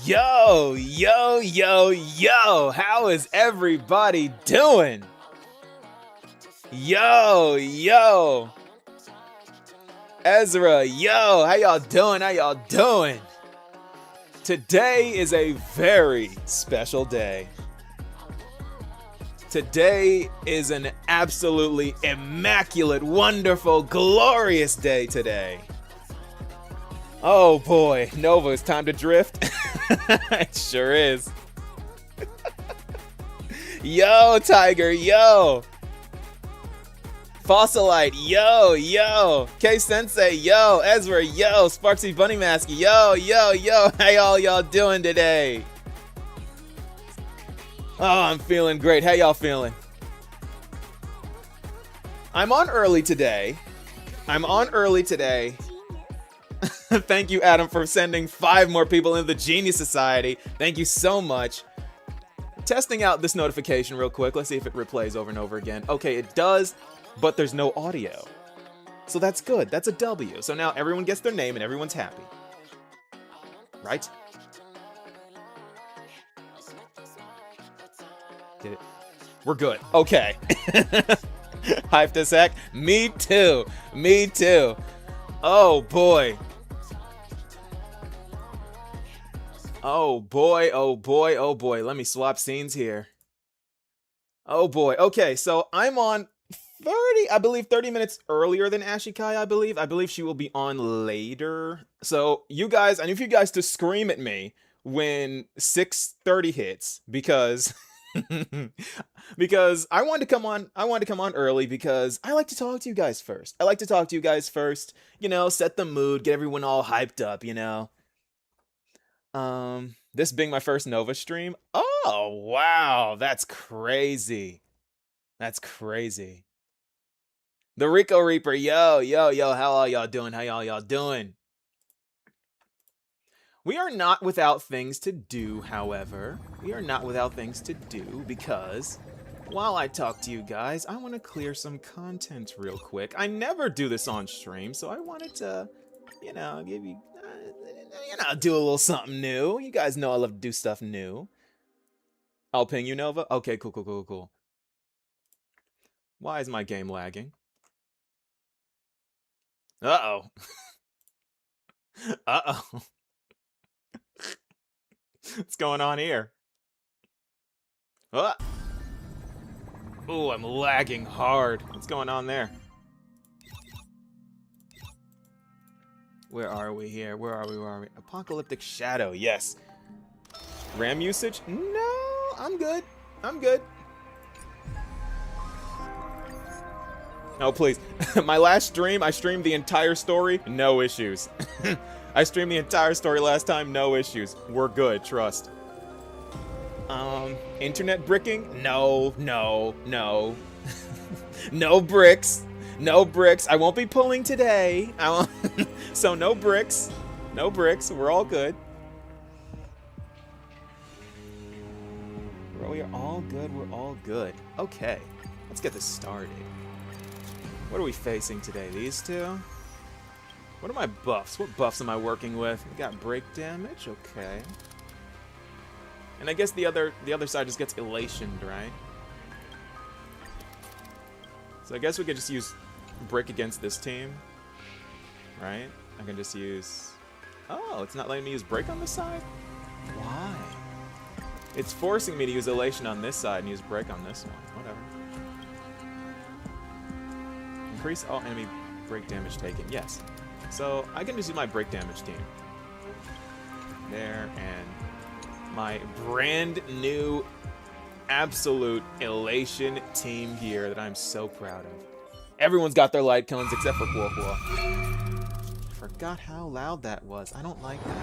Yo, yo, yo, yo, how is everybody doing? Yo, yo, Ezra, yo, how y'all doing? How y'all doing? Today is a very special day. Today is an absolutely immaculate, wonderful, glorious day today. Oh boy, Nova, it's time to drift. It sure is. Yo, Tiger, yo. Fossilite, yo, yo. K-Sensei, yo. Ezra, yo. Sparksy Bunny Mask, yo, yo, yo. How y'all doing today? Oh, I'm feeling great. How y'all feeling? I'm on early today. Thank you, Adam, for sending 5 more people into the Genius Society. Thank you so much. Testing out this notification real quick. Let's see if it replays over and over again. Okay, it does, but there's no audio. So that's good. That's a W. So now everyone gets their name and everyone's happy. Right? Did it? We're good. Okay. Hyped as heck. Me too. Me too. Oh boy. Oh boy, oh boy, oh boy. Let me swap scenes here. Oh boy. Okay, so I'm on 30 minutes earlier than Ashikai, I believe. I believe she will be on later. So you guys, I need for you guys to scream at me when 6:30 hits because because I wanted to come on early because I like to talk to you guys first. You know, set the mood, get everyone all hyped up, you know. This being my first Nova stream. Oh, wow, that's crazy. That's crazy. The Rico Reaper, yo, yo, yo, how are y'all doing? How y'all doing? We are not without things to do, however. We are not without things to do because while I talk to you guys, I want to clear some content real quick. I never do this on stream, so I wanted to, you know, give you, do a little something new. You guys know I love to do stuff new. I'll ping you, Nova. Okay, cool. Why is my game lagging? Uh-oh. Uh-oh. What's going on here? Oh, I'm lagging hard. What's going on there? Where are we here? Where are we? Apocalyptic Shadow, yes. RAM usage? No, I'm good. Oh, please. My last stream, I streamed the entire story, no issues. I streamed the entire story last time, no issues. We're good, trust. Internet bricking? No. No bricks. No bricks. I won't be pulling today. So no bricks. No bricks. We're all good. We are all good. We're all good. Okay. Let's get this started. What are we facing today? These two? What are my buffs? What buffs am I working with? We got break damage. Okay. And I guess the other side just gets elationed, right? So I guess we could just use break against this team, right? I can just use... Oh, it's not letting me use break on this side? Why? It's forcing me to use elation on this side and use break on this one. Whatever. Increase all enemy break damage taken. Yes. So I can just use my break damage team. There, and my brand new absolute elation team here that I'm so proud of. Everyone's got their light cones except for Quoquo. Forgot how loud that was. I don't like that.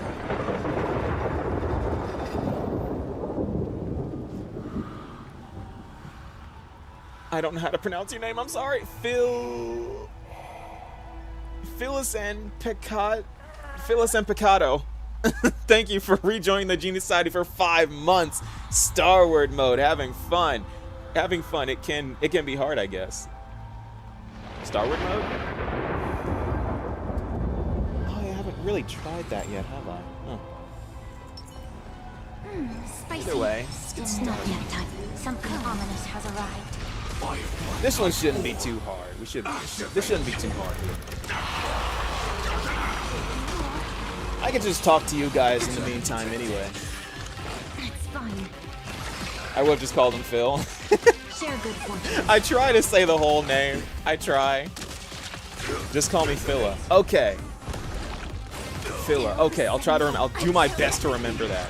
I don't know how to pronounce your name. I'm sorry. Phyllis and Picado. Thank you for rejoining the Genius Society for 5 months. Starward mode, having fun. It can be hard, I guess. Starward mode? Oh, I haven't really tried that yet, have I? Huh. Either way, let's get Still not started. yet time. Something ominous has arrived. This one shouldn't be too hard. This shouldn't be too hard here. I can just talk to you guys in the meantime anyway. That's fine. I would have just called him Phil. Share good fortune. I try to say the whole name. I try. Just call me Phila. Okay. Phila. Okay, I'll try to I'll do my best to remember that.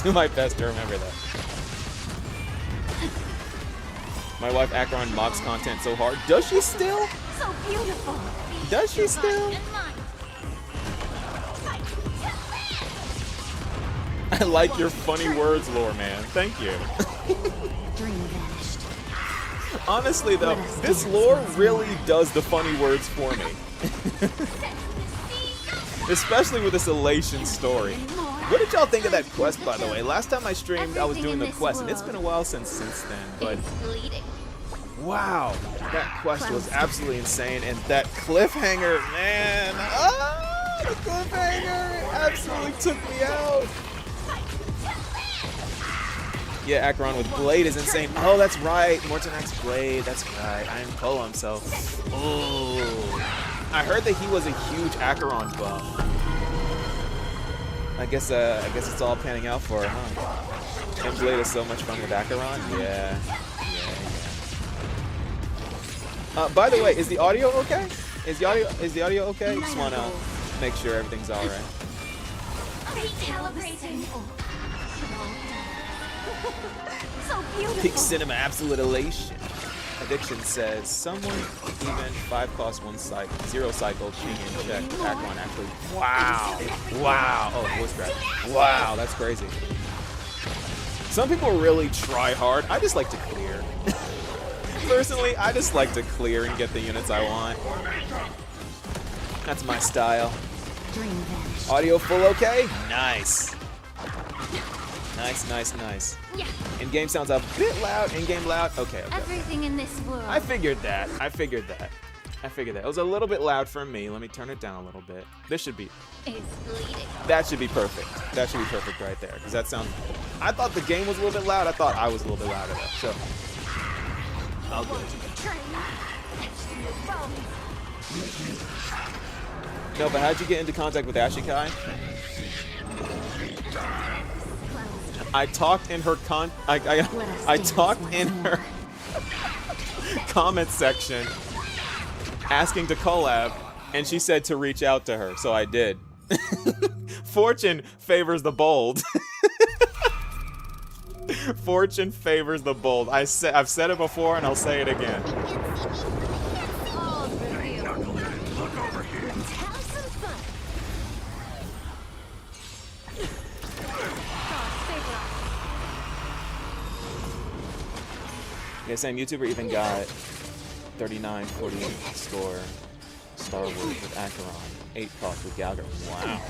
Do my best to remember that. My wife Akron mocks content so hard. Does she still? So beautiful. Does she still? I like your funny words, lore man. Thank you. Dream vanished. Honestly though, this lore really does the funny words for me. Especially with this elation story. What did y'all think of that quest, by the way? Last time I streamed, I was doing the quest, and it's been a while since then, but wow, that quest was absolutely insane, and that cliffhanger, man, the cliffhanger absolutely took me out. Yeah, Akron with Blade is insane. Oh, that's right, Mortonak's Blade, that's right, I am Poem, so, ooh. I heard that he was a huge Acheron buff. I guess it's all panning out for her, huh? And Blade is so much fun with Acheron. Yeah. By the way, is the audio okay? Is the audio okay? Just wanna make sure everything's all right. Recalibrating. So beautiful. Peak Cinema Absolute Elation. Addiction says, someone even 5 cost 1 cycle, 0 cycle, Ching and check, Akron actually. Wow. Wow. Oh, voice crack. Wow, that's crazy. Some people really try hard. I just like to clear. Personally, I just like to clear and get the units I want. That's my style. Dream vanished. Audio full okay? Nice. Nice. In-game sounds a bit loud. In-game loud. Okay. Everything in this world. I figured that. It was a little bit loud for me. Let me turn it down a little bit. This should be. Is bleeding. That should be perfect. That should be perfect right there. Because that sounds. I thought the game was a little bit loud. I thought I was a little bit louder though. So. I'll go. No, but how'd you get into contact with Ashikai? I talked in her I talked in her comment section asking to collab, and she said to reach out to her, so I did. Fortune favors the bold. Fortune favors the bold. I've said it before and I'll say it again. Yeah, same YouTuber even got 39-48 score Star Wars with Acheron, 8 cost with Gallagher. Wow.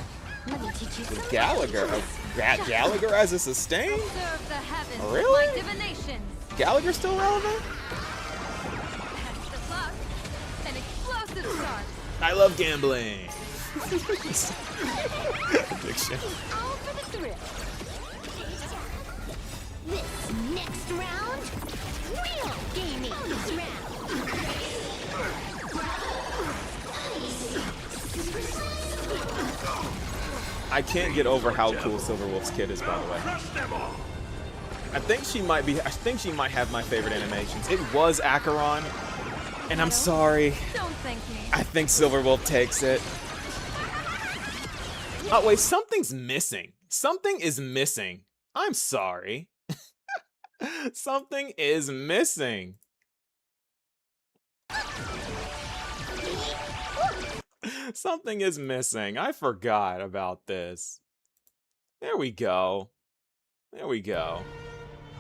With Gallagher? Gallagher as a sustain? Really? Gallagher still relevant? I love gambling. Addiction. This next round, real gaming round. I can't get over how cool Silverwolf's kid is, by the way. I think she might have my favorite animations. It was Acheron, and I'm sorry. Don't thank me. I think Silverwolf takes it. Oh wait, something's missing. Something is missing. I'm sorry. Something is missing. Something is missing. I forgot about this. There we go. There we go.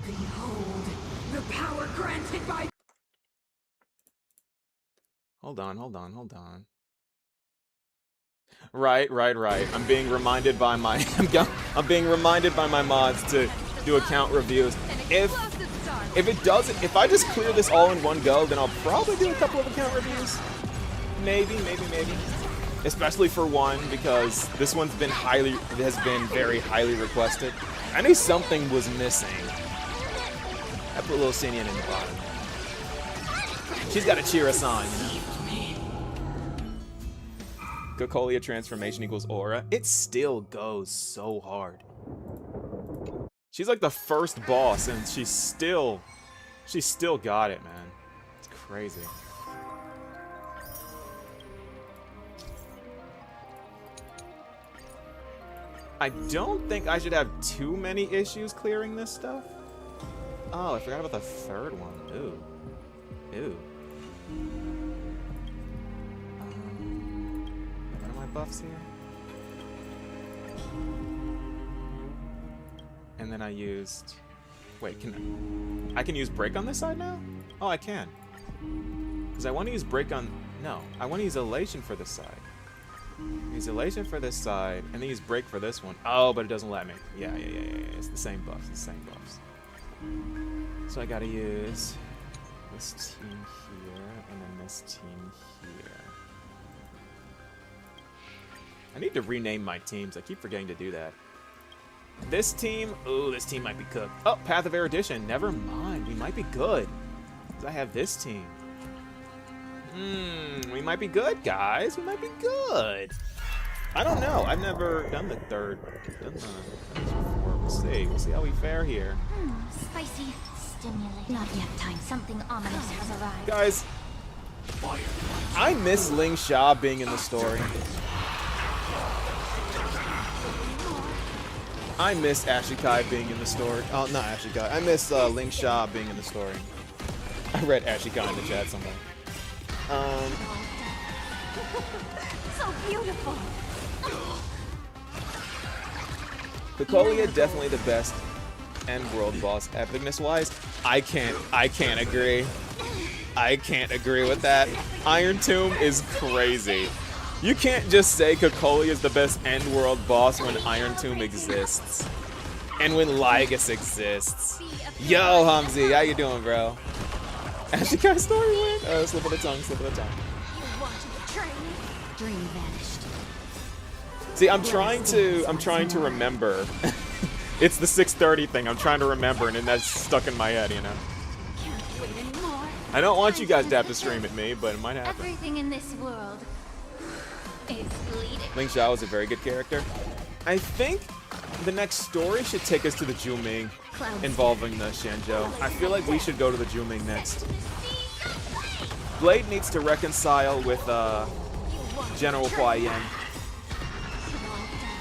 Behold, the power granted by... Hold on. Right. I'm being reminded by my I'm being reminded by my mods to do account reviews. If I just clear this all in one go, then I'll probably do a couple of account reviews. Maybe. especially for one because this one's been very highly requested. I knew something was missing. I put little Sinian in the bottom. She's got to cheer us on, you know. Cocolia transformation equals aura. It still goes so hard. She's like the first boss, and she's still got it, man. It's crazy. I don't think I should have too many issues clearing this stuff. Oh, I forgot about the third one. Ooh. Ooh. What are my buffs here? And then I used... Wait, I can use break on this side now? Oh, I can. Because I want to use break on... No, I want to use elation for this side. Use elation for this side, and then use break for this one. Oh, but it doesn't let me. Yeah. It's the same buffs. It's the same buffs. So I gotta use this team here, and then this team here. I need to rename my teams. I keep forgetting to do that. This team, ooh, this team might be cooked. Oh, Path of Erudition. Never mind. We might be good. Because I have this team. We might be good, guys. We might be good. I don't know. I've never done the third. Done this before. We'll see. We'll see how we fare here. Spicy. Stimulating. Not yet time. Something ominous has arrived. Guys, I miss Ling Sha being in the story. I miss Ashikai being in the story. Oh, not Ashikai. I miss Ling Sha being in the story. I read Ashikai in the chat somewhere. So beautiful. Cocolia definitely the best end world boss epicness wise. I can't agree. I can't agree with that. Iron Tomb is crazy. You can't just say Cocolia is the best end world boss when Iron Tomb exists. And when Lygus exists. Yo, Hamzi, how you doing, bro? Ashikai story win? Slip of the tongue, slip of the tongue. You wanted the train. Dream vanished. See, I'm trying to remember. It's the 6:30 thing. I'm trying to remember, and then that's stuck in my head, you know. Can't wait anymore. I don't want you guys to have to stream at me, but it might happen. Everything in this world is bleeding. Ling Xiao is a very good character. I think the next story should take us to the Juming involving the Shenzhou. I feel like we should go to the Juming next. Blade needs to reconcile with General Hua Yan.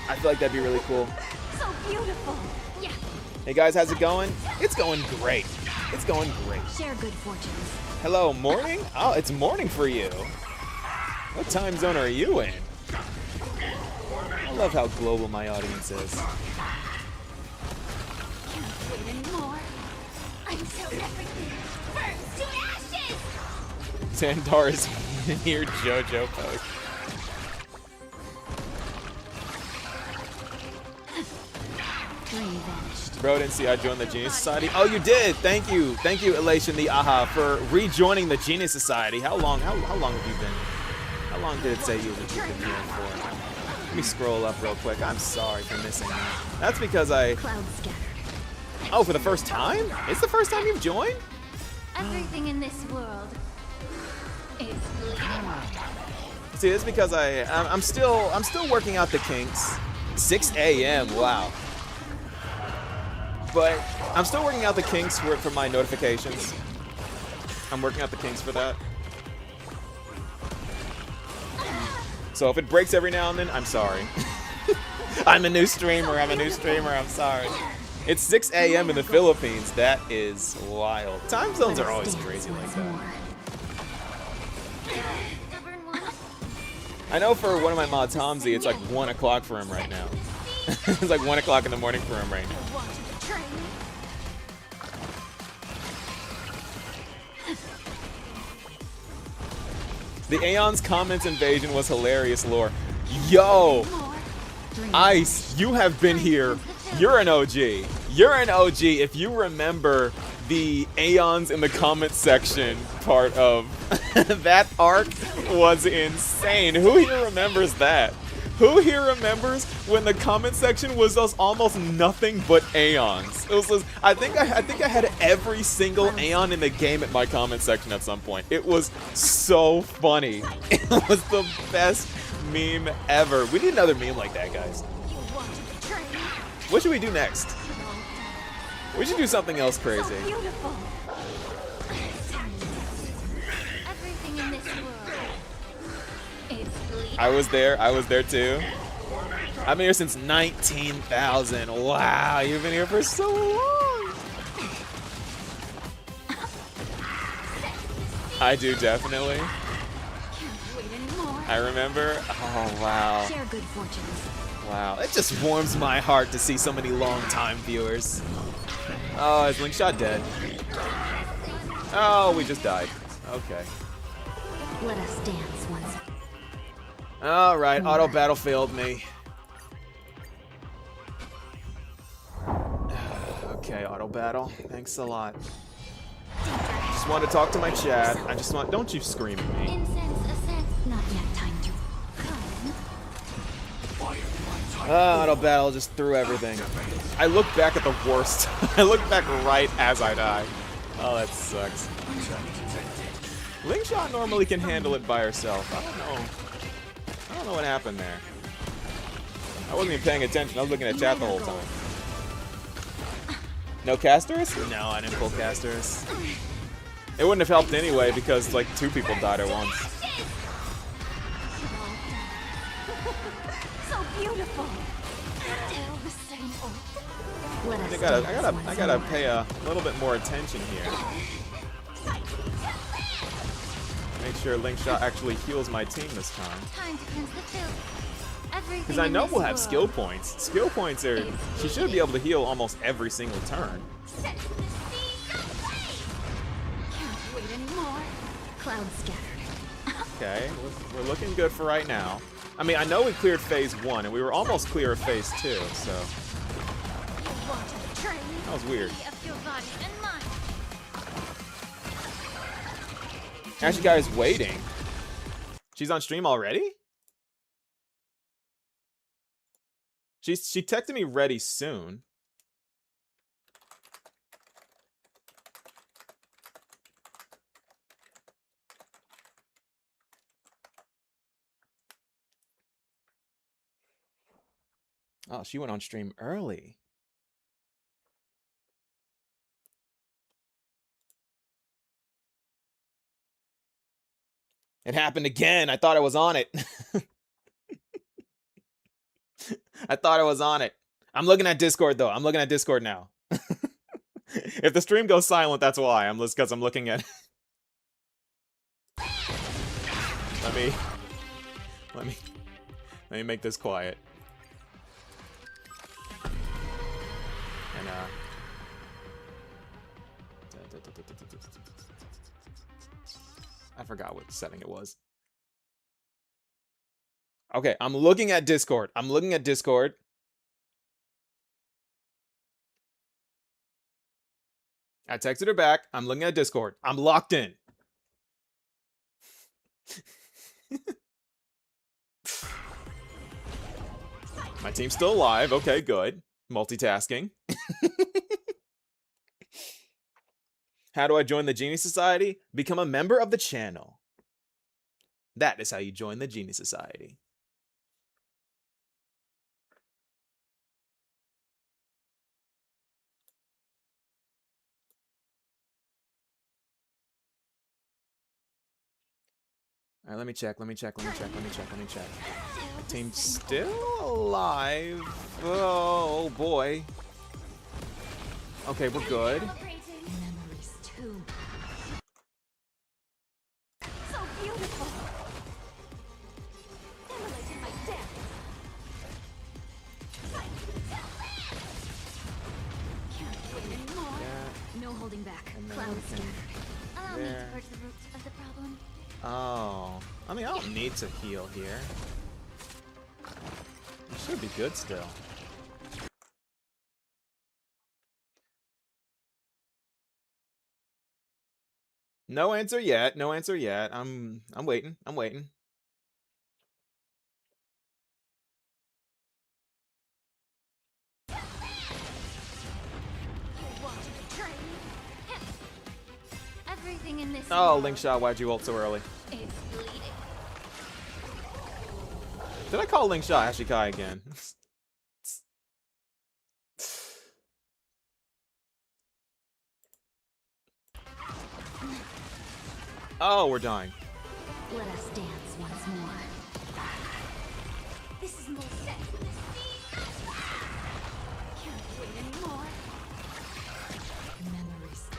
I feel like that'd be really cool. So beautiful. Yeah. Hey guys, how's it going? It's going great. It's going great. Share good fortunes. Hello, morning? Oh, it's morning for you. What time zone are you in? I love how global my audience is. Can't wait anymore. Until everything burns to ashes. Sandar's here JoJo post. Dream vanished. Bro, didn't see I joined the Genius Society. Oh, you did. Thank you, Elation the Aha, for rejoining the Genius Society. How long have you been? How long did it say you were here for? Let me scroll up real quick. I'm sorry for missing that. That's because I. Clouds scattered. Oh, for the first time? It's the first time you've joined? Everything in this world is bleeding. See, it's because I'm still working out the kinks. 6 a.m. Wow. But I'm still working out the kinks for my notifications. I'm working out the kinks for that. So if it breaks every now and then, I'm sorry. I'm a new streamer. I'm sorry. It's 6 a.m. in the Philippines. That is wild. Time zones are always crazy like that. I know for one of my mods, Hamzi, it's like 1 o'clock for him right now. It's like 1 o'clock in the morning for him right now. The Aeon's comments invasion was hilarious, lore. Yo! Ice, you have been here. You're an OG. You're an OG if you remember the Aeons in the comments section part of that arc was insane. Who here remembers that? Who here remembers when the comment section was just almost nothing but Aeons? It was just, I think I had every single Aeon in the game at my comment section at some point. It was so funny. It was the best meme ever. We need another meme like that, guys. What should we do next? We should do something else crazy. Beautiful. Everything in this world is bleeding. I was there too. I've been here since 19,000. Wow, you've been here for so long. I do, definitely. Can't wait anymore. I remember. Oh, wow. Share good fortunes. Wow, it just warms my heart to see so many long-time viewers. Oh, is Linkshot dead? Oh, we just died. Okay. Let us dance once. Alright, auto battle failed me. Okay, auto battle. Thanks a lot. Just want to talk to my chat. I just want. Don't you scream at me. Incense ascend. Not yet time to come. Auto battle just threw everything. I look back at the worst. I look back right as I die. Oh, that sucks. Linkshot normally can handle it by herself. I don't know. I don't know what happened there. I wasn't even paying attention. I was looking at chat the whole time. No casters? No, I didn't pull casters. It wouldn't have helped anyway because like 2 people died at once. So beautiful. Tell the same old. Let us I gotta pay a little bit more attention here. Make sure Linkshot actually heals my team this time. Time to cleanse the filth. Because I know we'll have skill points. Skill points are... She should be able to heal almost every single turn. Set the seas ablaze. Can't wait anymore. Clouds scattered. Okay, we're looking good for right now. I mean, I know we cleared phase 1, and we were almost clear of phase 2, so... That was weird. Actually, guys, waiting. She's on stream already? She texted me ready soon. Oh, she went on stream early. It happened again. I thought I was on it. I thought I was on it. I'm looking at Discord, though. I'm looking at Discord now. If the stream goes silent, that's why. Because I'm looking at... Let me make this quiet. And, I forgot what setting it was. Okay, I'm looking at Discord. I'm looking at Discord. I texted her back. I'm looking at Discord. I'm locked in. My team's still alive. Okay, good. Multitasking. How do I join the Genie Society? Become a member of the channel. That is how you join the Genie Society. All right, let me check. My team's still alive. Oh boy. Okay, we're good. Memories too. So beautiful. Emulating my death. Can't wait anymore. Yeah. No holding back. And then Clouds we can- scattered. Allow me there. to purge the roots of the problem. Oh. I mean, I don't need to heal here. I should be good still. No answer yet. No answer yet. I'm waiting. I'm waiting. Everything in this Oh, world Link Shot, why'd you ult so early? is bleeding. Did I call Link Shot Ashikai again? Oh, we're dying. Let us dance once more. This is more sex than the sea. Can't wait anymore. Memories.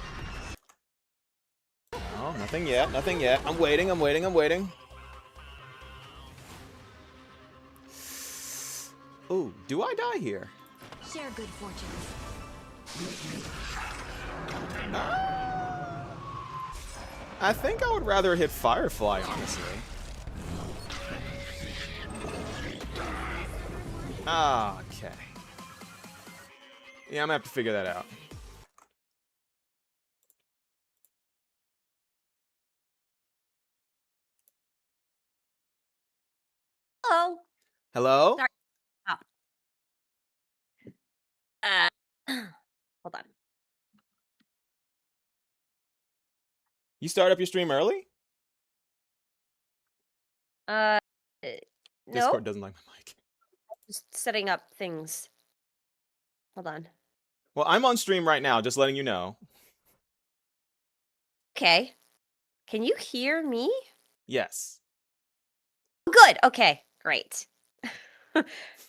Oh, nothing yet. Nothing yet. I'm waiting. I'm waiting. I'm waiting. Ooh, do I die here? Share good fortunes. I think I would rather hit Firefly, honestly. Okay. Yeah, I'm gonna have to figure that out. Hello. Hello? Sorry. Hold on. You start up your stream early? Uh, no. Discord doesn't like my mic. Just setting up things. Hold on. Well, I'm on stream right now, just letting you know. Okay. Can you hear me? Yes. Good. Okay. Great.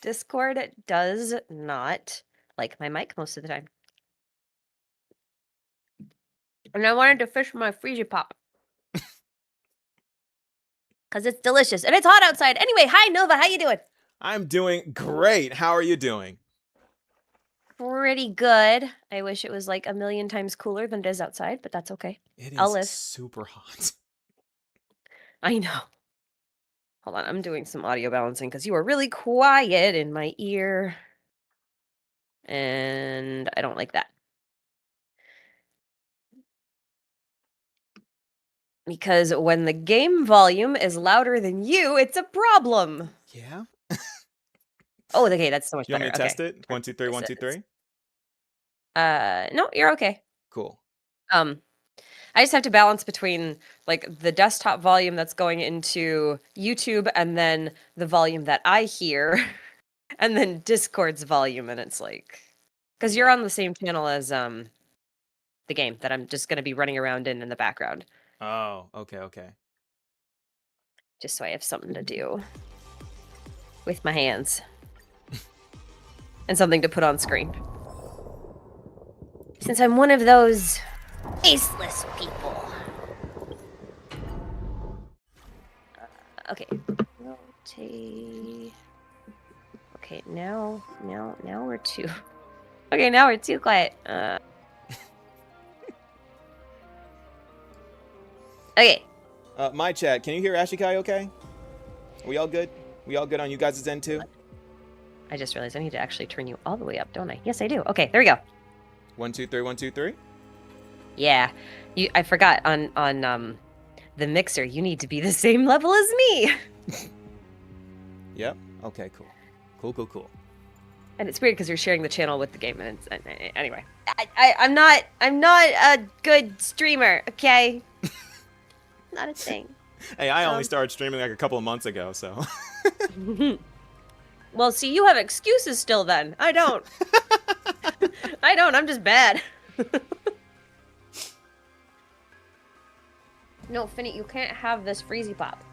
Discord does not like my mic most of the time. And I wanted to fish my Freezy Pop. Because it's delicious. And it's hot outside. Anyway, hi, Nova. How you doing? I'm doing great. How are you doing? Pretty good. I wish it was like a million times cooler than it is outside, but that's okay. It I'll is live. super hot. I know. Hold on, I'm doing some audio balancing because you are really quiet in my ear. And I don't like that. Because when the game volume is louder than you, it's a problem. Yeah? Oh, okay, that's so much You want better. me to test Okay. it? 1, 2, 3, 1, 2, 3? No, you're okay. Cool. I just have to balance between like the desktop volume that's going into YouTube and then the volume that I hear and then Discord's volume, and it's like because you're on the same channel as the game that I'm just gonna be running around in the background. Oh, okay, okay. Just so I have something to do with my hands and something to put on screen. Since I'm one of those faceless people. Okay. Okay, now we're too. Okay, now we're too quiet. Okay. My chat, can you hear Ashikai okay? Are we all good? We all good on you guys' end too? I just realized I need to actually turn you all the way up, don't I? Yes, I do. Okay, there we go. 1, 2, 3, 1, 2, 3? Yeah. I forgot on the mixer, you need to be the same level as me. Yep. Okay, cool. Cool. And it's weird because you're sharing the channel with the game, and it's anyway. I'm not a good streamer, okay? Not a thing. Hey, I only started streaming like a couple of months ago, so. Well, see, you have excuses still then. I don't. I don't. I'm just bad. No, Finny, you can't have this Freezy Pop.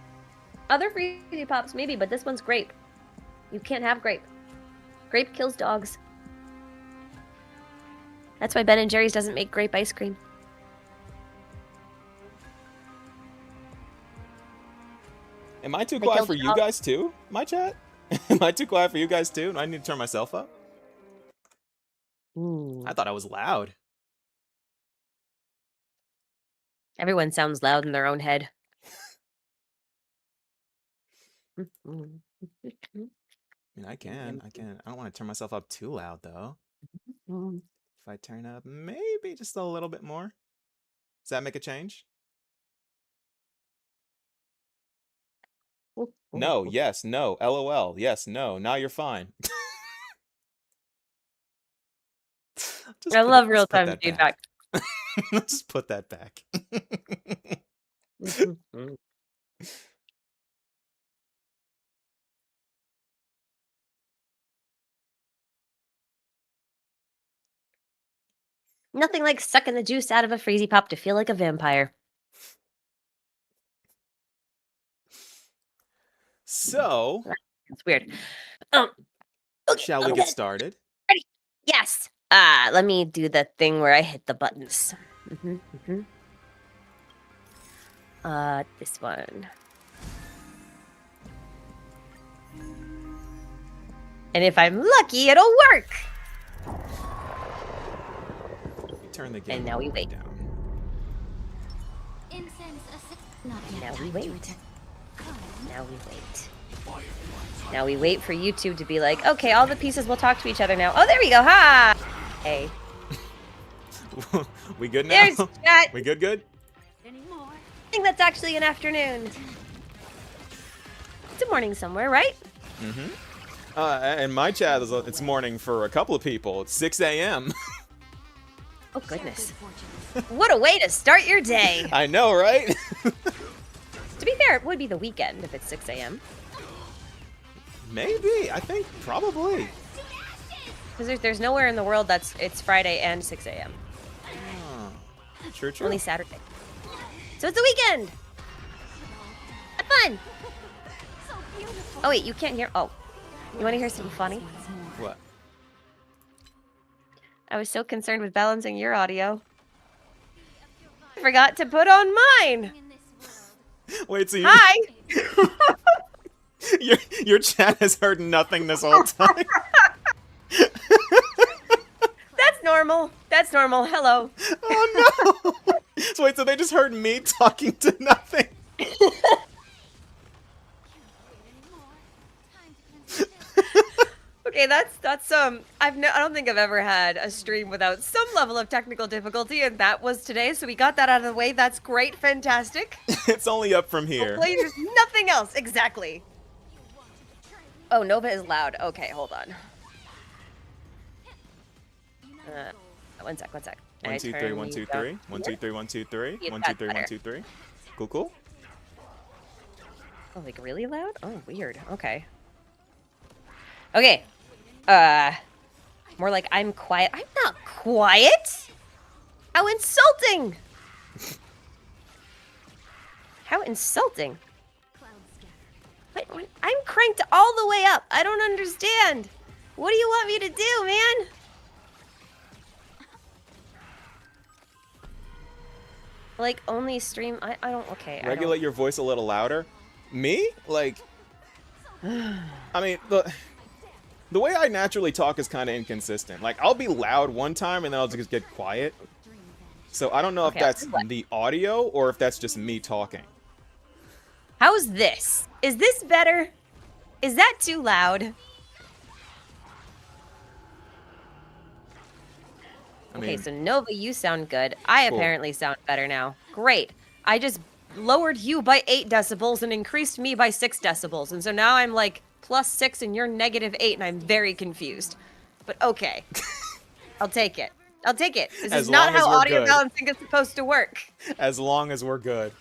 Other Freezy Pops, maybe, but this one's grape. You can't have grape. Grape kills dogs. That's why Ben & Jerry's doesn't make grape ice cream. Am I too quiet for you guys too, my chat? Am I too quiet for you guys too? Do I need to turn myself up? I thought I was loud. Everyone sounds loud in their own head. I mean, I can. I don't want to turn myself up too loud, though. If I turn up maybe just a little bit more. Does that make a change? No, yes, no, LOL, yes, no, now you're fine. I love Just put real-time that back. feedback. Just put that back. Nothing like sucking the juice out of a freezy pop to feel like a vampire. So, It's weird. Um, okay, shall we I'm get good. started? Ready? Yes. Let me do the thing where I hit the buttons. This one. And if I'm lucky, it'll work. Turn the game And now we wait. down. Now we wait. Now we wait. Now we wait for YouTube to be like, okay, all the pieces will talk to each other now. Oh, there we go. Hi. Hey. We good now? There's chat. We good? I think that's actually an afternoon. It's a morning somewhere, right? Mm-hmm. And my chat is it's morning for a couple of people. It's 6 a.m. Oh, goodness. What a way to start your day. I know, right? To be fair, it would be the weekend if it's 6 a.m. Maybe. I think probably. Because there's nowhere in the world it's Friday and 6 a.m. Oh, true. Only Saturday. So it's a weekend. Have fun. Oh wait, you can't hear. Oh, you want to hear something funny? What? I was so concerned with balancing your audio, I forgot to put on mine. Wait, so you? Hi. your chat has heard nothing this whole time. That's normal. That's normal. Hello. Oh no! So wait, so they just heard me talking to nothing? Okay, that's I don't think I've ever had a stream without some level of technical difficulty, and that was today. So we got that out of the way. That's great, fantastic. It's only up from here. Hopefully there's nothing else. Exactly. Oh, Nova is loud. Okay, hold on. One sec. 1 2 3 1 2 3 1 2 3 1 2 3 1 2 3 1 2 3. Cool. Oh, like really loud? Oh, weird. Okay. Okay. More like I'm quiet. I'm not quiet. How insulting! How insulting! What? I'm cranked all the way up. I don't understand. What do you want me to do, man? Like, only stream... I don't... Okay, Regulate your voice a little louder. Me? Like... I mean, the way I naturally talk is kind of inconsistent. Like, I'll be loud one time and then I'll just get quiet. So I don't know if that's the audio or if that's just me talking. How's this? Is this better? Is that too loud? Okay, so Nova, you sound good. I apparently sound better now. Great. I just lowered you by 8 decibels and increased me by 6 decibels. And so now I'm like +6 and you're -8 and I'm very confused. But okay. I'll take it. I'll take it. This is not how audio balancing is supposed to work. As long as we're good.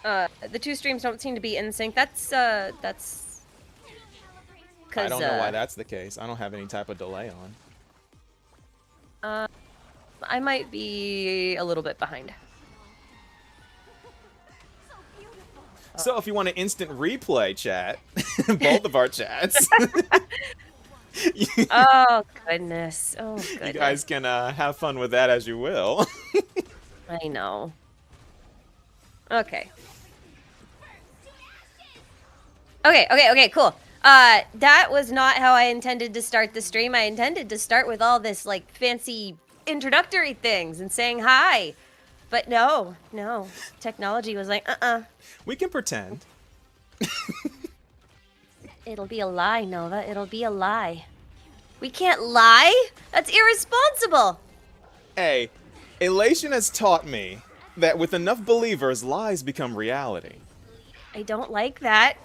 The two streams don't seem to be in sync. That's I don't know why that's the case. I don't have any type of delay on. I might be a little bit behind. So if you want an instant replay chat, both of our chats. Oh, goodness. Oh, goodness. You guys can have fun with that as you will. I know. Okay. Okay, cool. That was not how I intended to start the stream. I intended to start with all this, like, fancy introductory things and saying hi. But no. Technology was like, We can pretend. It'll be a lie, Nova. It'll be a lie. We can't lie? That's irresponsible. Hey, Elation has taught me that with enough believers, lies become reality. I don't like that.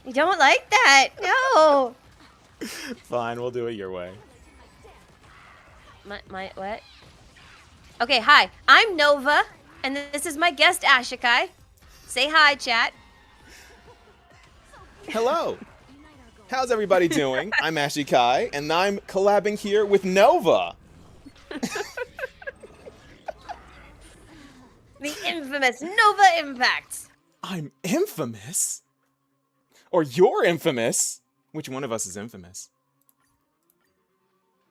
I don't like that. No. Fine, we'll do it your way. My what? Okay, hi. I'm Nova, and this is my guest Ashikai. Say hi, chat. Hello. How's everybody doing? I'm Ashikai, and I'm collabing here with Nova. The infamous Nova Impact. I'm infamous? Or you're infamous? Which one of us is infamous?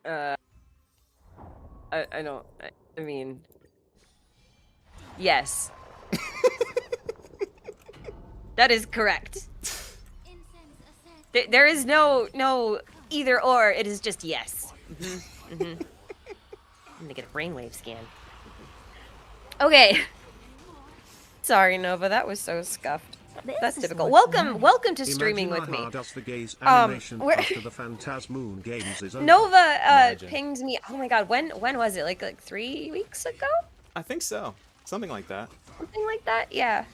I don't. I mean, yes. That is correct. There is no either or. It is just yes. I'm gonna get a brainwave scan. Okay. Sorry, Nova. That was so scuffed. That's typical. Welcome to streaming with me. Nova pinged me. Oh my god, when was it? Like 3 weeks ago? I think so. Something like that. Something like that? Yeah.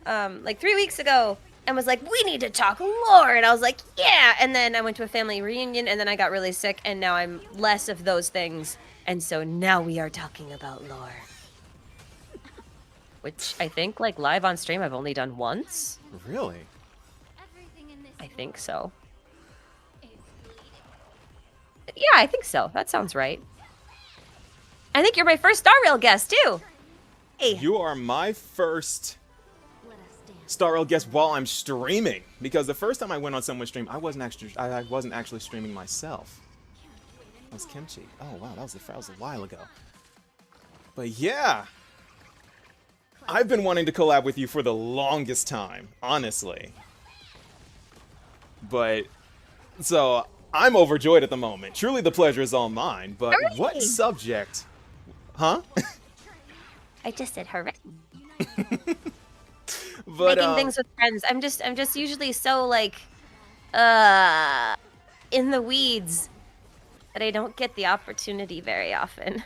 Like 3 weeks ago, and was like, we need to talk lore, and I was like, yeah. And then I went to a family reunion, and then I got really sick, and now I'm less of those things, and so now we are talking about lore. Which I think, like, live on stream, I've only done once. Really? I think so. Yeah, I think so. That sounds right. I think you're my first Star Rail guest, too. Hey. You are my first Star Rail guest while I'm streaming. Because the first time I went on someone's stream, I wasn't actually streaming myself. That was Kimchi. Oh, wow, that was a while ago. But yeah. I've been wanting to collab with you for the longest time, honestly. But, so, I'm overjoyed at the moment. Truly the pleasure is all mine, but hooray! What subject? Huh? I just said hooray. But, making things with friends. I'm just usually so, like, in the weeds that I don't get the opportunity very often.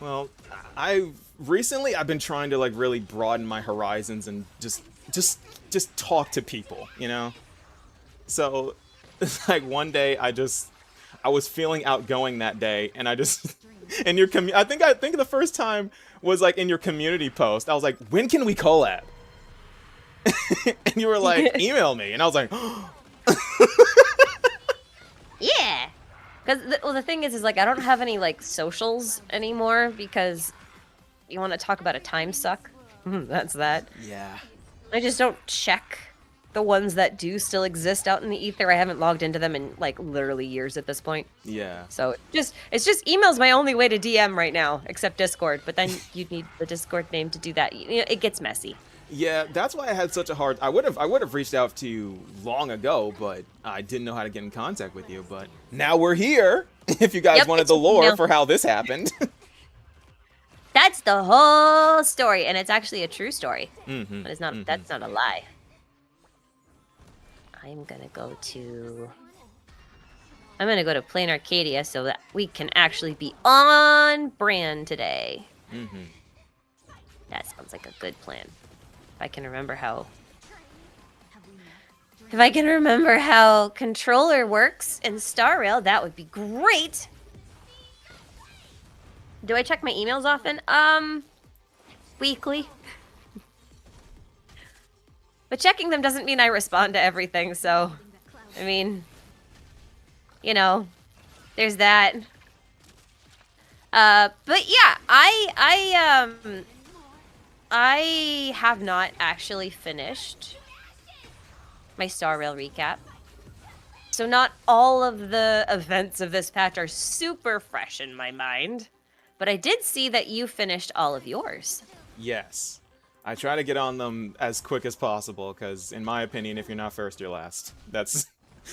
Well, recently I've been trying to like really broaden my horizons and just talk to people, you know? So it's like one day I was feeling outgoing that day, and I just in your I think the first time was like in your community post. I was like, "When can we collab?" And you were like, "Email me." And I was like, Yeah. Because the thing is like I don't have any like socials anymore because you want to talk about a time suck. That's that. yeah. I just don't check the ones that do still exist out in the ether. I haven't logged into them in like literally years at this point. Yeah. So it's just email's my only way to DM right now, except Discord. But then you'd need the Discord name to do that. You know, it gets messy. Yeah, that's why I had such a hard. I would have reached out to you long ago, but I didn't know how to get in contact with you. But now we're here. If you guys wanted the lore for how this happened. That's the whole story, and it's actually a true story. Mm-hmm. But it's not. That's not a lie. I'm gonna go to Plain Arcadia so that we can actually be on brand today. Mm-hmm. That sounds like a good plan. If I can remember how controller works in Star Rail, that would be great. Do I check my emails often? Weekly. But checking them doesn't mean I respond to everything, so I mean, you know, there's that. But yeah, I have not actually finished my Star Rail recap. So not all of the events of this patch are super fresh in my mind. But I did see that you finished all of yours. Yes. I try to get on them as quick as possible, because in my opinion, if you're not first, you're last. That's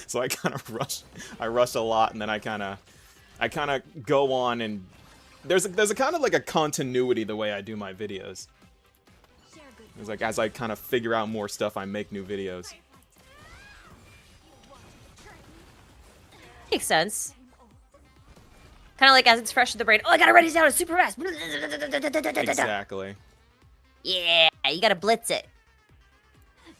so I kind of rush. I rush a lot, and then I kind of go on, and there's a kind of like a continuity the way I do my videos. It's like as I kind of figure out more stuff, I make new videos. Makes sense. Kind of like as it's fresh in the brain. Oh, I gotta write it down. It's super fast. Exactly. Yeah, you gotta blitz it.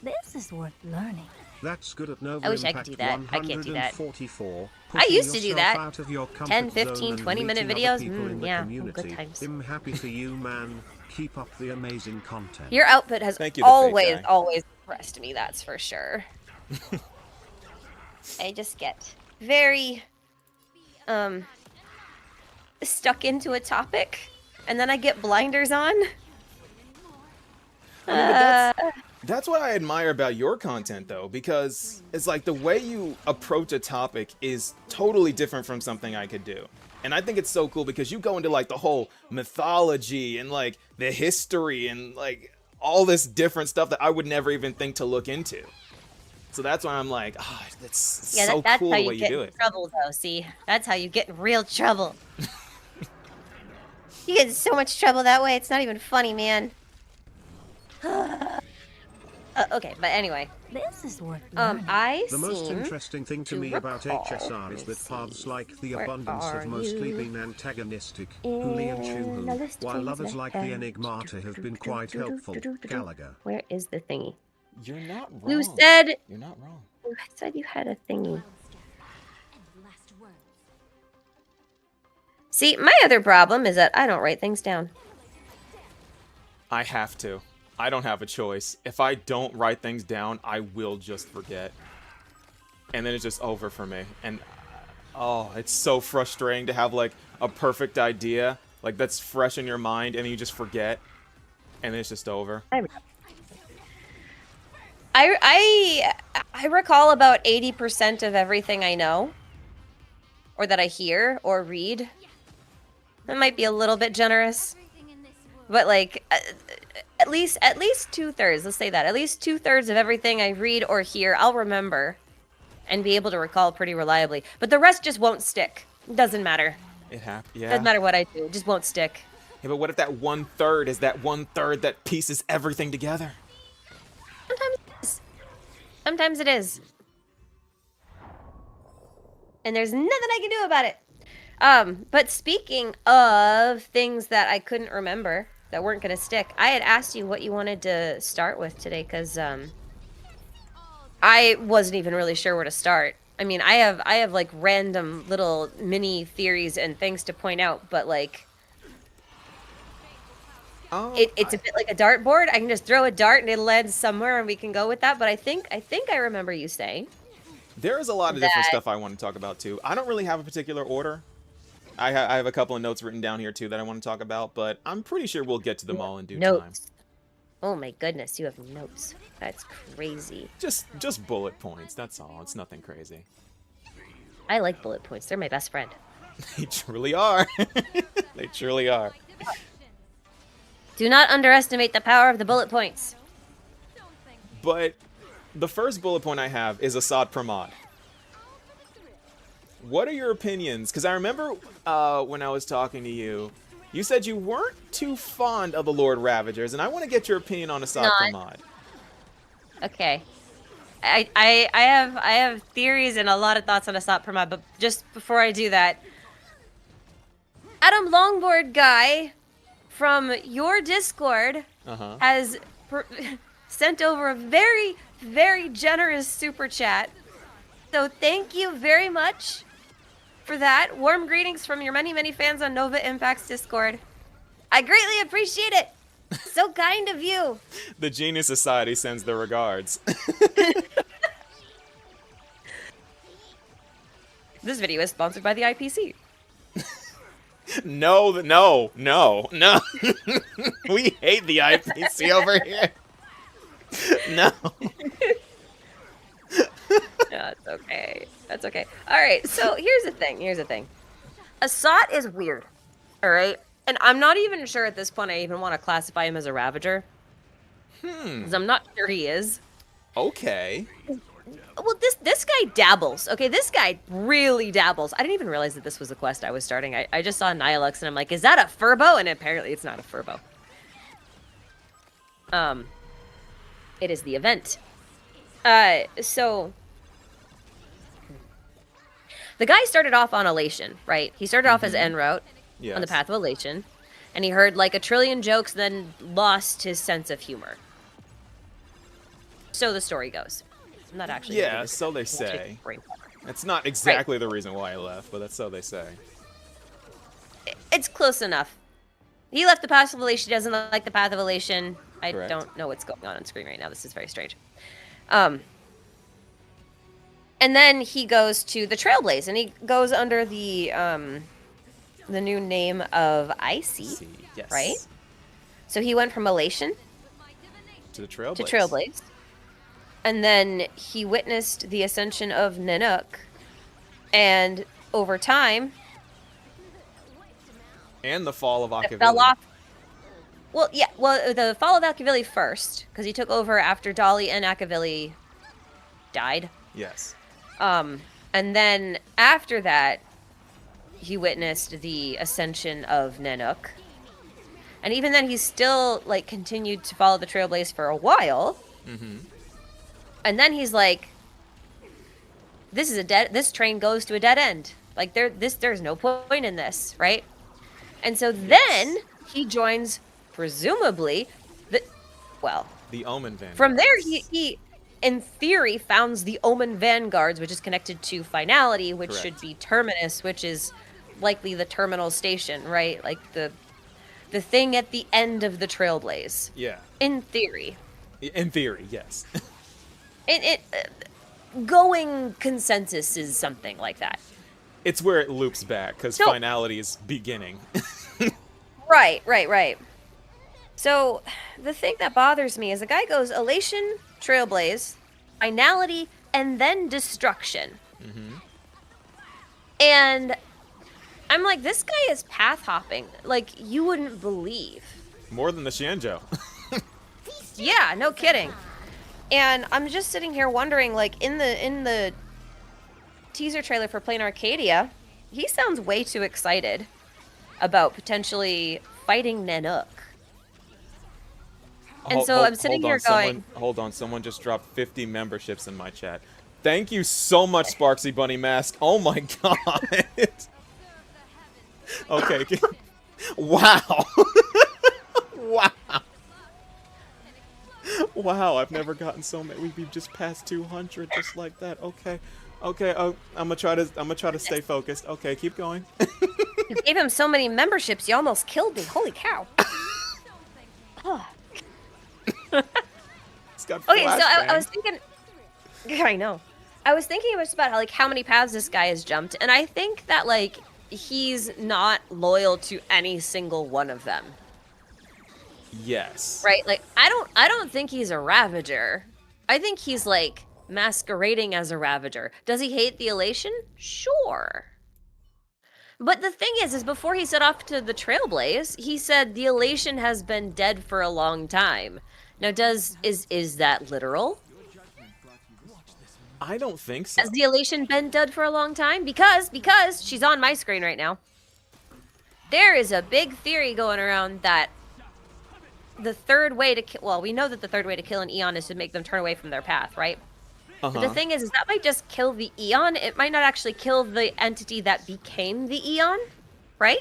This is worth learning. That's good at Nova I wish I Impact could do that. I can't do that. 144. I used to do Putting that. yourself out of your comfort 10, zone 15, and 20-minute meeting other videos. people in the Yeah, community. good times. I'm happy for you, man. Keep up the amazing content. Your output has Thank you, the fake guy. always impressed me, that's for sure. I just get very, stuck into a topic, and then I get blinders on. That's what I admire about your content, though, because it's like the way you approach a topic is totally different from something I could do. And I think it's so cool because you go into like the whole mythology and like the history and like all this different stuff that I would never even think to look into. So that's why I'm like, oh, that's so that's cool how the way you you get do in it. trouble, though. See, that's how you get in real trouble. You get in so much trouble that way. It's not even funny, man. Okay, but anyway, This is worth learning. The most interesting thing to me about HSR is that paths like the Where Abundance have are mostly you? been antagonistic, Huli and the Chuhu, list while things others that like the have- Enigmata have been quite helpful. Gallagher. Where is the thingy? You're not wrong. You said You're not wrong. you had a thingy. See, my other problem is that I don't write things down. I have to. I don't have a choice. If I don't write things down, I will just forget. And then it's just over for me. And oh, it's so frustrating to have like a perfect idea, like that's fresh in your mind, and then you just forget. And then it's just over. I recall about 80% of everything I know, or that I hear or read. That might be a little bit generous, but like at least 2/3. Let's say that at least 2/3 of everything I read or hear, I'll remember, and be able to recall pretty reliably. But the rest just won't stick. It doesn't matter. Yeah. Doesn't matter what I do. It just won't stick. Yeah, but what if that 1/3 is that 1/3 that pieces everything together? Sometimes it is. And there's nothing I can do about it. But speaking of things that I couldn't remember that weren't gonna stick, I had asked you what you wanted to start with today, because I wasn't even really sure where to start. I mean, I have like random little mini theories and things to point out, but like it's a bit like a dartboard. I can just throw a dart and it'll land somewhere and we can go with that. But I think I remember you saying There is a lot of different stuff I want to talk about too. I don't really have a particular order. I have a couple of notes written down here too that I want to talk about, but I'm pretty sure we'll get to them all in due time. notes. Oh my goodness, you have notes. That's crazy. Just bullet points. That's all. It's nothing crazy. I like bullet points. They're my best friend. They truly are. They truly are. Do not underestimate the power of the bullet points. But the first bullet point I have is Assad Pramod. What are your opinions? Because I remember when I was talking to you, you said you weren't too fond of the Lord Ravagers, and I want to get your opinion on Assad Pramod. Okay. I have theories and a lot of thoughts on Assad Pramod, but just before I do that, Adam Longboard guy from your Discord has sent over a very, very generous super chat. So thank you very much for that. Warm greetings from your many, many fans on Nova Impact's Discord. I greatly appreciate it. So kind of you. The Genius Society sends their regards. This video is sponsored by the IPC. No. We hate the IPC over here. No. No, it's okay. That's okay. All right, so here's the thing. Assad is weird, all right? And I'm not even sure at this point I even want to classify him as a Ravager. Because I'm not sure he is. Okay. Well, this guy dabbles. Okay, this guy really dabbles. I didn't even realize that this was a quest I was starting. I just saw Nihilux and I'm like, is that a Furbo? And apparently it's not a Furbo. It is the event. So The guy started off on elation, right? He started off as en route Yes. on the path of elation, and he heard like a trillion jokes, then lost his sense of humor. So the story goes. I'm not actually. Yeah, so they say. It's not exactly the reason why I left, but that's so they say. It's close enough. He left the path of elation. He doesn't like the path of elation. I Correct. don't know what's going on screen right now. This is very strange. And then he goes to the Trailblaze, and he goes under the new name of Icy, Yes. right? So he went from elation To the Trailblaze. to Trailblaze, and then he witnessed the ascension of Nanook, and over time, And the fall of it Akavili. fell off. Well, yeah. Well, the fall of Akavili first, because he took over after Dolly and Akavili died. Yes. And then after that, he witnessed the ascension of Nanook. And even then, he still like continued to follow the Trailblaze for a while. Mm-hmm. And then he's like, This train goes to a dead end. Like there's no point in this, right? And so then he joins, presumably, the Omen Vanguard. From there, he in theory founds the Omen Vanguards, which is connected to Finality, which Correct. should be Terminus, which is likely the terminal station, right? Like the thing at the end of the Trailblaze. Yeah. In theory. In theory, yes. Going consensus is something like that. It's where it loops back, because So- Finality is beginning. Right. So, the thing that bothers me is the guy goes Elation, Trailblaze, Finality, and then Destruction. Mm-hmm. And I'm like, this guy is path hopping. Like, you wouldn't believe. More than the Shanjo. Yeah, no kidding. And I'm just sitting here wondering, like, in the teaser trailer for Plain Arcadia, he sounds way too excited about potentially fighting Nanook. And so I'm sitting here going... Hold on, someone just dropped 50 memberships in my chat. Thank you so much, Sparksy Bunny Mask. Oh my god. Okay. Wow. Wow. Wow, I've never gotten so many. We've just passed 200 just like that. Okay. I'm gonna try to stay focused. Okay, keep going. You gave him so many memberships, you almost killed me. Holy cow. It's got Okay, so I flashbang. was thinking... I know. I was thinking about how many paths this guy has jumped, and I think that, like, he's not loyal to any single one of them. Yes. Right? Like, I don't think he's a Ravager. I think he's, like, masquerading as a Ravager. Does he hate the Elation? Sure. But the thing is before he set off to the Trailblaze, he said the Elation has been dead for a long time. Now, is that literal? I don't think so. Has the Elation been dead for a long time? Because she's on my screen right now. There is a big theory going around that the third way to kill... Well, we know that the third way to kill an Eon is to make them turn away from their path, right? But the thing is that might just kill the Eon. It might not actually kill the entity that became the Eon, right?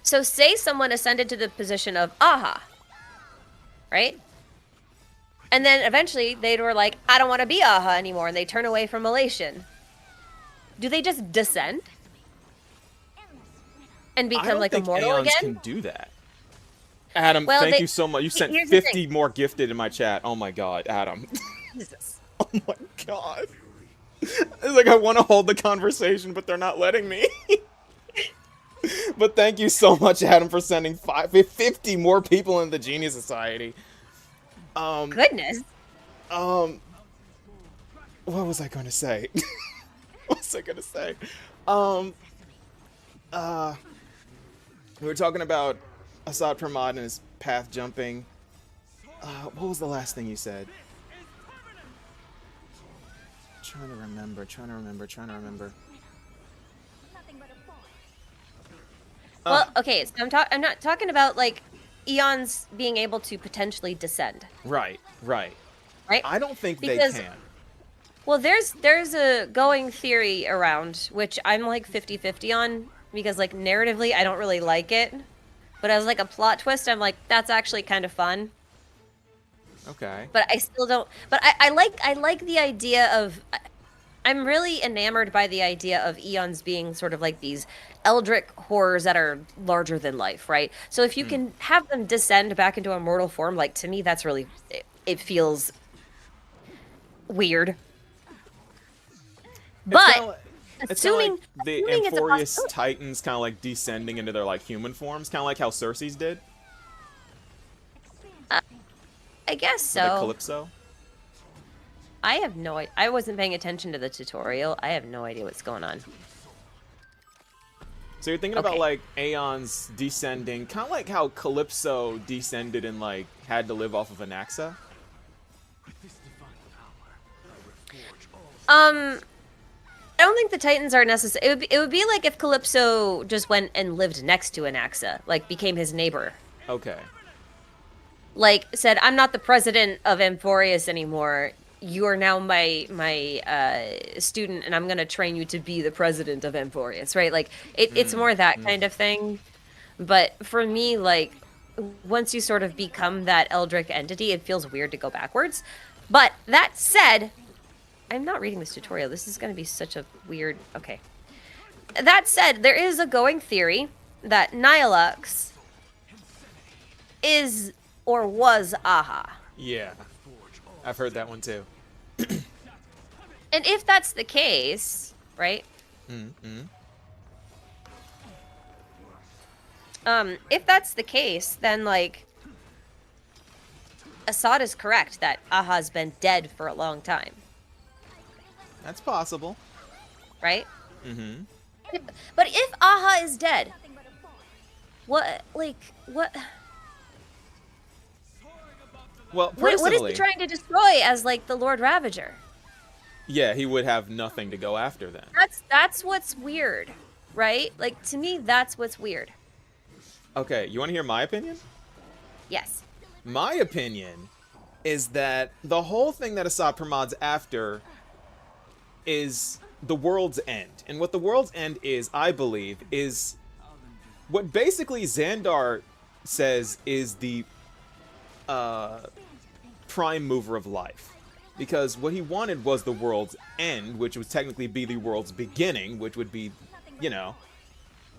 So say someone ascended to the position of Aha, right? And then eventually they were like, I don't want to be Aha anymore, and they turn away from Elation. Do they just descend? And become like immortal Aeons again? can do that. Adam, Well, thank you so much. You sent here's the 50 more gifted in my chat. Oh my god, Adam. Jesus. Oh my god. It's like I want to hold the conversation, but they're not letting me. But thank you so much, Adam, for sending 50 more people in the Genius Society. Goodness. What was I going to say? What was I going to say? We were talking about Assad Pramad and his path jumping. What was the last thing you said? Trying to remember. Well, okay, so I'm not talking about, like, Eons being able to potentially descend, Right. right? I don't think Because- they can. Well, there's a going theory around, which I'm like 50-50 on, because like narratively I don't really like it. But as like a plot twist, I'm like, that's actually kind of fun. Okay. But I still don't. But I like the idea of. I'm really enamored by the idea of eons being sort of like these eldritch horrors that are larger than life, right? So if you can have them descend back into a mortal form, like to me, that's really it feels weird. But It's kind assuming, of like the assuming it's a Amphorious possibility. Titans kind of like descending into their like human forms, kind of like how Cersei's did. I guess With, like so. Calypso. I have no idea. I wasn't paying attention to the tutorial. I have no idea what's going on. So you're thinking Okay. about like Aeons descending, kind of like how Calypso descended and like had to live off of Anaxa. I don't think the Titans are necessary. It would be like if Calypso just went and lived next to Anaxa, like became his neighbor. Okay. Like said, I'm not the president of Amphorius anymore. You are now my student, and I'm gonna train you to be the president of Amphorius, right? Like it's more that kind of thing. But for me, like once you sort of become that Eldritch entity, it feels weird to go backwards. But that said, I'm not reading this tutorial. This is gonna be such a weird. Okay. That said, there is a going theory that Nihilux is or was Aha. Yeah. I've heard that one too. And if that's the case, right? If that's the case, then like Assad is correct that Aha's been dead for a long time, That's possible. right? Mm-hmm. But if Aha is dead, what? Well, What is personally, he trying to destroy as like the Lord Ravager? yeah, he would have nothing to go after then. That's what's weird, right? Like to me, that's what's weird. Okay, you want to hear my opinion? Yes. My opinion is that the whole thing that Assad Pramod's after is the world's end. And what the world's end is, I believe, is what basically Xandar says is the prime mover of life. Because what he wanted was the world's end, which would technically be the world's beginning, which would be, you know,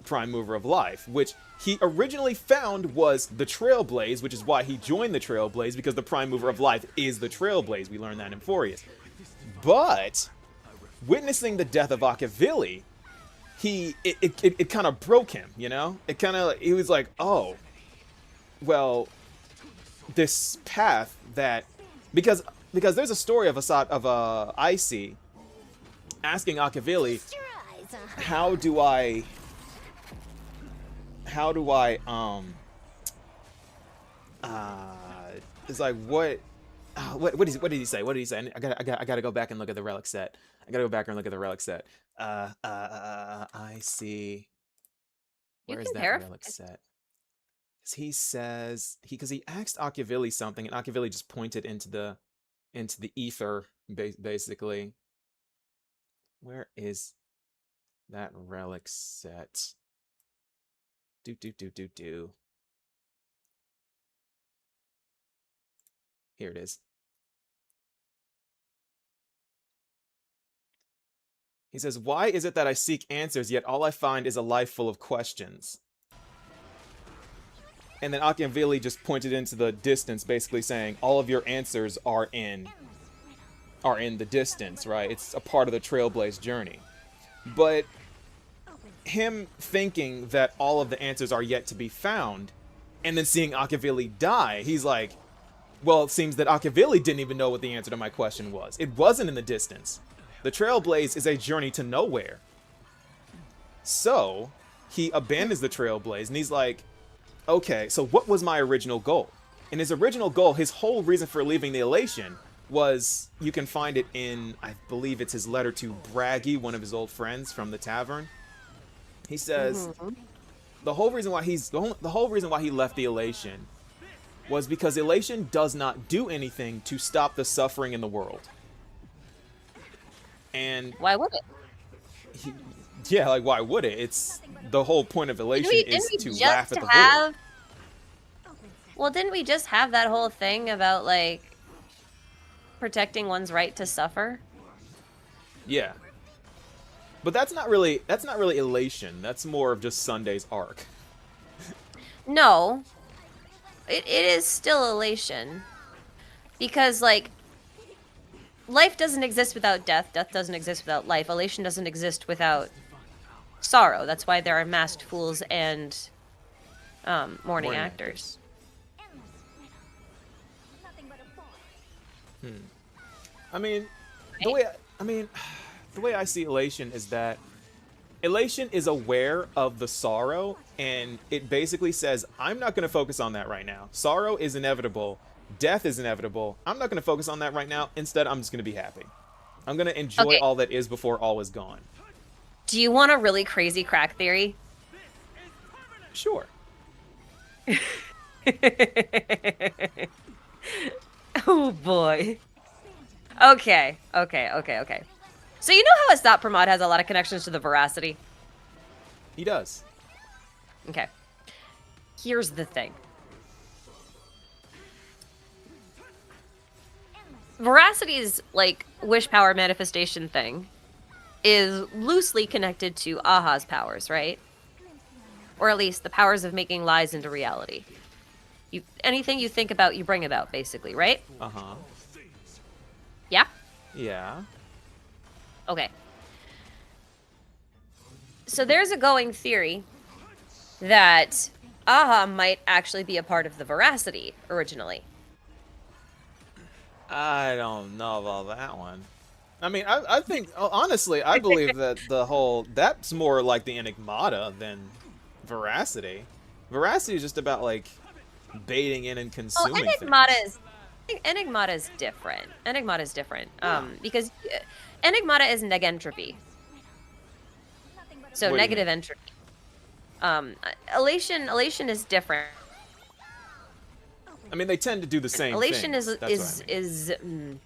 prime mover of life, which he originally found was the Trailblaze, which is why he joined the Trailblaze, because the prime mover of life is the Trailblaze. We learned that in Amphorius. But witnessing the death of Akavili, it kind of broke him, you know? He was like, oh, well, this path that, because there's a story of Assad, of Icy asking Akavili, how do I it's like what did he say? What did he say? I gotta go back and look at the relic set. I gotta go back and look at the relic set. I see. Where is that relic set? He says because he asked Akavili something, and Akavili just pointed into the ether, basically. Where is that relic set? Do. Here it is. He says, why is it that I seek answers, yet all I find is a life full of questions? And then Akavili just pointed into the distance, basically saying, all of your answers are in the distance, right? It's a part of the Trailblaze journey. But him thinking that all of the answers are yet to be found, and then seeing Akavili die, he's like, well, it seems that Akavili didn't even know what the answer to my question was. It wasn't in the distance. The Trailblaze is a journey to nowhere. So, he abandons the Trailblaze, and he's like, okay, so what was my original goal? And his original goal, his whole reason for leaving the Elation was, you can find it in, I believe it's his letter to Braggy, one of his old friends from the tavern. He says, the whole reason why he left the Elation was because Elation does not do anything to stop the suffering in the world. And Why would it? he, yeah, like why would it? It's the whole point of elation is Didn't to we laugh just at the have? void. Well, didn't we just have that whole thing about like protecting one's right to suffer? Yeah. But that's not really elation. That's more of just Sunday's arc. No, it is still elation because like life doesn't exist without death. Death doesn't exist without life. Elation doesn't exist without sorrow. That's why there are masked fools and mourning actors. I mean, the way I see elation is that elation is aware of the sorrow, and it basically says, I'm not going to focus on that right now. Sorrow is inevitable. Death is inevitable. I'm not going to focus on that right now. Instead, I'm just going to be happy. I'm going to enjoy all that is before all is gone. Do you want a really crazy crack theory? Sure. Oh boy. Okay. So you know how Asat Pramod has a lot of connections to the veracity? He does. Okay. Here's the thing. Veracity's like wish power manifestation thing is loosely connected to Aha's powers, right? Or at least the powers of making lies into reality. Anything you think about, you bring about, basically, right? Uh-huh. Yeah? Yeah. Okay. So there's a going theory that Aha might actually be a part of the veracity originally. I don't know about that one. I mean, I think, honestly, I believe that that's more like the Enigmata than veracity. Veracity is just about, like, baiting in and consuming Enigmata is different. Enigmata is different. Because Enigmata is negentropy. So negative entropy. Elation is different. I mean, they tend to do the same Elation thing.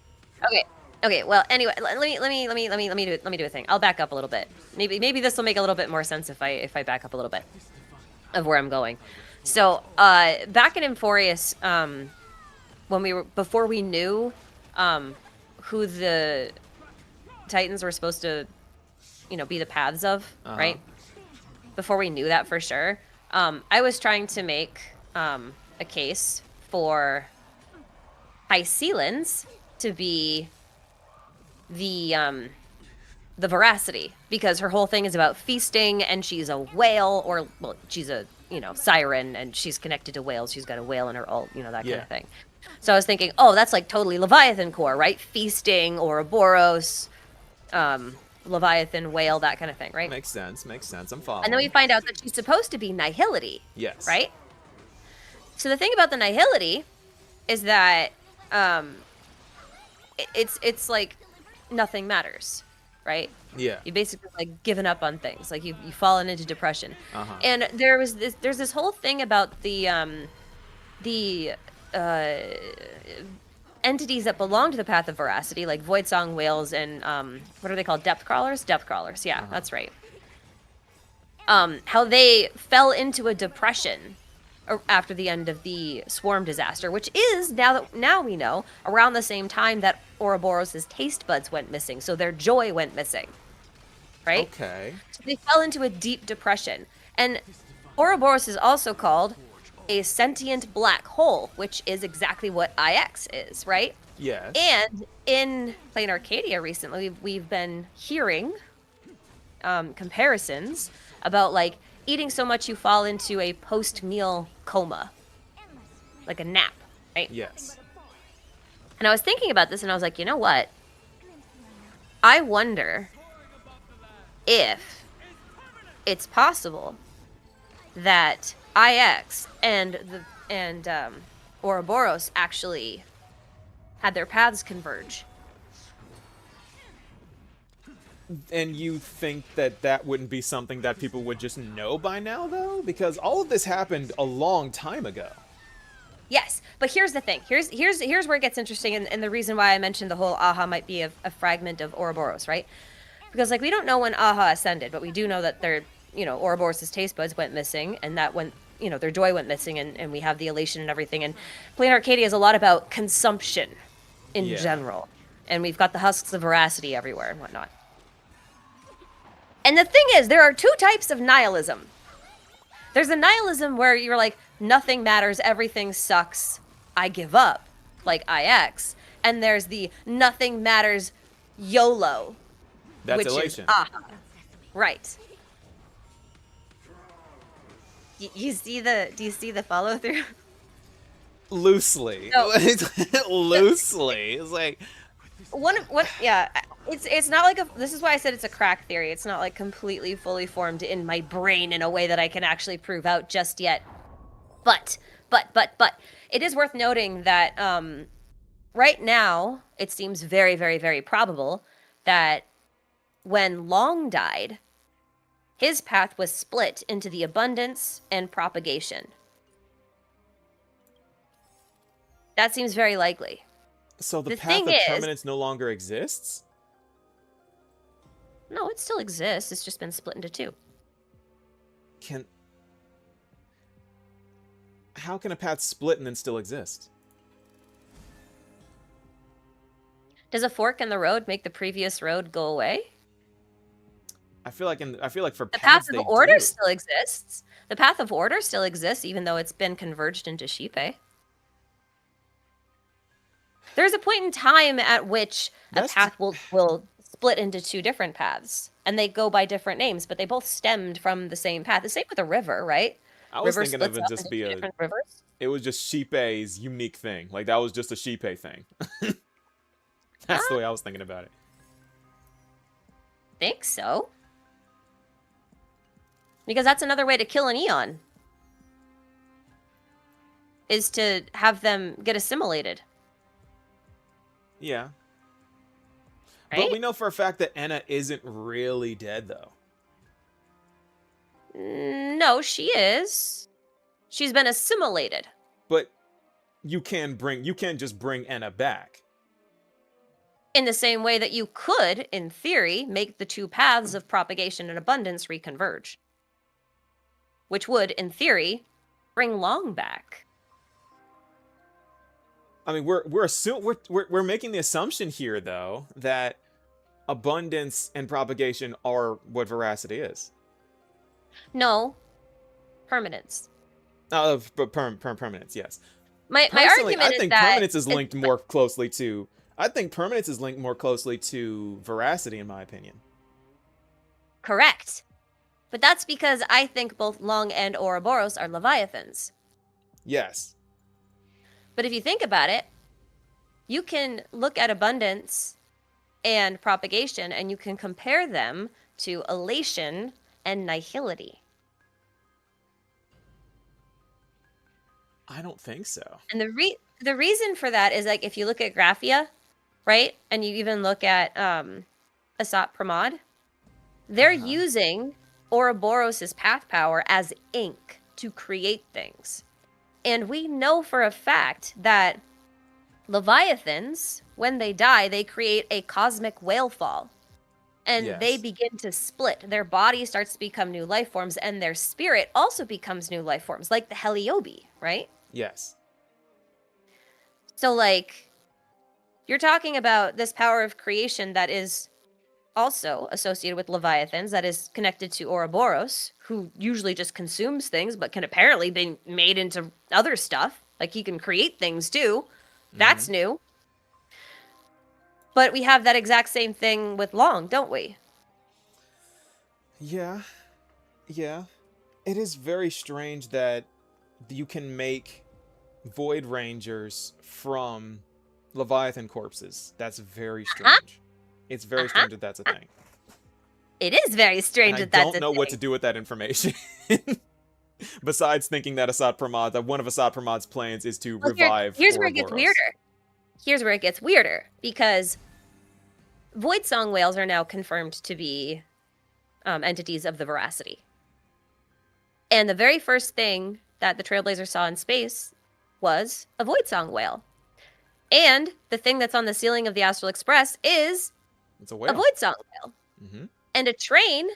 Okay. Well, anyway, let me do a thing. I'll back up a little bit. Maybe this will make a little bit more sense if I back up a little bit of where I'm going. So, back in Emphorius, before we knew who the Titans were supposed to, be the paths of, right? Before we knew that for sure, I was trying to make a case for Hycelins to be the veracity, because her whole thing is about feasting, and she's a whale, or she's a siren, and she's connected to whales. She's got a whale in her ult, that kind of thing. So I was thinking, oh, that's like totally Leviathan core, right? Feasting, Ouroboros, Leviathan, whale, that kind of thing, right? Makes sense. I'm following. And then we find out that she's supposed to be Nihility. Yes. Right? So the thing about the Nihility is that it's like nothing matters, right? Yeah. You basically like given up on things, like you've fallen into depression. And there's this whole thing about the entities that belong to the path of veracity, like Voidsong whales and what are they called? Depth crawlers. Yeah, that's right. How they fell into a depression after the end of the swarm disaster, which is now we know around the same time that Ouroboros' taste buds went missing, so their joy went missing. Right? Okay. So they fell into a deep depression. And Ouroboros is also called a sentient black hole, which is exactly what IX is, right? Yes. And in Playing Arcadia recently, we've been hearing comparisons about, like, eating so much you fall into a post-meal coma. Like a nap, right? Yes. And I was thinking about this, and I was like, you know what? I wonder if it's possible that IX and Ouroboros actually had their paths converge. And you think that wouldn't be something that people would just know by now, though? Because all of this happened a long time ago. Yes, but here's the thing. Here's where it gets interesting, and the reason why I mentioned the whole Aha might be a fragment of Ouroboros, right? Because like we don't know when Aha ascended, but we do know that their Ouroboros' taste buds went missing, and that went their joy went missing, and we have the elation and everything. And Plain Arcadia is a lot about consumption in Yeah. general, and we've got the husks of veracity everywhere and whatnot. And the thing is, there are two types of nihilism. There's a nihilism where you're like, nothing matters, everything sucks, I give up, like IX. And there's the nothing matters YOLO, That's which elation. is Aha. Right. Do you see the follow through? Loosely. No. Loosely. It's like, Yeah, it's not like this is why I said it's a crack theory. It's not like completely fully formed in my brain in a way that I can actually prove out just yet. But it is worth noting that right now it seems very, very, very probable that when Long died, his path was split into the abundance and propagation. That seems very likely. so the The path thing of is- permanence no longer exists? No, it still exists. It's just been split into two. How can a path split and then still exist? Does a fork in the road make the previous road go away? I feel like for The paths path they of order do. still exists. The path of order still exists, even though it's been converged into Shipe. There's a point in time at which That's- a path will split into two different paths, and they go by different names, but they both stemmed from the same path. The same with a river, right? I was River thinking of splits it up just into be two a. different rivers. It was just Sheepei's unique thing. Like that was just a Sheepei thing. That's the way I was thinking about it. Think so. Because that's another way to kill an Eon. Is to have them get assimilated. Yeah. Right? But we know for a fact that Enna isn't really dead, though. No, she is. She's been assimilated. But you can just bring Enna back. In the same way that you could, in theory, make the two paths of propagation and abundance reconverge. Which would, in theory, bring Long back. I mean, we're making the assumption here, though, that abundance and propagation are what veracity is. No. Permanence. But permanence, yes. My Personally, argument I think is that permanence is linked more closely to. I think permanence is linked more closely to veracity, in my opinion. correct. But that's because I think both Long and Ouroboros are Leviathans. Yes. But if you think about it, you can look at abundance and propagation and you can compare them to elation and nihility. I don't think so. And the reason for that is like if you look at Graphia, right? And you even look at Asat Pramod, they're using Ouroboros' path power as ink to create things. And we know for a fact that Leviathans, when they die, they create a cosmic whale fall. And Yes. they begin to split. Their body starts to become new life forms, and their spirit also becomes new life forms, like the Heliobi, right? Yes. So, like, you're talking about this power of creation that is also associated with Leviathans, that is connected to Ouroboros, who usually just consumes things, but can apparently be made into other stuff. Like, he can create things too. That's new. But we have that exact same thing with Long, don't we? Yeah. Yeah. It is very strange that you can make Void Rangers from Leviathan corpses. That's very strange. It's very strange that that's a thing. It is very strange And that I that's don't know what to do with that information. Besides thinking that one of Assad Pramod's plans is to revive Here's where it gets Ouroboros. weirder. Here's where it gets weirder, because Void Song whales are now confirmed to be entities of the veracity. And the very first thing that the Trailblazer saw in space was a Void Song whale. And the thing that's on the ceiling of the Astral Express is It's a whale. a Void Song whale. Mm-hmm. And a train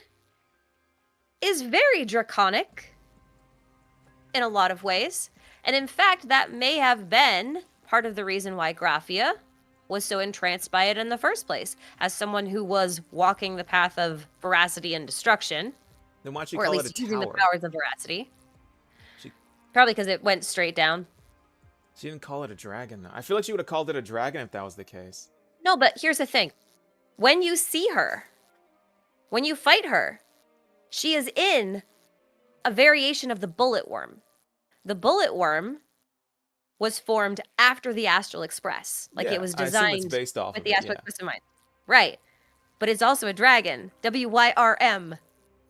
is very draconic in a lot of ways. And in fact, that may have been part of the reason why Graphia was so entranced by it in the first place. As someone who was walking the path of veracity and destruction, Then why'd she or at call it least a using the tower? powers of veracity. She- Probably because it went straight down. She didn't call it a dragon, though. I feel like she would have called it a dragon if that was the case. No, but here's the thing. When you see her, when you fight her, she is in a variation of the bullet worm. The bullet worm was formed after the Astral Express. Like Yeah, it was I assume it's designed based off with of the it, Astral yeah. Express in mind. Right. But it's also a dragon. WYRM.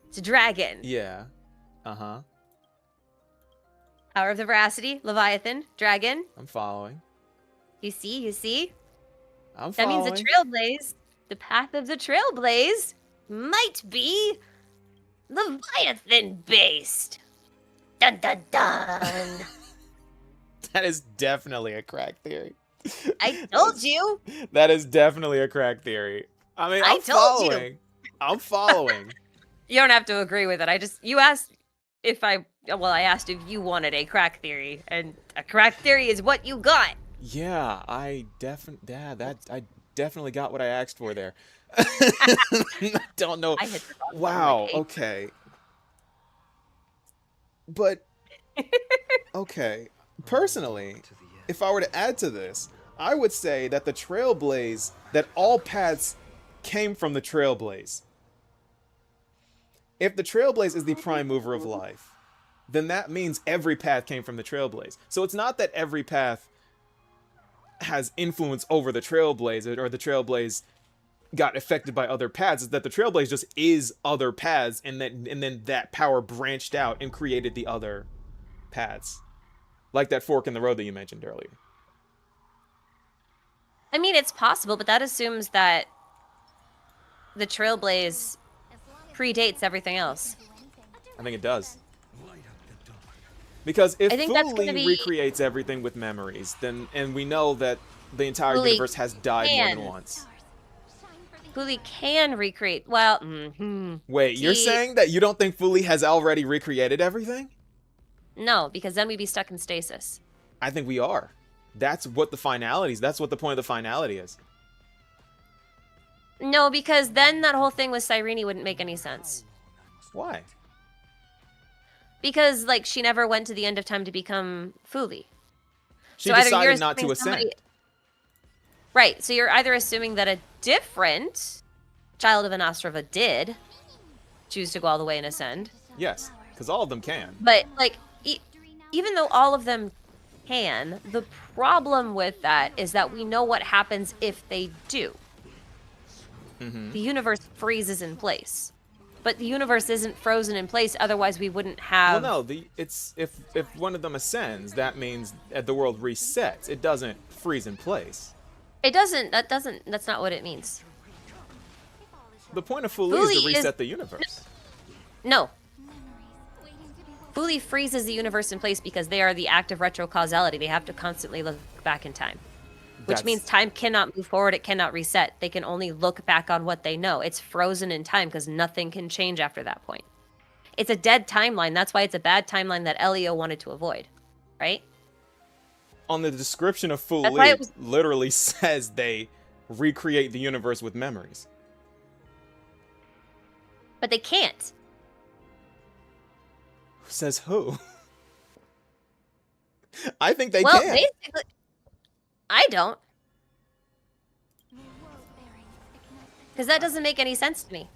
It's a dragon. Yeah. Uh-huh. Power of the Veracity, Leviathan, dragon. I'm following. You see? I'm That following. means the Trailblaze, the path of the Trailblaze, might be Leviathan based. Dun dun dun. That is definitely a crack theory. I told you. That is definitely a crack theory. I mean, I I'm told you. following. I'm following. You don't have to agree with it. You asked if I asked if you wanted a crack theory, and a crack theory is what you got. Yeah, I definitely got what I asked for there. I don't know. I hit the wrong Wow, button. okay. But okay, personally, if I were to add to this, I would say that the Trailblaze, that all paths came from the Trailblaze. If the Trailblaze is the prime mover of life, then that means every path came from the Trailblaze. So it's not that every path has influence over the Trailblaze, or the Trailblaze got affected by other paths. It's that the Trailblaze just is other paths, and then that power branched out and created the other paths. Like that fork in the road that you mentioned earlier. I mean, it's possible, but that assumes that the Trailblaze predates everything else. I think it does. Because if I think that's Fuli gonna be- recreates everything with memories, then, and we know that the entire Fuli universe has died more than can. once. Fuli can recreate. Well, Wait, you're See- saying that you don't think Fuli has already recreated everything? no, because then we'd be stuck in stasis. I think we are. That's what the point of the finality is. No, because then that whole thing with Cyrene wouldn't make any sense. Why? Because, like, she never went to the end of time to become Fuli. She So either you're decided not to assuming ascend. somebody- Right, so you're either assuming that a different child of an Ostrava did choose to go all the way and ascend. Yes, because all of them can. But, like, even though all of them can, the problem with that is that we know what happens if they do. Mm-hmm. The universe freezes in place. But the universe isn't frozen in place, otherwise we wouldn't have... Well, no, it's if one of them ascends, that means that the world resets. It doesn't freeze in place. That's not what it means. The point of Fuli is to Fuli is- reset the universe. No. Fuli freezes the universe in place because they are the act of retrocausality. They have to constantly look back in time. Which That's- means time cannot move forward, it cannot reset. They can only look back on what they know. It's frozen in time because nothing can change after that point. It's a dead timeline. That's why it's a bad timeline that Elio wanted to avoid. Right? On the description of That's why Fuli, it it was- literally says they recreate the universe with memories. But they can't. Says who? I think they Well, can. basically... I don't. Because that doesn't make any sense to me.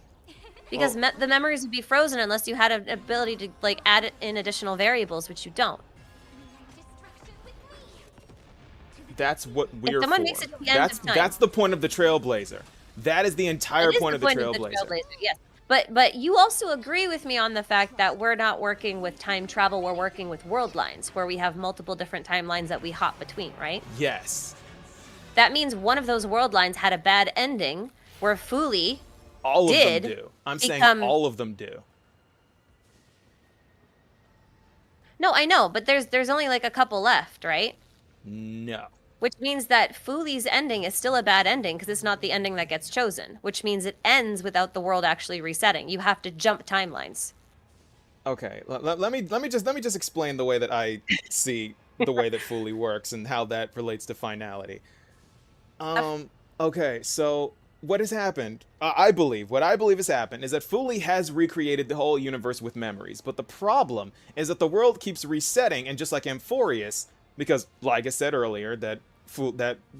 Because the memories would be frozen unless you had an ability to, like, add in additional variables, which you don't. That's what we're someone for. makes it to the end of time. That's the point of the Trailblazer. That is the entire It is point of the Trailblazer. Yes. But you also agree with me on the fact that we're not working with time travel, we're working with world lines, where we have multiple different timelines that we hop between, right? Yes. That means one of those world lines had a bad ending, where Fuli... All of them did do. I'm become- saying all of them do. No, I know, but there's only like a couple left, right? No. Which means that Fuli's ending is still a bad ending because it's not the ending that gets chosen, which means it ends without the world actually resetting. You have to jump timelines. Okay, let me just explain the way that I see the way that Fuli works and how that relates to finality. Okay, so what has happened? What I believe has happened is that Fuli has recreated the whole universe with memories, but the problem is that the world keeps resetting, and just like Amphorius, because like I said earlier, that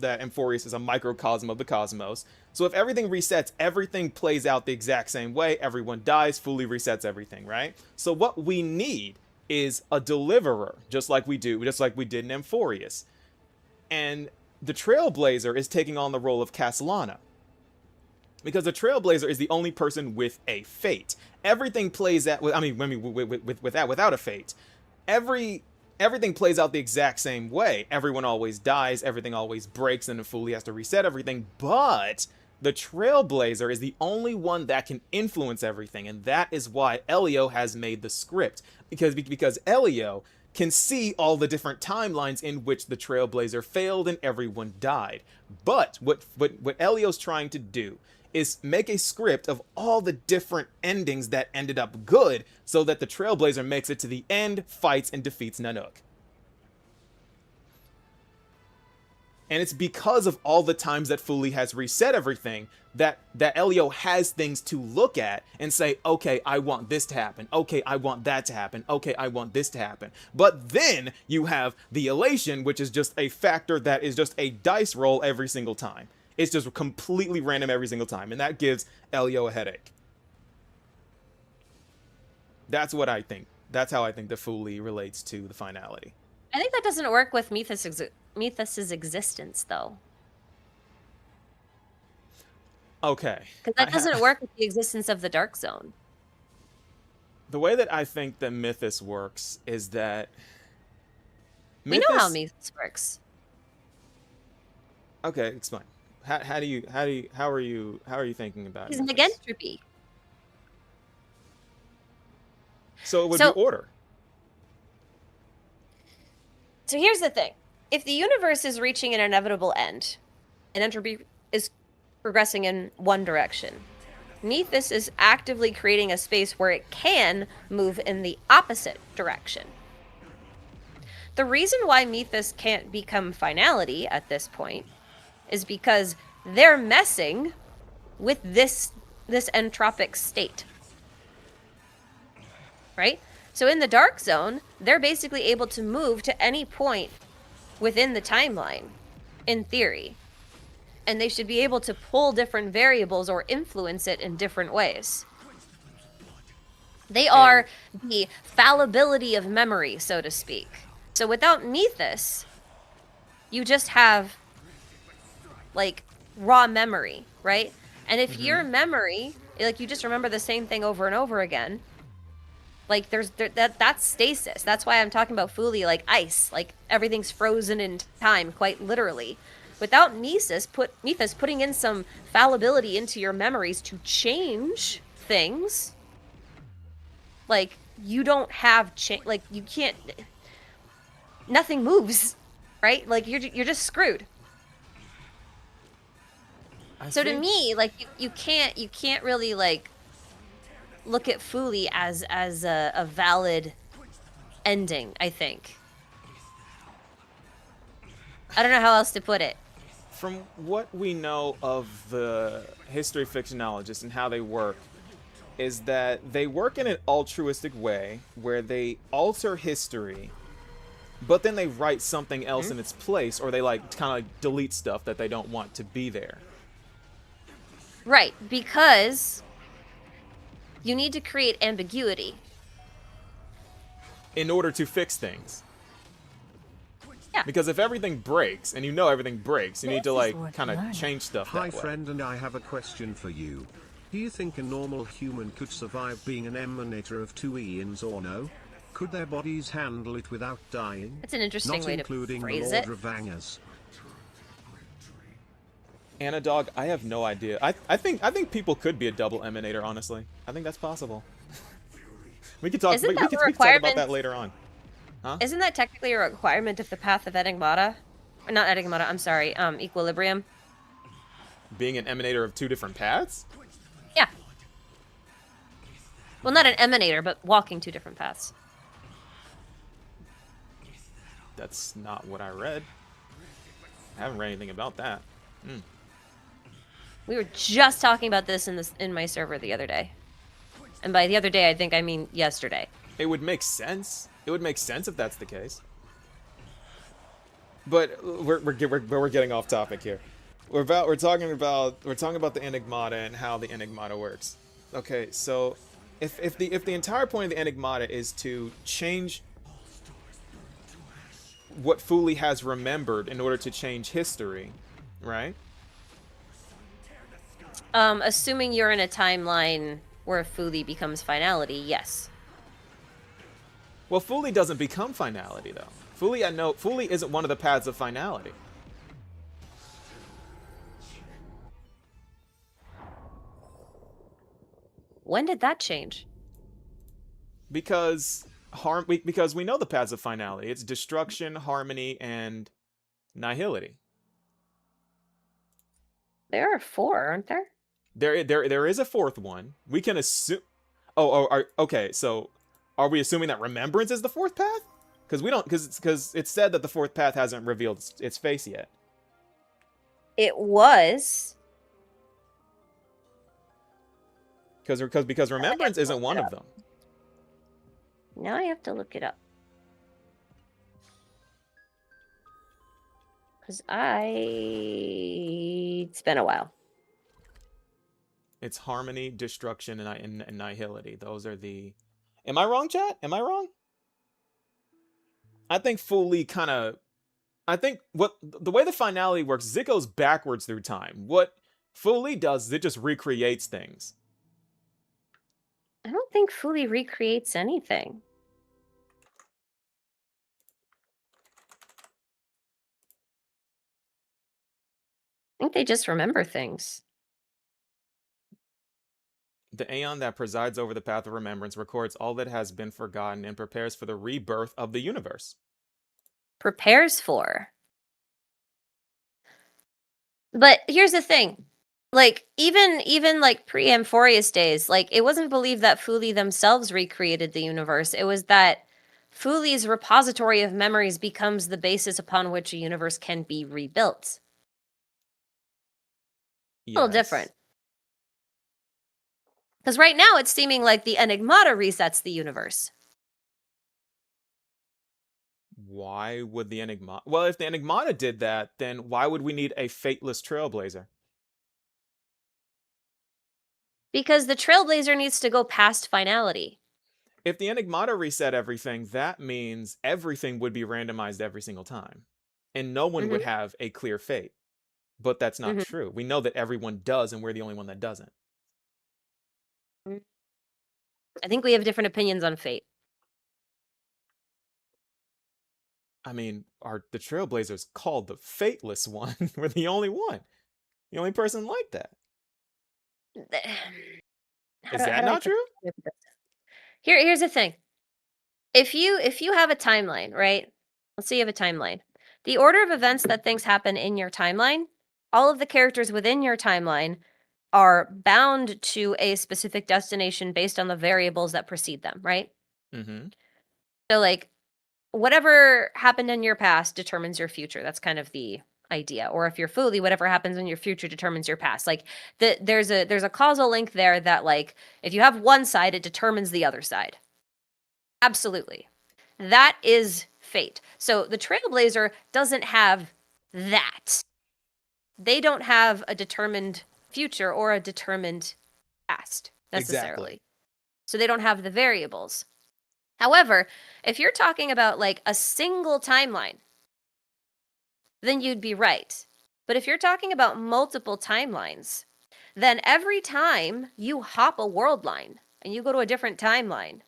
Amphorius is a microcosm of the cosmos. So if everything resets, everything plays out the exact same way. Everyone dies, Fuli resets everything, right? So what we need is a deliverer, just like we did in Amphorius. And the Trailblazer is taking on the role of Castellana. Because the Trailblazer is the only person with a fate. Everything plays out without a fate. Everything plays out the exact same way. Everyone always dies, everything always breaks, and the Fuli has to reset everything. But the Trailblazer is the only one that can influence everything, and that is why Elio has made the script. Because Elio can see all the different timelines in which the Trailblazer failed and everyone died. But what Elio's trying to do is make a script of all the different endings that ended up good, so that the Trailblazer makes it to the end, fights, and defeats Nanook. And it's because of all the times that Fuli has reset everything that Elio has things to look at and say, okay, I want this to happen. Okay, I want that to happen. Okay, I want this to happen. But then you have the elation, which is just a factor that is just a dice roll every single time. It's just completely random every single time, and that gives Elio a headache. That's what I think. That's how I think the Fuli relates to the finality. I think that doesn't work with Mythos's existence, though. Okay. Because that doesn't work with the existence of the Dark Zone. The way that I think that Mythos works is that we know how Mythos works. Okay, explain. How are you thinking about it? He's an entropy. So it would be order. So here's the thing. If the universe is reaching an inevitable end, and entropy is progressing in one direction, Mythos is actively creating a space where it can move in the opposite direction. The reason why Mythos can't become finality at this point is because they're messing with this entropic state. Right? So in the Dark Zone, they're basically able to move to any point within the timeline, in theory. And they should be able to pull different variables or influence it in different ways. They are the fallibility of memory, so to speak. So without Mythos, you just have like raw memory, right? And if your memory, like you just remember the same thing over and over again, like that's stasis. That's why I'm talking about Fuli like ice, like everything's frozen in time, quite literally. Without Mythos putting in some fallibility into your memories to change things, like you don't have like you can't, nothing moves, right? Like you're just screwed. So to me, like you can't really like look at Fuli as a valid ending, I think. I don't know how else to put it. From what we know of the history fictionologists and how they work, is that they work in an altruistic way where they alter history, but then they write something else in its place, or they like kind of like delete stuff that they don't want to be there. Right, because you need to create ambiguity in order to fix things. Yeah. Because if everything breaks, and you know everything breaks, you need to like kind of change stuff that way. Hi friend, and I have a question for you. Do you think a normal human could survive being an emanator of two eons or no? Could their bodies handle it without dying? That's an interesting way to phrase it. Not including the Lord Ravangers. Anna Dog, I have no idea. I think people could be a double emanator, honestly. I think that's possible. we could talk about that later on. Huh? Isn't that technically a requirement of the path of Enigmata? Or not Enigmata, I'm sorry, Equilibrium. Being an emanator of two different paths? Yeah. Well, not an emanator, but walking two different paths. That's not what I read. I haven't read anything about that. We were just talking about this in my server the other day. And by the other day, I think I mean yesterday. It would make sense. It would make sense if that's the case. But we're getting off topic here. We're talking about the Enigmata and how the Enigmata works. Okay, so if the entire point of the Enigmata is to change what Fuli has remembered in order to change history, right? Assuming you're in a timeline where Fuli becomes finality, yes. Well, Fuli doesn't become finality though. Fuli isn't one of the paths of finality. When did that change? Because we know the paths of finality. It's destruction, harmony, and nihility. There are 4, aren't there? There is a fourth one. We can assume. Okay. So, are we assuming that remembrance is the fourth path? Because we don't. Because it's said that the fourth path hasn't revealed its face yet. It was. Because remembrance isn't one of them. Now I have to look it up. Because it's been a while. It's harmony, destruction, and nihility. Those are the. Am I wrong, chat? Am I wrong? I think Fuli kind of. I think the way the finality works is it goes backwards through time. What Fuli does is it just recreates things. I don't think Fuli recreates anything. I think they just remember things. The Aeon that presides over the path of remembrance records all that has been forgotten and prepares for the rebirth of the universe. Prepares for. But here's the thing. Like, even like pre-Amphorius days, like, it wasn't believed that Fuli themselves recreated the universe. It was that Fuli's repository of memories becomes the basis upon which a universe can be rebuilt. Yes. A little different. Because right now it's seeming like the Enigmata resets the universe. Why would the Enigmata... Well, if the Enigmata did that, then why would we need a fateless Trailblazer? Because the Trailblazer needs to go past finality. If the Enigmata reset everything, that means everything would be randomized every single time. And no one would have a clear fate. But that's not true. We know that everyone does, and we're the only one that doesn't. I think we have different opinions on fate. I mean, the Trailblazers called the Fateless one. We're the only one. The only person like that. Is that not true? Here's the thing. If you have a timeline, right? Let's say you have a timeline. The order of events that things happen in your timeline, all of the characters within your timeline are bound to a specific destination based on the variables that precede them, right? Mm-hmm. So, like, whatever happened in your past determines your future. That's kind of the idea. Or if you're Fuli, whatever happens in your future determines your past. Like, there's a causal link there that, like, if you have one side, it determines the other side. Absolutely. That is fate. So the Trailblazer doesn't have that. They don't have a determined future or a determined past, necessarily. Exactly. So they don't have the variables. However, if you're talking about, like, a single timeline, then you'd be right. But if you're talking about multiple timelines, then every time you hop a world line and you go to a different timeline,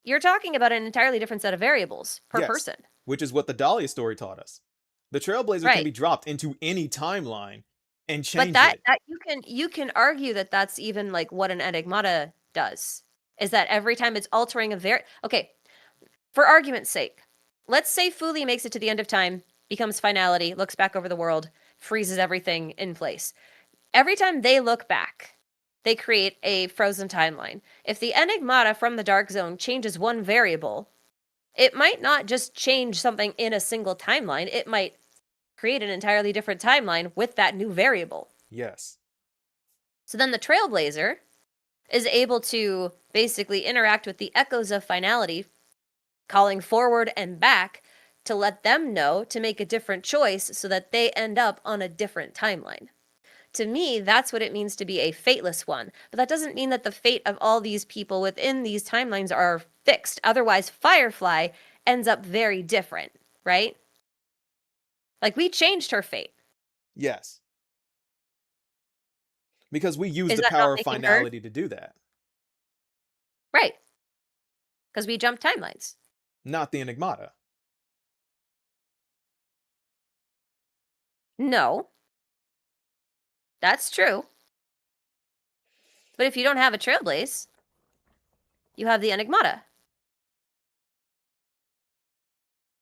you're talking about an entirely different set of variables per person. Which is what the Dahlia story taught us. The Trailblazer can be dropped into any timeline and change it. But you can argue that that's even, like, what an Enigmata does. Is that every time it's altering a okay, for argument's sake, let's say Fuli makes it to the end of time, becomes finality, looks back over the world, freezes everything in place. Every time they look back, they create a frozen timeline. If the Enigmata from the Dark Zone changes one variable, it might not just change something in a single timeline. It might create an entirely different timeline with that new variable. Yes. So then the Trailblazer is able to basically interact with the echoes of finality, calling forward and back to let them know to make a different choice so that they end up on a different timeline. To me, that's what it means to be a fateless one. But that doesn't mean that the fate of all these people within these timelines are fixed. Otherwise, Firefly ends up very different, right? Like, we changed her fate. Yes. Because we use Is the that not power of making her? finality to do that. Right. Because we jumped timelines. Not the Enigmata. No. That's true. But if you don't have a Trailblaze, you have the Enigmata.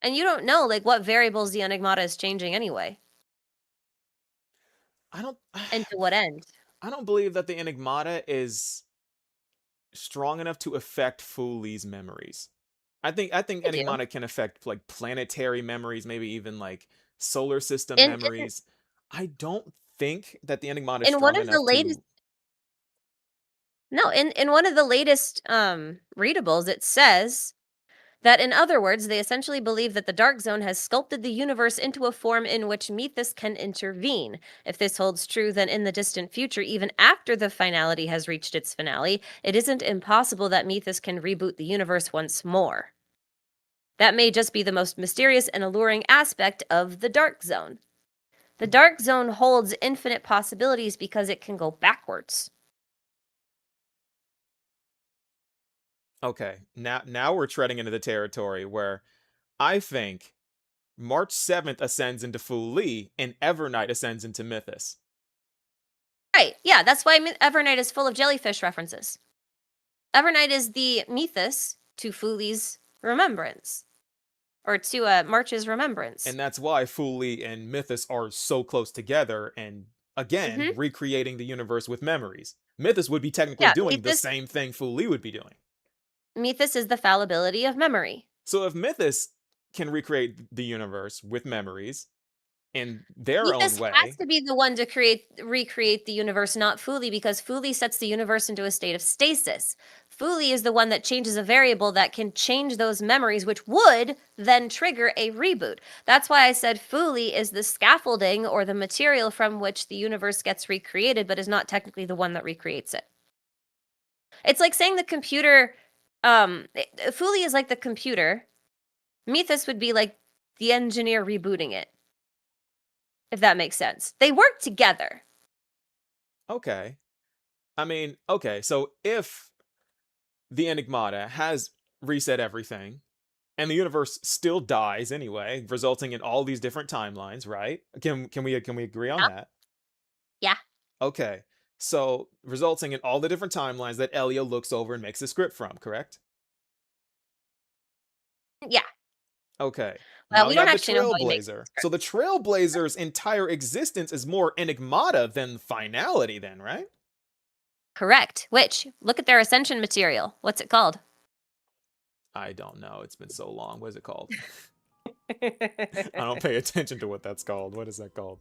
And you don't know, like, what variables the Enigmata is changing anyway. I don't And to what end. I don't believe that the Enigmata is strong enough to affect Fuli's memories. I think They do. Enigmata can affect like planetary memories, maybe even like solar system In memories. I don't think that the Enigmata is in one strong of the enough latest to. No, in one of the latest readables, it says that, in other words, they essentially believe that the Dark Zone has sculpted the universe into a form in which Mythos can intervene. If this holds true, then in the distant future, even after the finality has reached its finale, it isn't impossible that Mythos can reboot the universe once more. That may just be the most mysterious and alluring aspect of the Dark Zone. The Dark Zone holds infinite possibilities because it can go backwards. Okay, now we're treading into the territory where I think March 7th ascends into Fuli and Evernight ascends into Mythos. Right, yeah, that's why Evernight is full of jellyfish references. Evernight is the Mythos to Fuli's remembrance. Or to March's remembrance. And that's why Fuli and Mythos are so close together and, again, recreating the universe with memories. Mythos would be technically doing the same thing Fuli would be doing. Mythos is the fallibility of memory. So if Mythos can recreate the universe with memories in their Mythos own way. has to be the one to recreate the universe, not Fuli, because Fuli sets the universe into a state of stasis. Fuli is the one that changes a variable that can change those memories, which would then trigger a reboot. That's why I said Fuli is the scaffolding or the material from which the universe gets recreated, but is not technically the one that recreates it. It's like saying the computer, Fuli is like the computer. Mythos would be like the engineer rebooting it. If that makes sense. They work together. Okay. I mean, okay, so if the Enigmata has reset everything, and the universe still dies anyway, resulting in all these different timelines, right? Can we agree on that? Yeah. Okay. So, resulting in all the different timelines that Elia looks over and makes a script from, correct? Yeah. Okay. Well, Now we we don't have the actually know how he makes Trailblazer. the So the Trailblazer's entire existence is more Enigmata than finality then, right? Correct. Which, look at their ascension material. What's it called? I don't know. It's been so long. What is it called? I don't pay attention to what that's called. What is that called?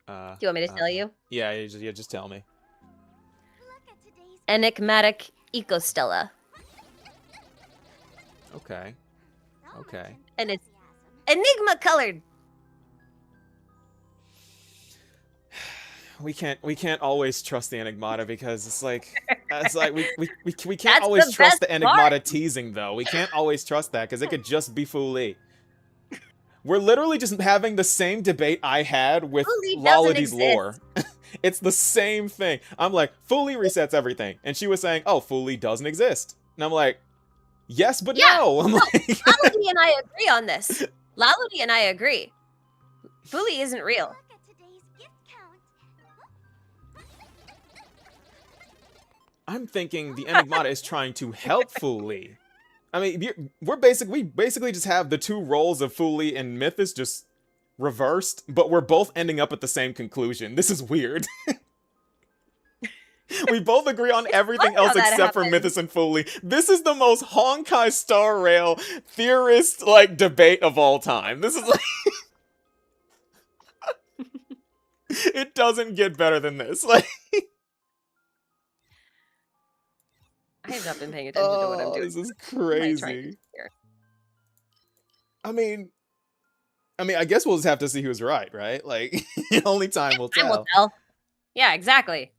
Do you want me to tell you? Yeah, just tell me. Enigmatic Ecostella. Okay. Okay. And it's enigma colored. We can't always trust the Enigmata because it's like we can't That's always the trust best the Enigmata part. teasing though. We can't always trust that because it could just be Fuli. We're literally just having the same debate I had with Fuli doesn't Lollity's lore. It's the same thing. I'm like, Fuli resets everything. And she was saying, oh, Fuli doesn't exist. And I'm like, yes, but no. I'm like, Lality and I agree on this. Lality and I agree. Fuli isn't real. I'm thinking the Enigmata is trying to help Fu Li. I mean, we basically just have the two roles of Fu Li and Mythos just reversed, but we're both ending up at the same conclusion. This is weird. We both agree on everything else except for Mythos and Fu Li. This is the most Honkai Star Rail theorist like debate of all time. This is like it doesn't get better than this. Like I have not been paying attention to what I'm doing. This is crazy. I mean, I guess we'll just have to see who's right? Like, only time will tell. Time will tell. Yeah, exactly.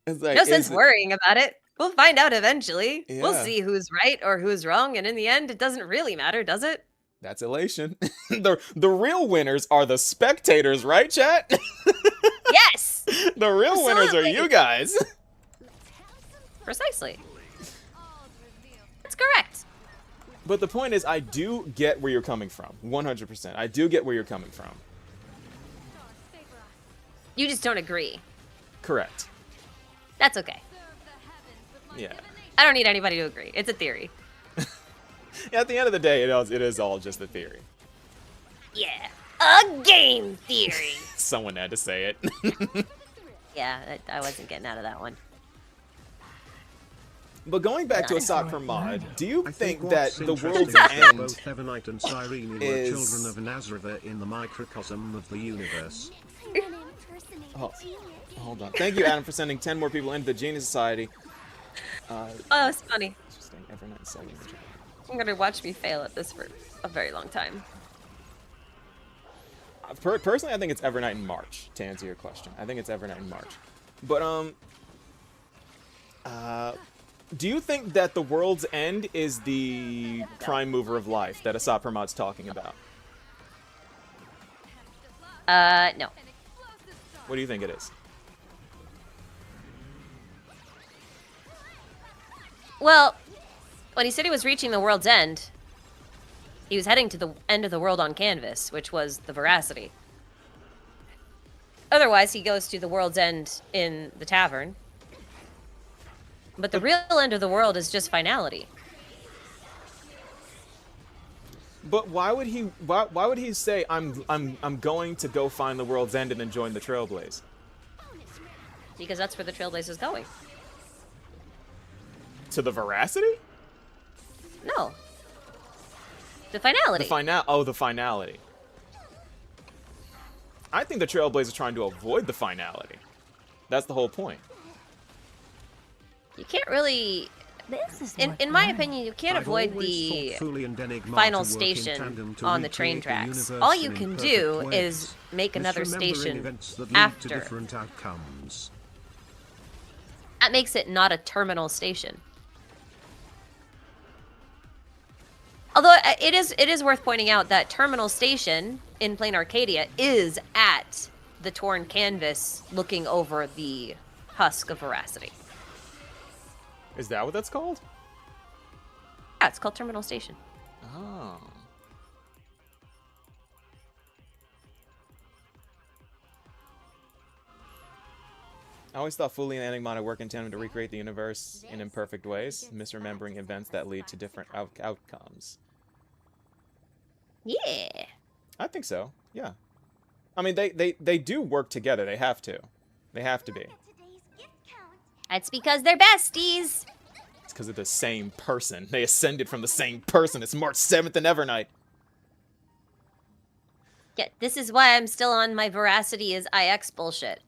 It's like, no sense worrying about it. We'll find out eventually. Yeah. We'll see who's right or who's wrong, and in the end, it doesn't really matter, does it? That's elation. The real winners are the spectators, right, chat? Yes! The real winners are you guys. Precisely. That's correct. But the point is, I do get where you're coming from. 100%. I do get where you're coming from. You just don't agree. Correct. That's okay. Yeah. I don't need anybody to agree. It's a theory. Yeah, at the end of the day, it is all just a theory. Yeah. A game theory. Someone had to say it. Yeah, I wasn't getting out of that one. But going back to Asat for Mod, do you think what's that the interesting world's is that end both Evernite and Cyrene were is... children of an Azriva in the microcosm of the universe. Oh, hold on. Thank you, Adam, for sending 10 more people into the Genius Society. Oh, that's funny. Interesting. Evernite 7. I'm gonna watch me fail at this for a very long time. Personally, I think it's Evernight in March, to answer your question. I think it's Evernight in March. But, do you think that the world's end is the prime mover of life that Asat Permat's talking about? No. What do you think it is? Well, when he said he was reaching the world's end, he was heading to the end of the world on canvas, which was the veracity. Otherwise, he goes to the world's end in the tavern. But the real end of the world is just finality. But why would he? Why would he say I'm going to go find the world's end and then join the Trailblaze? Because that's where the Trailblaze is going. To the veracity? No. The finality. The finality. I think the Trailblaze is trying to avoid the finality. That's the whole point. You can't really... In my opinion, you can't avoid the final station on the train tracks. All you can do is make another station after. That makes it not a terminal station. Although it is worth pointing out that Terminal Station in Plain Arcadia is at the torn canvas looking over the husk of Veracity. Is that what that's called? Yeah, it's called Terminal Station. Oh. I always thought Fu Li and Enigmata work in tandem to recreate the universe in imperfect ways, misremembering events that lead to different outcomes. Yeah. I think so, yeah. I mean, they do work together. They have to. They have to be. That's because they're besties. It's because of the same person. They ascended from the same person. It's March 7th in Evernight. Yeah, this is why I'm still on my Veracity is IX bullshit.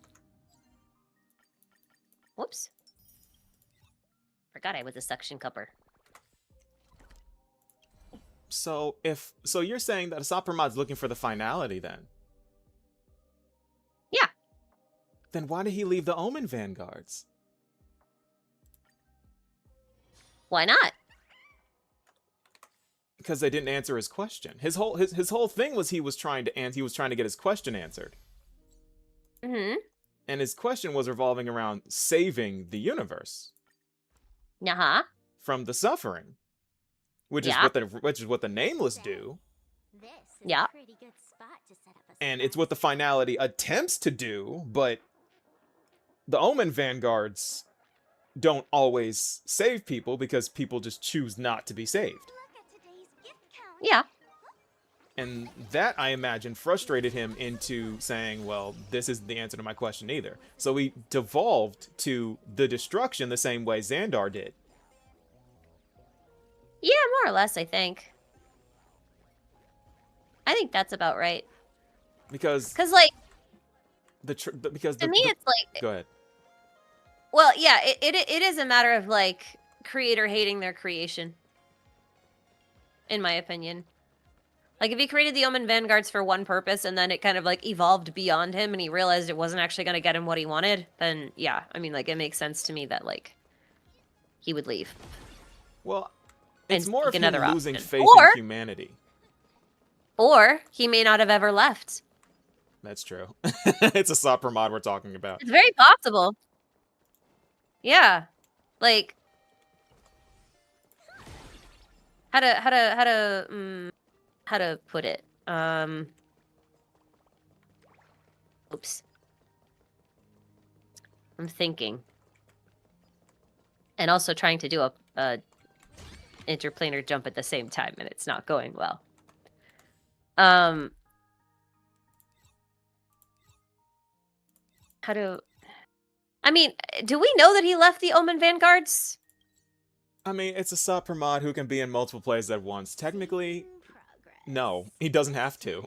Whoops. Forgot I was a suction cupper. So you're saying that Asat Permat's looking for the finality then? Yeah. Then why did he leave the Omen Vanguards? Why not? Because they didn't answer his question. His whole thing was he was trying to get his question answered. Mm-hmm. And his question was revolving around saving the universe. Uh-huh. From the suffering. Which is what the Nameless do. Yeah. And it's what the finality attempts to do, but the Omen Vanguards don't always save people because people just choose not to be saved. Yeah. And that, I imagine, frustrated him into saying, well, this isn't the answer to my question either. So he devolved to the destruction the same way Xandar did. Yeah, more or less, I think. I think that's about right. Because like, because to me, it's like, go ahead. well, yeah, it is a matter of like creator hating their creation, in my opinion. Like, if he created the Omen Vanguards for one purpose and then it kind of like evolved beyond him and he realized it wasn't actually going to get him what he wanted, then yeah, I mean, like, it makes sense to me that like he would leave. Well, it's more of seek him another losing option. faith Or- in humanity. Or he may not have ever left. That's true. It's a Sopper mod we're talking about. It's very possible. Yeah. Like, how to put it? Oops. I'm thinking. And also trying to do a interplanar jump at the same time, and it's not going well. I mean, do we know that he left the Omen Vanguards? I mean, it's a Sopper mod who can be in multiple places at once. Technically, no, he doesn't have to.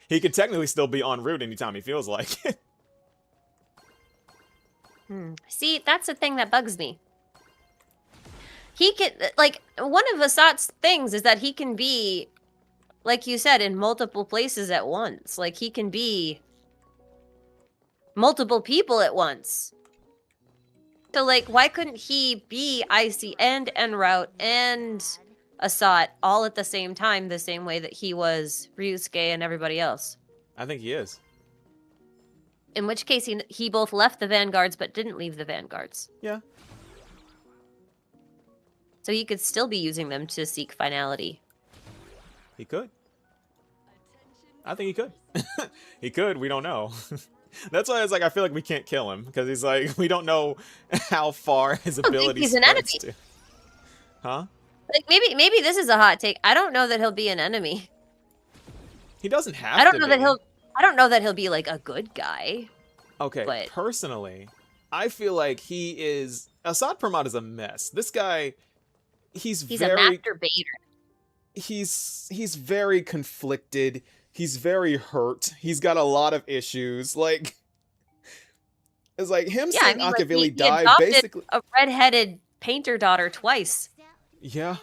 He could technically still be en route anytime he feels like it. See, that's the thing that bugs me. He can, like, one of Asat's things is that he can be, like you said, in multiple places at once. Like, he can be multiple people at once. So, like, why couldn't he be Icy and En route and Asat all at the same time, the same way that he was Ryusuke and everybody else? I think he is. In which case, he both left the Vanguards but didn't leave the Vanguards. Yeah. So he could still be using them to seek finality. He could. I think he could. He could. We don't know. That's why it's like I feel like we can't kill him because he's like we don't know how far his ability he's an spreads enemy. to. Huh? Like maybe this is a hot take. I don't know that he'll be an enemy. He doesn't have. I don't to know be. that he'll be like a good guy. Okay, but... personally, I feel like he is. Assad Pramat is a mess. This guy, he's a very masturbator. He's very conflicted. He's very hurt. He's got a lot of issues. Like, it's like him saying Akavili died. He adopted basically, a redheaded painter daughter twice. Yeah.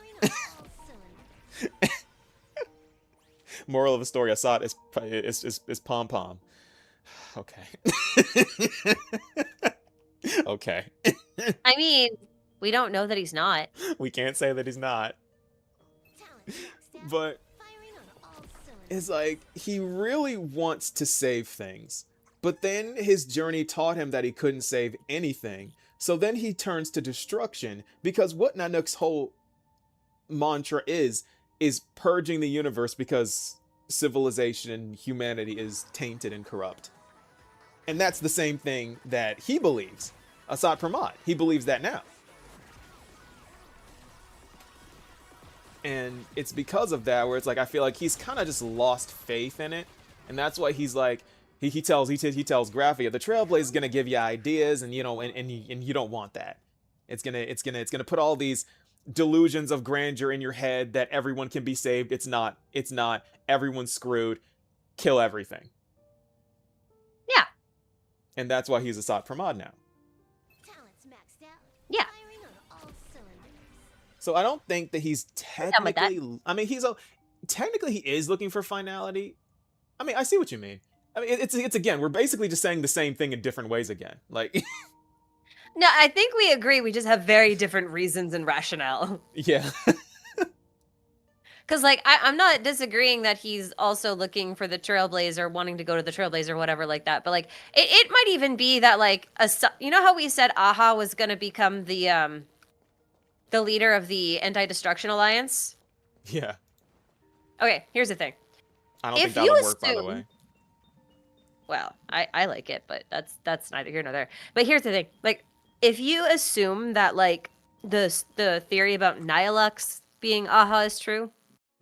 Moral of the story: Assad is pom pom. Okay. Okay. I mean, we don't know that he's not. We can't say that he's not. But it's like he really wants to save things. But then his journey taught him that he couldn't save anything. So then he turns to destruction because what Nanook's whole mantra is purging the universe because civilization and humanity is tainted and corrupt. And that's the same thing that he believes. Assad Pramat, he believes that now. And it's because of that where it's like I feel like he's kind of just lost faith in it, and that's why he's like he tells Graphia the Trailblaze is gonna give you ideas, and you know, and you don't want that. It's gonna put all these delusions of grandeur in your head that everyone can be saved. It's not. Everyone's screwed. Kill everything. Yeah. And that's why he's Assad Pramat now. Yeah. So I don't think that he's technically. I mean, technically he is looking for finality. I mean, I see what you mean. I mean, it's again, we're basically just saying the same thing in different ways again. Like, No, I think we agree. We just have very different reasons and rationale. yeah. Because, like, I'm not disagreeing that he's also looking for the Trailblazer, wanting to go to the Trailblazer, whatever, like that. But, like, it might even be that, like, you know how we said Aha was going to become the leader of the Anti-Destruction Alliance? Yeah. Okay, here's the thing. I don't If think you that'll work, by the way. Well, I like it, but that's neither here nor there. But here's the thing. Like, if you assume that like the theory about Nihilux being Aha is true,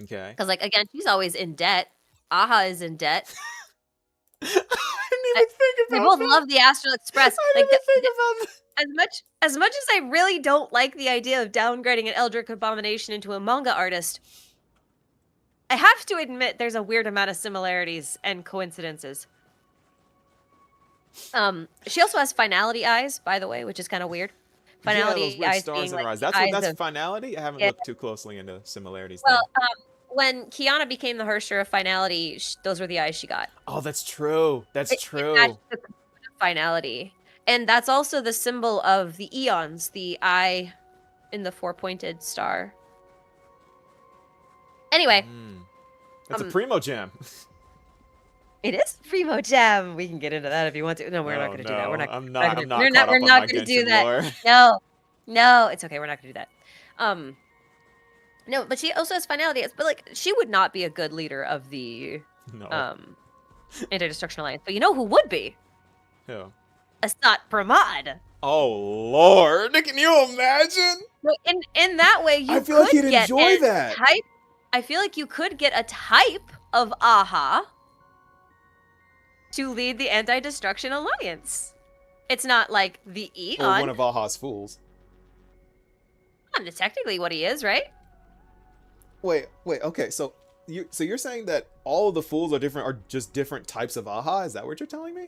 Okay. because like again, she's always in debt. Aha is in debt. I didn't even think They about both that. love the Astral Express. I Like didn't think about that. as much as I really don't like the idea of downgrading an Eldritch Abomination into a manga artist, I have to admit there's a weird amount of similarities and coincidences. She also has finality eyes, by the way, which is kind of weird. Finality those weird eyes stars being in her like eyes. the That's eyes of, finality? I haven't yeah. looked too closely into similarities Well, there. when Kiana became the Hersher of finality, those were the eyes she got. Oh, that's true. That's It true. matched the finality. And that's also the symbol of the eons, the eye in the four-pointed star. Anyway. That's a primo gem. It is Primo Gem. We can get into that if you want to. No, we're not going to do that. We're not. I'm not not. We're not going to do that. No, it's okay. We're not going to do that. No, but she also has finality. But like, she would not be a good leader of the Anti-Destruction Alliance. But you know who would be? Who? Asat Pramad. Oh Lord! Can you imagine? So in that way, you I feel like could he'd get enjoy a that. type. I feel like you could get a type of Aha to lead the Anti-Destruction Alliance. It's not like the Eon. Or one of Aha's fools. That's technically what he is, right? Wait. Okay, so you're saying that all of the fools are just different types of Aha? Is that what you're telling me?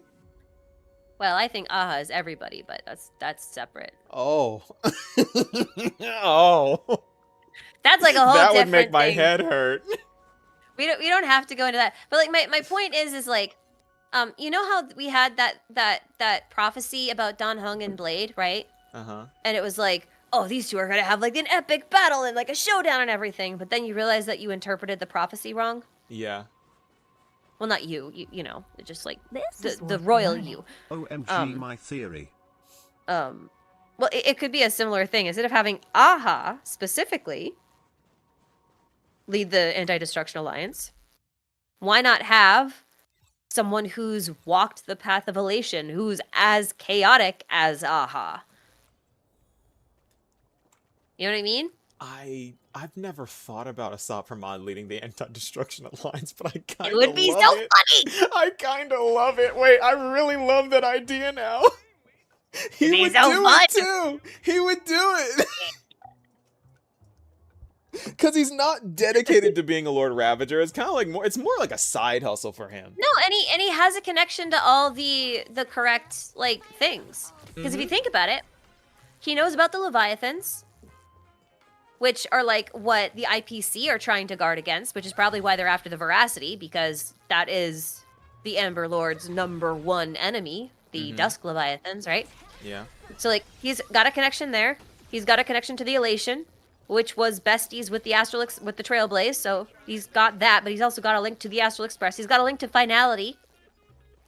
Well, I think Aha is everybody, but that's separate. Oh. Oh. That's like a whole that different would make my thing. head hurt. We don't have to go into that. But like my point is like, you know how we had that prophecy about Dan Heng and Blade, right? Uh-huh. And it was like, oh, these two are gonna have like an epic battle and like a showdown and everything. But then you realize that you interpreted the prophecy wrong. Yeah. Well, not you. You know, just like the royal you. OMG, my theory. Well, it could be a similar thing. Instead of having Aha specifically lead the Anti-Destruction Alliance, why not have someone who's walked the path of elation, who's as chaotic as Aha? You know what I mean? I've never thought about Asat Pramad leading the Anti-Destruction Alliance, but I kind It of would be so love it. funny. I kind of love it. Wait, I really love that idea now. He It'd be would so do fun. it too. He would do it. Because he's not dedicated to being a Lord Ravager. It's kind of like it's more like a side hustle for him. No, and he has a connection to all the correct like things. Because if you think about it, he knows about the Leviathans, which are like what the IPC are trying to guard against, which is probably why they're after the Veracity, because that is the Amber Lord's #1 enemy, the Dusk Leviathans, right? Yeah. So like he's got a connection there. He's got a connection to the Elation, which was besties with the with the Trailblaze. So he's got that, but he's also got a link to the Astral Express. He's got a link to Finality,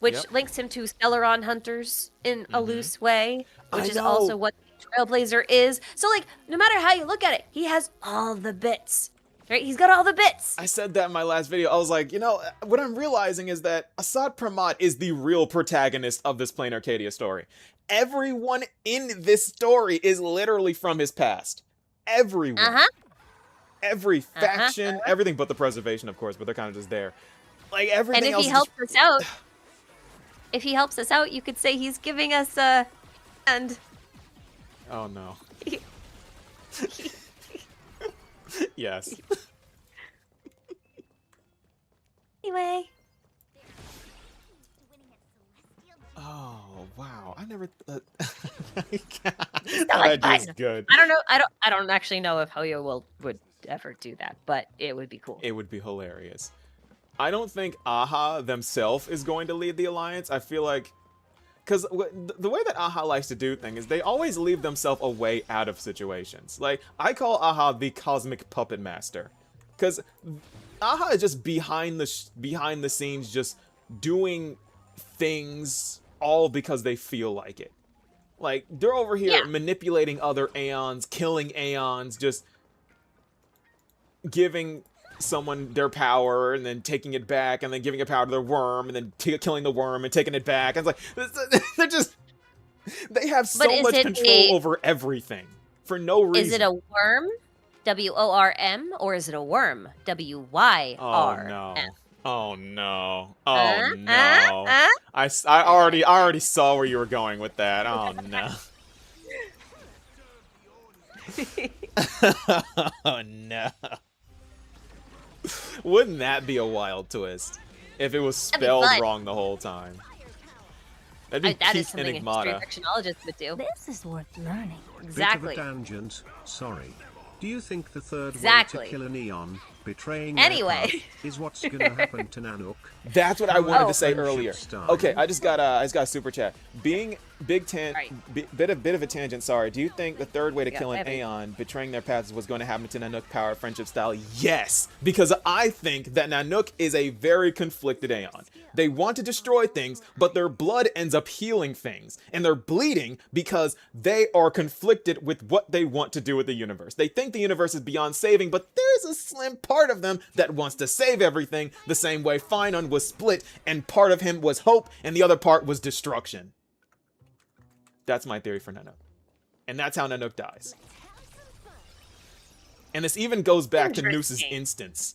which links him to Stellaron Hunters in a loose way, which is also what Trailblazer is. So like no matter how you look at it, he has all the bits. Right? He's got all the bits. I said that in my last video. I was like, you know, what I'm realizing is that Asat Pramad is the real protagonist of this Plain Arcadia story. Everyone in this story is literally from his past. Everyone. Every faction, everything but the preservation, of course, but they're kind of just there. Like everything else. And if he helps us out, you could say he's giving us a hand. Oh no. Yes. Anyway. Oh wow! I never. That Like is fun. good. I don't know. I don't actually know if Hoyo would ever do that, but it would be cool. It would be hilarious. I don't think Aha themselves is going to lead the alliance. I feel like, because the way that Aha likes to do things is they always leave themselves a way out of situations. Like I call Aha the cosmic puppet master, because Aha is just behind the scenes, just doing things all because they feel like it. Like they're over here manipulating other Aeons, killing Aeons, just giving someone their power and then taking it back and then giving it power to their worm and then killing the worm and taking it back. And it's like they're just They have But so is much it control over everything for no reason. Is it a worm? WORM, or is it a worm? WYRM? Oh no. Oh no. Oh Uh, no. uh, I already saw where you were going with that. Oh no. Oh no. Wouldn't that be a wild twist if it was That'd be spelled fun. wrong the whole time? That'd be That is peak something enigmata. a history fictionologist would do. This is worth learning. Exactly. Bit of a tangent, sorry. Do you think the third Exactly. way to kill an Eon, betraying Anyway. their path, is what's gonna happen to Nanook? That's what I wanted Oh. to say Friendship earlier. style. Okay, I just got a super chat. Being Right. bit of a tangent. Sorry. Do you think the third way to Yeah, kill an heavy. Aeon, betraying their paths, was going to happen to Nanook power friendship style? Yes, because I think that Nanook is a very conflicted Aeon. They want to destroy things, but their blood ends up healing things, and they're bleeding because they are conflicted with what they want to do with the universe. They think the universe is beyond saving, but there's a slim part of them that wants to save everything, the same way Finon was split, and part of him was hope, and the other part was destruction. That's my theory for Nanook. And that's how Nanook dies. And this even goes back to Noose's Interesting. instance.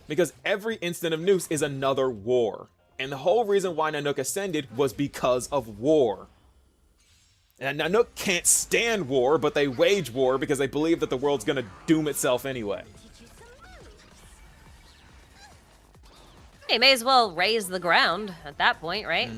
Because every instant of Noose is another war. And the whole reason why Nanook ascended was because of war. And Nanook can't stand war, but they wage war because they believe that the world's gonna doom itself anyway. They may as well raise the ground at that point, right?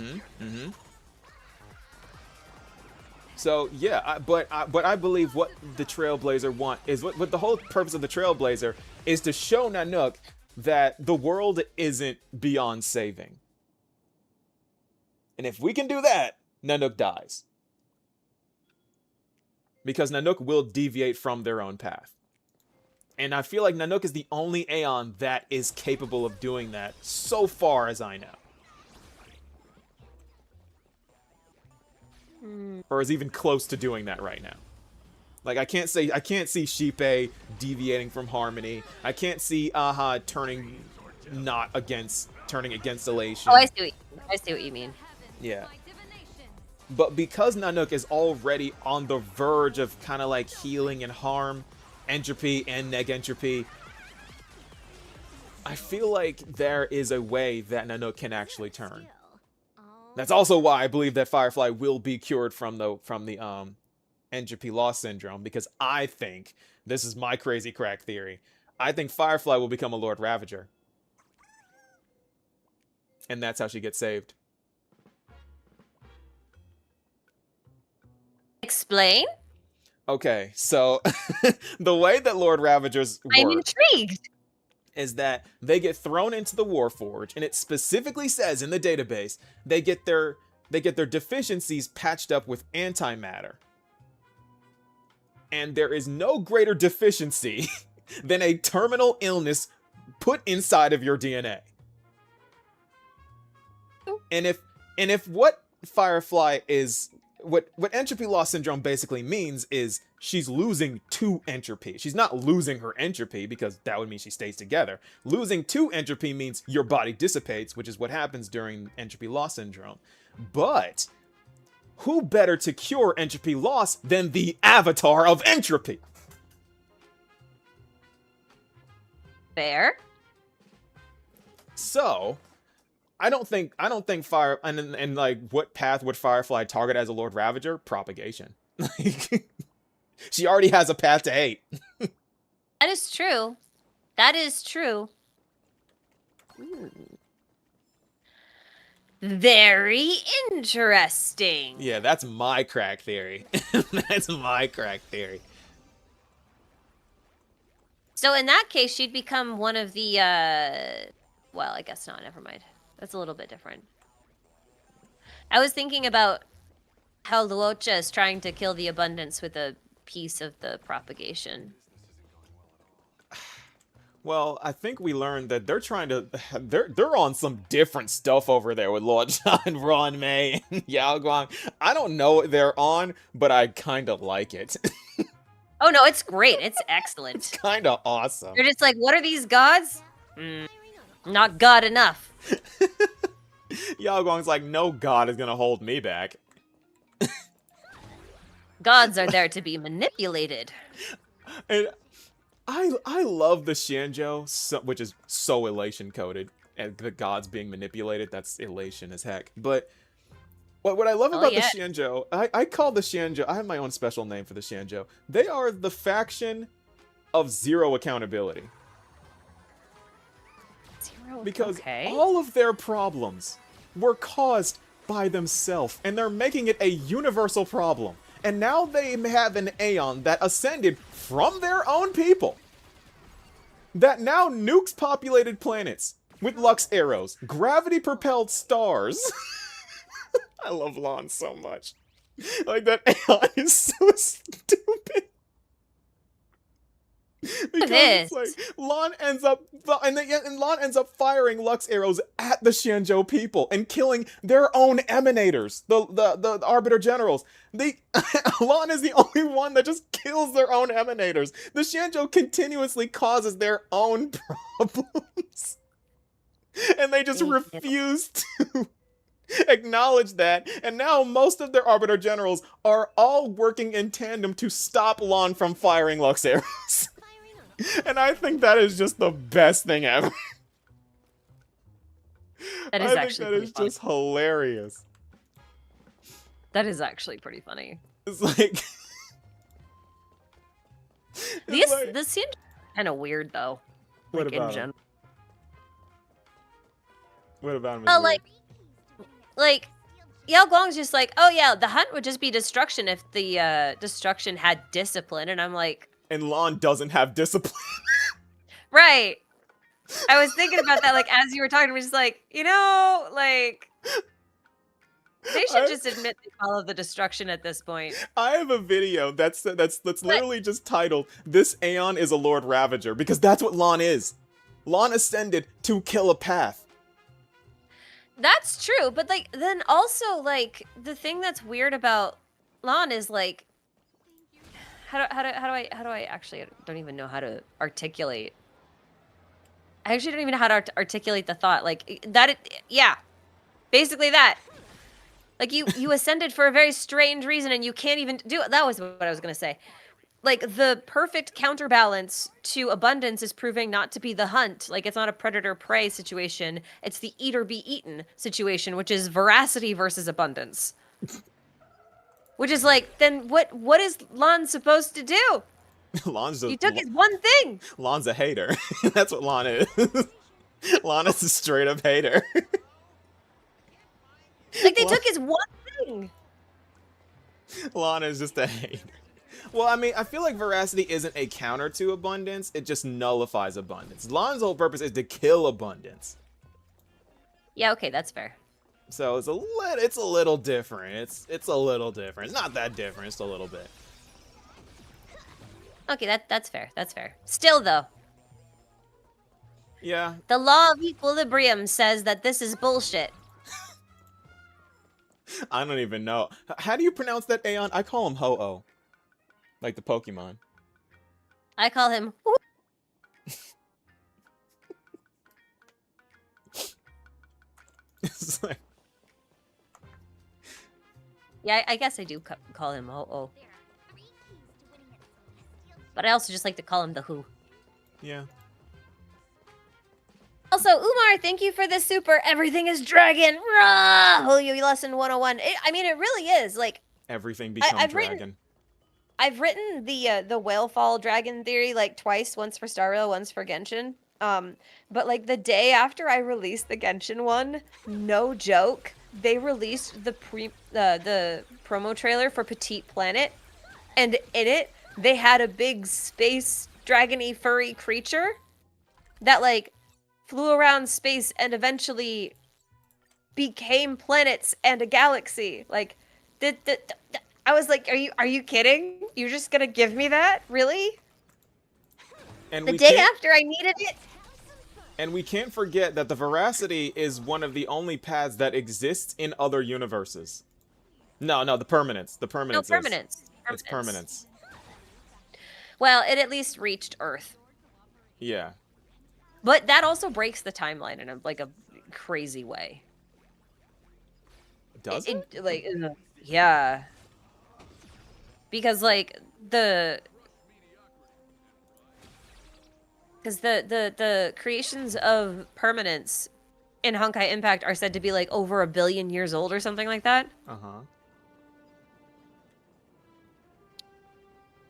So yeah, but I believe what the Trailblazer want is what the whole purpose of the Trailblazer is to show Nanook that the world isn't beyond saving. And if we can do that, Nanook dies. Because Nanook will deviate from their own path. And I feel like Nanook is the only Aeon that is capable of doing that so far as I know. Or is even close to doing that right now. Like I can't see Sheepe deviating from Harmony. I can't see Aha turning against Elation. Oh, I see what you mean. Yeah. But because Nanook is already on the verge of kind of like healing and harm, entropy and neg entropy, I feel like there is a way that Nanook can actually turn. That's also why I believe that Firefly will be cured from the entropy loss syndrome, because I think, this is my crazy crack theory, I think Firefly will become a Lord Ravager. And that's how she gets saved. Explain? Okay, so the way that Lord Ravagers work I'm intrigued. is that they get thrown into the Warforge, and it specifically says in the database they get their deficiencies patched up with antimatter. And there is no greater deficiency than a terminal illness put inside of your DNA. And if what Firefly is, what entropy loss syndrome basically means is she's losing 2 entropy. She's not losing her entropy, because that would mean she stays together. Losing 2 entropy means your body dissipates, which is what happens during entropy loss syndrome. But who better to cure entropy loss than the avatar of entropy? Fair. So, I don't think Fire and like what path would Firefly target as a Lord Ravager? Propagation. Like, she already has a path to hate. That is true. That is true. Very interesting. Yeah, that's my crack theory. That's my crack theory. So in that case, she'd become one of the, well, I guess not. Never mind. That's a little bit different. I was thinking about how Luocha is trying to kill the abundance with a piece of the propagation. Well, I think we learned that they're trying to they're on some different stuff over there with Lord John, Ron May, and Yao Guang. I don't know what they're on, but I kind of like it. Oh no, it's great. It's excellent. It's kind of awesome. They're just like, what are these gods? Not God enough. Yao Guang's like, no god is gonna hold me back. Gods are there to be manipulated. And I love the Xianzhou, which is so elation coded, and the gods being manipulated. That's elation as heck. But what I love about the Xianzhou, I call the Xianzhou. I have my own special name for the Xianzhou. They are the faction of zero accountability. Because all of their problems were caused by themselves, and they're making it a universal problem. And now they have an Aeon that ascended from their own people, that now nukes populated planets with Lux arrows, gravity-propelled stars. I love Lon so much. Like, that Aeon is so stupid. Because it's like Lon ends up Lon ends up firing Lux arrows at the Xianzhou people and killing their own emanators, the Arbiter Generals. Lon is the only one that just kills their own emanators. The Xianzhou continuously causes their own problems, and they just refuse to acknowledge that. And now most of their Arbiter Generals are all working in tandem to stop Lon from firing Lux arrows. And I think that is just the best thing ever. That is actually just hilarious. That is actually pretty funny. It's like... This seems kind of weird, though. What about him? What about him? Oh, like, Yao Guang's just like, oh yeah, the hunt would just be destruction if the destruction had discipline, and I'm like... And Lon doesn't have discipline. Right. I was thinking about that, like, as you were talking, we're just like, you know, like... They should just admit they follow the destruction at this point. I have a video that's literally just titled, "This Aeon is a Lord Ravager," because that's what Lon is. Lon ascended to kill a path. That's true, but like then also like the thing that's weird about Lon is like how do I actually don't even know how to articulate. I actually don't even know how to articulate the thought like that. Yeah, basically that. Like you ascended for a very strange reason, and you can't even do it. That was what I was gonna say. Like the perfect counterbalance to abundance is proving not to be the hunt. Like it's not a predator-prey situation. It's the eat or be eaten situation, which is veracity versus abundance. Which is like, then what is Lon supposed to do? You took his one thing. Lon's a hater. That's what Lon is. Lon is a straight up hater. Like they took his one thing. Lon is just a hater. Well, I mean, I feel like veracity isn't a counter to abundance. It just nullifies abundance. Lon's whole purpose is to kill abundance. Yeah, okay, that's fair. So it's a little different. It's a little different. It's not that different. It's a little bit. Okay, that's fair. That's fair. Still, though. Yeah. The law of equilibrium says that this is bullshit. I don't even know. How do you pronounce that Aeon? I call him Ho-Oh. Like the Pokemon. I call him... It's like... Yeah, I guess I do call him Ho-Oh. But I also just like to call him the Who. Yeah. Also, Umar, thank you for the super Everything is Dragon. Rah! Holy lesson 101. I mean, it really is. Like everything becomes dragon. I've written the Whalefall dragon theory like twice, once for Star Rail, once for Genshin. But like the day after I released the Genshin one, no joke, they released the promo trailer for Petite Planet, and in it they had a big space dragony furry creature that like flew around space and eventually became planets and a galaxy. Like, I was like, are you kidding? You're just gonna give me that? Really? And the day after I needed it? And we can't forget that the veracity is one of the only paths that exists in other universes. No, the permanence. The permanence. No, permanence. It's permanence. Well, it at least reached Earth. Yeah. But that also breaks the timeline in a crazy way. Does it? like, yeah. Because, like, because the creations of permanence in Honkai Impact are said to be, like, over 1 billion years old or something like that. Uh-huh.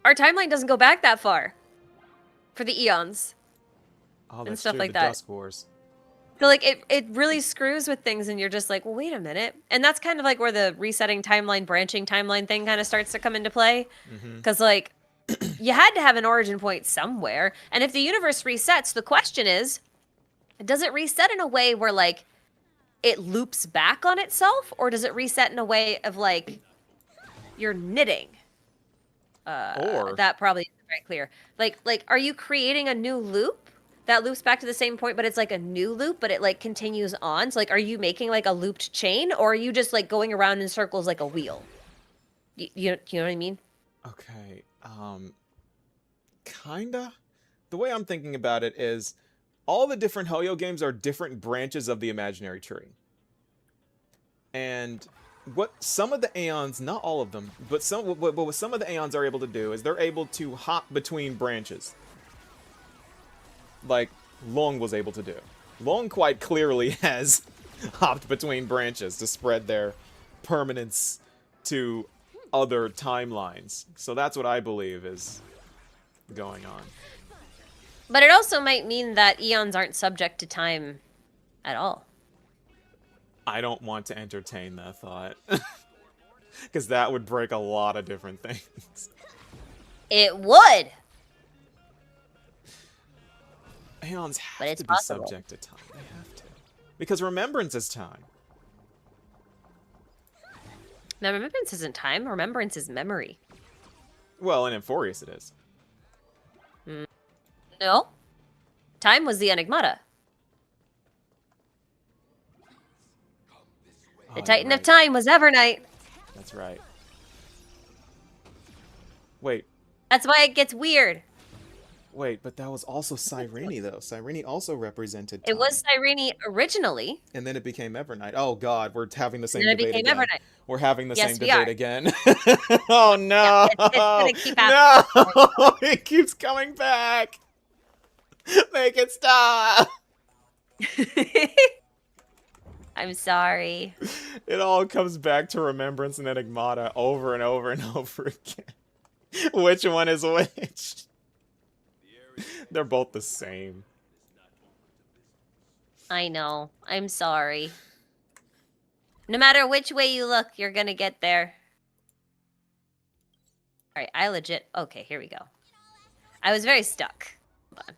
Our timeline doesn't go back that far for the eons. Oh, And that's stuff true. like The that. Dusk Wars. So, like, it really screws with things, and you're just like, well, wait a minute. And that's kind of like where the resetting timeline, branching timeline thing kind of starts to come into play. Mm-hmm. Because, like, you had to have an origin point somewhere. And if the universe resets, the question is, does it reset in a way where, like, it loops back on itself? Or does it reset in a way of, like, you're knitting? Or That probably isn't very clear. Like, are you creating a new loop that loops back to the same point, but it's like a new loop, but it like continues on? So like, are you making like a looped chain, or are you just like going around in circles like a wheel? You know what I mean? okay, kinda. The way I'm thinking about it is, all the different Hoyo games are different branches of the imaginary tree. And what some of the Aeons, not all of them, but what some of the Aeons are able to do is they're able to hop between branches. Like Long was able to do. Long quite clearly has hopped between branches to spread their permanence to other timelines. So that's what I believe is going on. But it also might mean that eons aren't subject to time at all. I don't want to entertain that thought. Because that would break a lot of different things. It would. Aeons But have it's to be possible. subject to time. They have to. Because remembrance is time. Now, remembrance isn't time. Remembrance is memory. Well, in Emphorius it is. No. Time was the Enigmata. The Oh, Titan you're of right. Time was Evernight. That's right. Wait, That's why it gets weird. but that was also Cyrene, though. Cyrene also represented It time. was Cyrene originally. And then it became Evernight. Oh, God, we're having the same And then it debate became again. Evernight. We're having the Yes, same we debate are. again. Oh, no. Yeah, it's gonna keep happening. No! It keeps coming back. Make it stop. I'm sorry. It all comes back to Remembrance and Enigmata over and over and over again. Which one is which? They're both the same. I know. I'm sorry. No matter which way you look, you're gonna get there. Alright, I legit... Okay, here we go. I was very stuck. Hold on.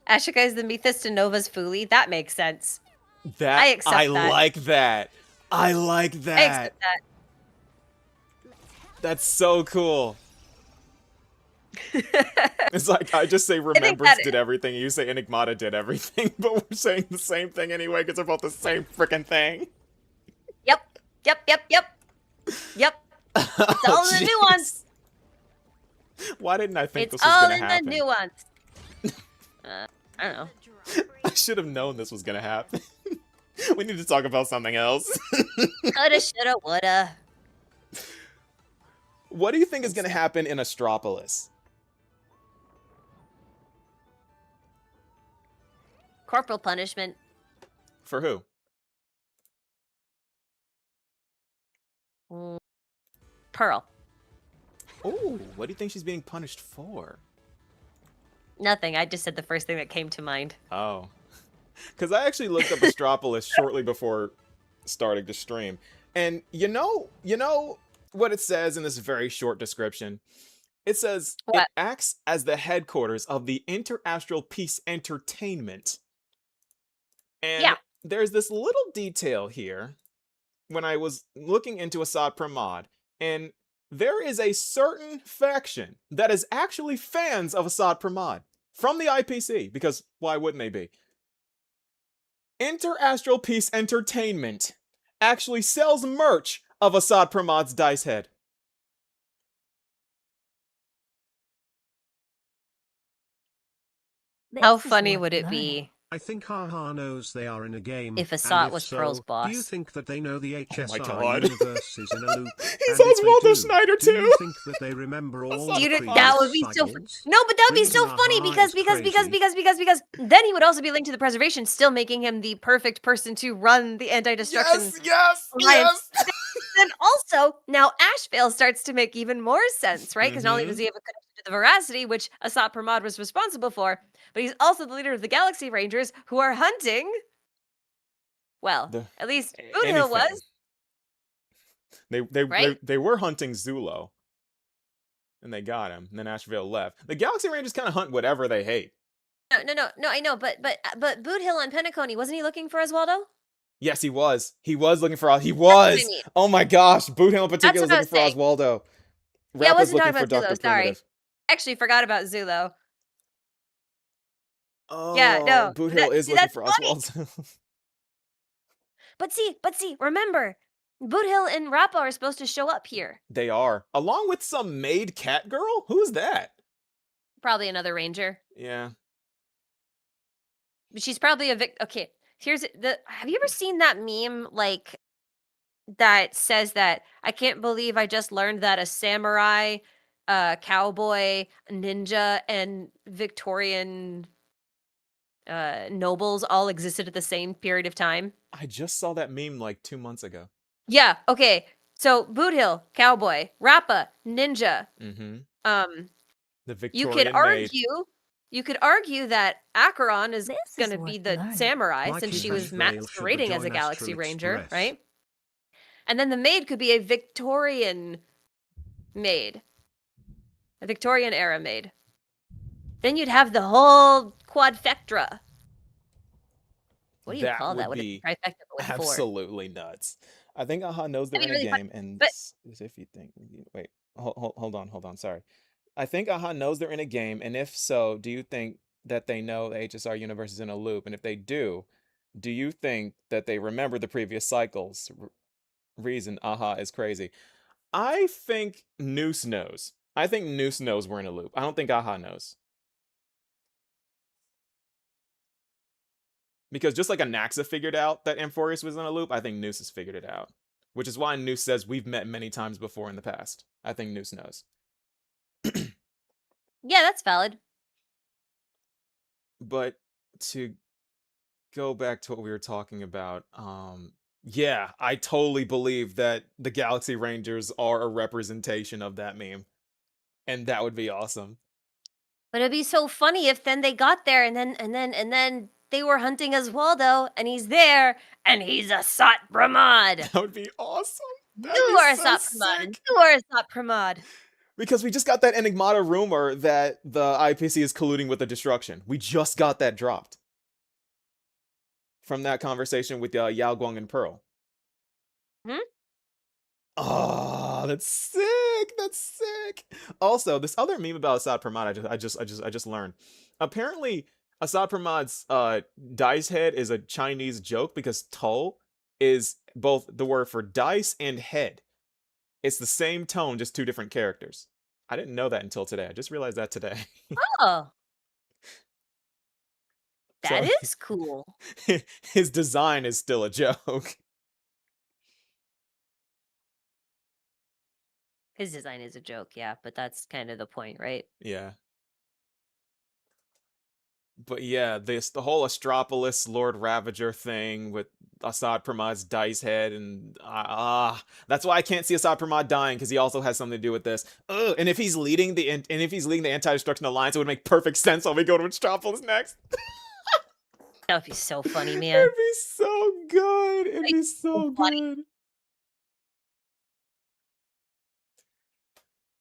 Ashika is the Mephistonova's Foolie. That makes sense. That I accept that. like that. I like I that. accept that. That's so cool. It's like I just say think Remembrance that- did everything, and you say Enigmata did everything, but we're saying the same thing anyway because they're both the same freaking thing. Yep. Yep. It's all in the nuance. Why didn't I think It's this was all gonna in happen? the nuance. I don't know. I should have known this was gonna happen. We need to talk about something else. Coulda, shoulda, woulda. What do you think is gonna happen in Astropolis? Corporal punishment. For who? Pearl. Oh, what do you think she's being punished for? Nothing. I just said the first thing that came to mind. Oh. Because I actually looked up Astropolis shortly before starting to stream. And you know what it says in this very short description? It says it What? acts as the headquarters of the Interastral Peace Entertainment. And Yeah. there's this little detail here when I was looking into Assad Pramod, and there is a certain faction that is actually fans of Assad Pramod from the IPC, because why wouldn't they be? Interastral Peace Entertainment actually sells merch of Assad Pramod's dice head. How This is funny worth would it learning. be I think Haha knows they are in a game. If and Asat if was so, Pearl's do boss. you think that they know the HSR God. universe is in a loop? He's and if they Oswaldo do, Schneider do you too. think that they remember all Dude, the Dude, previous that would be so cycles? no, but that would be Reason so funny Aha because is because then he would also be linked to the preservation, still making him the perfect person to run the anti-destruction Yes, alliance. yes. Then also now Ashvale starts to make even more sense, right? Because not only does Mhm. he have a connection to the veracity, which Asat Pramad was responsible for, but he's also the leader of the Galaxy Rangers, who are hunting. Well, The- at least Boot Hill anything. was, They right? they were hunting Zulo, and they got him. And then Asheville left. The Galaxy Rangers kind of hunt whatever they hate. No. I know, but Boot Hill on Penacony, wasn't he looking for Oswaldo? Yes, he was. He was looking for. He That's what I was. mean. Oh my gosh, Boot Hill in particular was what I looking was for saying. Oswaldo. Yeah, I Rappa's wasn't looking talking for about Dr. Zulo. Sorry, Primitive. actually forgot about Zulo. Oh, Yeah, no, Boot Hill is see, looking that's for funny. Oswaldo. But see, remember, Boot Hill and Rappa are supposed to show up here. They are, along with some maid cat girl. Who's that? Probably another ranger. Yeah. But she's probably a okay, here's the have you ever seen that meme like that says that I can't believe I just learned that a samurai, cowboy, ninja, and Victorian nobles all existed at the same period of time? I just saw that meme like 2 months ago. Yeah, okay. So Boot Hill, cowboy, Rappa, ninja. Mm-hmm. You The could Victorian maid. argue that Acheron is This is going to worth be the learning. samurai Like since he she has was veil should masquerading as a rejoin Galaxy Astral Ranger, Express. right? And then the maid could be a Victorian maid, a Victorian era maid. Then you'd have the whole quadfecta. What do you That call would that? Would it be be trifecta but with four? absolutely nuts. I think Aha knows they're That'd in be a really fun. game, and But if you think, wait, hold on, sorry. I think Aha knows they're in a game, and if so, do you think that they know the HSR universe is in a loop? And if they do you think that they remember the previous cycles? Reason Aha is crazy. I think Noose knows. I think Noose knows we're in a loop. I don't think Aha knows. Because just like Anaxa figured out that Amphorius was in a loop, I think Noose has figured it out. Which is why Noose says we've met many times before in the past. I think Noose knows. yeah, that's valid. But to go back to what we were talking about, yeah, I totally believe that the Galaxy Rangers are a representation of that meme. And that would be awesome. But it'd be so funny if then they got there and then they were hunting Oswaldo and he's there and he's a Sat Pramad. That would be awesome. That'd You be are a so Sat Pramad and sick. you are a Sat Pramad. Because we just got that Enigmata rumor that the IPC is colluding with the destruction. We just got that dropped. From that conversation with Yao Guang and Pearl. Hmm? Oh, that's sick. That's sick. Also, this other meme about Assad Pramad, I just learned. Apparently, Assad Pramad's dice head is a Chinese joke because to is both the word for dice and head. It's the same tone, just two different characters. I didn't know that until today. I just realized that today. Oh, So that is cool. his design is still a joke. His design is a joke, yeah, but that's kind of the point, right? Yeah. But yeah, the whole Astropolis Lord Ravager thing with Assad Pramad's dice head, and that's why I can't see Assad Pramad dying, because he also has something to do with this. Ugh, and if he's leading the Anti-Destruction Alliance, it would make perfect sense when we go to Astropolis next. That would be so funny, man. It'd be so good. It'd be so funny. good.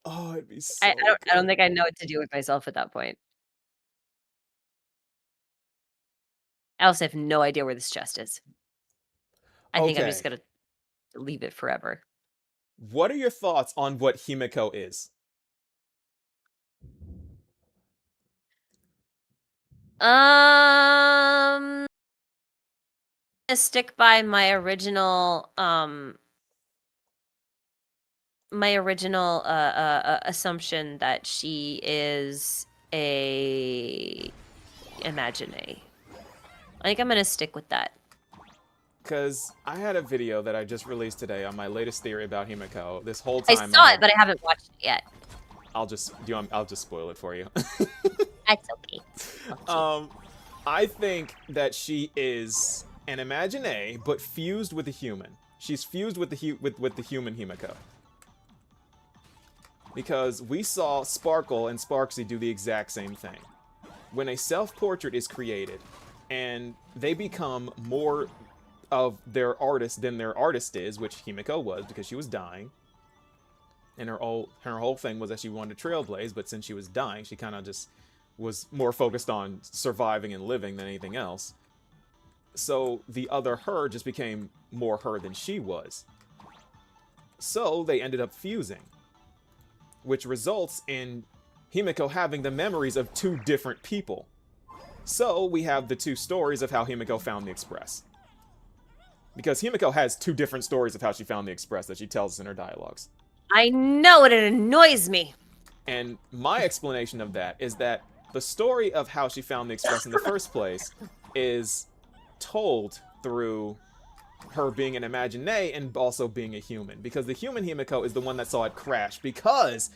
Oh, it'd be so I don't good. think I know what to do with myself at that point. I also have no idea where this chest is. I think I'm just Okay. gonna leave it forever. What are your thoughts on what Himiko is? I'm gonna stick by my original assumption that she is a imagine. I think I'm gonna stick with that. Because I had a video that I just released today on my latest theory about Himiko. This whole I time saw had, it, but I haven't watched it yet. I'll just spoil it for you. That's okay. I think that she is an Imagine, but fused with a human. She's fused with the with the human Himiko. Because we saw Sparkle and Sparksy do the exact same thing. When a self-portrait is created, and they become more of their artist than their artist is, which Himiko was because she was dying. And her whole thing was that she wanted to trailblaze, but since she was dying, she kind of just was more focused on surviving and living than anything else. So the other her just became more her than she was. So they ended up fusing, which results in Himiko having the memories of two different people. So we have the two stories of how Himiko found the Express. Because Himiko has two different stories of how she found the Express that she tells us in her dialogues. I know it, it annoys me. And my explanation of that is that the story of how she found the Express in the first place is told through her being an Imagine and also being a human. Because the human Himiko is the one that saw it crash, because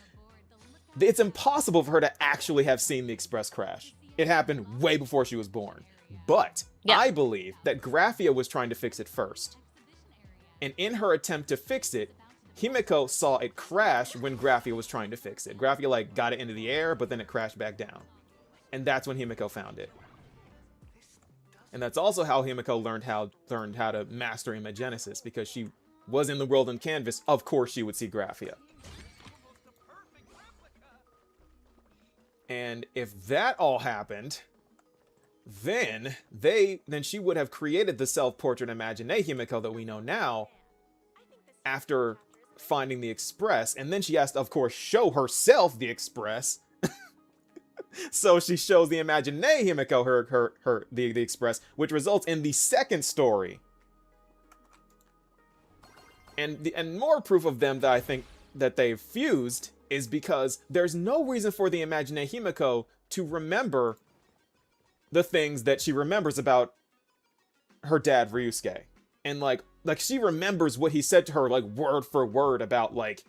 it's impossible for her to actually have seen the Express crash. It happened way before she was born. But I believe that Graphia was trying to fix it first. And in her attempt to fix it, Himiko saw it crash when Graphia was trying to fix it. Graphia, like, got it into the air, but then it crashed back down. And that's when Himiko found it. And that's also how Himiko learned how to master Imagenesis, because she was in the world on canvas. Of course she would see Graphia. And if that all happened, then she would have created the self-portrait Imagine Himiko that we know now after finding the Express. And then she has to, of course, show herself the Express. So she shows the Imagine Himiko the Express, which results in the second story. And more proof of them that I think that they've fused is because there's no reason for the Imagine Himiko to remember the things that she remembers about her dad, Ryusuke. And like she remembers what he said to her, like, word for word about, like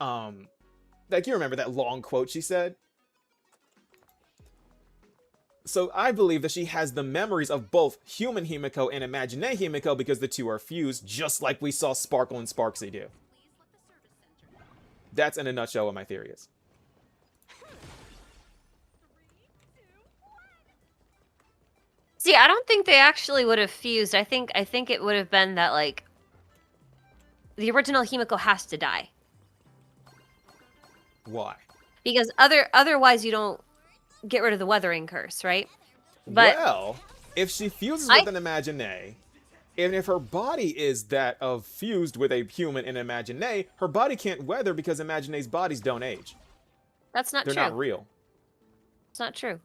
you remember that long quote she said? So I believe that she has the memories of both human Himiko and Imagine Himiko because the two are fused, just like we saw Sparkle and Sparksy do. That's in a nutshell what my theory is. See, I don't think they actually would have fused. I think it would have been that, like, the original Himiko has to die. Why? Because otherwise you don't get rid of the weathering curse, right? But well, if she fuses with an Imagine, and if her body is that of fused with a human in Imagine, her body can't weather because Imagine's bodies don't age. That's not true. They're not real. It's not true.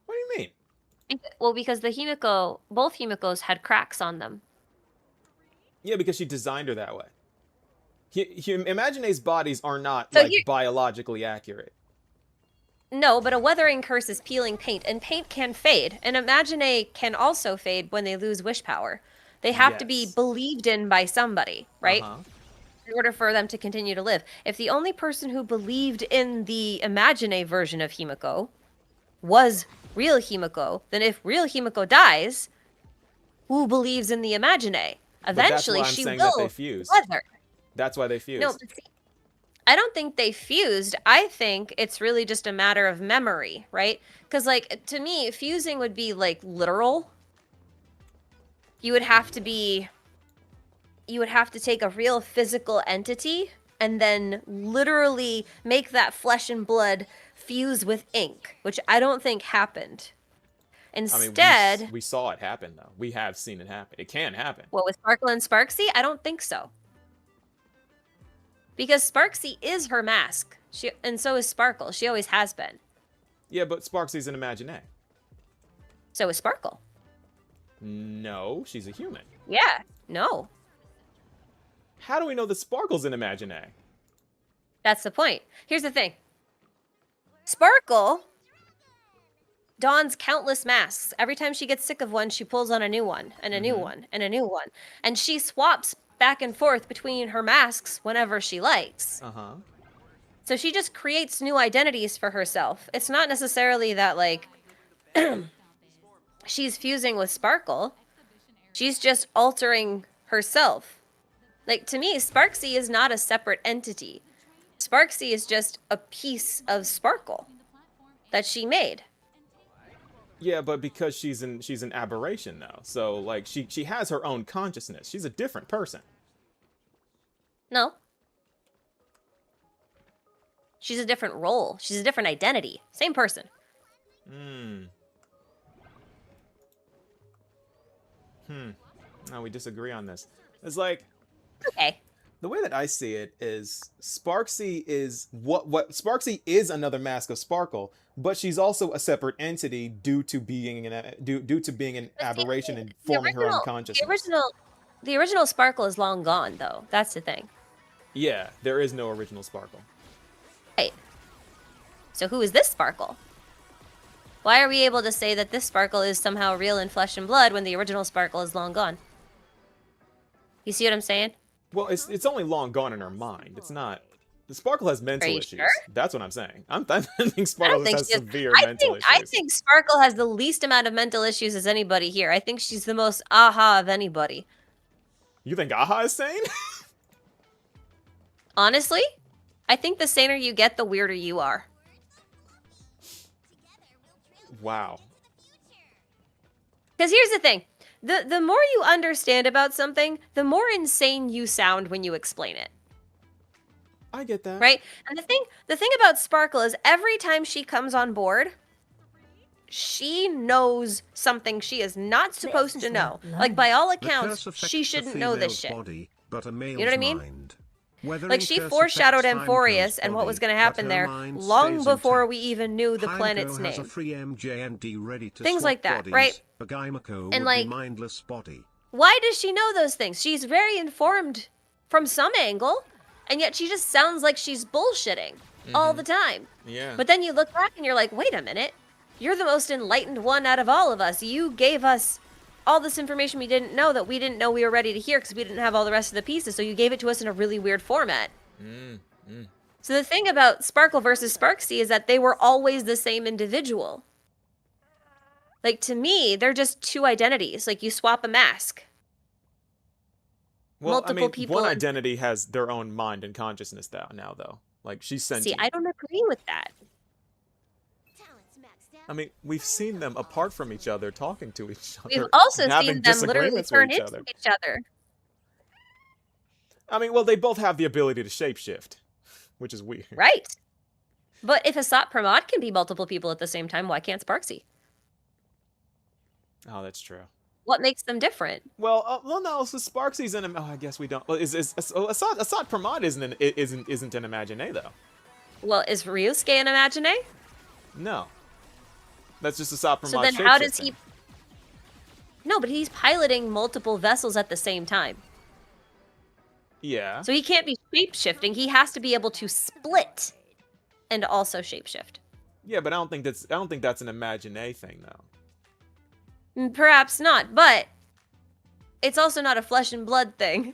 What do you mean? Well, because both Himikos had cracks on them. Yeah, because she designed her that way. Imagine's bodies are not, biologically accurate. No, but a weathering curse is peeling paint, and paint can fade. And Imagine can also fade when they lose wish power. They have to be believed in by somebody, right? In order for them to continue to live. If the only person who believed in the Imagine version of Himiko was real Himiko, then if real Himiko dies, who believes in the Imagine? Eventually, she will weather. That's why they fused. No, but see, I don't think they fused. I think it's really just a matter of memory, right? Because, like, to me, fusing would be, like, literal. You would have to take a real physical entity and then literally make that flesh and blood fuse with ink, which I don't think happened. Instead... we saw it happen, though. We have seen it happen. It can happen. What, with Sparkle and Sparksy? I don't think so. Because Sparksy is her mask. And so is Sparkle. She always has been. Yeah, but Sparksy's an Imagine. So is Sparkle. No, she's a human. Yeah, no. How do we know that Sparkle's an Imagine? That's the point. Here's the thing. Sparkle dons countless masks. Every time she gets sick of one, she pulls on a new one, and a new one, and a new one. And she swaps back and forth between her masks whenever she likes. Uh-huh. So she just creates new identities for herself. It's not necessarily that, like, she's fusing with Sparkle. She's just altering herself. Like, to me, Sparksy is not a separate entity. Sparksy is just a piece of Sparkle that she made. Yeah, but because she's an aberration now. So like she has her own consciousness. She's a different person. No. She's a different role. She's a different identity. Same person. No, we disagree on this. It's like Okay. the way that I see it is Sparksy is what Sparksy is another mask of Sparkle, but she's also a separate entity due to being an aberration and forming her own consciousness. The original Sparkle is long gone, though. That's the thing. Yeah, there is no original Sparkle. Right. So who is this Sparkle? Why are we able to say that this Sparkle is somehow real in flesh and blood when the original Sparkle is long gone? You see what I'm saying? Well, it's only long gone in her mind. It's not. The Sparkle has mental you issues. sure? That's what I'm saying. I think Sparkle has severe mental issues. I think Sparkle has the least amount of mental issues as anybody here. I think she's the most aha of anybody. You think Aha is sane? Honestly, I think the saner you get, the weirder you are. Wow. Because here's the thing. The more you understand about something, the more insane you sound when you explain it. I get that. Right? And the thing about Sparkle is every time she comes on board, she knows something she is not supposed to know. Like, by all accounts, she shouldn't know this shit. Body, but a You know what I mean? mind. Whether Like, in she curse foreshadowed affects time Amphorius curse and what was body, going to happen but her there mind long stays before intact. we even knew the Hanko planet's has a name. free MJND ready to Things swap like that, bodies. right? A Gaimako And, would like, be mindless body. Why does she know those things? She's very informed from some angle, and yet she just sounds like she's bullshitting all the time. Yeah. But then you look back and you're like, wait a minute. You're the most enlightened one out of all of us. You gave us all this information we didn't know that we didn't know we were ready to hear because we didn't have all the rest of the pieces. So you gave it to us in a really weird format. So the thing about Sparkle versus Sparksy is that they were always the same individual. Like, to me, they're just two identities. Like, you swap a mask. Well, multiple I mean, people one and- identity has their own mind and consciousness now, though. Like, she's sentient. See, I don't agree with that. I mean, we've seen them apart from each other, talking to each other. We've also having seen them literally disagreements turn with into each other. I mean, well, they both have the ability to shapeshift, which is weird. Right. But if Asat Pramod can be multiple people at the same time, why can't Sparksy? Oh, that's true. What makes them different? Well, no. So Sparksy's in. Oh, I guess we don't. Well, Assad Pramod isn't an Imagine though. Well, is Ryusuke an Imagine? No. That's just Assad Pramod. So then how does he... No, but he's piloting multiple vessels at the same time. Yeah. So he can't be shape-shifting. He has to be able to split and also shape-shift. Yeah, but I don't think that's an Imagine thing though. Perhaps not, but it's also not a flesh and blood thing.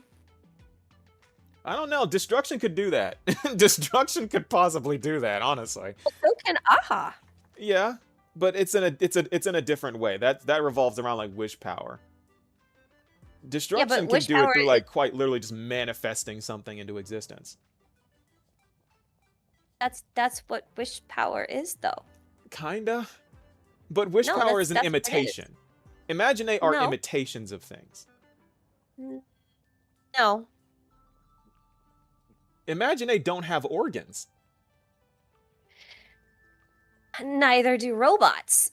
I don't know. Destruction could do that. Destruction could possibly do that, honestly. So can Aha. Yeah, but it's in a different way. That revolves around like wish power. Destruction can wish do it power through like quite literally just manifesting something into existence. That's what wish power is, though. Kinda. But wish No, power is an that's what it is. imitation. Imagine are No. imitations of things. No. Imagine don't have organs. Neither do robots.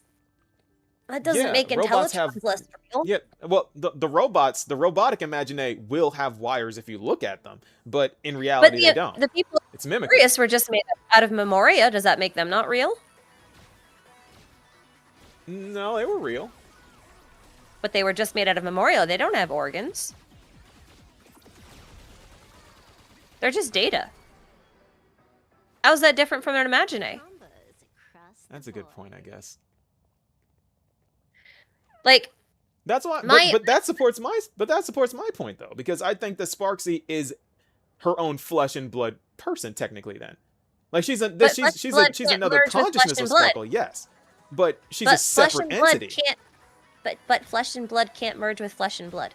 That doesn't Yeah, make robots intelligence have- less real. Yeah, well, the robotic Imagine will have wires if you look at them, but in But reality they don't. the people It's mimicry. Prius were just made out of Memoria. Does that make them not real? No, they were real. But they were just made out of Memoria. They don't have organs. They're just data. How's that different from an Imagine? That's a good point, I guess. Like, That's why, My- but that supports my point though, because I think that Sparksy is her own flesh and blood person technically. Then, like she's another consciousness of Sparkle, yes, but she's a separate entity. But flesh and blood can't merge with flesh and blood.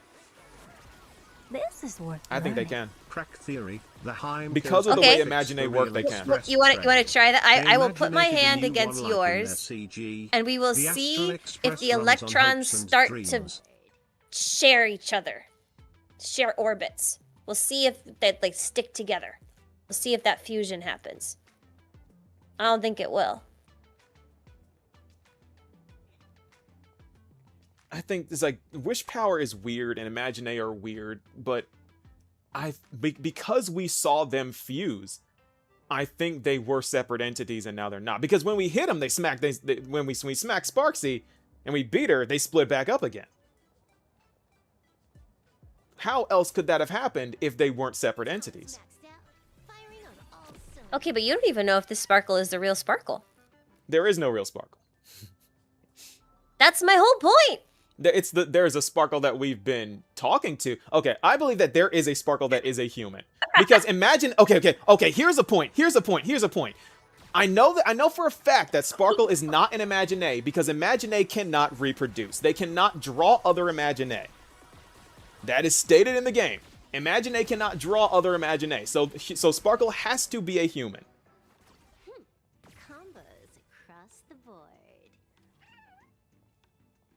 This is worth I think they learning. can. Crack theory. The Heim Because of the Okay. way Imagine work, they can. You want to try that? I will put my Imaginated a hand new against one like in their yours, CG. and we will The see Astral if Express the runs on electrons hopes and start to dreams. share each other, share orbits. We'll see if they like stick together. We'll see if that fusion happens. I don't think it will. I think it's like Wish Power is weird and Imagine are weird, but because we saw them fuse, I think they were separate entities and now they're not. Because when we hit them, they smack. When we smack Sparksy and we beat her, they split back up again. How else could that have happened if they weren't separate entities? Okay, but you don't even know if this Sparkle is the real Sparkle. There is no real Sparkle. That's my whole point. There's a Sparkle that we've been talking to. Okay, I believe that there is a Sparkle that is a human. Because imagine, okay, here's a point. I know for a fact that Sparkle is not an Imagine because Imagine cannot reproduce. They cannot draw other Imagine. That is stated in the game. Imagine cannot draw other Imagine. So Sparkle has to be a human. Combos across the board.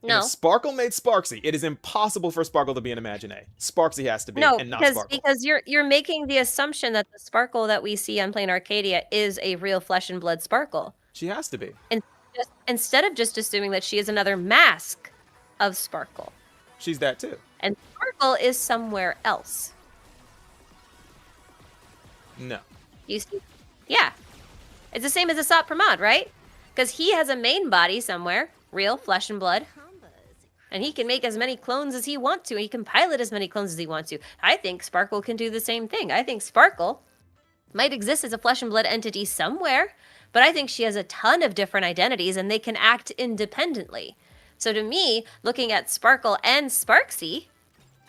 And No. if Sparkle made Sparksy, it is impossible for Sparkle to be an Imagine. Sparksy has to be, No, and not because Sparkle. because you're making the assumption that the Sparkle that we see on Plane Arcadia is a real flesh and blood Sparkle. She has to be. And instead of just assuming that she is another mask of Sparkle. She's that too. And Sparkle is somewhere else. No. You see? Yeah. It's the same as Asat Pramod, right? Because he has a main body somewhere, real flesh and blood. And he can make as many clones as he wants to. He can pilot as many clones as he wants to. I think Sparkle can do the same thing. I think Sparkle might exist as a flesh and blood entity somewhere, but I think she has a ton of different identities and they can act independently. So to me, looking at Sparkle and Sparksy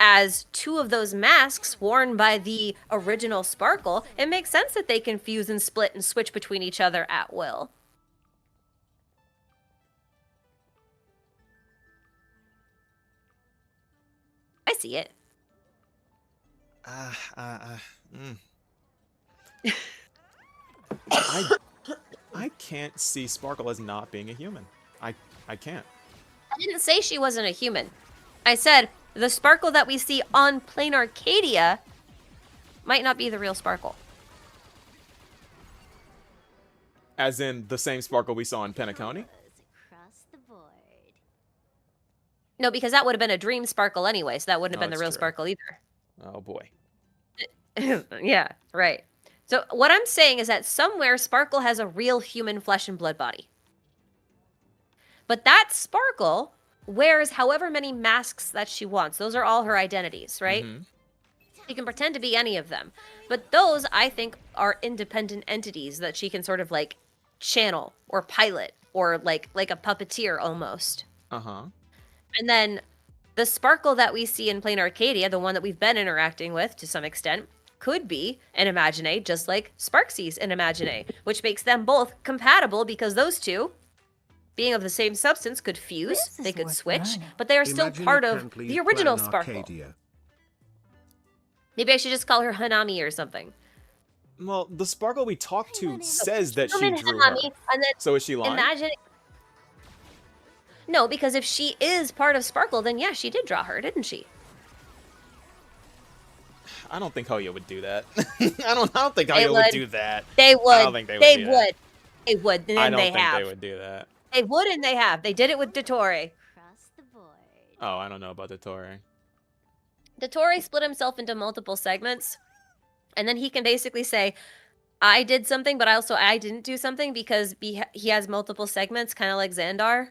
as two of those masks worn by the original Sparkle, it makes sense that they can fuse and split and switch between each other at will. I see it. I can't see Sparkle as not being a human. I can't. I didn't say she wasn't a human. I said the Sparkle that we see on Plane Arcadia might not be the real Sparkle. As in the same Sparkle we saw in Penacony? Across the board. No, because that would have been a dream Sparkle anyway, so that wouldn't have Oh, been the that's real true. Sparkle either. Oh boy. Yeah, right. So what I'm saying is that somewhere Sparkle has a real human flesh and blood body. But that Sparkle wears however many masks that she wants. Those are all her identities, right? Mhm. She can pretend to be any of them. But those, I think, are independent entities that she can sort of like channel or pilot or like a puppeteer almost. Uh-huh. And then the Sparkle that we see in Plane Arcadia, the one that we've been interacting with to some extent, could be an Imagine, just like Sparksy's an Imagine, which makes them both compatible because those two, being of the same substance, could fuse, This is they could worth switch, learning. but they are still Imagine part it of can't leave the original Plan Sparkle. Arcadia. Maybe I should just call her Hanami or something. Well, the Sparkle we talked to says that she Human drew her. Hanami, and then So is she lying? Imagine. No, because if she is part of Sparkle, then yeah, she did draw her, didn't she? I don't think Hoya would do that. I don't think They Hoya would would. do that. They would. I don't think they would do that. They would. And I then don't they think have. they would do that. They would and they have. They did it with Dottore. Across the board. Oh, I don't know about the Tory. Dottore split himself into multiple segments, and then he can basically say, I did something, but also I didn't do something because he has multiple segments, kind of like Xandar.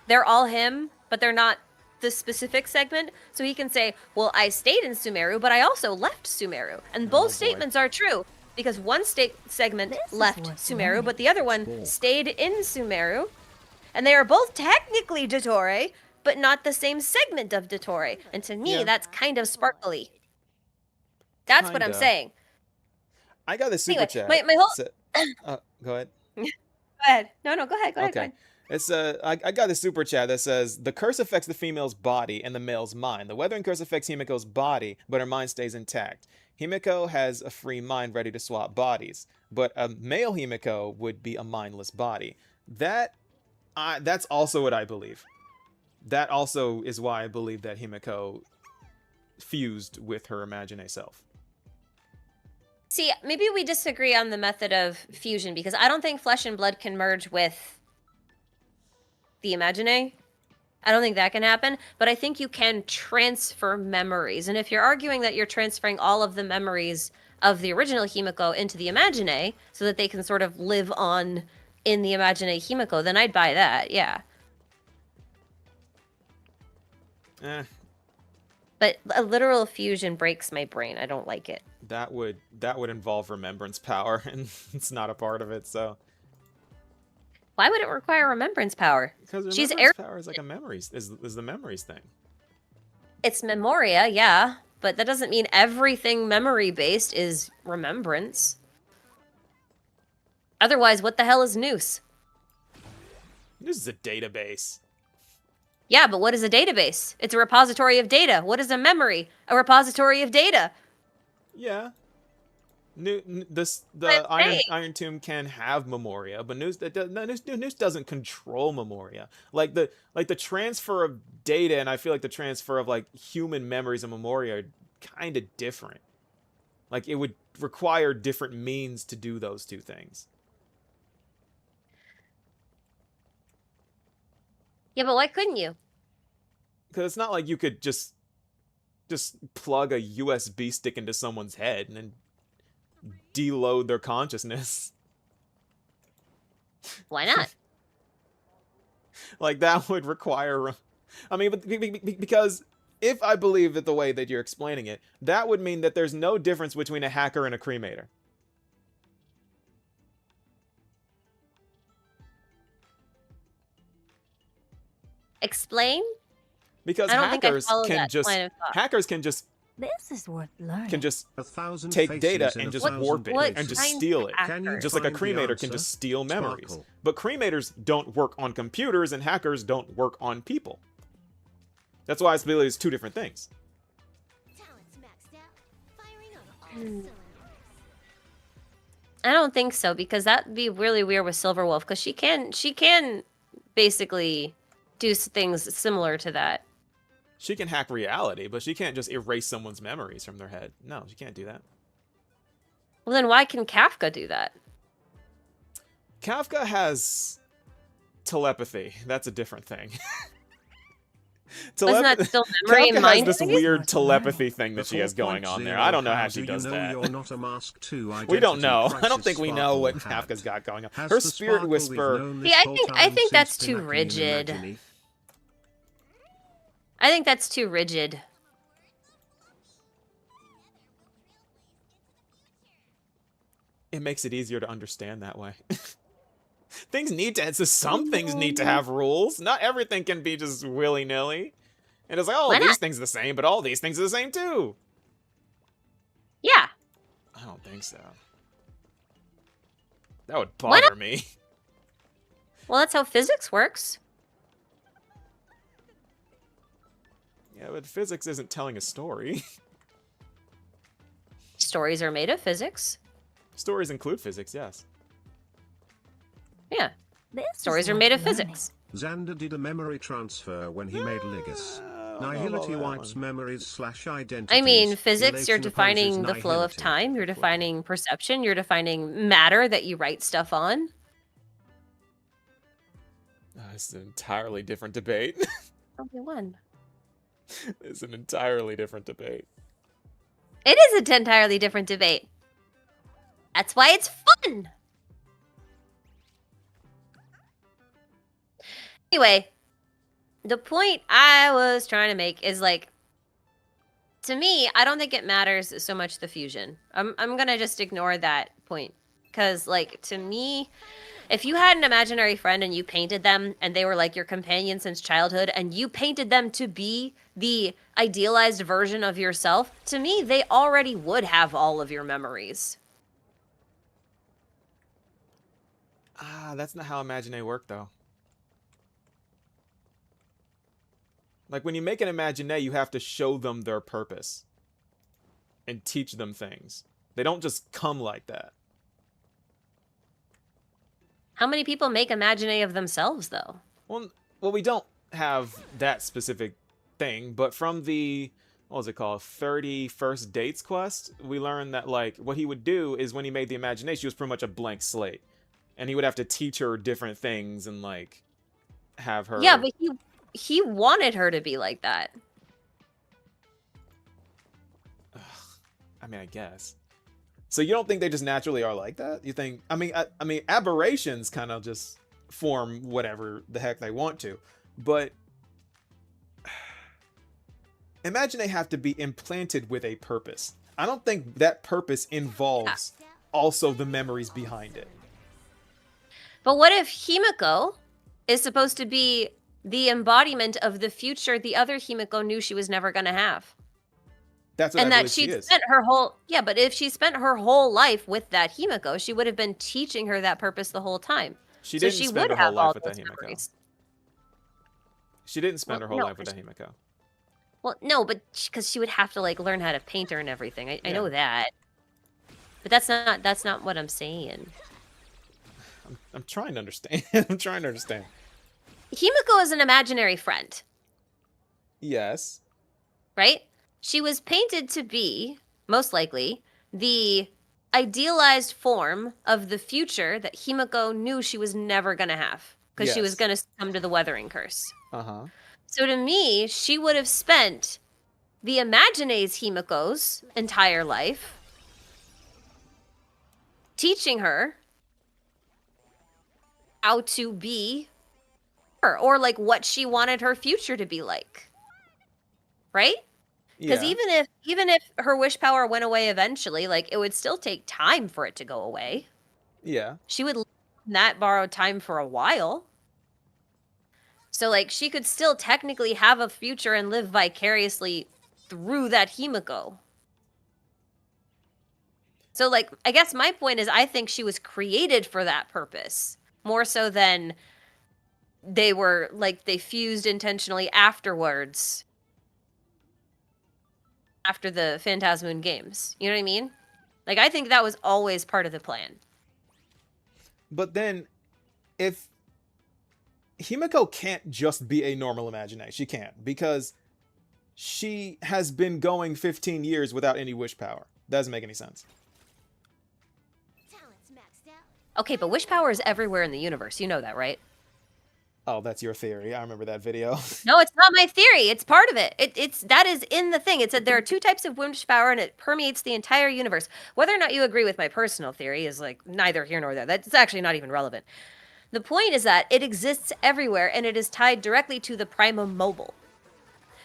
They're all him, but they're not the specific segment. So he can say, well, I stayed in Sumeru, but I also left Sumeru. And both boy. statements are true because one segment This is left worth Sumeru, learning. but the other one Cool. stayed in Sumeru. and they are both technically Dottore, but not the same segment of Dottore. And to me, Yeah. that's kind of sparkly. That's what I'm Kinda. saying. I got the super Anyway, chat. my whole. Go ahead. Go ahead. No, go ahead. Go Okay. ahead. It's I got the super chat that says the curse affects the female's body and the male's mind. The weathering curse affects Himiko's body, but her mind stays intact. Himiko has a free mind ready to swap bodies, but a male Himiko would be a mindless body. That's also what I believe. That also is why I believe that Himiko fused with her Imagine self. See, maybe we disagree on the method of fusion because I don't think flesh and blood can merge with the Imagine. I don't think that can happen, but I think you can transfer memories. And if you're arguing that you're transferring all of the memories of the original Himiko into the Imagine so that they can sort of live on in the Imagine Himiko, then I'd buy that, yeah. But a literal fusion breaks my brain. I don't like it. That would involve remembrance power, and it's not a part of it, so. Why would it require remembrance power? Because She's remembrance power is like a memories is the memories thing. It's memoria, yeah, but that doesn't mean everything memory based is remembrance. Otherwise, what the hell is Noose? This is a database. Yeah, but what is a database? It's a repository of data. What is a memory? A repository of data. Yeah. The Iron Tomb can have memoria, but Noose doesn't control memoria. Like the transfer of data, and I feel like the transfer of like human memories and memoria are kind of different. Like it would require different means to do those two things. Yeah, but why couldn't you? Because it's not like you could just plug a USB stick into someone's head and then deload their consciousness. Why not? Like that would require, I mean, because if I believe it the way that you're explaining it, that would mean that there's no difference between a hacker and a cremator. Explain? Because I don't think I hackers follow can that just line of thought. hackers can just This is worth learning. take data and just warp it What and just kind steal of it. hacker? Just like a Find the cremator can answer. just steal memories. Sparkle. But cremators don't work on computers and hackers don't work on people. That's why I believe it's two different things. Talent's maxed out. Firing on all cylinders. I don't think so because that'd be really weird with Silverwolf because she can basically do things similar to that. She can hack reality, but she can't just erase someone's memories from their head. No, she can't do that. Well, then why can Kafka do that? Kafka has telepathy. That's a different thing. Wasn't that still memory and Kafka has mind? this based? weird telepathy thing that she has going 4.0, on there. I don't know how she do does you know that. You're not a Mask 2 We don't identity know. I don't crisis think we know what Sparkle had. Kafka's got going on. Has Her the spirit Sparkle we've whisper. known See, this I whole think time that's since too Pinaki and rigid. Imagine? I think that's too rigid. It makes it easier to understand that way. Some things need to have rules. Not everything can be just willy-nilly. And it's like, oh, Why these not? things are the same, but all these things are the same too. Yeah. I don't think so. That would Why not? bother me. Well, that's how physics works. Yeah, but physics isn't telling a story. Stories are made of physics. Stories include physics, yes. Yeah. This is Stories are worth made of learning. physics. Xander did a memory transfer when he made Ligus. I don't know Nihility about that wipes one. memories/identities. I mean, physics, you're Elation defining opposes the flow of nihility. time, you're defining perception, you're defining matter that you write stuff on. It's an entirely different debate. Only one. It's an entirely different debate. It is an entirely different debate. That's why it's fun. Anyway, the point I was trying to make is like, to me, I don't think it matters so much the fusion. I'm gonna just ignore that point because, like, to me, If you had an imaginary friend and you painted them and they were like your companion since childhood and you painted them to be the idealized version of yourself, to me, they already would have all of your memories. Ah, that's not how Imagine work, though. Like, when you make an Imagine, you have to show them their purpose. And teach them things. They don't just come like that. How many people make Imagine of themselves, though? Well, we don't have that specific thing, but from the, what was it called, 30 First Dates quest, we learned that, like, what he would do is when he made the imagination, she was pretty much a blank slate. And he would have to teach her different things and, like, have her... Yeah, but he wanted her to be like that. I mean, I guess. So you don't think they just naturally are like that? You think... I mean, aberrations kind of just form whatever the heck they want to. But... Imagine they have to be implanted with a purpose. I don't think that purpose involves also the memories behind it. But what if Himiko is supposed to be the embodiment of the future the other Himiko knew she was never going to have? That's what and I that believe she she'd is. spent her whole but if she spent her whole life with that Himiko, she would have been teaching her that purpose the whole time. She so didn't she spend would her whole have life all with that those Himiko. memories. She didn't spend her whole no, life with that Himiko. Well, no, but because she would have to like learn how to paint her and everything. I Yeah. know that, but that's not what I'm saying. I'm trying to understand. I'm trying to understand. Himiko is an imaginary friend, Yes. right? She was painted to be, most likely, the idealized form of the future that Himiko knew she was never going to have because she was Yes. going to succumb to the weathering curse. Uh-huh. So to me, she would have spent the Imagine's Himiko's entire life teaching her how to be her, or like what she wanted her future to be like. Right? Because Yeah. even if her wish power went away eventually, like it would still take time for it to go away. Yeah. She would live in that borrowed time for a while. So like she could still technically have a future and live vicariously through that Himiko. So like I guess my point is I think she was created for that purpose. More so than they were like they fused intentionally afterwards. After the Phantasmoon games. You know what I mean? Like I think that was always part of the plan. But then, if Himiko can't just be a normal imagination, she can't, because she has been going 15 years without any wish power. That doesn't make any sense. Okay, but wish power is everywhere in the universe. You know that, right? Oh, that's your theory. I remember that video. No, it's not my theory. It's part of it. It's that is in the thing. It said there are two types of wish power, and it permeates the entire universe. Whether or not you agree with my personal theory is like neither here nor there. That's actually not even relevant. The point is that it exists everywhere, and it is tied directly to the primum mobile,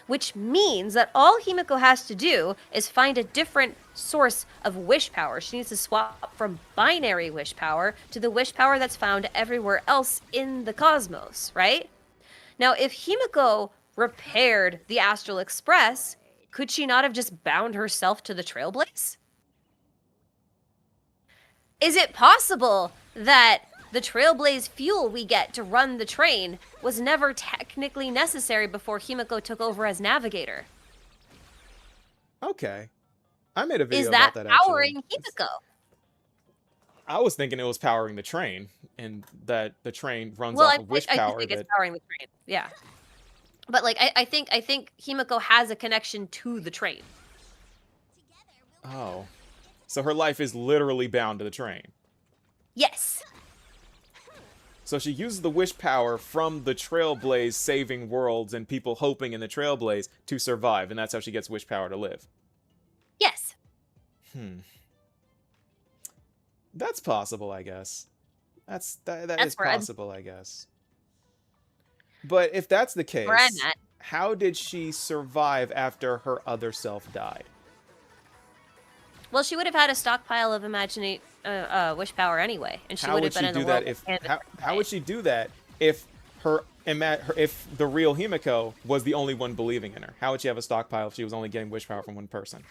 which means that all Himiko has to do is find a different source of wish power. She needs to swap from binary wish power to the wish power that's found everywhere else in the cosmos, right? Now, if Himiko repaired the Astral Express, could she not have just bound herself to the Trailblaze? Is it possible that the Trailblaze fuel we get to run the train was never technically necessary before Himiko took over as navigator? Okay. I made a video Is that about that, powering actually. Himiko? I was thinking it was powering the train, and that the train runs Well, off of wish I power. think That... it's powering the train. Yeah. But like I think Himiko has a connection to the train. Oh. So her life is literally bound to the train. Yes. So she uses the wish power from the Trailblaze saving worlds and people hoping in the Trailblaze to survive, and that's how she gets wish power to live. Yes. That's possible, I guess. That That's is where I'm- possible, I guess. But if that's the case, Where I'm at. how did she survive after her other self died? Well, she would have had a stockpile of wish power anyway, and she How would would have been she in the do world. that if with Canvas how right? would she do that if if the real Himiko was the only one believing in her? How would she have a stockpile if she was only getting wish power from one person?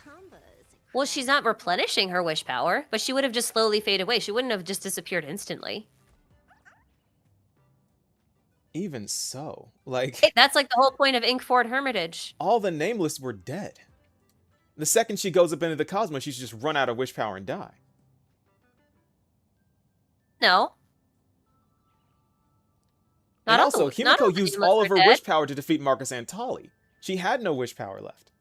Well, she's not replenishing her wish power, but she would have just slowly faded away. She wouldn't have just disappeared instantly. Even so, like That's like the whole point of Inkford Hermitage. all the nameless were dead. The second she goes up into the cosmos, she should just run out of wish power and die. No. And Not also, all, not all Himiko the used nameless all are of her dead. wish power to defeat Marcus Antali. She had no wish power left.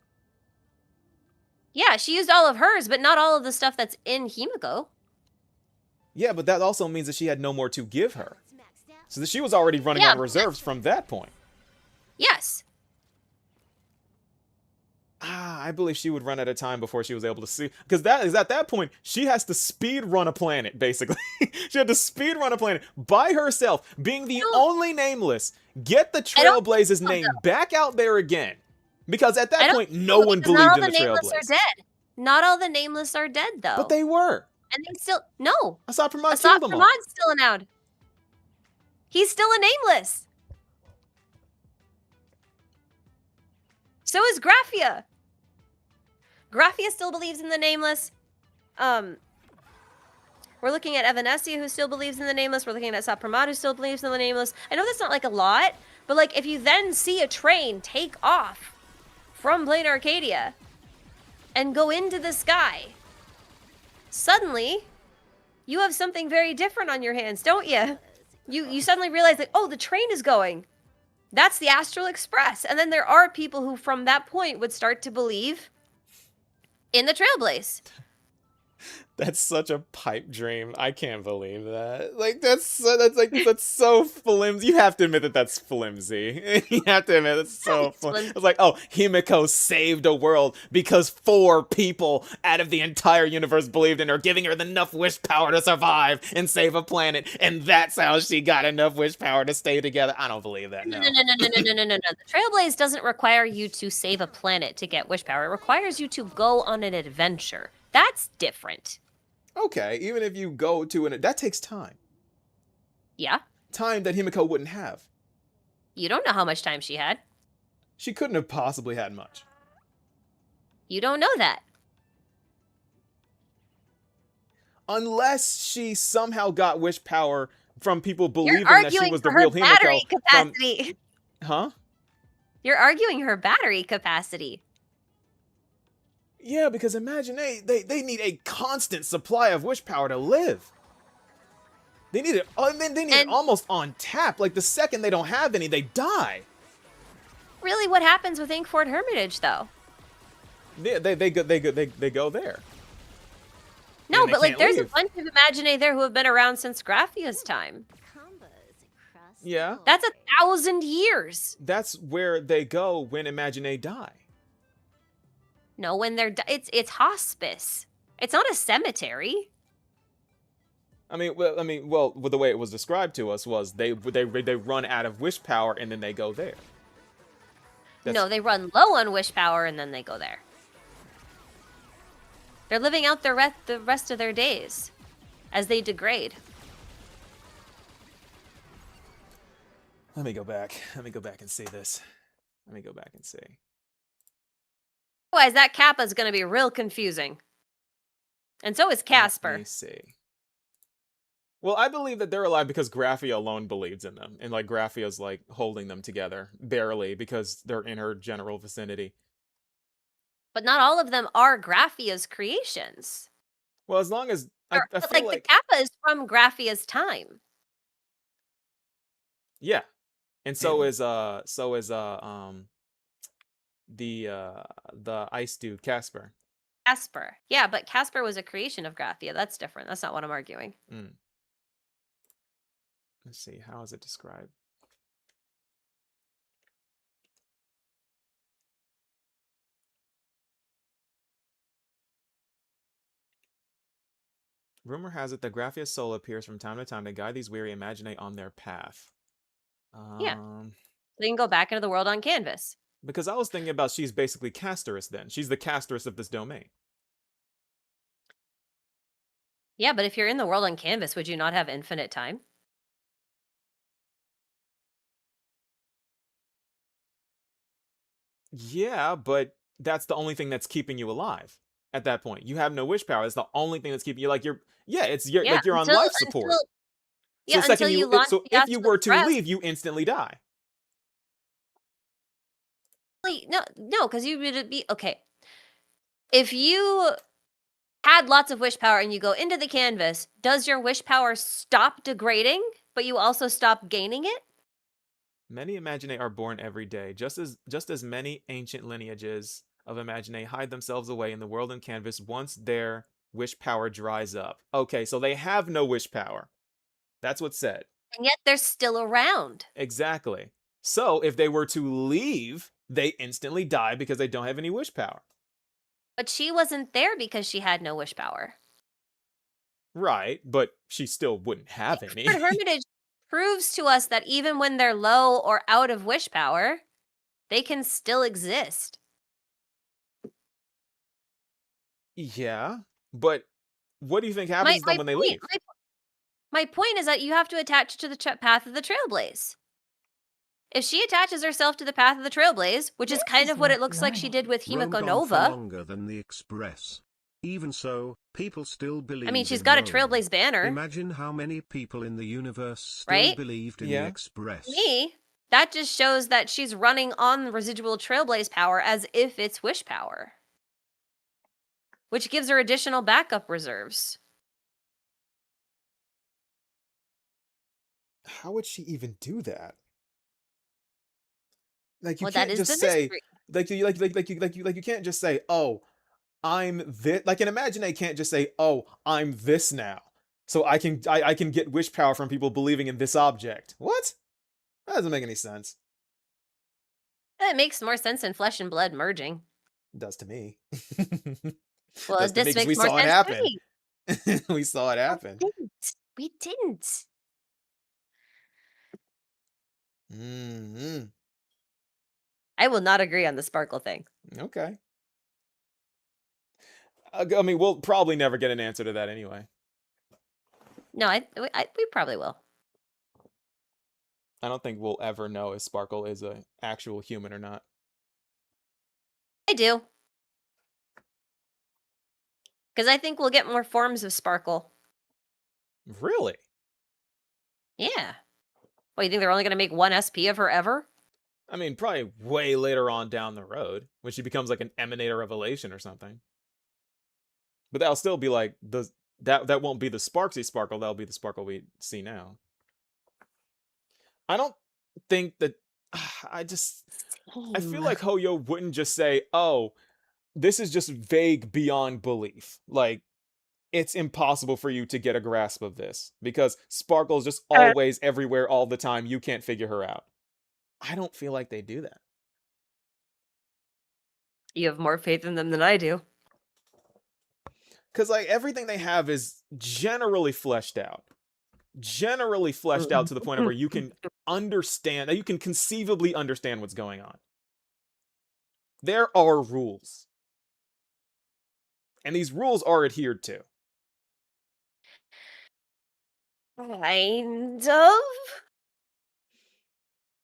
Yeah, she used all of hers, but not all of the stuff that's in Himiko. Yeah, but that also means that she had no more to give her. So that she was already running Yeah, on reserves from that point. Yes. I believe she would run out of time before she was able to see. Because that is at that point, she has to speed run a planet, basically. She had to speed run a planet by herself, being the only nameless. Get the Trailblazers' name back out there again. Because at that point, no one believed in the Nameless are Trailblazers. dead. Not all the nameless are dead, though. But they were. And they still... No. Asad Pramod Asad killed them all. Pramod's still an He's still a nameless. So is Graphia. Graphia still believes in the nameless. We're looking at Evanescia, who still believes in the nameless. We're looking at Asad Pramod, who still believes in the nameless. I know that's not like a lot, but like if you then see a train take off from Plain Arcadia and go into the sky, suddenly you have something very different on your hands, don't you? You suddenly realize that, oh, the train is going. That's the Astral Express. And then there are people who from that point would start to believe in the Trailblaze. That's such a pipe dream. I can't believe that. Like that's so flimsy. You have to admit that that's flimsy. You have to admit that's so flimsy. It's like, oh, Himiko saved a world because 4 people out of the entire universe believed in her, giving her enough wish power to survive and save a planet, and that's how she got enough wish power to stay together. I don't believe that. No. No. The Trailblaze doesn't require you to save a planet to get wish power. It requires you to go on an adventure. That's different. Okay, even if you go to that takes time. Yeah. Time that Himiko wouldn't have. You don't know how much time she had. She couldn't have possibly had much. You don't know that. Unless she somehow got wish power from people believing that she was the real Himiko. Battery capacity. Huh? You're arguing her battery capacity. Yeah, because imagine they need a constant supply of wish power to live. They need it. They need it almost on tap. Like the second they don't have any, they die. Really, what happens with Inkford Hermitage, though? Yeah, they go there. No, but like there's leave. a bunch of Imaginae there who have been around since Graphia's time. Yeah. That's 1,000 years. That's where they go when Imaginae die. No, when they're it's hospice. It's not a cemetery. I mean, the way it was described to us was they run out of wish power and then they go there. No, they run low on wish power and then they go there. They're living out the rest of their days as they degrade. Let me go back. Let me go back and see this. Let me go back and see. Otherwise, that Kappa is going to be real confusing. And so is Casper. Let me see. Well, I believe that they're alive because Graphia alone believes in them. And, like, Graphia's, like, holding them together. Barely, because they're in her general vicinity. But not all of them are Graphia's creations. Well, as long as... I feel like the Kappa is from Graphia's time. Yeah. And so is the ice dude, Casper. Casper. Yeah, but Casper was a creation of Graphia. That's different. That's not what I'm arguing. Let's see, how is it described? Rumor has it that Graphia's soul appears from time to time to guide these weary Imaginae on their path. Yeah. They can go back into the world on canvas. Because I was thinking about she's basically Casterus then. She's the Casterus of this domain. Yeah, but if you're in the world on canvas, would you not have infinite time? Yeah, but that's the only thing that's keeping you alive at that point. You have no wish power. It's the only thing that's keeping you like you're Yeah, like you're on until life support. So the until second you you launch so the if you astral were to express. leave, you instantly die. Wait, no, because you would be okay. If you had lots of wish power and you go into the canvas, does your wish power stop degrading, but you also stop gaining it? Many Imaginae are born every day, just as many ancient lineages of Imaginae hide themselves away in the world and canvas once their wish power dries up. Okay, so they have no wish power. That's what's said. And yet they're still around. Exactly. So if they were to leave, they instantly die because they don't have any wish power. But she wasn't there because she had no wish power. Right, but she still wouldn't have any. Sacred Hermitage proves to us that even when they're low or out of wish power, they can still exist. Yeah, but what do you think happens to them when they leave? My point is that you have to attach to the path of the Trailblaze. If she attaches herself to the path of the Trailblaze, which is kind of what it looks like she did with Rome Himiko gone for Nova. longer than the Express. Even so, people still believe. I mean, she's in got a Rome. Trailblaze banner. Imagine how many people in the universe still Right? believed in Yeah. the Express. Me, that just shows that she's running on residual Trailblaze power as if it's wish power, which gives her additional backup reserves. How would she even do that? Like you Well, that can't is just the say mystery. you can't just say, "Oh, I'm this." Like an Imagine can't just say, "Oh, I'm this now." So I can get wish power from people believing in this object. What? That doesn't make any sense. That makes more sense than flesh and blood merging. It does to me. Well, Does to me this because makes we more saw it sense to happen. me. We saw it No, happen. we didn't. We didn't. Mm-hmm. I will not agree on the sparkle thing. Okay. I mean, we'll probably never get an answer to that anyway. No, we probably will. I don't think we'll ever know if Sparkle is a actual human or not. I do. Because I think we'll get more forms of sparkle. Really? Yeah. Well, you think they're only going to make one SP of her ever? I mean, probably way later on down the road when she becomes like an Emanator Revelation or something. But that'll still be like that won't be the Sparksy Sparkle. That'll be the Sparkle we see now. I don't think that. I feel like Hoyo wouldn't just say, "Oh, this is just vague beyond belief." Like it's impossible for you to get a grasp of this because Sparkle is just always everywhere all the time. You can't figure her out. I don't feel like they do that. You have more faith in them than I do. Because like everything they have is generally fleshed out. Generally fleshed out to the point of where you can understand, that you can conceivably understand what's going on. There are rules. And these rules are adhered to. Kind of.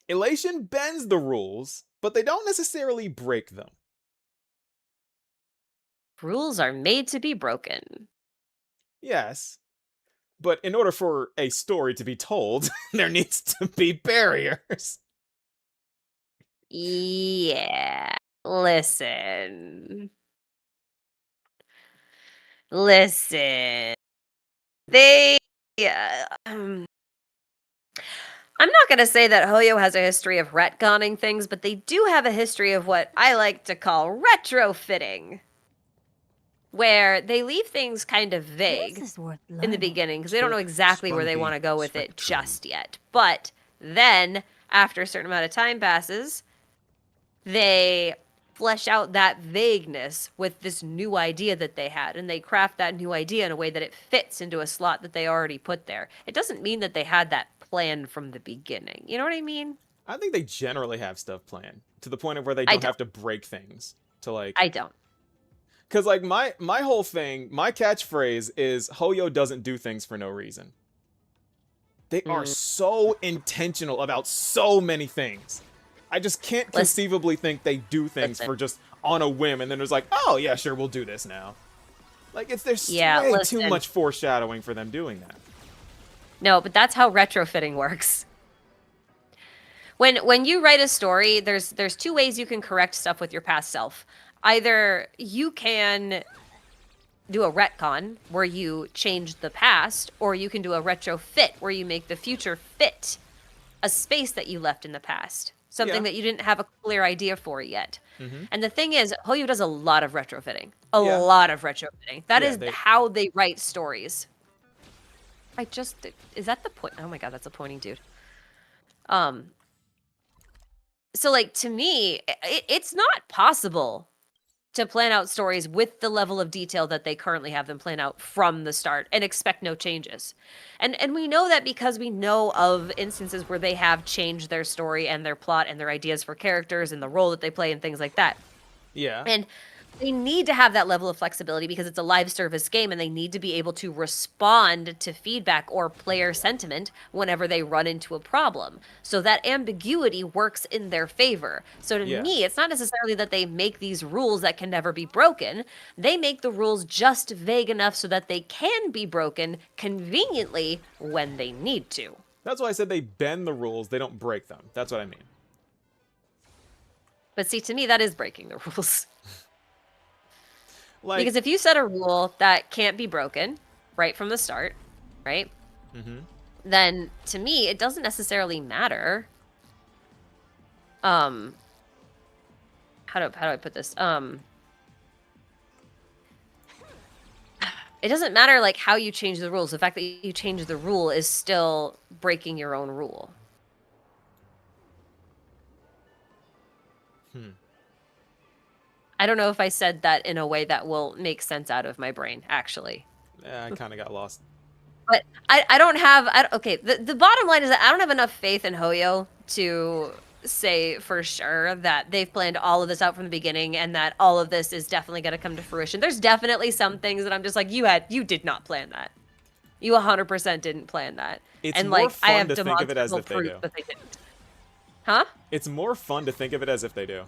Elation bends the rules, but they don't necessarily break them. Rules are made to be broken. Yes. But in order for a story to be told, there needs to be barriers. Yeah. Listen. Listen. They. I'm not going to say that Hoyo has a history of retconning things, but they do have a history of what I like to call retrofitting, where they leave things kind of vague This is worth in the learning. beginning because they don't know Talk exactly where they spunky want to go with it spectrum. just yet. But then, after a certain amount of time passes, they flesh out that vagueness with this new idea that they had, and they craft that new idea in a way that it fits into a slot that they already put there. It doesn't mean that they had that planned from the beginning. You know what I mean? I think they generally have stuff planned to the point of where they I don't don't. have to break things to like. I don't. Cause like my whole thing, my catchphrase is Hoyo doesn't do things for no reason. They are so intentional about so many things. I just can't conceivably think they do things for just on a whim, and then there's like, oh yeah, sure, we'll do this now. Like there's way too much foreshadowing for them doing that. No, but that's how retrofitting works. When you write a story, there's two ways you can correct stuff with your past self. Either you can do a retcon where you change the past, or you can do a retrofit where you make the future fit a space that you left in the past. Something that you didn't have a clear idea for yet. And the thing is, Hoyo does a lot of retrofitting. A lot of retrofitting. That is how they write stories. Is that the point? Oh my god, that's a pointing dude. So like, to me, it's not possible to plan out stories with the level of detail that they currently have them plan out from the start and expect no changes. And we know that because we know of instances where they have changed their story and their plot and their ideas for characters and the role that they play and things like that. Yeah. And they need to have that level of flexibility because it's a live service game and they need to be able to respond to feedback or player sentiment whenever they run into a problem. So that ambiguity works in their favor. So to me, it's not necessarily that they make these rules that can never be broken. They make the rules just vague enough so that they can be broken conveniently when they need to. That's why I said they bend the rules, they don't break them. That's what I mean. But see, to me, that is breaking the rules. Like, because if you set a rule that can't be broken right from the start, right? Then to me, it doesn't necessarily matter. How do I put this? It doesn't matter like how you change the rules. The fact that you change the rule is still breaking your own rule. I don't know if I said that in a way that will make sense out of my brain, actually. Yeah, I kind of got lost. But I don't have... okay, the bottom line is that I don't have enough faith in Hoyo to say for sure that they've planned all of this out from the beginning and that all of this is definitely going to come to fruition. There's definitely some things that I'm just like, you did not plan that. You 100% didn't plan that. It's and more like, fun I have to think of it as if they do. That they didn't. Huh? It's more fun to think of it as if they do.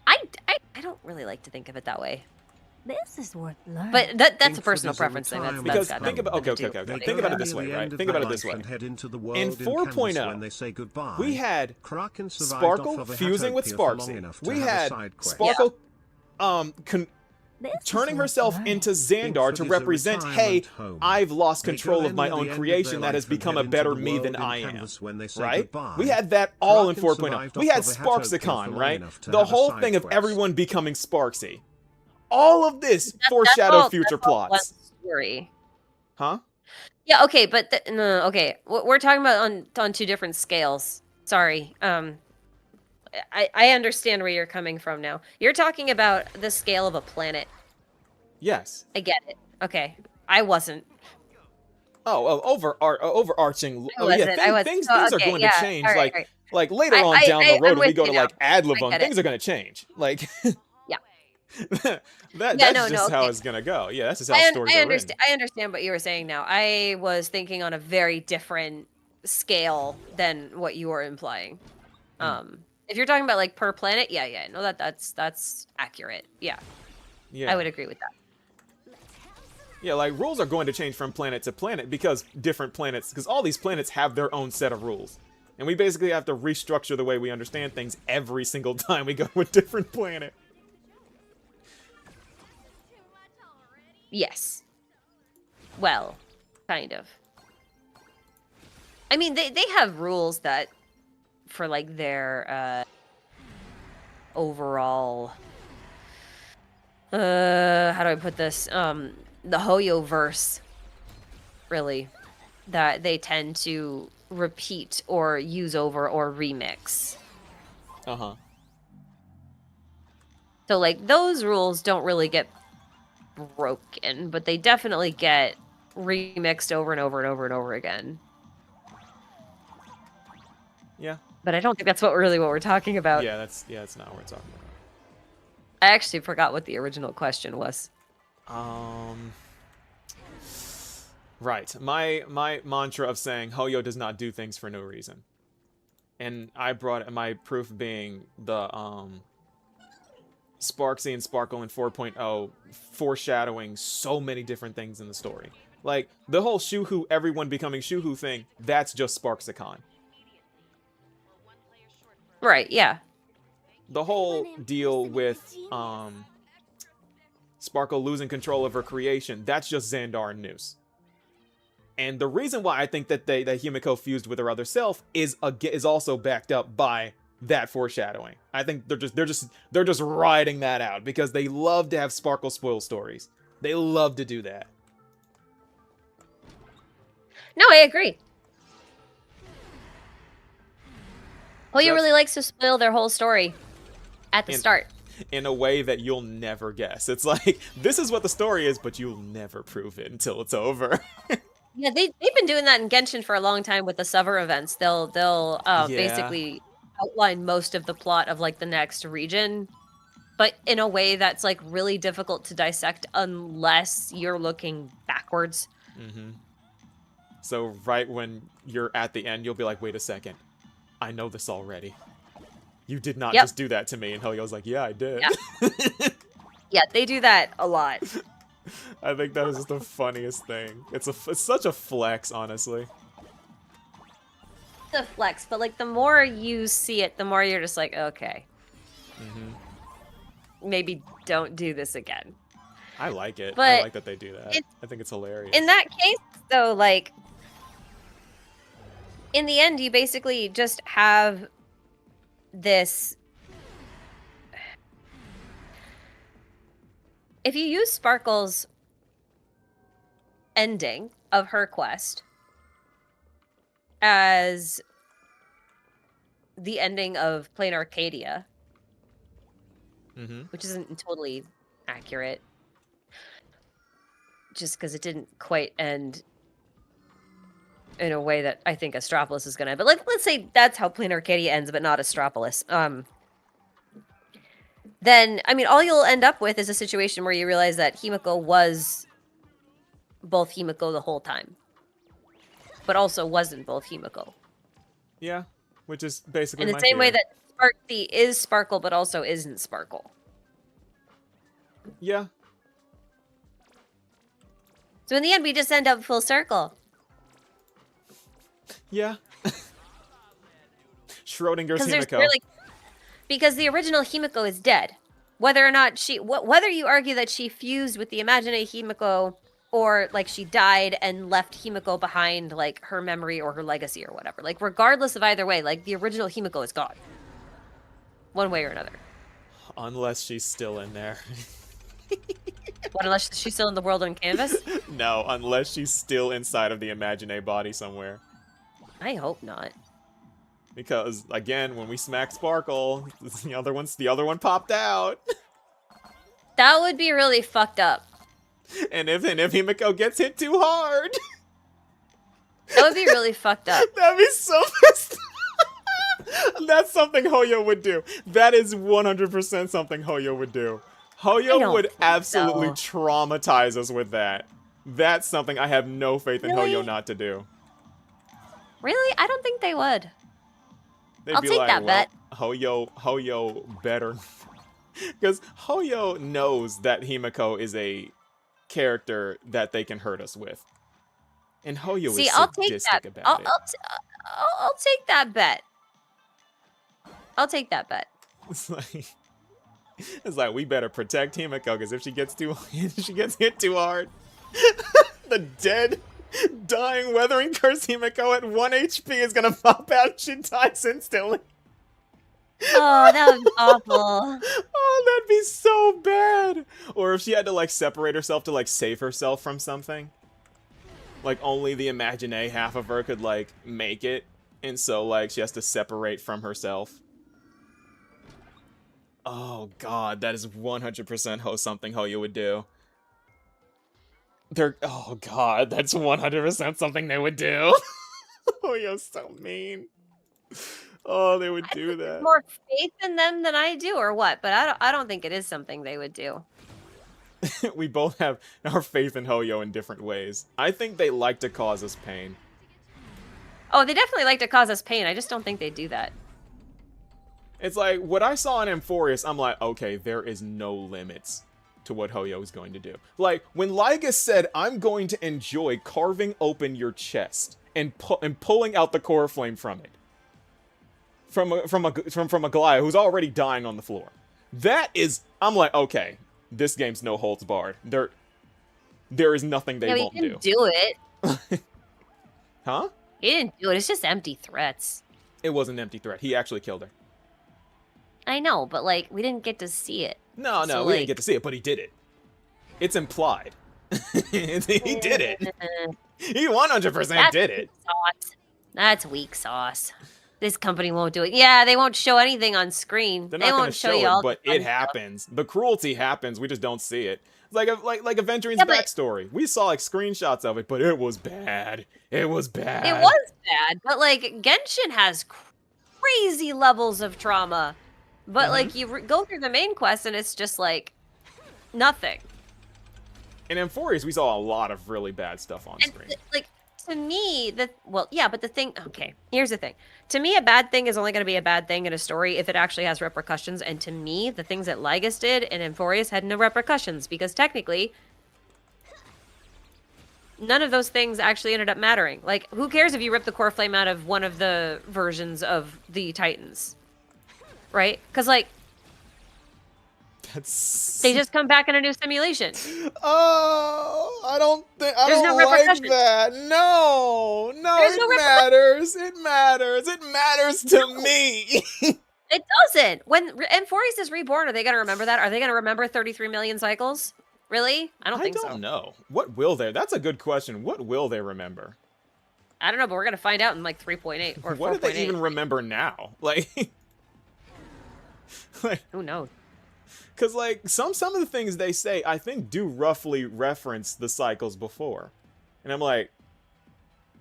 I don't really like to think of it that way. This is worth learning. But that's a personal preference thing. Because think about okay. Think about it this way, right? Think about it this way. In 4.0, we had Sparkle fusing with Sparksy. We had Sparkle turning herself into Xandar to represent, hey, I've lost control of my own creation that has become a better me than I am, right? We had that all in 4.0. We had Sparksicon, right? The whole thing of everyone becoming Sparksy. All of this foreshadowed future plots. Story. Huh? Yeah, okay, but no, okay. We're talking about on two different scales. Sorry. I understand where you're coming from now. You're talking about the scale of a planet. Yes. I get it. Okay. I wasn't. Overarching. Things are going to change. Right. Like later on down the road, when we go to like ad libum, things are going to change. Like. Yeah. That's just how it's gonna go. Yeah, that's just how stories are written. I understand what you were saying now. I was thinking on a very different scale than what you were implying. If you're talking about like per planet, no, that's accurate. Yeah, I would agree with that. Yeah, like rules are going to change from planet to planet because all these planets have their own set of rules, and we basically have to restructure the way we understand things every single time we go to a different planet. Yes. Well, kind of. I mean, they have rules that, for like their overall, how do I put this? The Hoyo verse, really, that they tend to repeat or use over or remix. So like those rules don't really get broken, but they definitely get remixed over and over and over and over again. Yeah. But I don't think that's what we're talking about. Yeah, that's not what we're talking about. I actually forgot what the original question was. Right. My mantra of saying Hoyo does not do things for no reason. And I brought my proof being the Sparksy and Sparkle in 4.0 foreshadowing so many different things in the story. Like the whole Shuhu everyone becoming Shuhu thing, that's just Sparksicon. Right, yeah. The whole deal with Sparkle losing control of her creation, that's just Xandar and Noose. And the reason why I think that that Himiko fused with her other self is also backed up by that foreshadowing. I think they're just riding that out because they love to have Sparkle spoil stories. They love to do that. No, I agree. Hoyo really likes to spoil their whole story at the start. In a way that you'll never guess. It's like, this is what the story is, but you'll never prove it until it's over. Yeah, they've been doing that in Genshin for a long time with the Summer events. They'll basically outline most of the plot of like the next region, but in a way that's like really difficult to dissect unless you're looking backwards. Mm-hmm. So right when you're at the end, you'll be like, wait a second. I know this already. You did not just do that to me. And Helio's like, yeah, I did. Yeah. Yeah, they do that a lot. I think that is just the funniest thing. It's such a flex, honestly. It's a flex, but like the more you see it, the more you're just like, okay. Mm-hmm. Maybe don't do this again. I like it. But I like that they do that. I think it's hilarious. In that case, though, like, in the end, you basically just have this. If you use Sparkle's ending of her quest as the ending of Plain Arcadia, which isn't totally accurate, just because it didn't quite end in a way that I think Astropolis is going to. But like, let's say that's how Plain Arcadia ends, but not Astropolis. Then, I mean, all you'll end up with is a situation where you realize that Himiko was both Himiko the whole time, but also wasn't both Himiko. Yeah, which is basically in the same way that Sparky is Sparkle, but also isn't Sparkle. Yeah. So in the end, we just end up full circle. Yeah. Schrodinger's Himiko. Because the original Himiko is dead. Whether or not whether you argue that she fused with the Imagine Himiko, or like she died and left Himiko behind, like her memory or her legacy or whatever. Like regardless of either way, like the original Himiko is gone. One way or another. Unless she's still in there. What, unless she's still in the world on canvas? No, unless she's still inside of the Imagine body somewhere. I hope not. Because again, when we smack Sparkle, the other one popped out. That would be really fucked up. And if Himiko gets hit too hard, that would be really fucked up. That'd be so messed up. That's something Hoyo would do. That is 100% something Hoyo would do. Hoyo would absolutely traumatize us with that. That's something I have no faith in Hoyo not to do. Really? I don't think they would. I'll take that bet. Hoyo better. Because Hoyo knows that Himiko is a character that they can hurt us with. And Hoyo is sadistic about it. I'll take that bet. I'll take that bet. It's like we better protect Himiko, because if she gets hit too hard, the dying Weathering Curse Himiko at 1 HP is gonna pop out and she dies instantly. Oh, that would be awful. Oh, that'd be so bad. Or if she had to like separate herself to like save herself from something. Like only the Imagine half of her could like make it. And so like she has to separate from herself. Oh god, that is 100% something Hoyo would do. Oh god, that's 100% something they would do. Hoyo's so mean. Oh, they would do There's that. more faith in them than I do, or what? But I don't think it is something they would do. We both have our faith in Hoyo in different ways. I think they like to cause us pain. Oh, they definitely like to cause us pain. I just don't think they do that. It's like, what I saw in Amphorius, I'm like, okay, there is no limits to what Hoyo is going to do. Like, when Lygus said, I'm going to enjoy carving open your chest and pulling out the core flame from it. From a Goliath who's already dying on the floor. That is, I'm like, okay, this game's no holds barred. There is nothing they won't do. He didn't do it. Huh? He didn't do it. It's just empty threats. It was an empty threat. He actually killed her. I know, but like, we didn't get to see it. No, So, we didn't get to see it, but he did it. It's implied. He did it. He 100% did it. Sauce. That's weak sauce. This company won't do it. Yeah, they won't show anything on screen. They're they not going won't to show you all it, but the fun it stuff. happens. The cruelty happens. We just don't see it. It's like Aventurine's Yeah, but- backstory. We saw like screenshots of it, but it was bad. It was bad. It was bad, but like Genshin has crazy levels of trauma. But like you go through the main quest and it's just like nothing. In Amphorius, we saw a lot of really bad stuff on And screen. like to me, but the thing. Okay, here's the thing. To me, a bad thing is only going to be a bad thing in a story if it actually has repercussions. And to me, the things that Lygus did in Amphorius had no repercussions because technically, none of those things actually ended up mattering. Like, who cares if you rip the core flame out of one of the versions of the Titans? Right? Because, like, That's... they just come back in a new simulation. Oh, I don't There's no like repercussions. that. No, There's it no matters. It matters. It matters to me. It doesn't. When Amphorius is reborn, are they going to remember that? Are they going to remember 33 million cycles? Really? I don't think so. I don't know. What will they? That's a good question. What will they remember? I don't know, but we're going to find out in like 3.8 or 4.8. What do they even remember now? Like, Who knows? because like some of the things they say, I think do roughly reference the cycles before, and I'm like,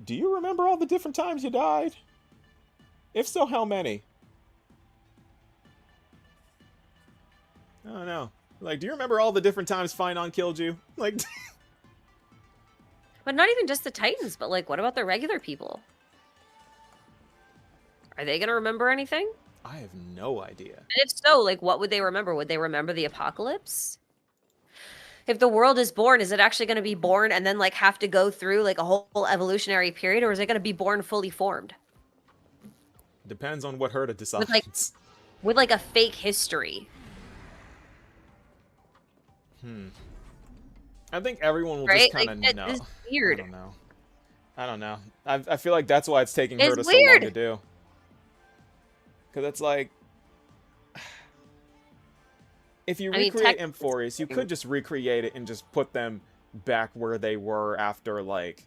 do you remember all the different times you died? If so, how many? I don't know. Like, do you remember all the different times Finon killed you? Like, But not even just the Titans, but like, what about the regular people? Are they going to remember anything? I have no idea. And if so, like, what would they remember? Would they remember the apocalypse? If the world is born, is it actually going to be born and then like have to go through like a whole evolutionary period, or is it going to be born fully formed Depends on what Herta decides. like, with like a fake history? I think everyone will Right? just kind of Like, know. it's weird. I don't know. I feel like that's why it's taking It's Herta so long weird. to do. Because it's like, if you I mean, recreate technically Amphorius, you could just recreate it and just put them back where they were after like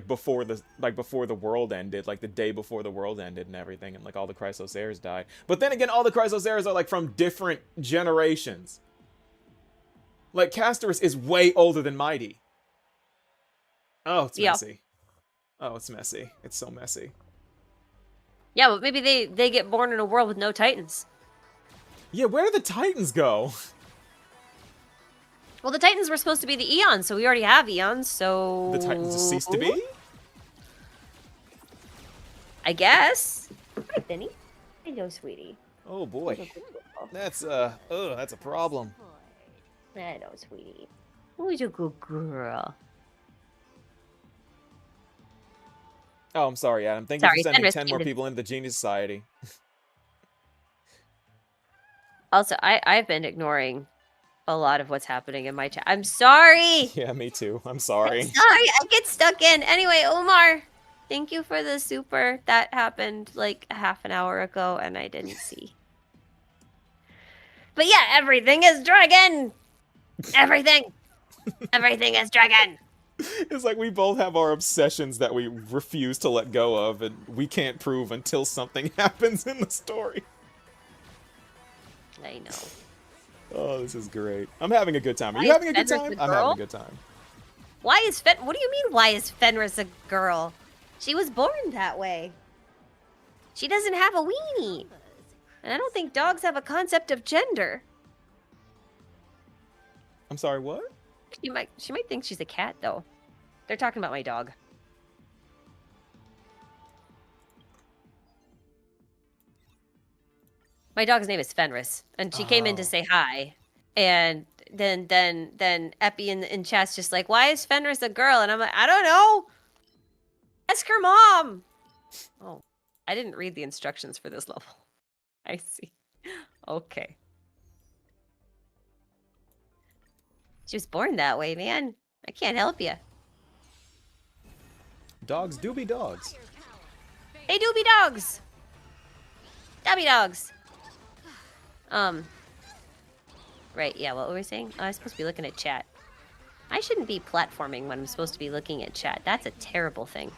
before the world ended, like the day before the world ended and everything, and like all the Chrysoseirs died. But then again, all the Chrysoseirs are like from different generations. Like Castorus is way older than Mighty. Oh, it's Yeah. messy. Oh, it's messy. It's so messy. Yeah, but maybe they get born in a world with no Titans. Yeah, where do the Titans go? Well, the Titans were supposed to be the Eons, so we already have Eons, so... The Titans just ceased to be? I guess. Hi, Benny. Hello, sweetie. Oh boy. That's that's a problem. Hello, sweetie. Who's a good girl? Oh, I'm sorry, Adam. Thank you Sorry, for sending Fenris 10 more came to- people into the Genius Society. Also, I've been ignoring a lot of what's happening in my chat. I'm sorry! Yeah, me too. I'm sorry. Sorry, I get stuck in. Anyway, Omar, thank you for the super. That happened like a half an hour ago and I didn't see. But yeah, everything is dragon! Everything! Everything is dragon! It's like we both have our obsessions that we refuse to let go of, and we can't prove until something happens in the story. I know. Oh, this is great. I'm having a good time. Are Why you is having a good Fenris time? a I'm girl? having a good time. Why is What do you mean, why is Fenris a girl? She was born that way. She doesn't have a weenie. And I don't think dogs have a concept of gender. I'm sorry, what? She might think she's a cat, though. They're talking about my dog. My dog's name is Fenris, and she came in to Oh. say hi. And then Epi in chat's just like, why is Fenris a girl? And I'm like, I don't know. Ask her mom. Oh, I didn't read the instructions for this level. I see. Okay. She was born that way, man. I can't help you. Dogs do be dogs. Hey, doobie dogs. Dobby dogs. Right, yeah, what were we saying? Oh, I was supposed to be looking at chat. I shouldn't be platforming when I'm supposed to be looking at chat. That's a terrible thing.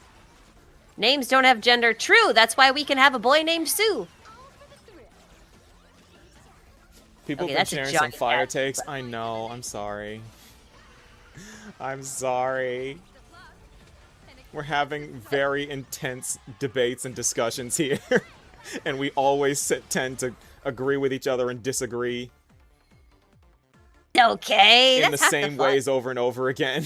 Names don't have gender. True, that's why we can have a boy named Sue. People Okay, been that's a sharing Johnny some fire Cat. takes. I know. I'm sorry. I'm sorry. We're having very intense debates and discussions here. And we always tend to agree with each other and disagree Okay, in the that's half same fun. ways over and over again.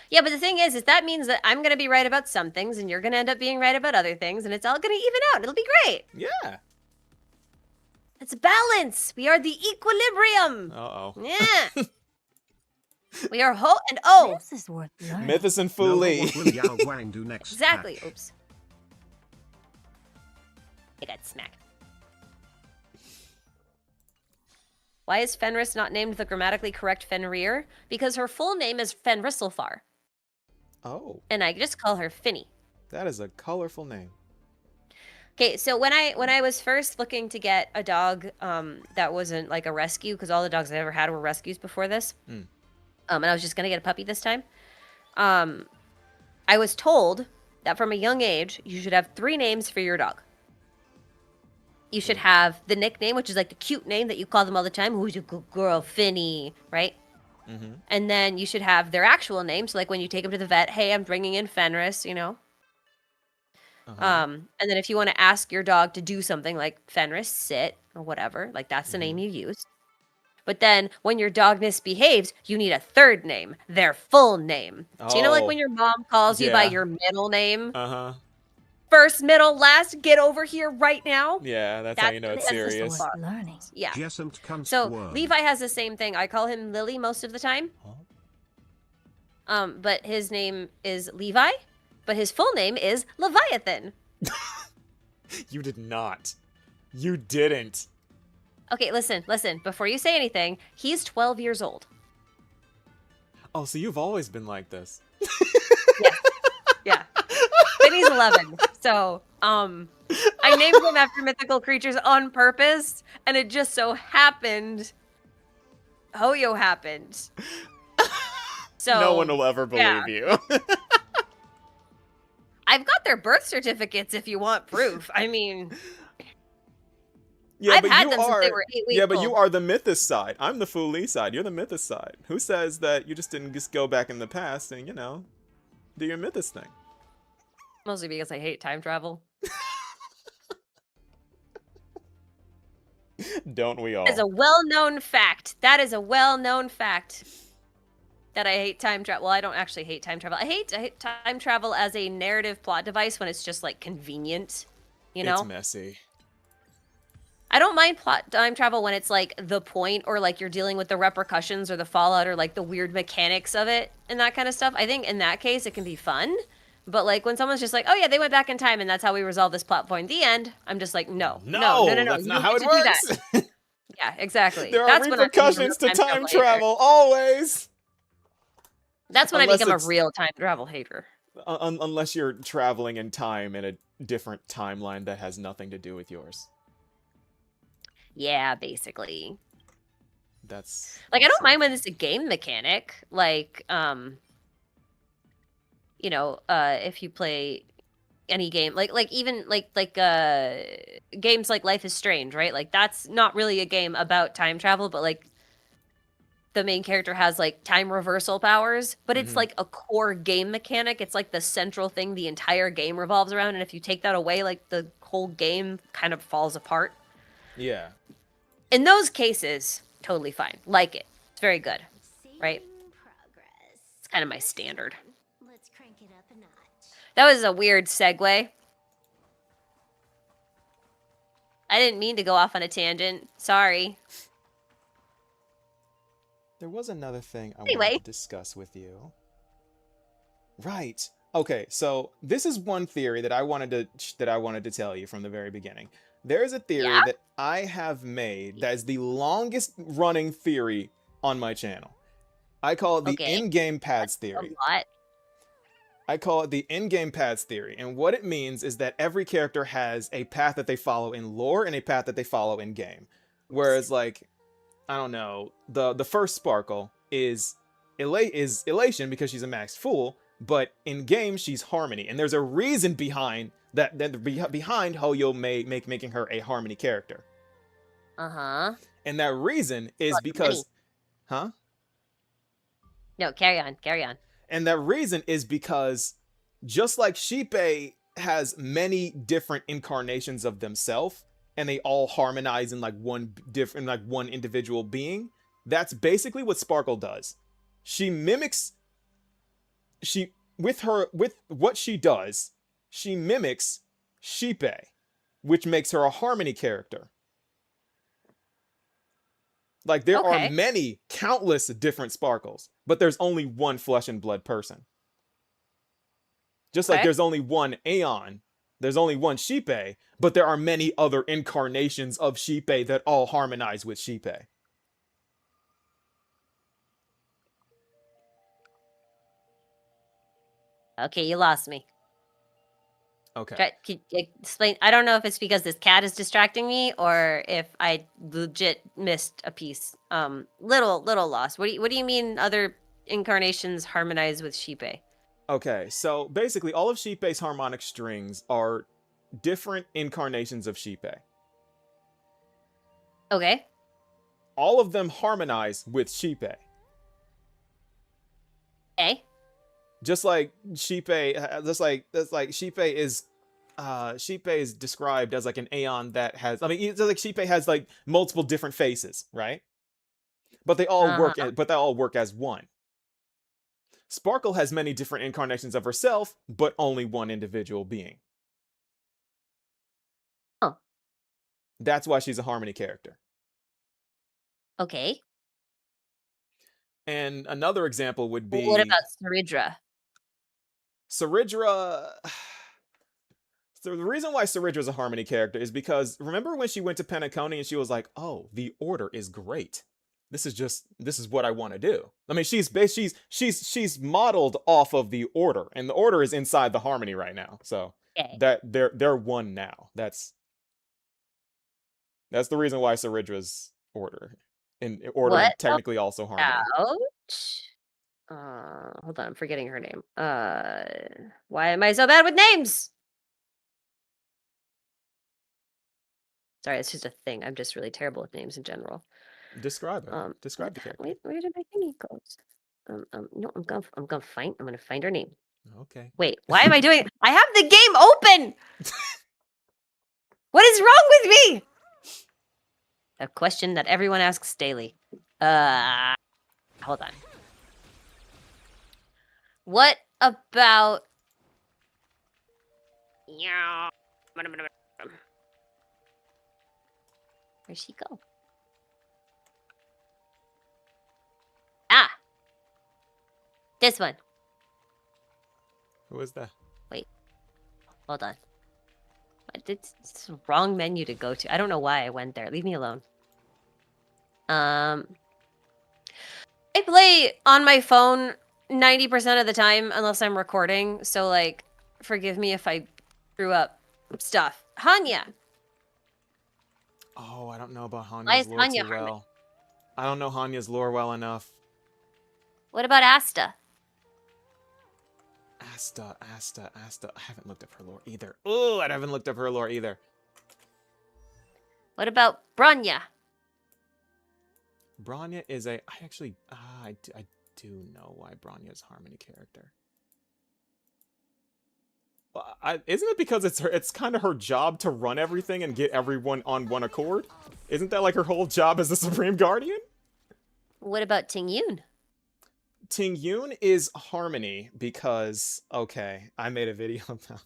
Yeah, but the thing is that means that I'm gonna be right about some things, and you're gonna end up being right about other things, and it's all gonna even out. It'll be great. Yeah. It's balance. We are the equilibrium. Uh-oh. Yeah. We are ho and oh. This is worth learning. Mythos and Now what Foolie. will Yao Guang do next? Exactly. patch? Oops. I got smacked. Why is Fenris not named the grammatically correct Fenrir? Because her full name is Fenrisilfar, Oh, and I just call her Finny. that is a colorful name. Okay, so when I was first looking to get a dog that wasn't like a rescue, because all the dogs I ever had were rescues before this, Mm. And I was just gonna get a puppy this time, I was told that from a young age you should have 3 names for your dog. You should have the nickname, which is like the cute name that you call them all the time. Who's your good girl, Finny, right? Mm-hmm. And then you should have their actual name. So like when you take them to the vet, hey, I'm bringing in Fenris, you know. Uh-huh. And then if you want to ask your dog to do something like Fenris, sit, or whatever, like that's the name you use. But then when your dog misbehaves, you need a third name, their full name. So you know like Oh. when your mom calls you by Yeah. your middle name? Uh-huh. First, middle, last, get over here right now. Yeah, that's how you know it's That's This is serious. worth learning. Yeah. Jessunt Kunst So worm. Levi has the same thing. I call him Lily most of the time. But his name is Levi, but his full name is Leviathan. You did not. You didn't. Okay, listen. Before you say anything, he's 12 years old. Oh, so you've always been like this. Yeah. And he's 11. So, I named him after mythical creatures on purpose, and it just so happened Hoyo happened. So No one will ever believe yeah. you. I've got their birth certificates if you want proof. I mean, Yeah, I've but had you them are, since they were 8 weeks Yeah, but you old. are the Mythos side. I'm the Foolie side. You're the Mythos side. Who says that you just didn't just go back in the past and, you know, do your Mythos thing? Mostly because I hate time travel. Don't we all? That is a well-known fact. That is a well-known fact. That I hate time travel. Well, I don't actually hate time travel. I hate time travel as a narrative plot device when it's just like convenient, you know? It's messy. I don't mind plot time travel when it's like the point or like you're dealing with the repercussions or the fallout or like the weird mechanics of it and that kind of stuff. I think in that case it can be fun. But like when someone's just like, oh yeah, they went back in time and that's how we resolve this plot point. The end. I'm just like, no. That's You not how get it to do that. works. Yeah, exactly. There are That's when I become a repercussions to real time hater. travel, always. That's when Unless I become a it's- real time travel hater. Unless you're traveling in time in a different timeline that has nothing to do with yours. Yeah, basically. That's Like I don't also- mind when it's a game mechanic, like you know, if you play any game, like even like games like Life is Strange, right? Like that's not really a game about time travel, but like the main character has like time reversal powers, but it's Mhm. like a core game mechanic. It's like the central thing the entire game revolves around, and if you take that away, like the whole game kind of falls apart. Yeah. In those cases, totally fine. Like it. It's very good. Right? Saving progress. It's kind of my standard. Let's crank it up a notch. That was a weird segue. I didn't mean to go off on a tangent. Sorry. There was another thing I Anyway. wanted to discuss with you. Right. Okay, so this is one theory that I wanted to tell you from the very beginning. There is a theory Yeah? that I have made that is the longest running theory on my channel. I call it the Okay. in-game paths A theory. lot. I call it the in-game paths theory. And what it means is that every character has a path that they follow in lore and a path that they follow in game. Whereas, like, I don't know, the first Sparkle is elation because she's a max fool, but in game she's Harmony, and there's a reason behind that behind how you'll making her a Harmony character. Uh-huh. And that reason is About the money. because, huh? No, carry on. Carry on. And that reason is because just like Sheepe has many different incarnations of themselves, and they all harmonize in like one individual being, that's basically what Sparkle does. She mimics with what she does, she mimics Sheepe, which makes her a Harmony character. Like, there Okay. are many, countless different Sparkles, but there's only one flesh and blood person. Just like Okay. there's only one Aeon, there's only one Sheepe, but there are many other incarnations of Sheepe that all harmonize with Sheepe. Okay, you lost me. Okay. Can you explain? I don't know if it's because this cat is distracting me or if I legit missed a piece. Little lost. What do you mean other incarnations harmonize with Sheepe? Okay, so basically all of Sheepe's harmonic strings are different incarnations of Sheepe. Okay. All of them harmonize with Sheepe. Okay. Just like Sheepe, Sheepe is described as like an Aeon that has, I mean, it's like Sheepe has like multiple different faces, right? But they all work as one. Sparkle has many different incarnations of herself, but only one individual being. Oh. That's why she's a Harmony character. Okay. And another example would be... What about Saridra? Saridra... So the reason why Saridra's a Harmony character is because, remember when she went to Penacony and she was like, oh, the Order is great. This is what I want to do. I mean, she's modeled off of the Order, and the Order is inside the Harmony right now. So Okay. that they're one now. That's the reason why Saridra's Order. And Order What technically also Harmony. Ouch. Hold on, I'm forgetting her name. Why am I so bad with names? Sorry, it's just a thing. I'm just really terrible with names in general. Describe it. Describe the character. Where did my thingy go? No, I'm gonna find her name. Okay. Wait, why am I doing? I have the game open. What is wrong with me? A question that everyone asks daily. Hold on. What about? Yeah. Where'd she go? Ah. This one. Who is that? Hold on. It's the wrong menu to go to. I don't know why I went there. Leave me alone. I play on my phone 90% of the time unless I'm recording. So, like, forgive me if I screw up stuff. Hanya. Oh, I don't know about Why is Hanya's lore Hanya too Harmony? well. I don't know Hanya's lore well enough. What about Asta? Asta. I haven't looked up her lore either. Oh, I haven't looked up her lore either. What about Branya? Bronya is a. I actually. I do know why Bronya is a Harmony character. Well, isn't it because it's her? It's kind of her job to run everything and get everyone on one accord. Isn't that like her whole job as the Supreme Guardian? What about Ting Yun? Ting Yun is Harmony because okay, I made a video about.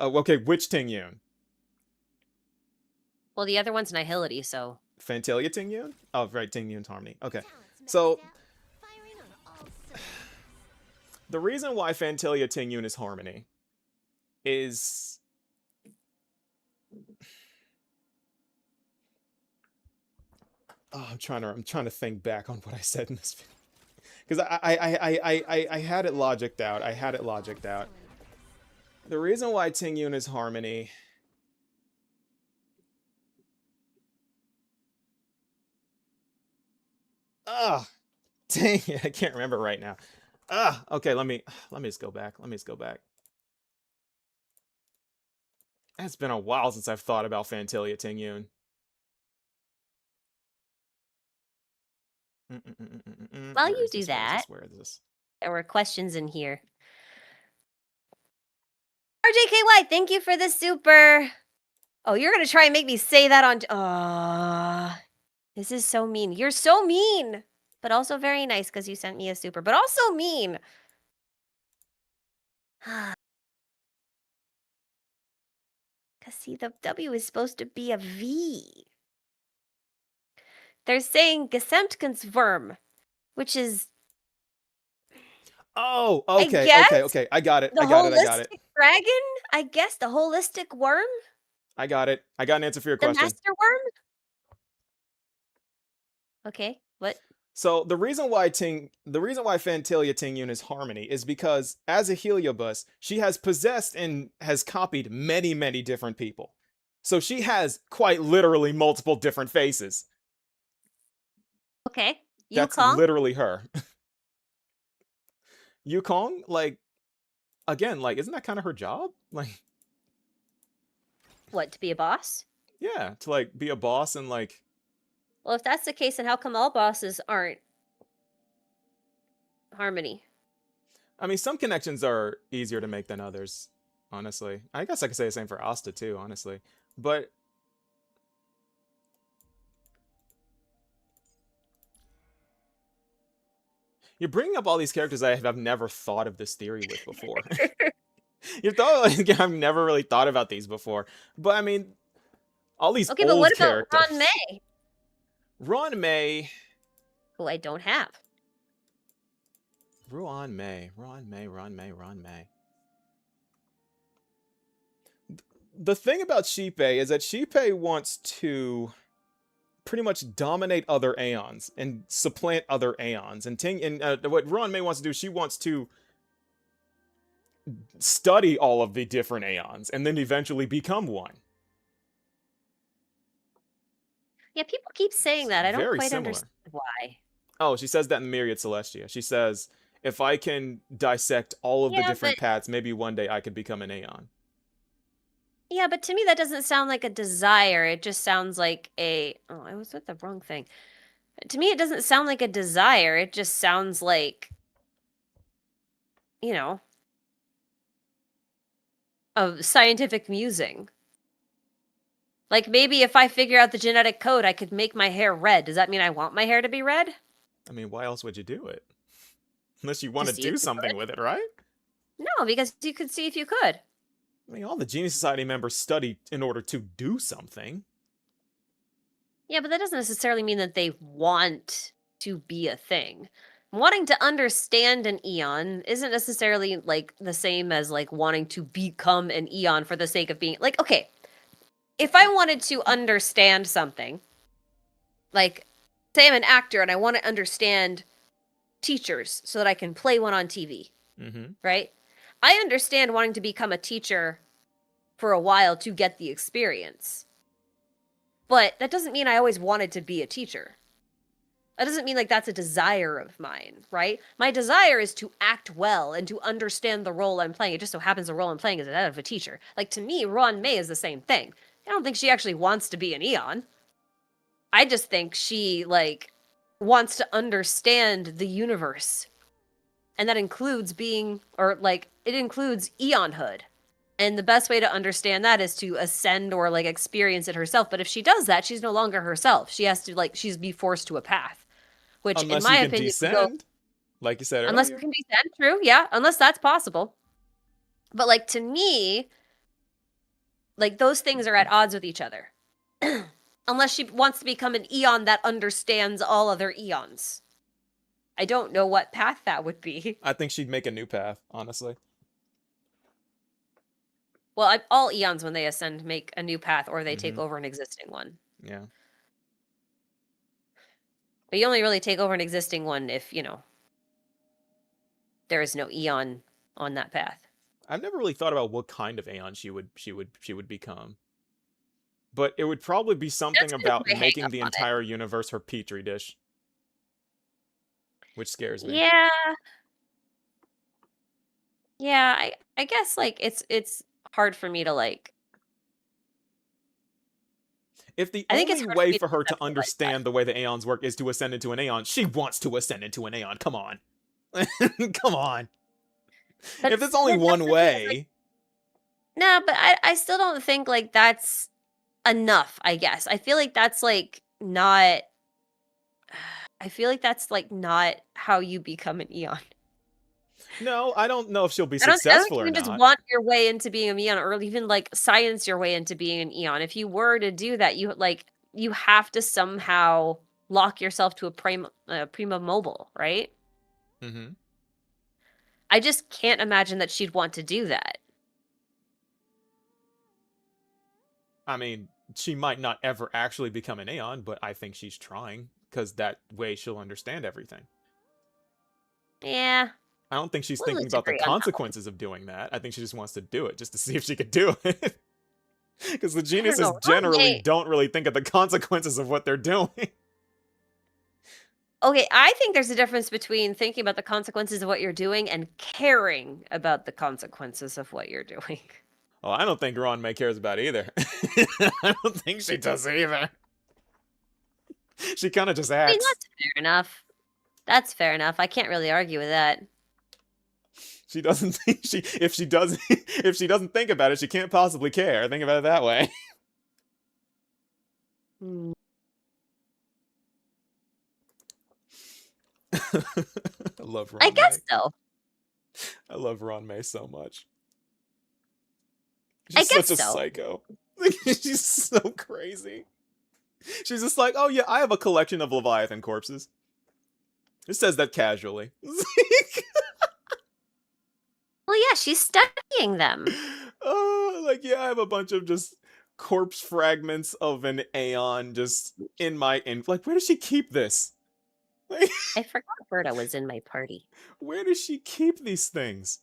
Okay, which Ting Yun? Well, the other one's Nihility, so. Fantalia Ting Yun? Oh, right, Ting Yun's Harmony. Okay, so the reason why Fantalia Ting Yun is Harmony is I'm trying to think back on what I said in this video because I had it logicked out. I had it logicked out. The reason why Ting Yun is Harmony. Dang it, I can't remember right now. Okay, let me just go back. Let me just go back. It's been a while since I've thought about Fantalia Ting Yun. While you do that, where is this? there were questions in here. RJKY, thank you for the super. Oh, you're gonna try and make me say that on. This is so mean. You're so mean, but also very nice because you sent me a super, but also mean. Because see, the W is supposed to be a V. They're saying Gesamtkunstwurm, which is. Oh, okay. I got it. The holistic dragon? I guess the holistic worm? I got it. I got an answer for your The question. master worm? Okay, what? So the reason why Fantalia Ting Yun is Harmony is because as a Heliobus, she has possessed and has copied many, many different people. So she has quite literally multiple different faces. Okay. That's literally her. Yukong, like, again, like, isn't that kind of her job? Like, what, to be a boss? Yeah, to like be a boss and like. Well, if that's the case, then how come all bosses aren't Harmony? I mean, some connections are easier to make than others, honestly. I guess I could say the same for Asta too, honestly. But you're bringing up all these characters I've never thought of this theory with before. You thought like, I've never really thought about these before, but I mean, all these okay, old but what characters. about Ron May? Ron May, who I don't have. Ron May. The thing about Shippei is that Shippei wants to pretty much dominate other Aeons and supplant other Aeons. And what Ron May wants to do, she wants to study all of the different Aeons and then eventually become one. Yeah, people keep saying that. I don't Very quite similar. understand why. Oh, she says that in Myriad Celestia. She says, if I can dissect all of the different paths, maybe one day I could become an Aeon. Yeah, but to me that doesn't sound like a desire. It just sounds like a... Oh, I was with the wrong thing. To me, it doesn't sound like a desire. It just sounds like, you know, a scientific musing. Like, maybe if I figure out the genetic code, I could make my hair red. Does that mean I want my hair to be red? I mean, why else would you do it? Unless you want to do something with it, right? No, because you could see if you could. I mean, all the Genius Society members study in order to do something. Yeah, but that doesn't necessarily mean that they want to be a thing. Wanting to understand an Eon isn't necessarily, like, the same as, like, wanting to become an Eon for the sake of being... Like, okay, if I wanted to understand something, like, say I'm an actor and I want to understand teachers so that I can play one on TV, right? I understand wanting to become a teacher for a while to get the experience. But that doesn't mean I always wanted to be a teacher. That doesn't mean like that's a desire of mine, right? My desire is to act well and to understand the role I'm playing. It just so happens the role I'm playing is that of a teacher. Like, to me, Ron May is the same thing. I don't think she actually wants to be an Eon. I just think she, like, wants to understand the universe. And that includes it includes eonhood. And the best way to understand that is to ascend or like experience it herself. But if she does that, she's no longer herself. She has to she's be forced to a path. Which in Unless my you can opinion descend, like you said unless you earlier. can descend, true, yeah, unless that's possible. But like to me, like those things are at odds with each other. Unless she wants to become an eon that understands all other eons. I don't know what path that would be. I think she'd make a new path, honestly. Well, all eons, when they ascend, make a new path or they take Mhm. over an existing one. Yeah. But you only really take over an existing one if, there is no eon on that path. I've never really thought about what kind of Aeon she would become. But it would probably be something That's kind of about my hang making up the on it. entire universe her petri dish. Which scares me. Yeah. Yeah, I guess like it's hard for me to like If the I think it's only hard for way me to for her to conceptualize that. understand the way the Aeons work is to ascend into an Aeon, she wants to ascend into an Aeon. Come on. Come on. But If there's only that's one the thing is, like, way. no, but I still don't think like that's enough, I guess. I feel like that's like not I feel like that's like not how you become an Eon. No, I don't know if she'll be I don't think successful you or can just not. want your way into being an Eon or even like science your way into being an Eon. If you were to do that, you have to somehow lock yourself to a prima mobile, right? Mm-hmm. I just can't imagine that she'd want to do that. I mean, she might not ever actually become an Aeon, but I think she's trying, because that way she'll understand everything. Yeah, I don't think she's we'll thinking about the disagree on that one. consequences of doing that. I think she just wants to do it, just to see if she could do it. Because the I don't geniuses know. Ron generally May don't really think of the consequences of what they're doing. Okay, I think there's a difference between thinking about the consequences of what you're doing and caring about the consequences of what you're doing. Well, I don't think Ron May cares about either. I don't think she does either. She kind of just I mean, acts. that's fair enough. That's fair enough. I can't really argue with that. She doesn't think if she does if she doesn't think about it, she can't possibly care. Think about it that way. Hmm. I love I Ron guess May. so. I love Ron May so much. I She's guess such a so. psycho. She's so crazy. She's just like, oh yeah, I have a collection of Leviathan corpses. It says that casually. Well, yeah, she's studying them. Like, yeah, I have a bunch of just corpse fragments of an Aeon just in my like, where does she keep this? Like, I forgot Berta was in my party. where does she keep these things?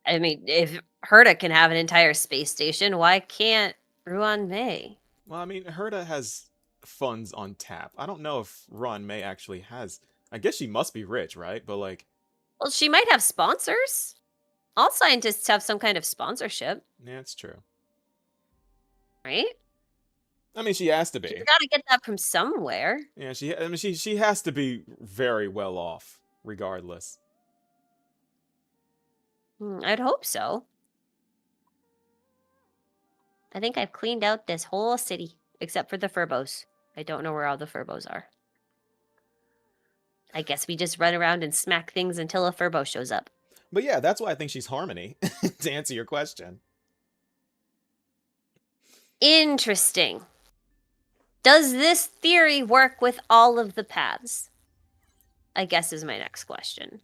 I mean, if Herta can have an entire space station, why can't Ruan May? Well, I mean, Herta has funds on tap. I don't know if Ron May actually has. I guess she must be rich, right? But like, Well, she might have sponsors. All scientists have some kind of sponsorship, yeah, it's true. right? I mean, she has to She's be. got to get that from somewhere. Yeah, I mean, she has to be very well off, regardless. I'd hope so. I think I've cleaned out this whole city, except for the Furbos. I don't know where all the Furbos are. I guess we just run around and smack things until a Furbo shows up. But yeah, that's why I think she's Harmony, to answer your question. Interesting. Does this theory work with all of the paths? I guess is my next question.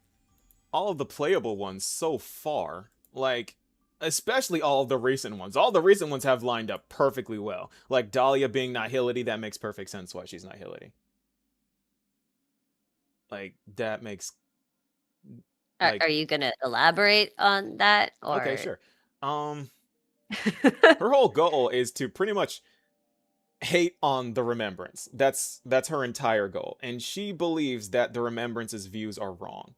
All of the playable ones so far, like, especially all of the recent ones. All the recent ones have lined up perfectly well. Like Dahlia being Nihility, that makes perfect sense why she's Nihility. Like, that makes... Like, Are you going to elaborate on that? Or... okay, sure. Her whole goal is to pretty much hate on the Remembrance. That's her entire goal. And she believes that the Remembrance's views are wrong.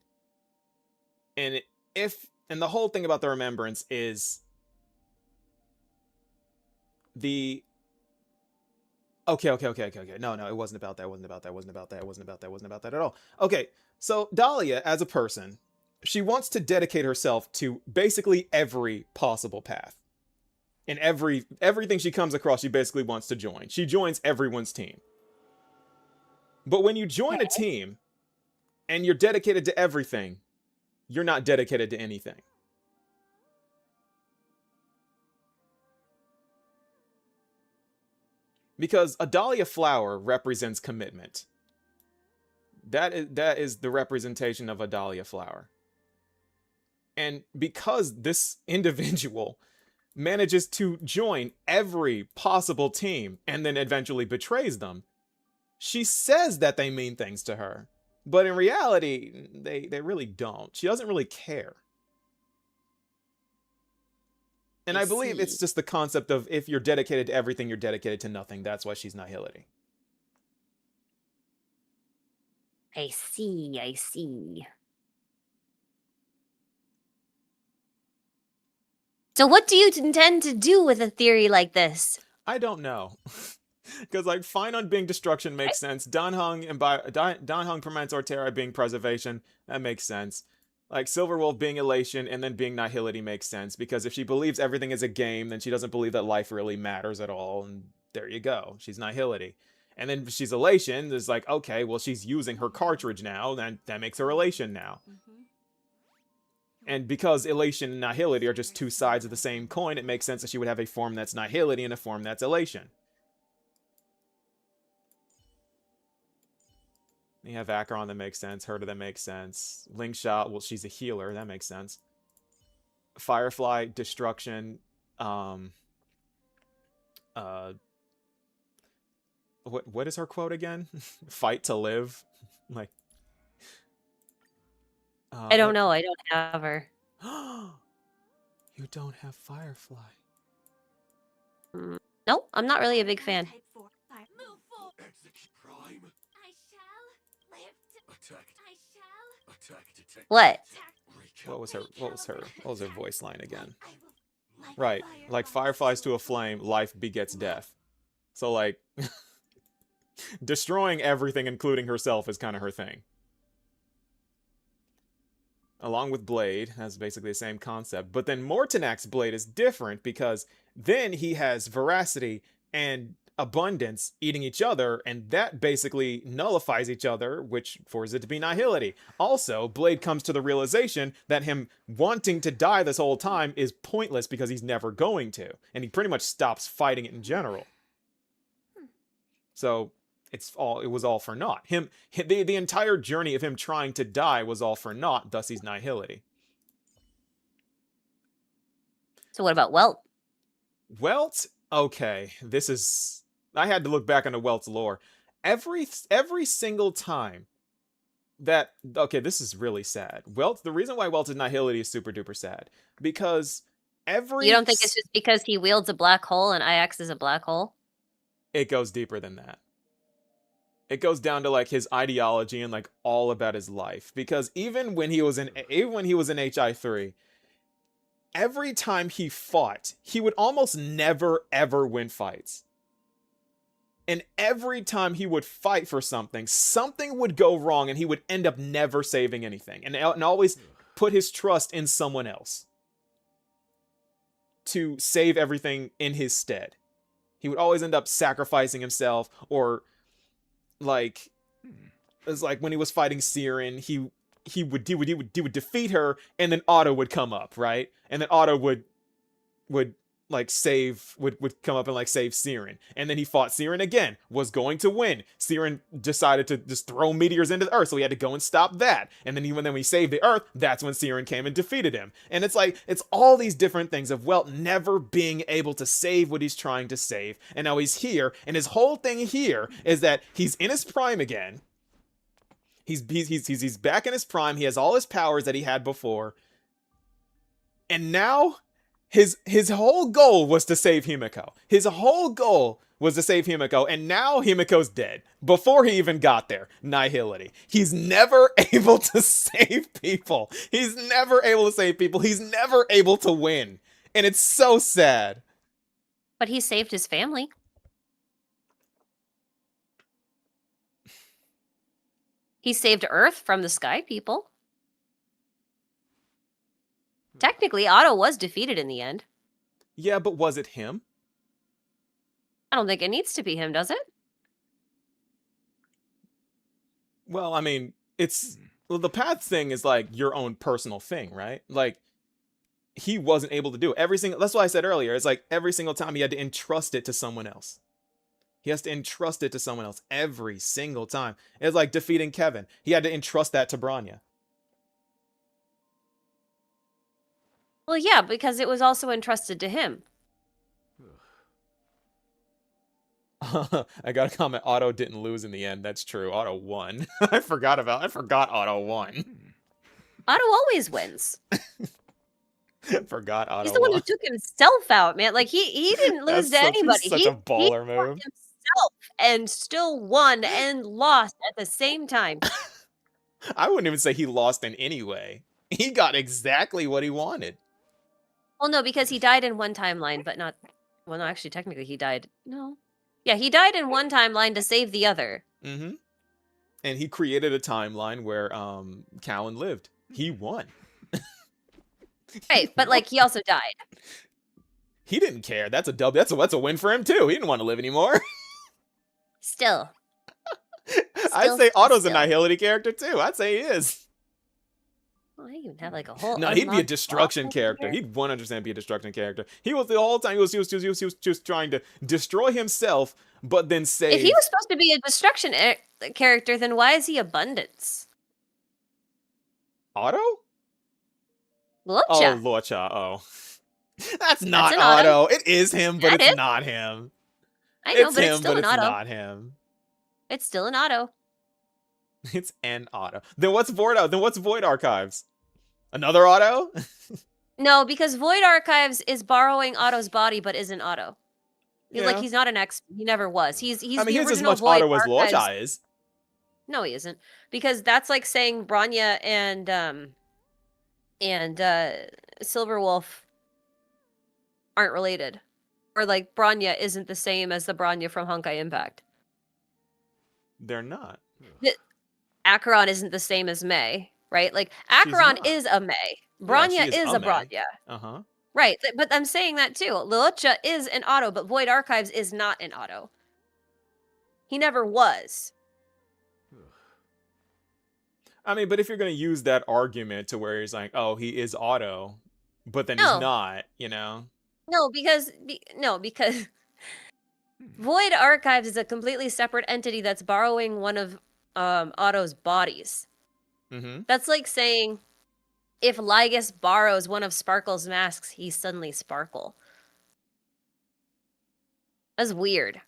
And the whole thing about the Remembrance is Okay. No, it wasn't about that. It wasn't about that. It wasn't about that. It wasn't about that. It wasn't about that at all. Okay, so Dahlia, as a person, she wants to dedicate herself to basically every possible path. And everything she comes across, she basically wants to join. She joins everyone's team. But when you join a team and you're dedicated to everything, you're not dedicated to anything. Because a dahlia flower represents commitment. That is the representation of a dahlia flower. And because this individual manages to join every possible team and then eventually betrays them, she says that they mean things to her. But in reality, they really don't. She doesn't really care. And I believe it's just the concept of if you're dedicated to everything, you're dedicated to nothing. That's why she's nihility. I see. So what do you intend to do with a theory like this? I don't know. Because, like, fine on being destruction makes sense. Danheng prevents Ortera being preservation. That makes sense. Like, Silverwolf being elation and then being nihility makes sense. Because if she believes everything is a game, then she doesn't believe that life really matters at all. And there you go. She's nihility. And then she's elation. It's like, okay, well, she's using her cartridge now. Then that makes her elation now. And because elation and nihility are just two sides of the same coin, it makes sense that she would have a form that's nihility and a form that's elation. You have Acheron, that makes sense. Herta, that makes sense. Lingshot, well, she's a healer. That makes sense. Firefly, destruction. What is her quote again? Fight to live. Like. I don't know. I don't have her. You don't have Firefly. No, I'm not really a big fan. What? What was her voice line again? Right, like fireflies to a flame, life begets death. So like, destroying everything, including herself, is kind of her thing. Along with Blade, that's basically the same concept. But then Mortonak's Blade is different because then he has veracity and abundance eating each other, and that basically nullifies each other, which forces it to be nihility. Also, Blade comes to the realization that him wanting to die this whole time is pointless because he's never going to, and he pretty much stops fighting it in general. So it was all for naught. The entire journey of him trying to die was all for naught, thus he's nihility. So what about Welt? Welt, okay, I had to look back into Welt's lore. Every single time that, okay, this is really sad. The reason why Welt is nihility is super duper sad. Because You don't think it's just because he wields a black hole and Ix is a black hole? It goes deeper than that. It goes down to like his ideology and like all about his life. Because even when he was in HI3, every time he fought, he would almost never ever win fights. And every time he would fight for something, something would go wrong and he would end up never saving anything. And always put his trust in someone else to save everything in his stead. He would always end up sacrificing himself, or like, it's like when he was fighting Siren, he would defeat her, and then Otto would come up, right? And then Otto would come up and like save Siren. And then he fought Siren again, was going to win. Siren decided to just throw meteors into the Earth, so he had to go and stop that. And then when he saved the Earth, that's when Siren came and defeated him. And it's like, it's all these different things of Welt never being able to save what he's trying to save. And now he's here, and his whole thing here is that he's in his prime again. He's back in his prime. He has all his powers that he had before. And now his whole goal was to save Himiko. His whole goal was to save Himiko, and now Himiko's dead. Before he even got there, nihility. He's never able to save people. He's never able to save people. He's never able to win. And it's so sad. But he saved his family. He saved Earth from the Sky People. Technically, Otto was defeated in the end. Yeah, but was it him? I don't think it needs to be him, does it? Well, I mean, the path thing is like your own personal thing, right? Like, he wasn't able to do it. That's why I said earlier, it's like every single time he had to entrust it to someone else. He has to entrust it to someone else every single time. It's like defeating Kevin. He had to entrust that to Branya. Well, yeah, because it was also entrusted to him. I got a comment. Otto didn't lose in the end. That's true. Otto won. I forgot Otto won. Otto always wins. Forgot Otto He's the one who won. took himself out, man. Like he didn't lose to anybody. Such he a baller fought move. himself and still won and lost at the same time. I wouldn't even say he lost in any way. He got exactly what he wanted. Well, no, because he died in one timeline, but not. Well, no, actually, technically, he died. No. Yeah, he died in one timeline to save the other. Mm-hmm. And he created a timeline where Callan lived. He won. Right, but like he also died. He didn't care. That's a dub. That's a win for him too. He didn't want to live anymore. Still. I'd say Otto's a Nihility character too. I'd say he is. Well, I even have like a whole. No, he'd be a unlocked destruction box character. over there. He'd 100% be a destruction character. He was the whole time. He was just trying to destroy himself, but then save. If he was supposed to be a destruction character, then why is he abundance? Otto? Lucha. Oh, Lucha. Oh, that's not an Otto. Otto. It is him, but That it's is. not him. I know, It's but him, it's still but an it's auto. not him. It's still an auto. It's an Otto. Then what's Void Archives? Another Otto? No, because Void Archives is borrowing Otto's body, but isn't Otto. Yeah. Like he's not an X. He never was. He's I mean, the he's as original much Void Otto as Archives. Lucha is. No, he isn't. Because that's like saying Branya and Silverwolf aren't related. Or like Branya isn't the same as the Branya from Honkai Impact. They're not. Acheron isn't the same as May, right? Like She's Acheron not. is a May. Yeah, Branya she is a May. Branya. Uh-huh. Right, but I'm saying that too. Lucha is an auto, but Void Archives is not an auto. He never was. I mean, but if you're going to use that argument to where he's like, oh, he is Otto, but then No. he's not, you know? No, because Void Archives is a completely separate entity that's borrowing one of Otto's bodies. Mm-hmm. That's like saying if Lygus borrows one of Sparkle's masks, he's suddenly Sparkle. That's weird.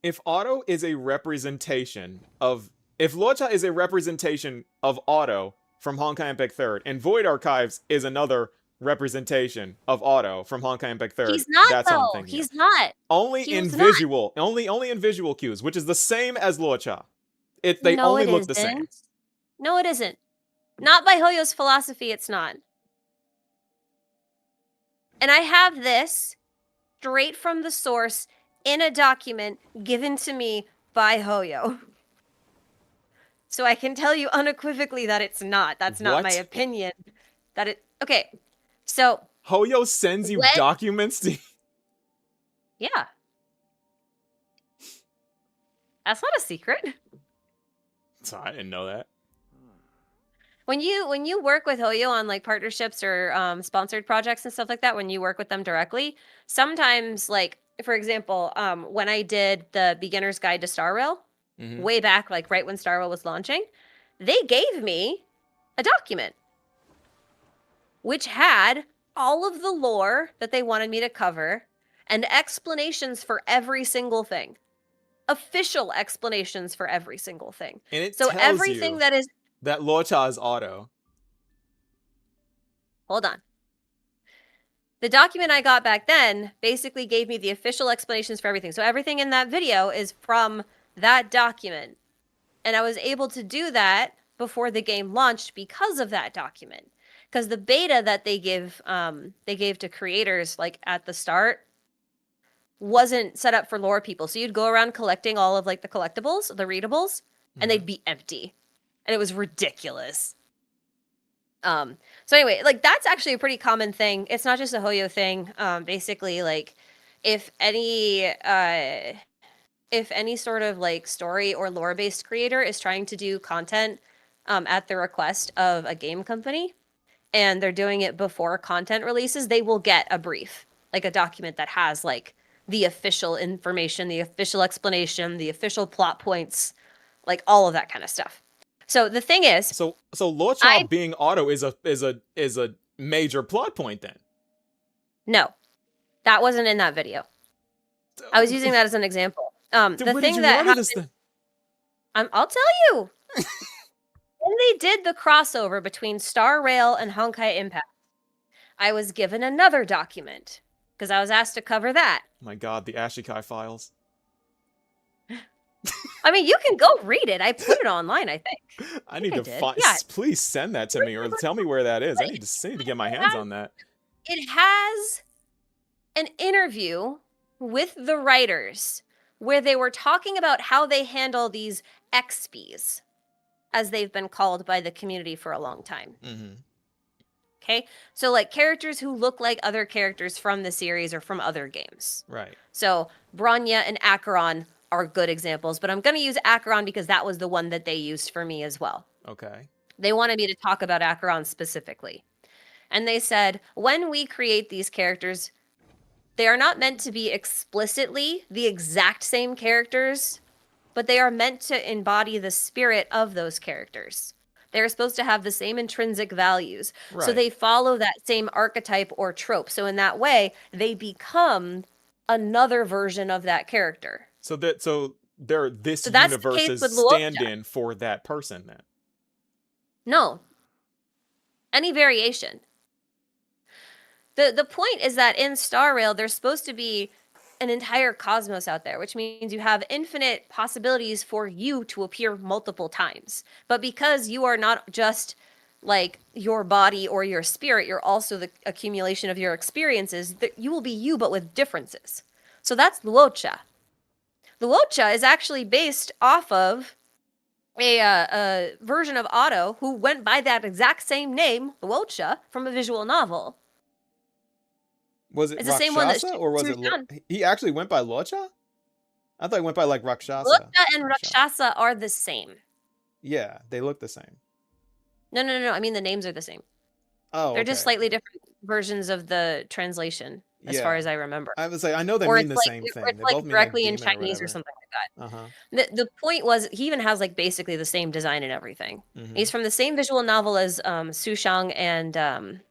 If Otto is a representation of... If Lucha is a representation of Otto from Honkai Impact 3rd, and Void Archives is another representation of Otto from Honkai Impact 3rd, He's not, that's though. something. He's not. Only He in was not. visual. Only in visual cues, which is the same as Lucha. They No, only it look the same. isn't. No, it isn't. Not by Hoyo's philosophy, it's not. And I have this straight from the source in a document given to me by Hoyo. So I can tell you unequivocally that it's not. That's not my What? opinion. Okay. So, Hoyo sends you When- documents to... yeah. That's not a secret. So I didn't know that. When you work with Hoyo on like partnerships or sponsored projects and stuff like that, when you work with them directly, sometimes like for example, when I did the beginner's guide to Star Rail, Mhm. way back, like right when Star Rail was launching, they gave me a document which had all of the lore that they wanted me to cover and explanations for every single thing. Official explanations for every single thing. And it So tells everything you that is that Lucha is Otto. hold on. The document I got back then basically gave me the official explanations for everything. So everything in that video is from that document. And I was able to do that before the game launched because of that document. Because the beta that they gave to creators like at the start wasn't set up for lore people. So you'd go around collecting all of like the collectibles, the readables, and they'd be empty, and it was ridiculous. So anyway, like that's actually a pretty common thing. It's not just a Hoyo thing. Basically, like if any sort of like story or lore based creator is trying to do content at the request of a game company, and they're doing it before content releases, they will get a brief, like a document that has like the official information, the official explanation, the official plot points, like all of that kind of stuff. So the thing is, So Luocha being auto is a major plot point then. no, that wasn't in that video. I was using that as an example. The thing that happened, I'll tell you. When they did the crossover between Star Rail and Honkai Impact, I was given another document because I was asked to cover that. Oh my god, the Ashikai files. I mean, you can go read it. I put it online, I think. I need to find. Yeah. Please send that to me or tell me where that is. I need to get my hands on that. It has an interview with the writers where they were talking about how they handle these XPs, as they've been called by the community for a long time. Mm-hmm. Okay? So, like, characters who look like other characters from the series or from other games. Right. So, Bronya and Acheron are good examples, but I'm going to use Acheron because that was the one that they used for me as well. Okay. They wanted me to talk about Acheron specifically. And they said, when we create these characters, they are not meant to be explicitly the exact same characters, but they are meant to embody the spirit of those characters. They're supposed to have the same intrinsic values. Right. So they follow that same archetype or trope. So in that way, they become another version of that character. So they're this universe's stand-in for that person then? No. Any variation. The point is that in Star Rail, there's supposed to be an entire cosmos out there, which means you have infinite possibilities for you to appear multiple times. But because you are not just like your body or your spirit, you're also the accumulation of your experiences, that you will be you, but with differences. So that's Luocha. Luocha is actually based off of a version of Otto who went by that exact same name, Luocha, from a visual novel. Was it Rakshasa, the same one that or was it he actually went by Luocha? I thought he went by like Rakshasa. Luocha and Rakshasa are the same. Yeah, they look the same. No. I mean, the names are the same. Oh, they're just slightly different versions of the translation, as far as I remember. I would say I know they mean the same thing. Or it's like directly in Chinese or something like that. The point was he even has like basically the same design and everything. Mm-hmm. He's from the same visual novel as Su Shang and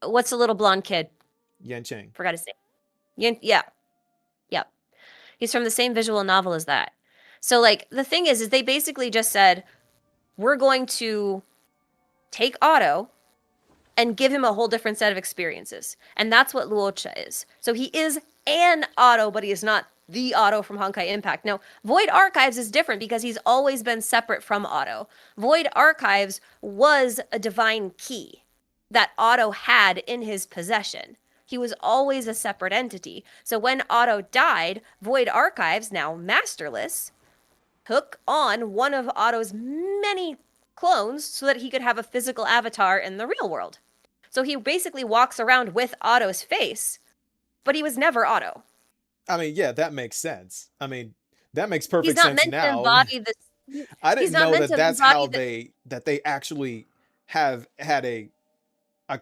what's the little blonde kid? Yan Cheng. Forgot his name. Yeah. He's from the same visual novel as that. So like the thing is they basically just said, we're going to take Otto and give him a whole different set of experiences. And that's what Luocha is. So he is an Otto, but he is not the Otto from Honkai Impact. Now, Void Archives is different because he's always been separate from Otto. Void Archives was a divine key that Otto had in his possession. He was always a separate entity. So when Otto died, Void Archives, now masterless, took on one of Otto's many clones so that he could have a physical avatar in the real world. So he basically walks around with Otto's face, but he was never Otto. I mean, yeah, that makes sense. I mean, that makes perfect sense now. I didn't know that's how they actually have had a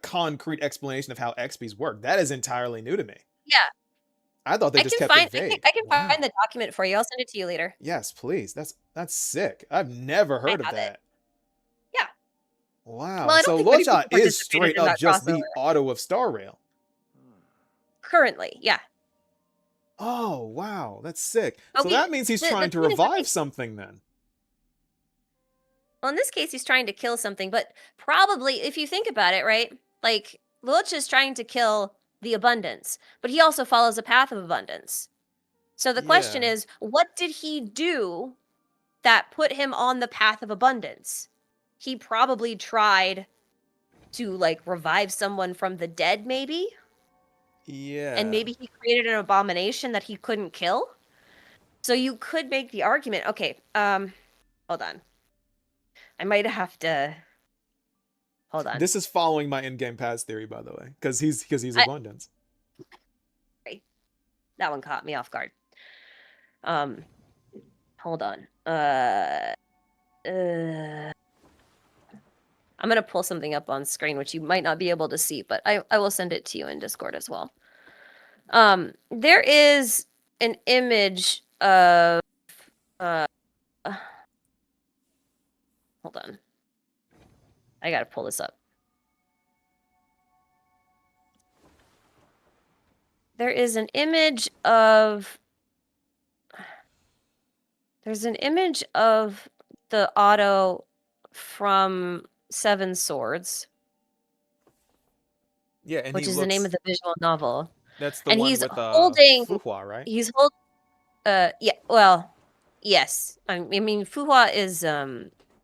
concrete explanation of how XPs work. That is entirely new to me. Yeah. I thought they just kept it vague. I can find the document for you. I'll send it to you later. Yes, please. That's sick. I've never heard of that. Yeah. Wow. Well, so Luocha is straight up just the Otto of Star Rail. Currently, yeah. Oh, wow. That's sick. So that means he's trying to revive something then. Well, in this case, he's trying to kill something, but probably, if you think about it, right? Like, Luocha is trying to kill the abundance, but he also follows a path of abundance. So the question is, what did he do that put him on the path of abundance? He probably tried to, like, revive someone from the dead, maybe? Yeah. And maybe he created an abomination that he couldn't kill? So you could make the argument. Okay, hold on. I might have to. Hold on. This is following my in-game paths theory, by the way, because he's I- abundance. That one caught me off guard. Hold on. I'm gonna pull something up on screen, which you might not be able to see, but I will send it to you in Discord as well. There is an image of hold on. I gotta pull this up. There is an image of there's an image of the Otto from Seven Swords, Yeah, and which he is the name looks. of the visual novel. That's the And one he's with holding Fuhua, right? he's hold yeah, well, yes. I mean Fuhua is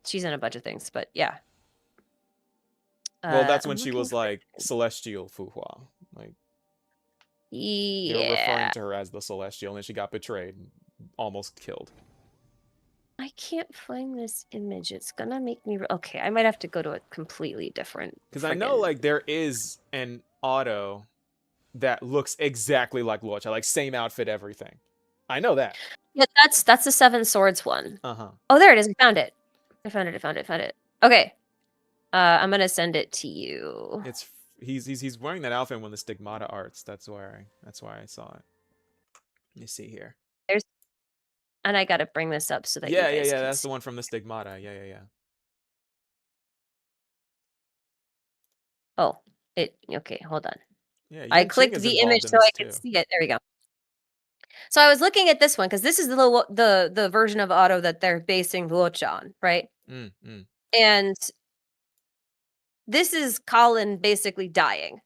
she's in a bunch of things, but yeah. Well, that's when I'm she looking was for like celestial Fuhua. Like they were referring yeah. to her as the celestial, and she got betrayed, and almost killed. I can't find this image. It's gonna make me okay. I might have to go to a completely different. Because I know like there is an auto that looks exactly like Luocha, like same outfit, everything. I know that. Yeah, that's the Seven Swords one. Uh-huh. Oh, there it is. I found it. I found it. Okay. I'm gonna send it to you. It's he's wearing that outfit in one of the Stigmata arts. That's why I saw it. Let me see here. There's and I gotta bring this up so that Yeah, you guys can that's see. the one from the Stigmata. Yeah. Oh, okay, hold on. Yeah, I Yan Qing clicked is the image involved in so this I could too. see it. There we go. So I was looking at this one because this is the version of Otto that they're basing Luocha on, right? And this is Colin basically dying.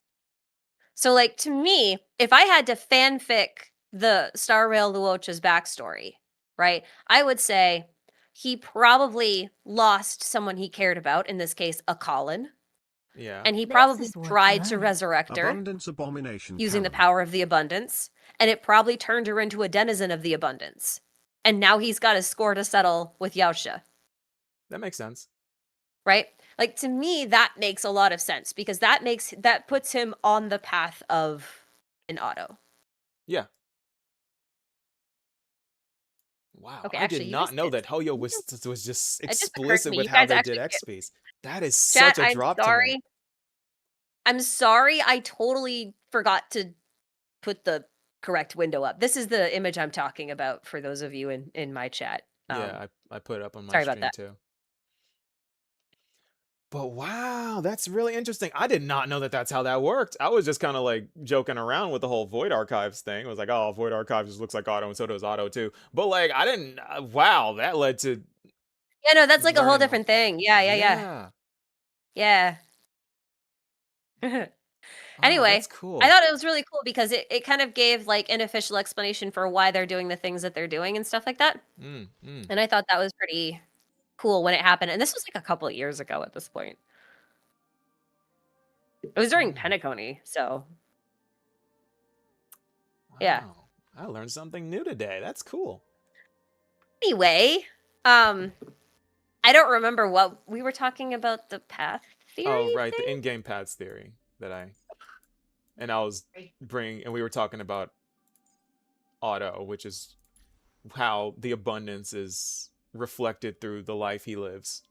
So, like, to me, if I had to fanfic the Star Rail Luocha's backstory, right, I would say he probably lost someone he cared about, in this case, a Colin. Yeah. And he This probably is what's tried to learned. resurrect her Abundance abomination using the canon. power of the abundance. And it probably turned her into a denizen of the abundance. And now he's got a score to settle with Yaosha. That makes sense. Right? Like, to me, that makes a lot of sense because that puts him on the path of an Otto. Yeah. Wow, Okay, I actually, did you not just know did. that Hoyo was just It just occurred to explicit me. with You how guys they did actually do. XPs. That is Chat, such a I'm drop to sorry. me. I'm sorry. I totally forgot to put the correct window up. This is the image I'm talking about for those of you in my chat. Yeah, I put it up on my Sorry about stream that. too. But wow, that's really interesting. I did not know that that's how that worked. I was just kind of like joking around with the whole Void Archives thing. I was like, oh, Void Archives just looks like Otto, and so does Otto too. But like, I didn't. Wow, that led to Yeah, no, that's like a whole learning. different thing. Yeah. Oh, that's Anyway, cool. I thought it was really cool because it kind of gave like an official explanation for why they're doing the things that they're doing and stuff like that. And I thought that was pretty cool when it happened. And this was like a couple of years ago at this point. It was during Pentaconi, so yeah. Wow, I learned something new today. That's cool. Anyway, I don't remember what we were talking about the path theory. Oh, right, thing? the in-game paths theory that I was bringing, and we were talking about Otto, which is how the abundance is reflected through the life he lives.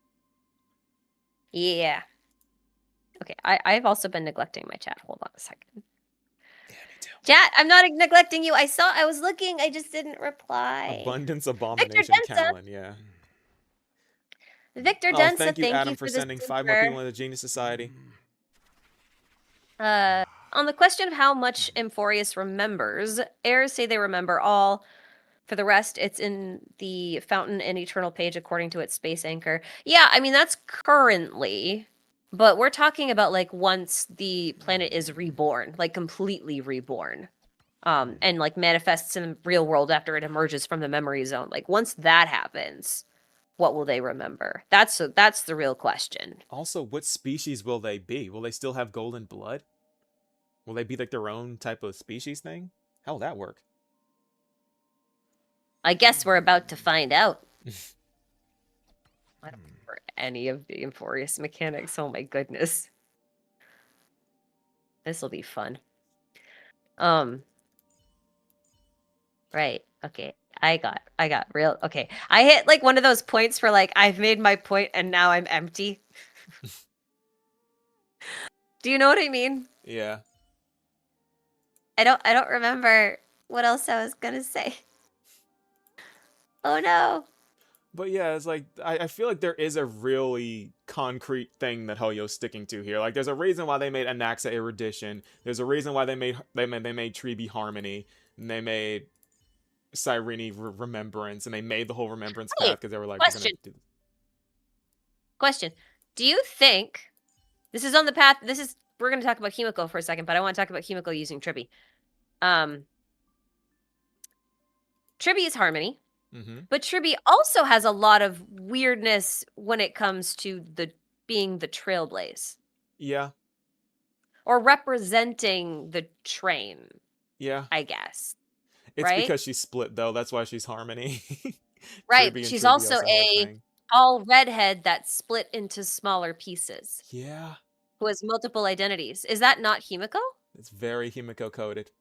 Yeah. Okay, I've also been neglecting my chat. Hold on a second. Yeah, me too. Chat, I'm not neglecting you. I was looking, I just didn't reply. Abundance abomination Callan, yeah. Victor Oh, Densa, thank you, Adam, for for the sending 5 more people into the Genius Society. On the question of how much Amphorius remembers, heirs say they remember all. For the rest, it's in the Fountain and Eternal page according to its space anchor. Yeah, I mean, that's currently, but we're talking about like once the planet is reborn, like completely reborn, and like manifests in the real world after it emerges from the memory zone. Like once that happens, what will they remember? That's the real question. Also, what species will they be? Will they still have golden blood? Will they be like their own type of species thing? How will that work? I guess we're about to find out. I don't remember any of the Euphorius mechanics. Oh my goodness. This will be fun. Right. Okay. I got real. Okay. I hit like one of those points where like I've made my point and now I'm empty. Do you know what I mean? Yeah. I don't remember what else I was gonna say. Oh no. But yeah, it's like I feel like there is a really concrete thing that Hoyo's sticking to here. Like there's a reason why they made Anaxa Erudition. There's a reason why they made Tribi Harmony, and they made Cyrene Remembrance, and they made the whole Remembrance Hey, path because they were like, we're gonna question. do this. Question. Do you think this is on the path? We're gonna talk about Himiko for a second, but I want to talk about Himiko using Tribi. Tribi is Harmony. Mm-hmm. But Tribi also has a lot of weirdness when it comes to being the trailblaze Yeah. or representing the train, Yeah. I guess. It's right? because she's split though. That's why she's Harmony. Right. Tribi and She's Tribios, also the whole a thing. tall redhead that's split into smaller pieces Yeah. who has multiple identities. Is that not Himiko? It's very Himiko coded.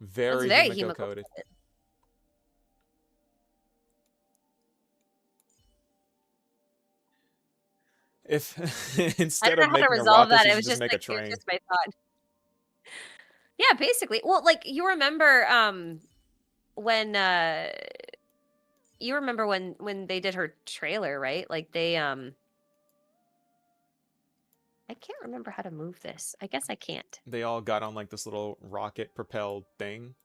It's Very, very Himiko Himiko coded. If I instead don't of know how to making a resolve rocket, that. she It should was just make a it was train. just my thought. Yeah, basically. Well, like you remember when when they did her trailer, right? Like they I can't remember how to move this. I guess I can't. They all got on like this little rocket propelled thing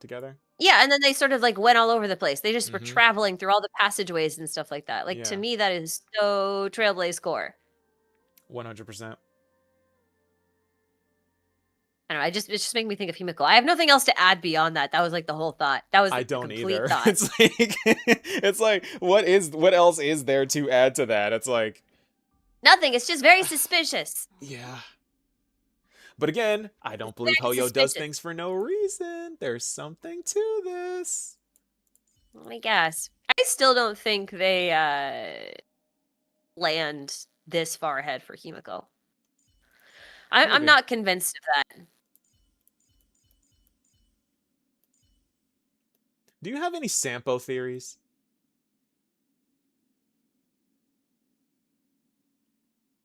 together. Yeah, and then they sort of like went all over the place. They just were Mm-hmm. traveling through all the passageways and stuff like that. Like to Yeah. me that is so Trailblaze core. 100%. I don't know, it just made me think of Himiko. I have nothing else to add beyond that. That was like the whole thought. That was I like, the don't complete either. thought. It's like what else is there to add to that? It's like Nothing. It's just very suspicious. yeah. But again, I don't believe very Hoyo does suspicious. things for no reason. There's something to this. I guess. I still don't think they land this far ahead for Himiko. I'm Maybe. not convinced of that. Do you have any Sampo theories?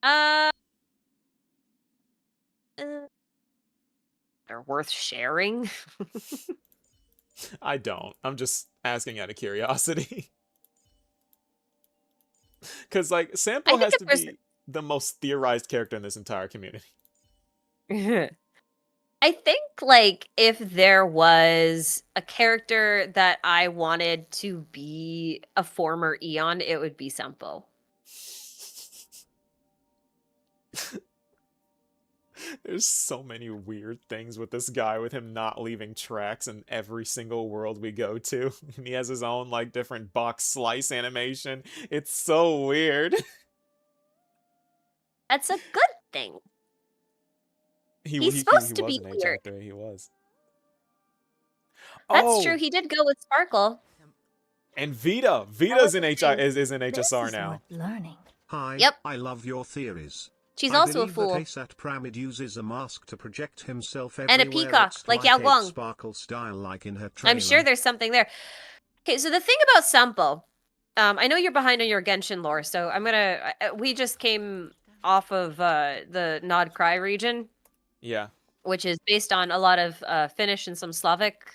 Uh, they're worth sharing. I don't. I'm just asking out of curiosity. Because, like, Sampo has to be the most theorized character in this entire community. I think, like, if there was a character that I wanted to be a former Eon, it would be Sempo. There's so many weird things with this guy, with him not leaving tracks in every single world we go to. And he has his own, like, different box slice animation. It's so weird. That's a good thing. He's supposed to be an weird. HI3, he was. That's true. He did go with Sparkle. And Vita's in HI is in HSR This is now. worth learning. Hi, Yep. I love your theories. She's I also a believe fool. that ASAT Pramid uses a mask to project himself And a everywhere. peacock, It's like Ape Yao Guang. Sparkle style, like in her trailer. I'm sure there's something there. Okay, so the thing about Sampo, I know you're behind on your Genshin lore, so I'm gonna. We just came off of the Nod Cry region, Yeah. which is based on a lot of Finnish and some Slavic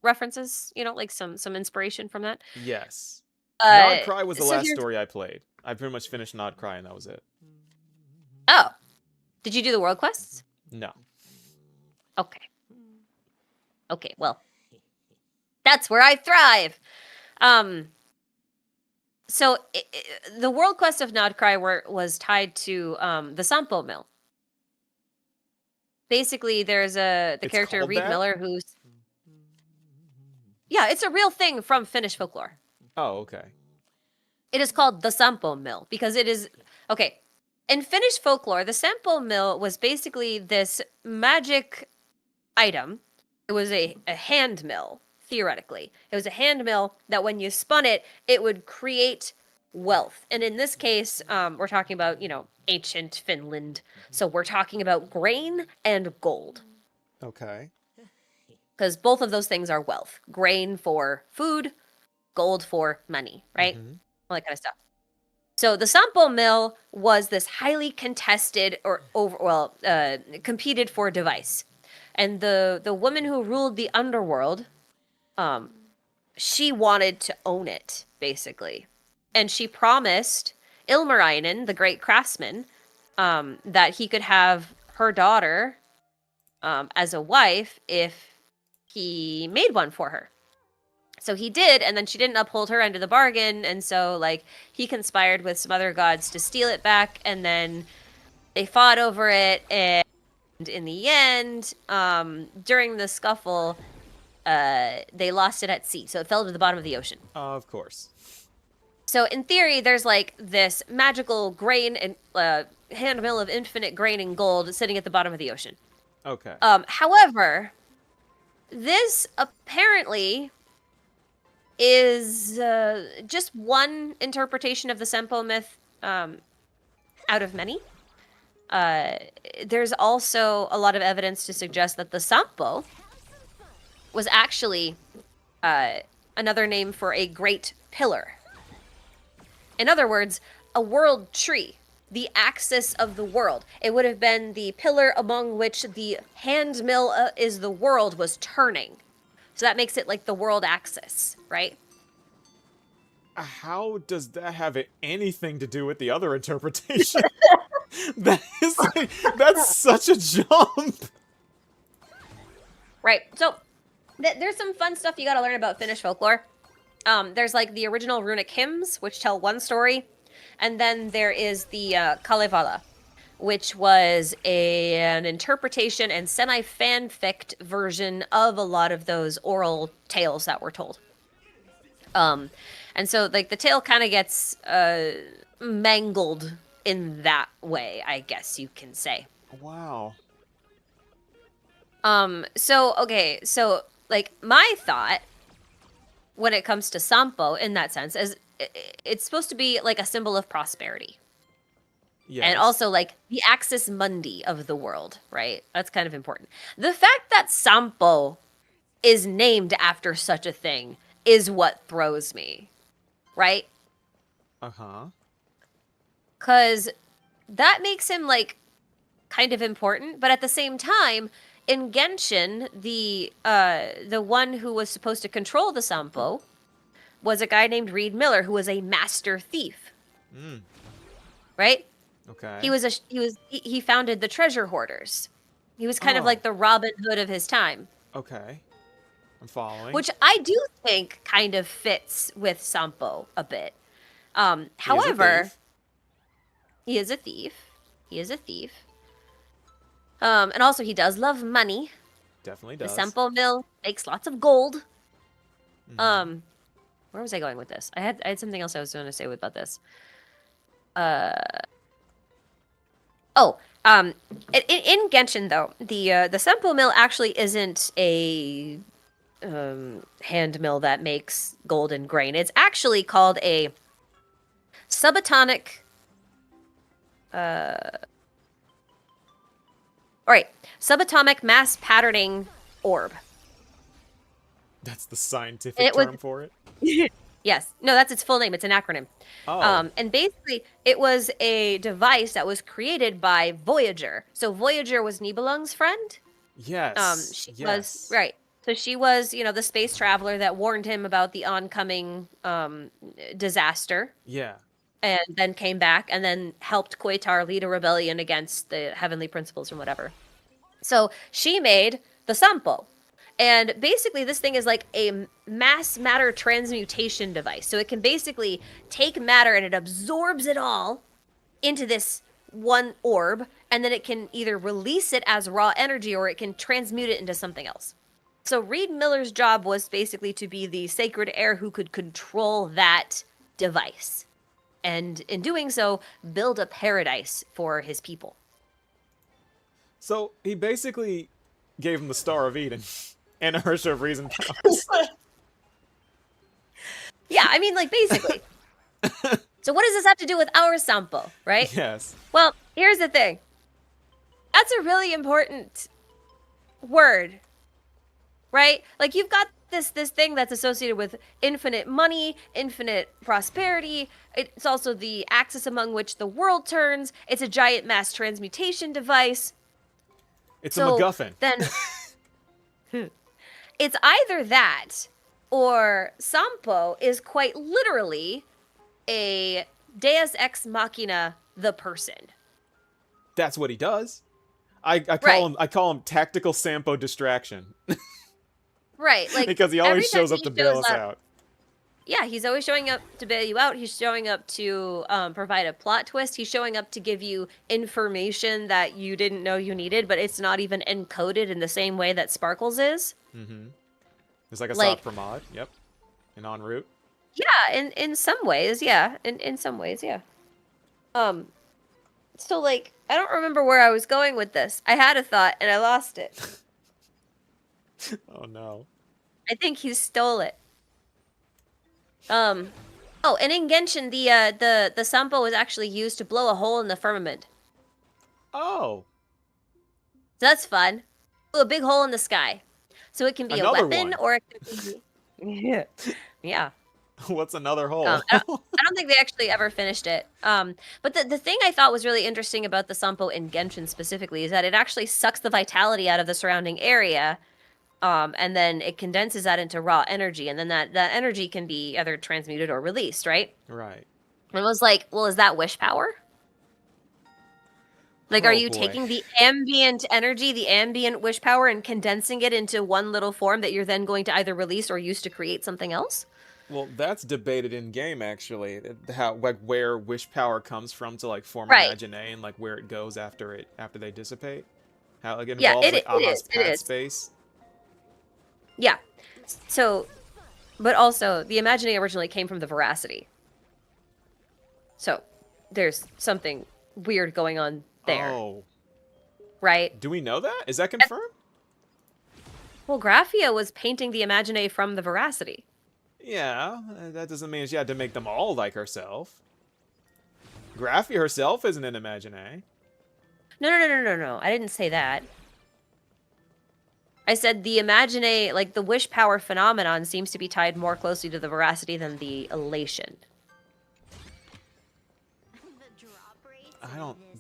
references. You know, like some inspiration from that. Yes. Nod Cry was the so last here's- story I played. I pretty much finished Nod Cry and that was it. Oh, did you do the world quests? No. Okay. Okay, well, that's where I thrive. So the world quest of Nod Cry was tied to the Sampo Mill. Basically, there's the It's character called Reed that? Miller who's it's a real thing from Finnish folklore. Oh, okay. It is called the Sampo Mill because it is okay. In Finnish folklore, the Sampo Mill was basically this magic item it was a hand mill, theoretically. It was a hand mill that when you spun it, it would create wealth. And in this case, we're talking about, ancient Finland. So we're talking about grain and gold. Okay. Because both of those things are wealth. Grain for food, gold for money, right? All that kind of stuff. So the Sampo mill was this highly contested competed for device. And the woman who ruled the underworld, she wanted to own it, basically. And she promised Ilmarinen, the great craftsman, that he could have her daughter as a wife if he made one for her. So he did, and then she didn't uphold her end of the bargain, and so, he conspired with some other gods to steal it back, and then they fought over it, and in the end, during the scuffle, they lost it at sea, so it fell to the bottom of the ocean. Of course. So in theory, there's, this magical grain and hand mill of infinite grain and gold sitting at the bottom of the ocean. Okay. However, this apparently is just one interpretation of the Sempo myth out of many. There's also a lot of evidence to suggest that the Sampo was actually another name for a great pillar. In other words, a world tree, the axis of the world. It would have been the pillar among which the hand mill is the world was turning. So that makes it like the world axis, right? How does that have anything to do with the other interpretation? That's such a jump. Right. So there's some fun stuff you got to learn about Finnish folklore. There's the original runic hymns, which tell one story, and then there is the Kalevala, which was an interpretation and semi-fanfic version of a lot of those oral tales that were told. And so, the tale kind of gets mangled in that way, I guess you can say. Wow. So my thought when it comes to Sampo in that sense is it's supposed to be a symbol of prosperity. Yes. And also the axis mundi of the world, right? That's kind of important. The fact that Sampo is named after such a thing is what throws me, right? Uh-huh. Because that makes him kind of important, but at the same time, in Genshin, the one who was supposed to control the Sampo was a guy named Reed Miller, who was a master thief. Right? Okay. He founded the Treasure Hoarders. He was kind of like the Robin Hood of his time. Okay. I'm following. Which I do think kind of fits with Sampo a bit. However, he is a thief. And also he does love money. Definitely does. The Sampo mill makes lots of gold. Where was I going with this? I had something else I was going to say about this. In Genshin though, the Sampo mill actually isn't a hand mill that makes gold and grain. It's actually called a subatomic subatomic mass patterning orb. That's the scientific term for it? Yes. No, that's its full name. It's an acronym. Oh. And basically, it was a device that was created by Voyager. So Voyager was Nibelung's friend. Yes. She was, right. So she was, the space traveler that warned him about the oncoming disaster. Yeah. And then came back and then helped Koitar lead a rebellion against the heavenly principles or whatever. So she made the Sampo. And basically this thing is like a mass matter transmutation device. So it can basically take matter and it absorbs it all into this one orb. And then it can either release it as raw energy or it can transmute it into something else. So Reed Miller's job was basically to be the sacred heir who could control that device. And in doing so, build a paradise for his people. So he basically gave him the Star of Eden And inertia of reason powers. Yeah, I mean, like, basically. So what does this have to do with our sample, right? Yes. Well, here's the thing. That's a really important word, right? Like, you've got this thing that's associated with infinite money, infinite prosperity. It's also the axis among which the world turns. It's a giant mass transmutation device. It's So a MacGuffin. Then it's either that or Sampo is quite literally a Deus Ex Machina, the person. That's what he does. I Right. call him tactical Sampo distraction. Right, like because he every always time shows up he to bail shows us up- out. Yeah, he's always showing up to bail you out. He's showing up to provide a plot twist. He's showing up to give you information that you didn't know you needed, but it's not even encoded in the same way that Sparkles is. Mm-hmm. It's like a Like- soft mod. Yep. And en route. Yeah, in some ways, yeah. In some ways, yeah. So like, I don't remember where I was going with this. I had a thought and I lost it. Oh no. I think he stole it. Oh, and in Genshin, the Sampo was actually used to blow a hole in the firmament. Oh. So that's fun. Blew a big hole in the sky. So it can be Another a weapon one. or it can be... Yeah. Yeah. What's another hole? I don't think they actually ever finished it. But the thing I thought was really interesting about the Sampo in Genshin specifically is that it actually sucks the vitality out of the surrounding area, and then it condenses that into raw energy, and then that energy can be either transmuted or released, right? Right. And it was like, well, is that wish power? Like, Oh, are you boy. taking the ambient energy, the ambient wish power, and condensing it into one little form that you're then going to either release or use to create something else? Well, that's debated in game actually. How like where wish power comes from to like form Right. Imagine and like where it goes after they dissipate. How like it Yeah, involves it like Aha's is, it path is. space. Yeah. So, but also, the Imagining originally came from the Veracity. So, there's something weird going on there, Oh. right? Do we know that? Is that confirmed? Well, Graphia was painting the Imagine from the Veracity. Yeah, that doesn't mean she had to make them all like herself. Graphia herself isn't an Imagine. No. I didn't say that. I said the Imagine, like the wish power phenomenon, seems to be tied more closely to the Veracity than the elation.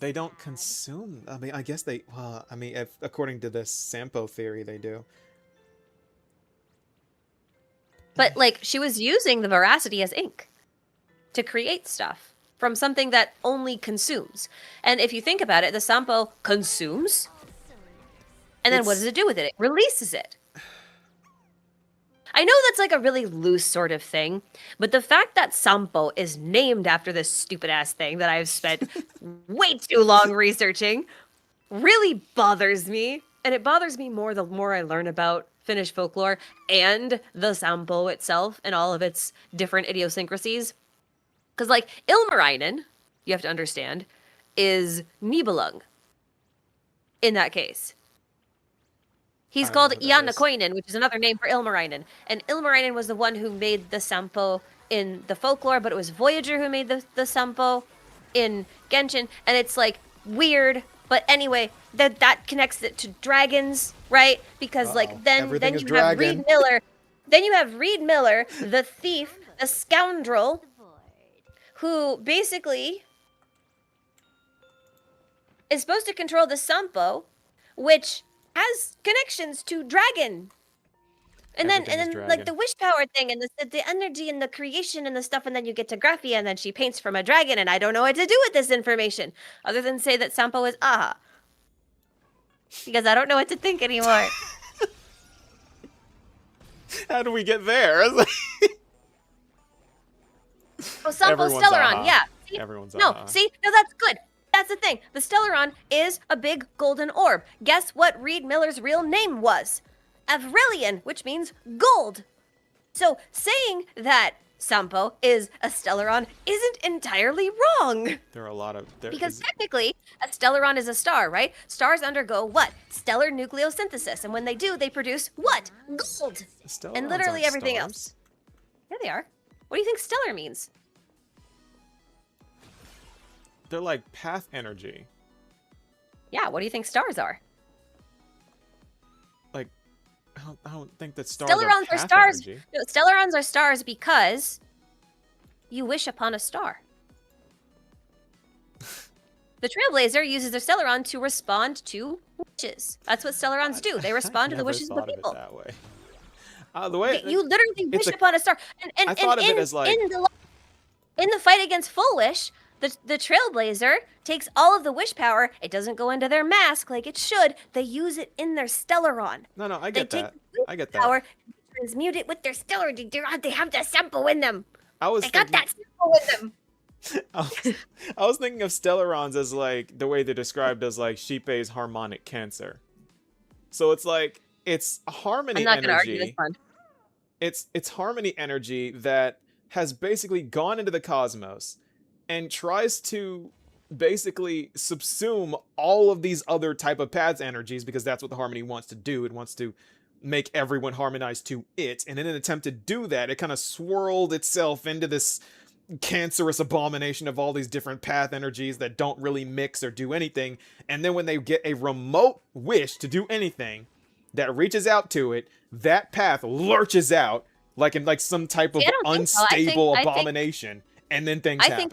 They don't consume. I mean, I guess they. Well, I mean, according to this Sampo theory, they do. But, like, she was using the Veracity as ink to create stuff from something that only consumes. And if you think about it, the Sampo consumes, and then what does it do with it? It releases it. I know that's like a really loose sort of thing, but the fact that Sampo is named after this stupid-ass thing that I've spent way too long researching really bothers me. And it bothers me more the more I learn about Finnish folklore and the Sampo itself and all of its different idiosyncrasies. Because, like, Ilmarinen, you have to understand, is Nibelung in that case. He's I don't called know who that is. Iannakoinen, which is another name for Ilmarinen. And Ilmarinen was the one who made the Sampo in the folklore, but it was Voyager who made the Sampo in Genshin. And it's, like, weird, but anyway, that connects it to dragons, right? Because like then Everything is you have dragon. Reed Miller. Then you have Reed Miller, the thief, the scoundrel, who basically is supposed to control the Sampo, which has connections to dragon. And Everything is then dragon. like the wish power thing and the energy and the creation and the stuff, and then you get to Graphia and then she paints from a dragon, and I don't know what to do with this information other than say that Sampo is Aha. Because I don't know what to think anymore. How do we get there? Oh, Sampo Everyone's Stellaron, Aha. yeah. See? Everyone's No, Aha. see? No, that's good. That's the thing. The Stellaron is a big golden orb. Guess what Reed Miller's real name was? Avrilian, which means gold. So saying that Sampo is a Stellaron isn't entirely wrong. There are a lot of Because technically, a Stellaron is a star, right? Stars undergo what? Stellar nucleosynthesis. And when they do, they produce what? Gold. And literally everything else. There they are. What do you think stellar means? They're like path energy. Yeah, what do you think stars are? Like, I don't think that stars Stellarons are are path stars. energy. No, Stellarons are stars because you wish upon a star. The Trailblazer uses their Stellaron to respond to wishes. That's what Stellarons do. They respond to the wishes of the people. Of it that way. The way You literally wish upon a star. And I thought of it as like in the fight against Full Wish, the Trailblazer takes all of the wish power. It doesn't go into their mask like it should. They use it in their Stellaron. No, I get that. I get that. Power, transmute it with their Stellar. They have that sample in them. They got that sample in them. I was thinking of Stellarons as like the way they're described as like Shippei's harmonic cancer. So it's like it's harmony energy. I'm not gonna argue this one. It's harmony energy that has basically gone into the cosmos and tries to basically subsume all of these other type of paths energies because that's what the harmony wants to do. It wants to make everyone harmonize to it. And in an attempt to do that, it kind of swirled itself into this cancerous abomination of all these different path energies that don't really mix or do anything. And then when they get a remote wish to do anything that reaches out to it, that path lurches out like in like some type of unstable abomination, and then things happen.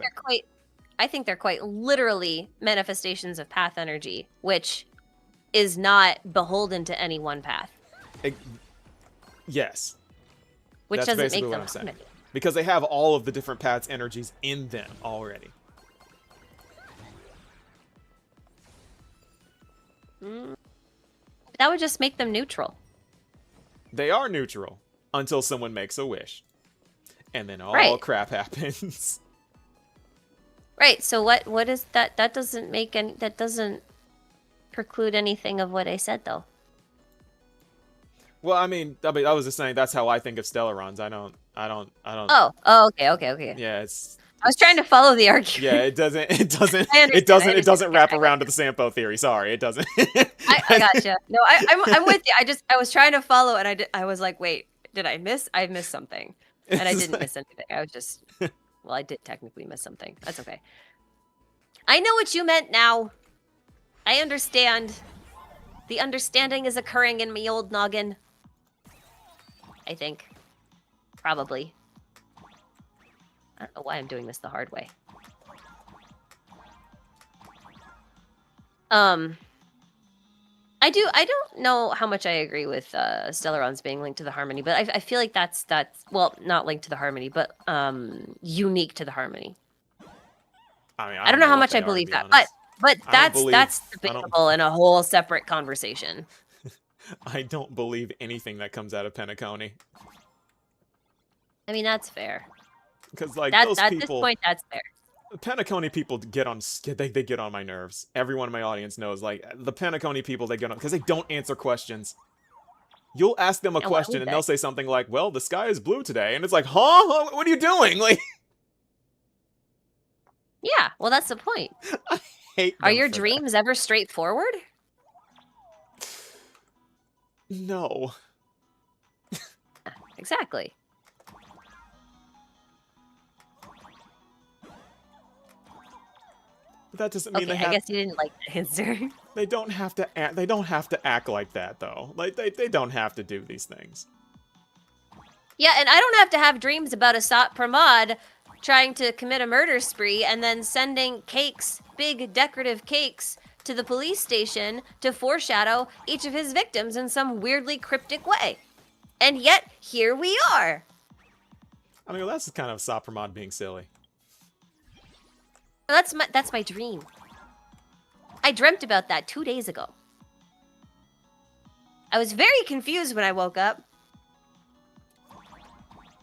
I think they're quite literally manifestations of path energy, which is not beholden to any one path. Yes. Which That's doesn't basically make what them I'm saying. Because they have all of the different paths energies in them already. That would just make them neutral. They are neutral until someone makes a wish. And then all crap happens. Right, so what is that? That doesn't make any, that doesn't preclude anything of what I said, though. Well, I mean, I was just saying that's how I think of Stellarons. I don't. Oh, okay. Yeah, it's. I was trying to follow the argument. Yeah, it doesn't wrap around to the Sampo theory. Sorry, it doesn't. I gotcha. No, I'm with you. I was trying to follow, and I was like, wait, did I miss? I missed something, and I didn't miss anything. I was just, well, I did technically miss something. That's okay. I know what you meant now. I understand. The understanding is occurring in me old noggin. I think. Probably. I don't know why I'm doing this the hard way. I don't know how much I agree with Stellarons being linked to the harmony, but I feel like that's well, not linked to the harmony, but unique to the harmony. I mean, I don't know how much I believe that, but that's debatable in a whole separate conversation. I don't believe anything that comes out of Penacony. I mean, that's fair. Because like at those this people, point, that's fair. Penacony people get on my nerves. Everyone in my audience knows, like the Penacony people, they get on because they don't answer questions. You'll ask them a question and they'll say something like, "Well, the sky is blue today," and it's like, "Huh? What are you doing?" Like, yeah, well, that's the point. I hate. Are your dreams ever straightforward? No. Exactly. But that doesn't mean I guess you didn't like the answer. They don't have to act. They don't have to act like that, though. Like they don't have to do these things. Yeah, and I don't have to have dreams about Asat Pramod trying to commit a murder spree and then sending cakes, big decorative cakes, to the police station to foreshadow each of his victims in some weirdly cryptic way. And yet, here we are. I mean, well, that's kind of Sapramod being silly. That's my dream. I dreamt about that 2 days ago. I was very confused when I woke up.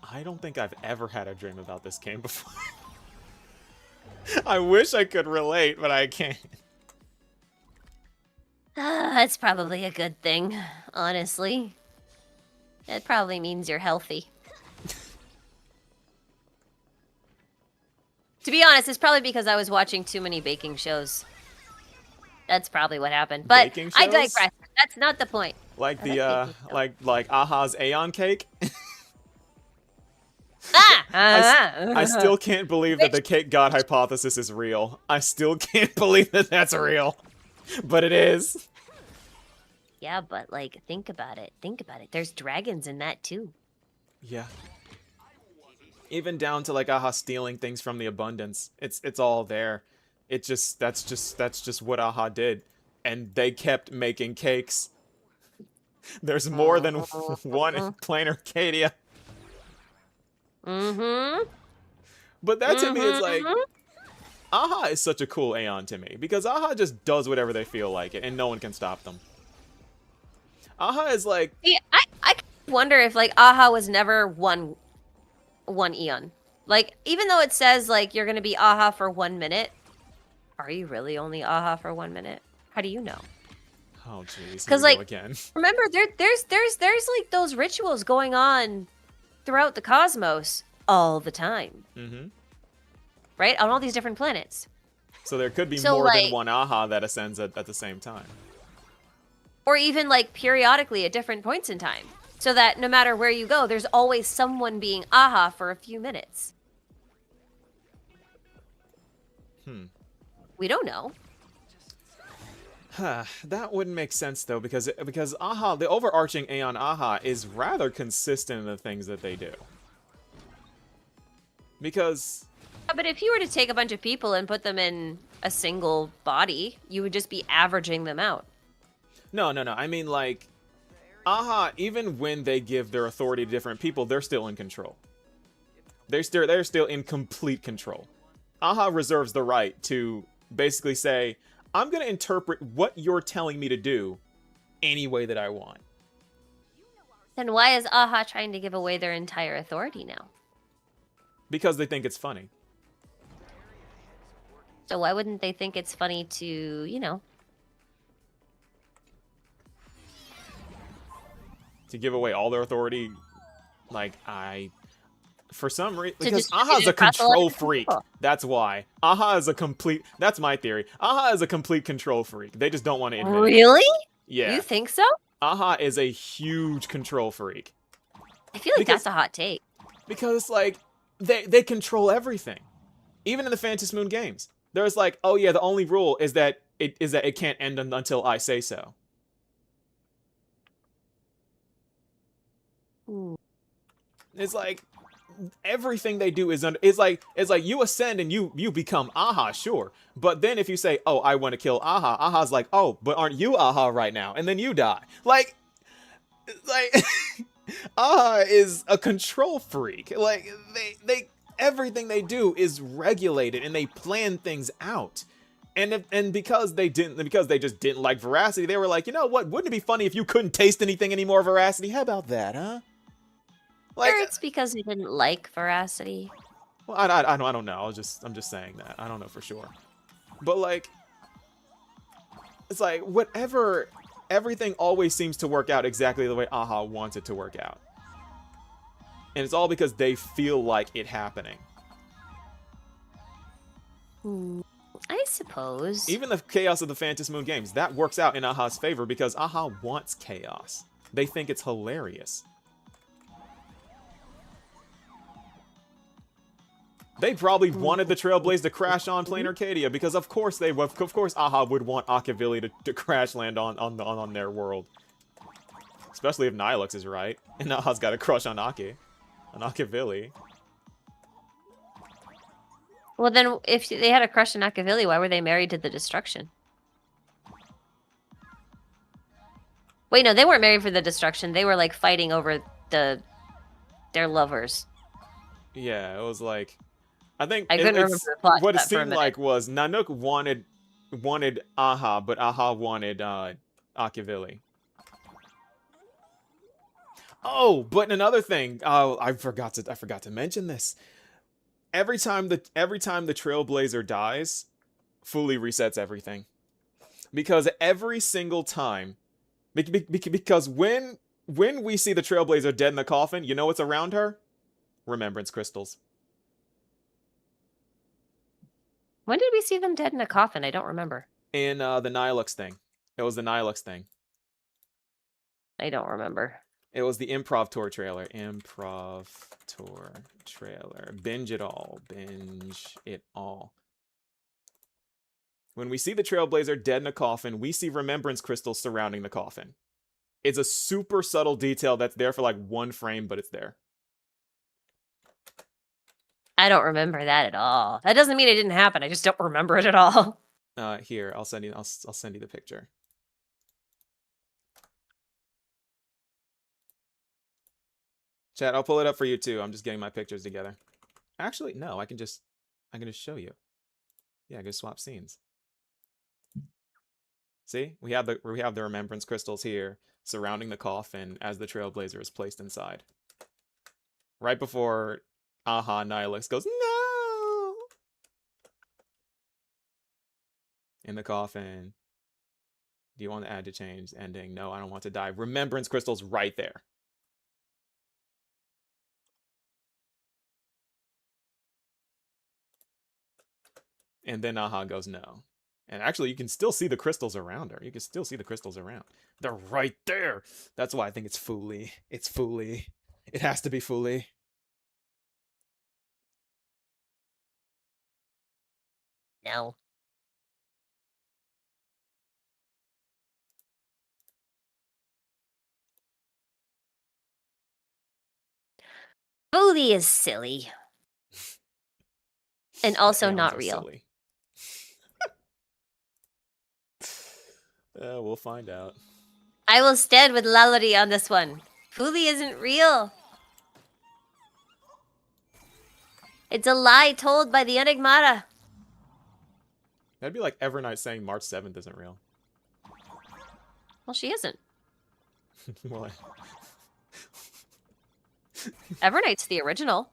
I don't think I've ever had a dream about this game before. I wish I could relate, but I can't. That's probably a good thing, honestly. It probably means you're healthy. To be honest, it's probably because I was watching too many baking shows. That's probably what happened. But Baking I shows? digress. That's not the point. Like I the like baking like Aha's Aeon cake. Ah! I still can't believe that the cake god hypothesis is real. I still can't believe that that's real. But it is. Yeah, but like, think about it. Think about it. There's dragons in that too. Yeah. Even down to like Aha stealing things from the abundance. It's all there. That's just what Aha did. And they kept making cakes. There's more than one plain Arcadia. Mm-hmm. But that to me is like, Mm-hmm. Aha is such a cool Aeon to me. Because Aha just does whatever they feel like it, and no one can stop them. Aha is like... See, I wonder if, like, Aha was never one Eon. Like, even though it says, like, you're gonna be Aha for 1 minute, are you really only Aha for 1 minute? How do you know? Oh, jeez. Because, Here we like, go again. remember, there's like those rituals going on throughout the cosmos all the time. Mm-hmm. Right? On all these different planets. So there could be So, more like, than one Aha that ascends at the same time. or even, like, periodically at different points in time. So that no matter where you go, there's always someone being Aha for a few minutes. We don't know. That wouldn't make sense though, because Aha, the overarching Aeon Aha, is rather consistent in the things that they do. Because But if you were to take a bunch of people and put them in a single body, you would just be averaging them out. no, I mean like Aha, even when they give their authority to different people, they're still in control. They're still in complete control. Aha reserves the right to basically say, I'm going to interpret what you're telling me to do any way that I want. Then why is Aha trying to give away their entire authority now? Because they think it's funny. So why wouldn't they think it's funny to, you know... To give away all their authority, like, for some reason, because distribute Aha's it a across a lot of control different freak. people. That's why. Aha is a complete, that's my theory. Aha is a complete control freak. They just don't want to admit it. Really? Yeah. You think so? Aha is a huge control freak. I feel like Because- that's a hot take. Because, like, they control everything. Even in the Phantom Moon games. There's like, oh yeah, the only rule is that it can't end until I say so. It's like everything they do is like you ascend and you become Aha, sure. But then if you say, "Oh, I want to kill Aha," Aha's like, "Oh, but aren't you Aha right now?" And then you die. Like Aha is a control freak. Like they everything they do is regulated and they plan things out. And because they just didn't like Veracity, they were like, you know what? Wouldn't it be funny if you couldn't taste anything anymore, Veracity? How about that, huh? Like, Or it's because they didn't like Veracity. well, I don't know. I'm just saying that. I don't know for sure. But like, it's like whatever. Everything always seems to work out exactly the way Aha wants it to work out, and it's all because they feel like it happening. I suppose. Even the chaos of the Phantom Moon games, that works out in Aha's favor because Aha wants chaos. They think it's hilarious. They probably wanted the Trailblaze to crash on plain Arcadia because of course Aha would want Akavili to crash land on their world. Especially if Nihilux is right. And Aha's got a crush on Akavili. Well, then, if they had a crush on Akavili, why were they married to the Destruction? Wait, no, they weren't married for the Destruction. They were, like, fighting over their lovers. Yeah, it was like... I think I couldn't remember the plot what it for a seemed minute. like was Nanook wanted Aha, but Aha wanted Akavili. Oh, but another thing, I forgot to mention this. Every time the Trailblazer dies, Fuli resets everything. Because every single time, because when we see the Trailblazer dead in the coffin, you know what's around her? Remembrance crystals. When did we see them dead in a coffin? I don't remember. In the Nihilux thing. It was the Nihilux thing. I don't remember. It was the Improv Tour trailer. Improv Tour trailer. Binge it all. Binge it all. When we see the Trailblazer dead in a coffin, we see remembrance crystals surrounding the coffin. It's a super subtle detail that's there for like 1 frame, but it's there. I don't remember that at all. That doesn't mean it didn't happen. I just don't remember it at all. Here, I'll send you the picture. Chat, I'll pull it up for you too. I'm just getting my pictures together. Actually, no, I can just show you. Yeah, go swap scenes. See? We have the remembrance crystals here surrounding the coffin as the Trailblazer is placed inside. Right before Nihilux goes, "No!" In the coffin. Do you want to add to change ending? No, I don't want to die. Remembrance crystals right there. And then goes, "No." And actually, you can still see the crystals around her. You can still see the crystals around. They're right there. That's why I think it's Fooly. It's Fooly. It has to be Fooly. No. Booty is silly. And also Aeons not are real. silly. We'll find out. I will stand with Lalaurie on this one. Fooly isn't real. It's a lie told by the Enigmata. That'd be like Evernight saying March 7th isn't real. Well, she isn't. What? Evernight's the original.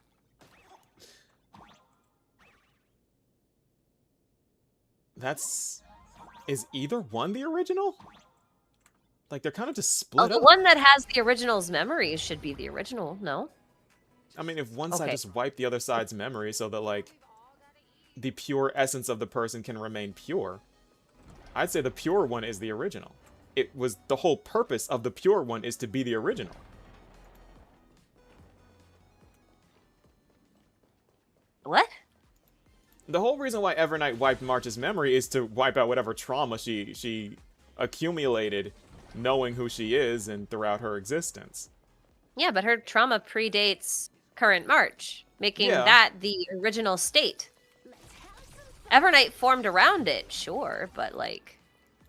Is either one the original? Like, they're kind of just Oh, split the up. one that has the original's memories should be the original, no? I mean, if one side Okay. just wiped the other side's memory so that, like, the pure essence of the person can remain pure, I'd say the pure one is the original. It was the whole purpose of the pure one is to be the original. What? The whole reason why Evernight wiped March's memory is to wipe out whatever trauma she accumulated knowing who she is and throughout her existence. Yeah, but her trauma predates current March, making Yeah. that the original state. Evernight formed around it, sure, but like...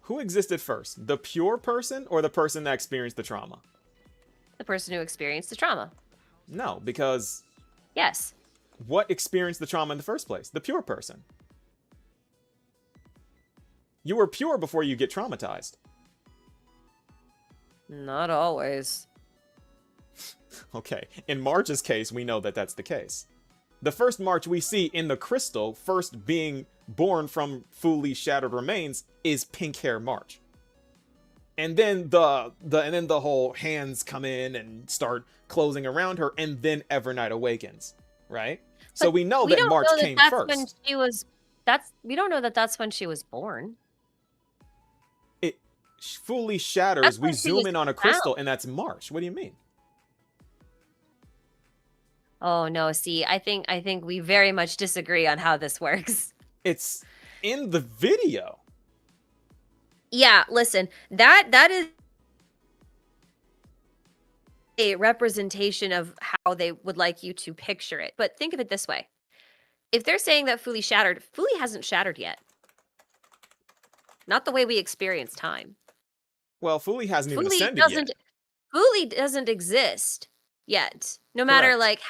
Who existed first? The pure person or the person that experienced the trauma? The person who experienced the trauma. No, because Yes. what experienced the trauma in the first place? The pure person. You were pure before you get traumatized. Not always. Okay, in March's case, we know that that's the case. The first March we see in the crystal, first being born from Fooley's shattered remains, is pink hair March. And then the whole hands come in and start closing around her, and then Evernight awakens, right? So we know that March came first. When she was, we don't know that that's when she was born. It fully shatters. That's We when she zoom was in on a crystal, and that's March. What do you mean? Oh no, see, I think we very much disagree on how this works. It's in the video. Yeah, listen, that is a representation of how they would like you to picture it. But think of it this way. If they're saying that Fooly shattered, Fooly hasn't shattered yet. Not the way we experience time. Well, Fooley hasn't even Fooly ascended doesn't yet. Fooly doesn't exist yet. No matter Correct. like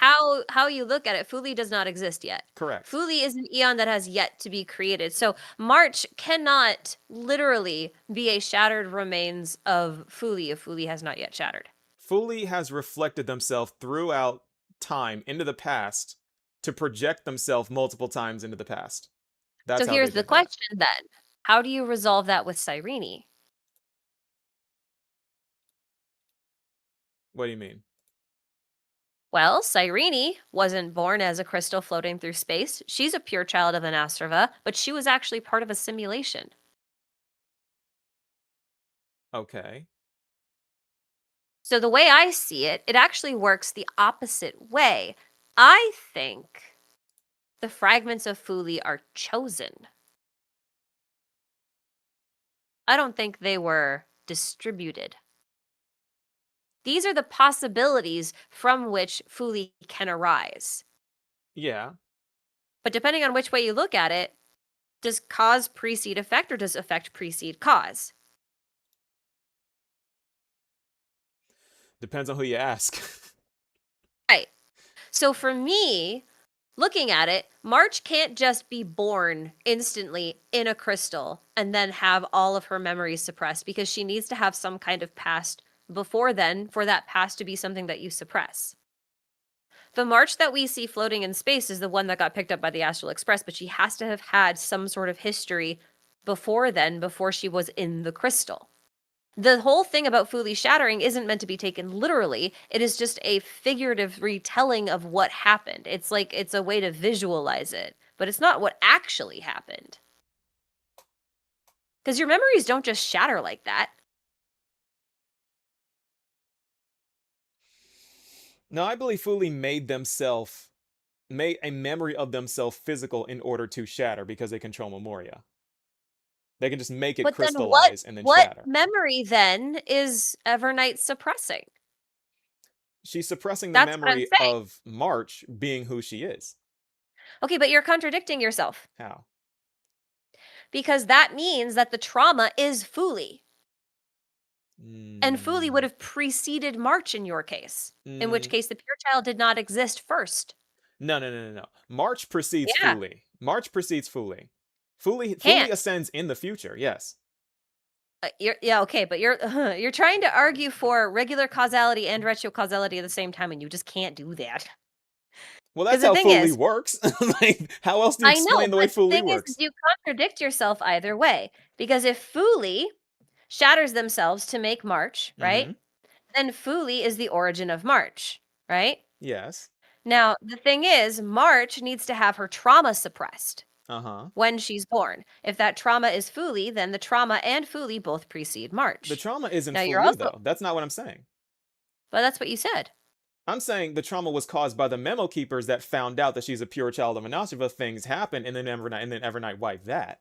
how you look at it, Fooly does not exist yet. Correct. Fooly is an eon that has yet to be created. So March cannot literally be a shattered remains of Fooly if Fooly has not yet shattered. Fooley has reflected themselves throughout time into the past to project themselves multiple times into the past. That's So how here's they the did that. question then. How do you resolve that with Cyrene? What do you mean? Well, Cyrene wasn't born as a crystal floating through space. She's a pure child of an Astrava, but she was actually part of a simulation. Okay. So the way I see it, it actually works the opposite way. I think the fragments of Fuli are chosen. I don't think they were distributed. These are the possibilities from which Fuli can arise. Yeah. But depending on which way you look at it, does cause precede effect or does effect precede cause? Depends on who you ask. Right. So for me, looking at it, March can't just be born instantly in a crystal and then have all of her memories suppressed because she needs to have some kind of past before then for that past to be something that you suppress. The March that we see floating in space is the one that got picked up by the Astral Express, but she has to have had some sort of history before then, before she was in the crystal. The whole thing about Fuli shattering isn't meant to be taken literally. It is just a figurative retelling of what happened. It's like it's a way to visualize it, but it's not what actually happened. Because your memories don't just shatter like that. No, I believe Fuli made a memory of themselves physical in order to shatter because they control Memoria. They can just make it But then crystallize and then what shatter. memory then is Evernight suppressing? She's suppressing the That's what I'm memory saying. of March being who she is. Okay, but you're contradicting yourself. How? Because that means that the trauma is Fuli. And Fuli would have preceded March in your case, in which case the pure child did not exist first. No. March precedes Yeah. Fuli. March precedes Fuli. Fuli Can't. ascends in the future, yes. Yeah, okay, but you're trying to argue for regular causality and retrocausality at the same time, and you just can't do that. Well, Because that's the how thing Fuli is, works. Like, how else do you I know, explain the way but the Fuli thing is works? you contradict yourself either way. Because if Fuli shatters themselves to make March, right? Mm-hmm. Then Fuli is the origin of March, right? Yes. Now, the thing is, March needs to have her trauma suppressed Uh-huh. when she's born. If that trauma is Fuli, then the trauma and Fuli both precede The March. trauma isn't Now, you're Fuli, also, though. That's not what I'm saying. but that's what you said. I'm saying the trauma was caused by the memo keepers that found out that she's a pure child of Anashava. Things happen, and then Evernight wiped that.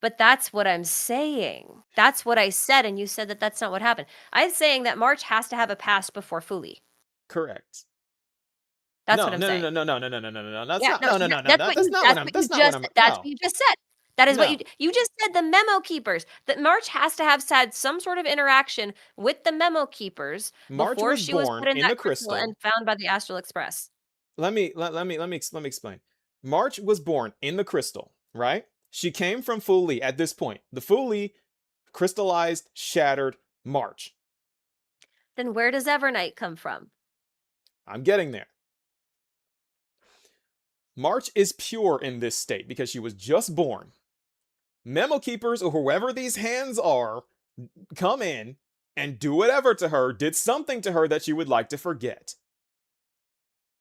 But that's what I'm saying. That's what I said, and you said that that's not what happened. I'm saying that March has to have a past before Fuli. Correct. That's No, what I'm no, saying. no, no, no, no, no, no, no, no, no. That's Yeah, not. no, No, no, no, no. that's what That's you not what that's I'm. what That's you not what just I'm. that's what No, you just said. That is what no. you just said the memo keepers. That March has to have had some sort of interaction with the memo keepers March before was she was born put in in the that crystal crystal. and found by the Astral Express. Let me explain. March was born in the crystal, right? She came from Fuli at this point. The Fuli crystallized, shattered March. Then where does Evernight come from? I'm getting there. March is pure in this state because she was just born. Memo keepers or whoever these hands are come in and do whatever to her, did something to her that she would like to forget.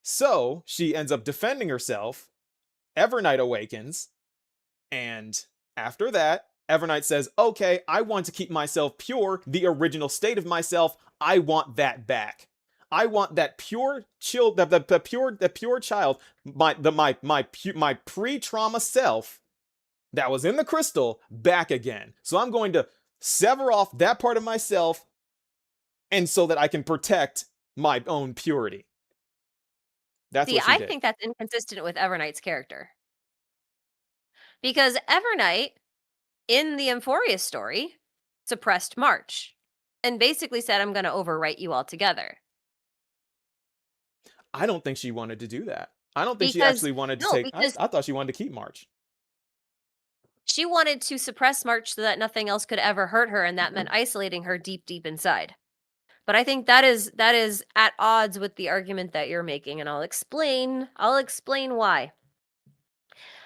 So she ends up defending herself. Evernight awakens, and after that, Evernight says, okay, I want to keep myself pure, the original state of myself. I want that back. I want that pure child, the pure child, my pre-trauma self that was in the crystal back again. So I'm going to sever off that part of myself, and so that I can protect my own purity. That's See, what she I did. think that's inconsistent with Evernight's character. Because Evernight, in the Euphoria story, suppressed March and basically said, I'm going to overwrite you altogether. I don't think she wanted to do that. I don't think she Because, actually wanted to no, take. because I thought she wanted to keep March. she wanted to suppress March so that nothing else could ever hurt her, and that meant isolating her deep, deep inside. But I think that is at odds with the argument that you're making, and I'll explain why.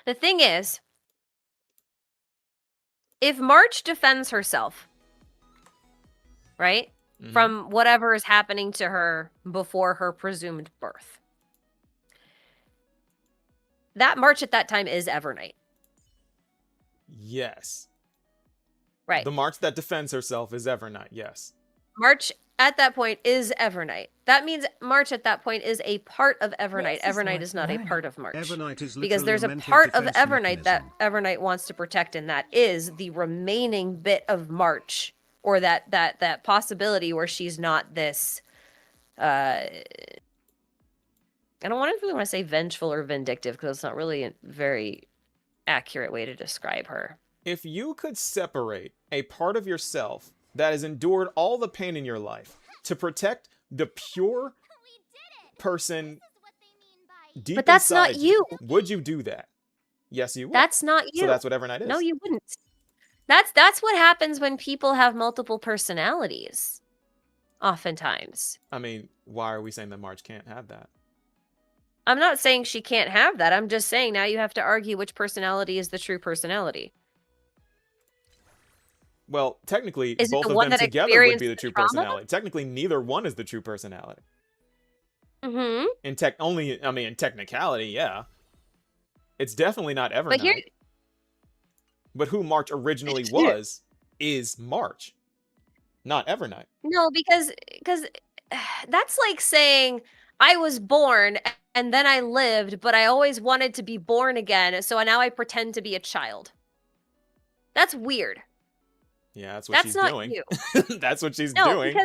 The thing is, if March defends herself, right? from whatever is happening to her before her presumed birth. That March at that time is Evernight. Yes. Right. The March that defends herself is Evernight, yes. March at that point is Evernight. That means March at that point is a part of Evernight. Evernight is not a part of March. Evernight is Because literally there's a mental part of defense Evernight that mechanism. Evernight wants to protect, and that is the remaining bit of March, or that possibility where she's not this I don't really want to say vengeful or vindictive, because it's not really a very accurate way to describe her. If you could separate a part of yourself that has endured all the pain in your life to protect the pure person deep But that's not inside you. would you do that? Yes, you would. That's not you. So that's what Evernight is. No, you wouldn't. That's what happens when people have multiple personalities. Oftentimes. I mean, why are we saying that March can't have that? I'm not saying she can't have that. I'm just saying now you have to argue which personality is the true personality. Well, technically, Is it both the of one them that together would be experienced the the true trauma? personality. Technically, neither one is the true personality. Mm-hmm. In technicality, yeah. It's definitely not Evernight. But here, But who March originally was is March, not Evernight. no, because that's like saying I was born and then I lived, but I always wanted to be born again, so now I pretend to be a child. That's weird. Yeah, that's what That's she's not doing. you. That's what she's No, doing.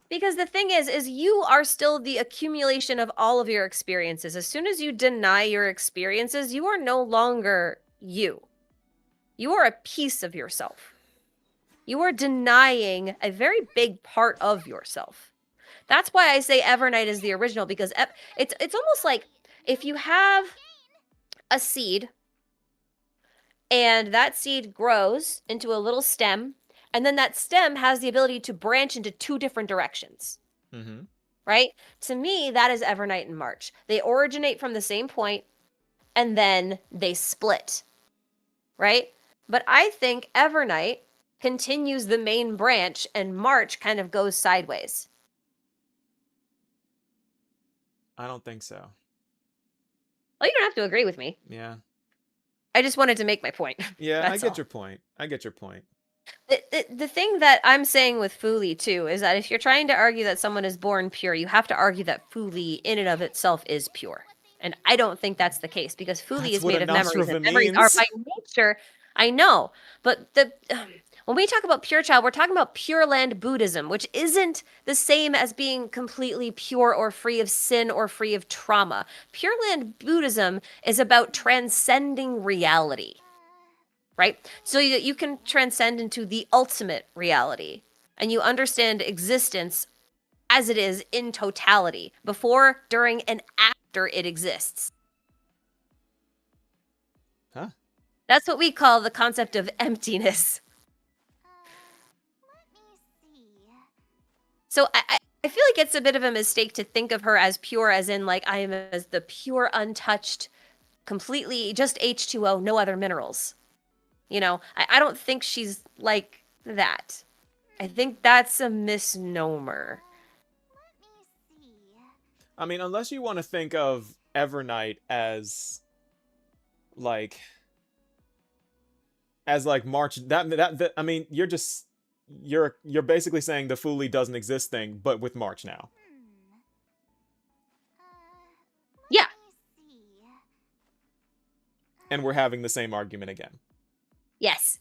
because the thing is you are still the accumulation of all of your experiences. As soon as you deny your experiences, you are no longer you. You are a piece of yourself. You are denying a very big part of yourself. That's why I say Evernight is the original, because it's almost like if you have a seed and that seed grows into a little stem, and then that stem has the ability to branch into two different directions. Mm-hmm. Right? To me, that is Evernight and March. They originate from the same point, and then they split. Right? But I think Evernight continues the main branch, and March kind of goes sideways. I don't think so. Well, you don't have to agree with me. Yeah. I just wanted to make my point. Yeah, That's I get all. your point. I get your point. The thing that I'm saying with Fuli, too, is that if you're trying to argue that someone is born pure, you have to argue that Fuli in and of itself is pure. And I don't think that's the case, because Fuli That's is what made a of memories, Nostrava and memories are means. by nature. I know, but when we talk about pure child, we're talking about Pure Land Buddhism, which isn't the same as being completely pure or free of sin or free of trauma. Pure Land Buddhism is about transcending reality, right? So that you can transcend into the ultimate reality, and you understand existence as it is in totality, before, during, and after it exists. Huh? That's what we call the concept of emptiness. So I feel like it's a bit of a mistake to think of her as pure, as in like I am as the pure, untouched, completely just H2O, no other minerals. You know, I don't think she's like that. I think that's a misnomer. I mean, unless you want to think of Evernight as like March, that I mean, you're basically saying the Fuli doesn't exist thing, but with March now. Yeah. And we're having the same argument again. Yes.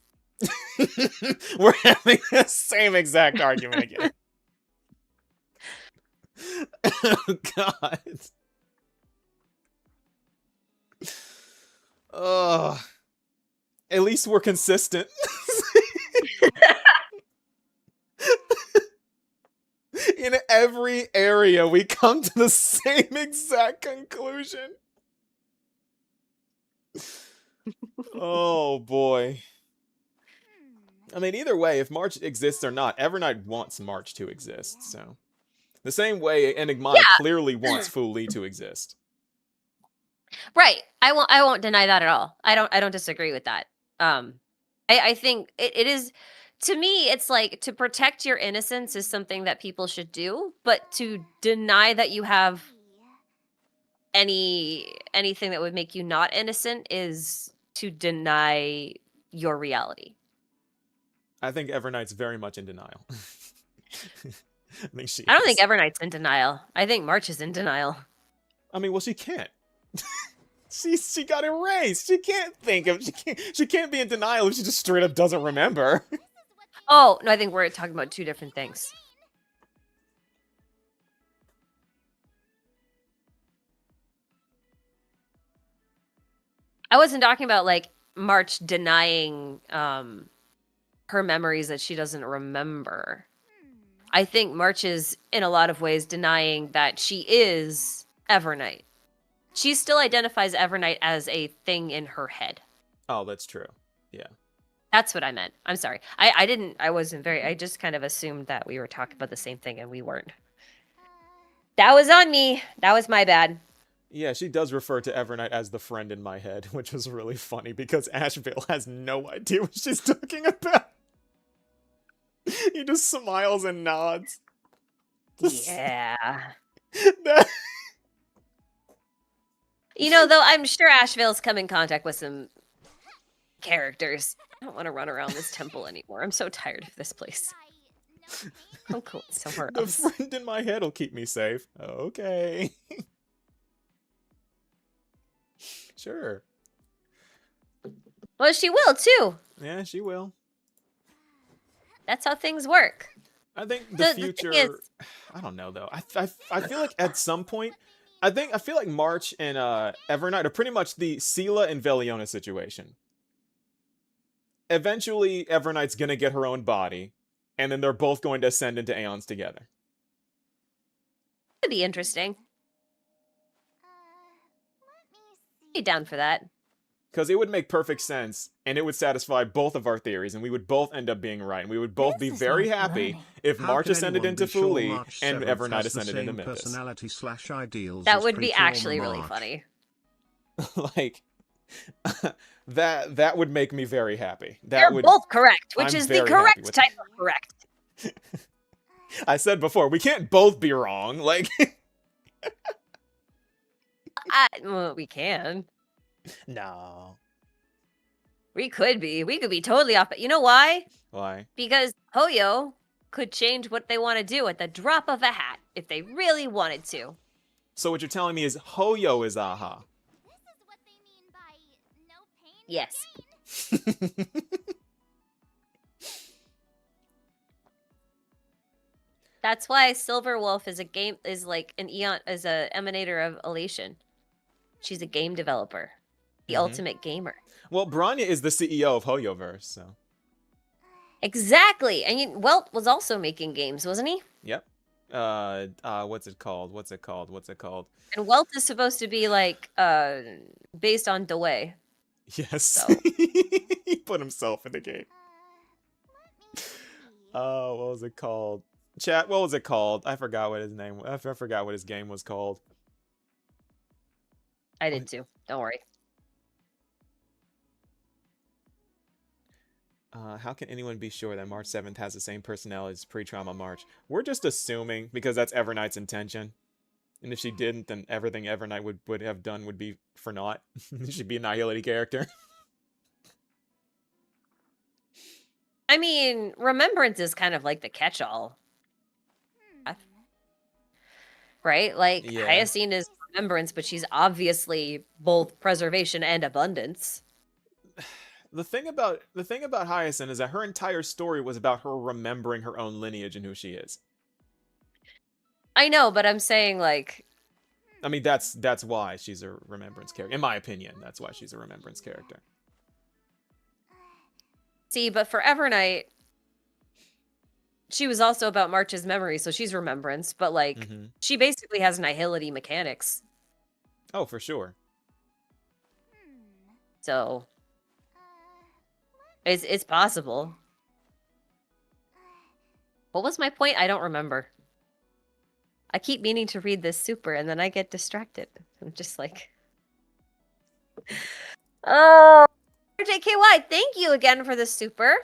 We're having the same exact argument again. Oh, God. Ugh. At least we're consistent. In every area, we come to the same exact conclusion. Oh, boy. I mean, either way, if March exists or not, Evernight wants March to exist, so. The same way Enigmata clearly wants Fuli to exist. Right. I won't deny that at all. I don't disagree with that. I think it is, to me, it's like to protect your innocence is something that people should do, but to deny that you have anything that would make you not innocent is to deny your reality. I think Evernight's very much in denial. I think she. I don't think is. Evernight's in denial. I think March is in denial. I mean, well, she can't. She got erased. She can't think of. She can't be in denial if she just straight up doesn't remember. Oh no, I think we're talking about two different things. I wasn't talking about like March denying her memories that she doesn't remember. I think March is in a lot of ways denying that she is Evernight. She still identifies Evernight as a thing in her head. Oh, that's true. Yeah. That's what I meant. I'm sorry. I just kind of assumed that we were talking about the same thing and we weren't. That was on me. That was my bad. Yeah, she does refer to Evernight as the friend in my head, which was really funny because Asheville has no idea what she's talking about. He just smiles and nods. Yeah. That- You know, though, I'm sure Asheville's come in contact with some characters. I don't want to run around this temple anymore. I'm so tired of this place. I'm going somewhere the else. friend in my head will keep me safe. Okay. Sure. Well, she will, too. Yeah, she will. That's how things work. I think the The thing future. is- I don't know though. I feel like at some point, I feel like March and Evernight are pretty much the Sela and Veliona situation. Eventually, Evernight's gonna get her own body, and then they're both going to ascend into Aeons together. Could be interesting. Be down for that. Because it would make perfect sense, and it would satisfy both of our theories, and we would both end up being right, and we would both be This is very worth happy learning. if How March can ascended anyone into be sure Fuli March and 7th Evernight has the ascended into same Mythos. personality/ideals That as would be pre-trauma actually really March? funny. Like, that would make me very happy. That You're would. both correct, which I'm is the very happy correct with type of correct. I said before, we can't both be wrong. Like, Well, we can. no. We could be. We could be totally off. But you know why? Why? Because Hoyo could change what they want to do at the drop of a hat if they really wanted to. So what you're telling me is Hoyo is Aha. Yes. That's why Silver Wolf is like an Eon, is a emanator of elation. She's a game developer, the Mhm. ultimate gamer. Well, Branya is the CEO of Hoyoverse, so. Exactly, and Welt was also making games, wasn't he? Yep. What's it called? What's it called? And Welt is supposed to be like based on DeWay. Yes. So. He put himself in the game. Oh, what was it called? Chat, what was it called? I forgot what his name. I forgot what his game was called. I did too. Don't worry. How can anyone be sure that March 7th has the same personality as pre-trauma March? We're just assuming because that's Evernight's intention. And if she didn't, then everything Evernight would have done would be for naught. She'd be a Nihility character. I mean, remembrance is kind of like the catch-all. Right? Like, Yeah. Hyacine is remembrance, but she's obviously both preservation and abundance. The thing about Hyacinth is that her entire story was about her remembering her own lineage and who she is. I know, but I'm saying, like... I mean, that's why she's a remembrance character. In my opinion, that's why she's a remembrance character. See, but for Evernight, she was also about March's memory, so she's remembrance, but, like, she basically has Nihility mechanics. Oh, for sure. So... It's possible. What was my point? I don't remember. I keep meaning to read this super, and then I get distracted. I'm just like... Oh! JKY, thank you again for the super.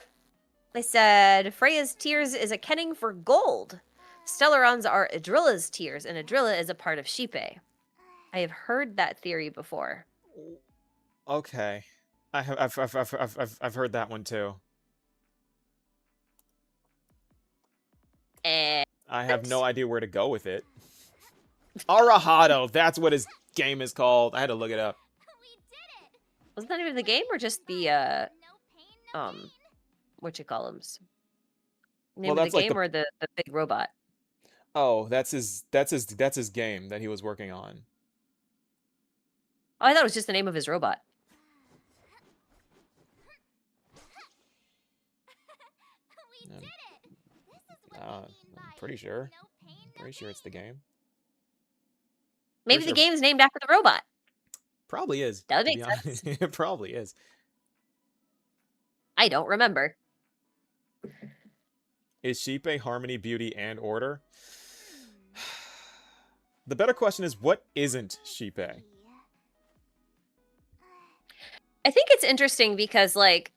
They said Freya's tears is a kenning for gold. Stellarons are Adrilla's tears, and Adrilla is a part of Shipe. I have heard that theory before. Okay. I've heard that one too. And I have no idea where to go with it. Arahado, that's what his game is called. I had to look it up. wasn't that even the game or just the what you call them? Name Well, of the that's like game or the big robot? Oh, that's his game that he was working on. Oh, I thought it was just the name of his robot. I'm pretty sure. Pretty sure it's the game. Maybe Pretty the sure. game's named after the robot. Probably is. That to makes be sense. honest. It probably is. I don't remember. Is Shipe harmony, beauty, and order? The better question is, what isn't Shipe? I think it's interesting because, like,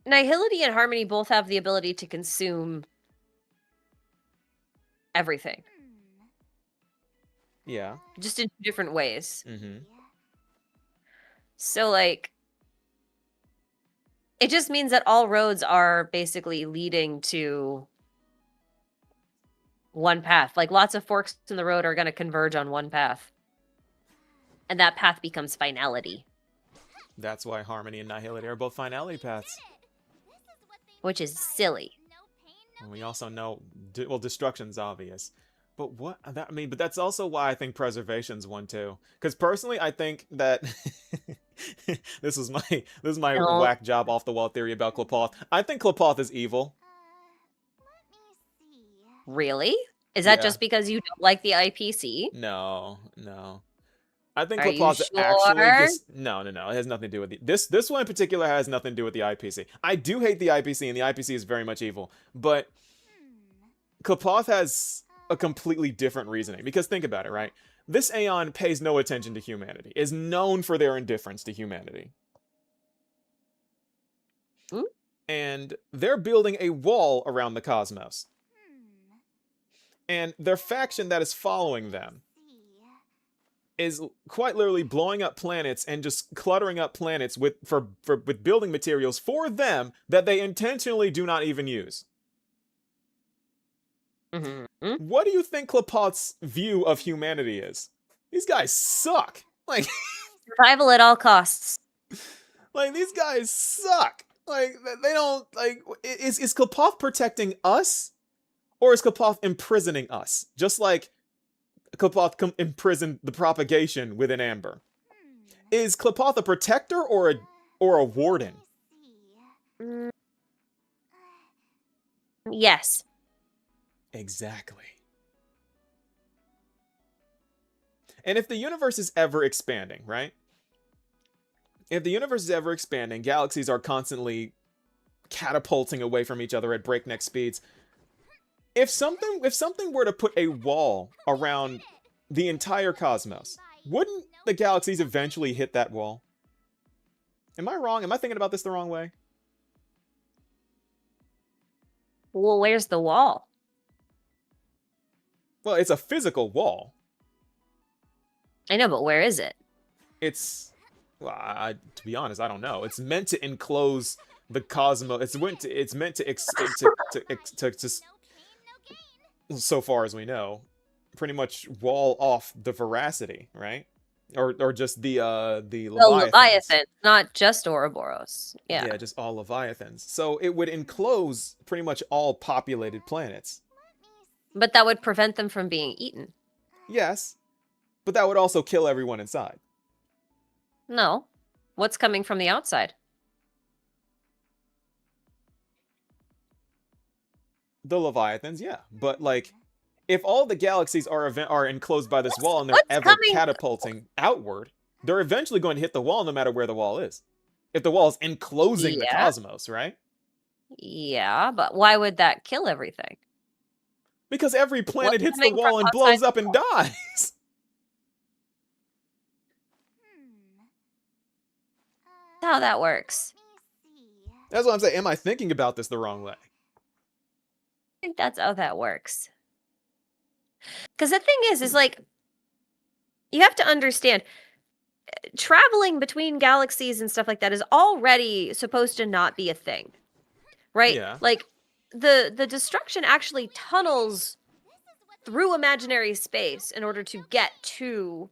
Nihility and Harmony both have the ability to consume everything. Yeah. Just in different ways. Mm-hmm. So, like, it just means that all roads are basically leading to one path. Like, lots of forks in the road are going to converge on one path. And that path becomes finality. That's why harmony and nihility are both finality paths. Which is silly. And we also know, well, destruction's obvious. But what, I mean, but that's also why I think preservation's one too. Because personally, I think that this is my No. whack job off the wall theory about Klapoth. I think Klapoth is evil. Really? Is that Yeah. just because you don't like the IPC? No. I think Are you Klapoth actually sure? just no. It has nothing to do with this one in particular has nothing to do with the IPC. I do hate the IPC, and the IPC is very much evil. But Klapoth has a completely different reasoning. Because think about it, right? This Aeon pays no attention to humanity, is known for their indifference to humanity. Hmm? And they're building a wall around the cosmos. And their faction that is following them is quite literally blowing up planets and just cluttering up planets with building materials for them that they intentionally do not even use. Mm-hmm. What do you think Klapoth's view of humanity is? These guys suck. Like, Survival at all costs. like these guys suck. Like, they don't, like, is Klapoth protecting us? Or is Klapoth imprisoning us? Just like Klapoth imprisoned the propagation within Amber. Is Klapoth a protector or a warden? Yes. Exactly. And if the universe is ever expanding, right? If the universe is ever expanding, galaxies are constantly catapulting away from each other at breakneck speeds. If something were to put a wall around the entire cosmos, wouldn't the galaxies eventually hit that wall? Am I wrong? Am I thinking about this the wrong way? Well, where's the wall? Well, it's a physical wall. I know, but where is it? It's, well, to be honest, I don't know. It's meant to enclose the cosmos. It's meant to so far as we know, pretty much wall off the veracity, right? Or just the Leviathans. Leviathan, not just Ouroboros. Yeah. Yeah, just all Leviathans. So it would enclose pretty much all populated planets. But that would prevent them from being eaten. Yes, but that would also kill everyone inside. No. What's coming from the outside? The Leviathans, yeah. But, like, if all the galaxies are enclosed by this wall and they're what's ever coming- catapulting outward, they're eventually going to hit the wall no matter where the wall is. If the wall is enclosing the Yeah. cosmos, right? Yeah, but why would that kill everything? Because every planet What's hits the coming from wall and outside blows the up and dies. how that works. That's what I'm saying. Am I thinking about this the wrong way? I think that's how that works. Because the thing is like, you have to understand, traveling between galaxies and stuff like that is already supposed to not be a thing, right? Yeah. Like, the destruction actually tunnels through imaginary space in order to get to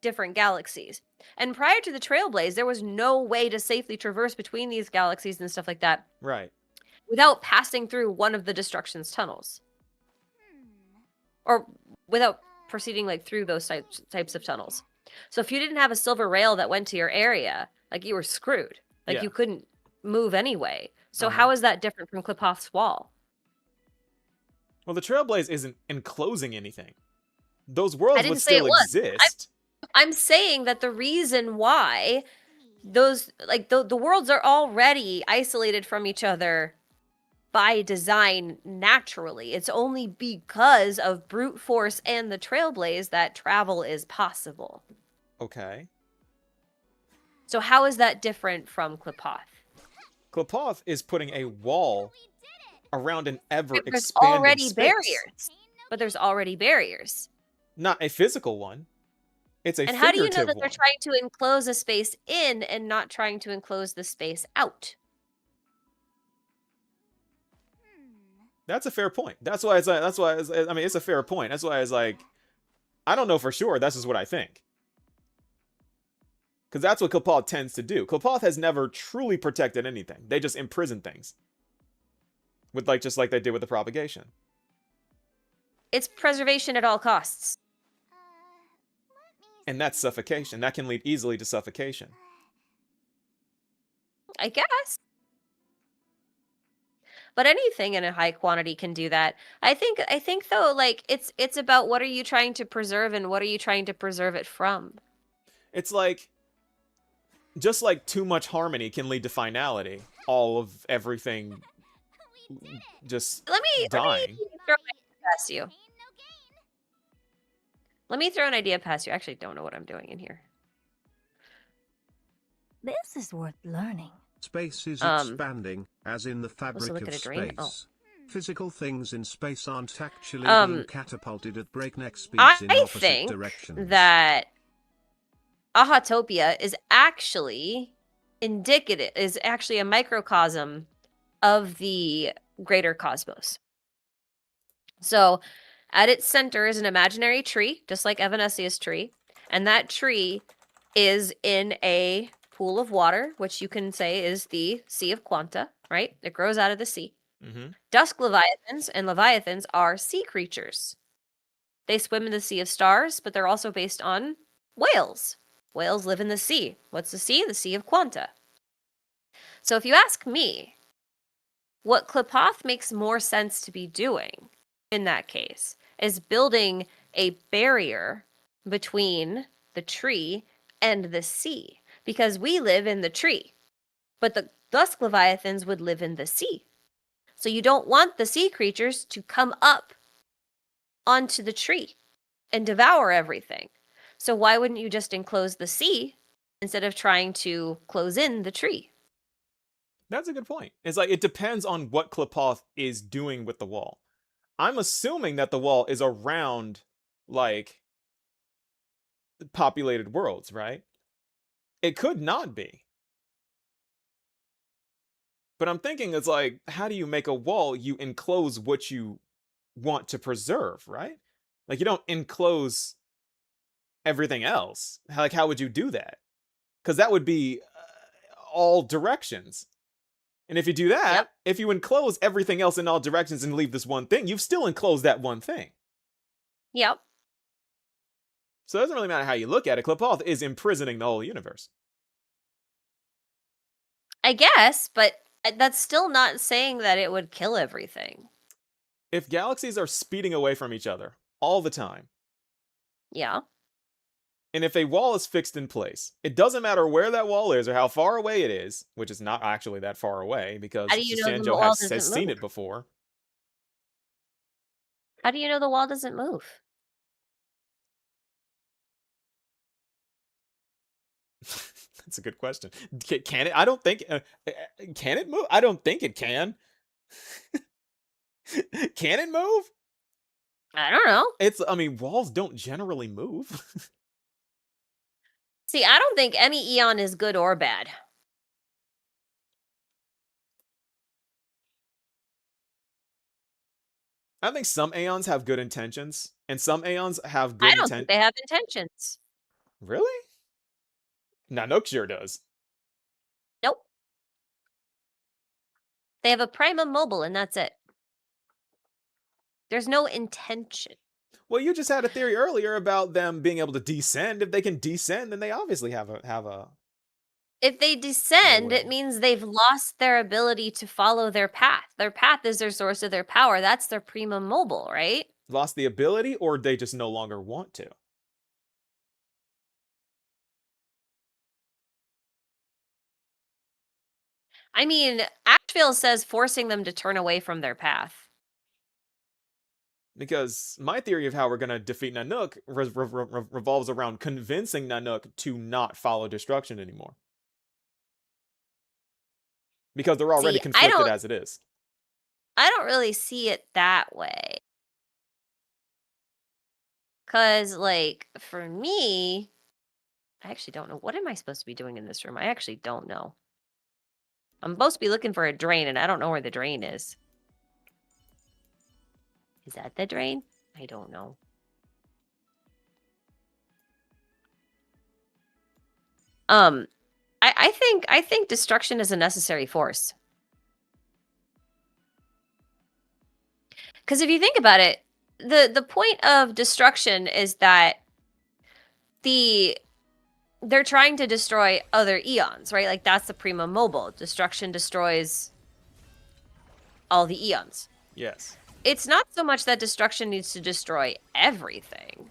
different galaxies. And prior to the Trailblaze, there was no way to safely traverse between these galaxies and stuff like that Right. without passing through one of the destruction's tunnels. Or without proceeding like through those types of tunnels. So if you didn't have a silver rail that went to your area, like, you were screwed. Like, Yeah. you couldn't move anyway. So Uh-huh. how is that different from Klipoth's wall? Well, the Trailblaze isn't enclosing anything. Those I worlds didn't would say it still was. exist. I'm saying that the reason why those, like, the worlds are already isolated from each other by design naturally. It's only because of brute force and the Trailblaze that travel is possible. Okay. So how is that different from Klipoth? Klipoth is putting a wall around an ever There's expanding already space. barriers. But there's already barriers. Not a physical one. It's a And how do you know figurative that they're one. trying to enclose a space in and not trying to enclose the space out? That's a fair point. That's why it's like, I mean, it's a fair point. That's why it's like, I don't know for sure. That's just what I think. Because that's what Klipoth tends to do. Klipoth has never truly protected anything. They just imprison things. With like, just like they did with the propagation. It's preservation at all costs. And that's suffocation. That can lead easily to suffocation. I guess. But anything in a high quantity can do that. I think though, like, it's about what are you trying to preserve and what are you trying to preserve it from? It's like, just like too much harmony can lead to finality. All of everything just Let me dying. throw an idea past you. Let me throw an idea past you. I actually don't know what I'm doing in here. This is worth learning. Space is expanding, as in the look fabric at of a dream? Oh. space. Physical things in space aren't actually Um, being catapulted at breakneck speeds in I opposite think directions. that Ahatopia is actually indicative, is actually a microcosm of the greater cosmos. So at its center is an imaginary tree, just like Evanesia's tree, and that tree is in a pool of water, which you can say is the Sea of Quanta, right? It grows out of the sea. Mm-hmm. Dusk leviathans and leviathans are sea creatures. They swim in the Sea of Stars, but they're also based on whales. Whales live in the sea. What's the sea? The Sea of Quanta. So if you ask me, what Klipoth makes more sense to be doing in that case is building a barrier between the tree and the sea, because we live in the tree, but the dusk leviathans would live in the sea. So you don't want the sea creatures to come up onto the tree and devour everything. So why wouldn't you just enclose the sea instead of trying to close in the tree? That's a good point. It's like, it depends on what Klipoth is doing with the wall. I'm assuming that the wall is around, like, populated worlds, right? It could not be. But I'm thinking it's like, how do you make a wall? You enclose what you want to preserve, right? Like, you don't enclose everything else. Like, how would you do that? Because that would be all directions. And if you do that, Yep. if you enclose everything else in all directions and leave this one thing, you've still enclosed that one thing. Yep. So it doesn't really matter how you look at it. Klipoth is imprisoning the whole universe. I guess, but that's still not saying that it would kill everything. If galaxies are speeding away from each other all the time, Yeah. and if a wall is fixed in place, it doesn't matter where that wall is or how far away it is, which is not actually that far away because How do you know the Sanjo wall has doesn't seen move? it before. How do you know the wall doesn't move? That's a good question. Can it? I don't think. Can it move? I don't think it can. Can it move? I don't know. I mean, walls don't generally move. See, I don't think any Eon is good or bad. I think some Aeons have good intentions, and some Aeons have I good don't think intent. they have intentions. Really? Nanook sure does. Nope. They have a Prima Mobile, and that's it. There's no intention. Well, you just had a theory earlier about them being able to descend. If they can descend, then they obviously have a. If they descend, it will. means they've lost their ability to follow their path. Their path is their source of their power. That's their Prima Mobile, right? Lost the ability, or they just no longer want to. I mean, Asheville says forcing them to turn away from their path. Because my theory of how we're going to defeat Nanook revolves around convincing Nanook to not follow destruction anymore. Because they're already See, conflicted as it is. I don't really see it that way. Because, like, for me, I actually don't know. What am I supposed to be doing in this room? I actually don't know. I'm supposed to be looking for a drain, and I don't know where the drain is. Is that the drain? I don't know. I think destruction is a necessary force. Because if you think about it, the point of destruction is that they're trying to destroy other eons, right? Like that's the Prima Mobile. Destruction destroys all the eons. Yes. It's not so much that destruction needs to destroy everything,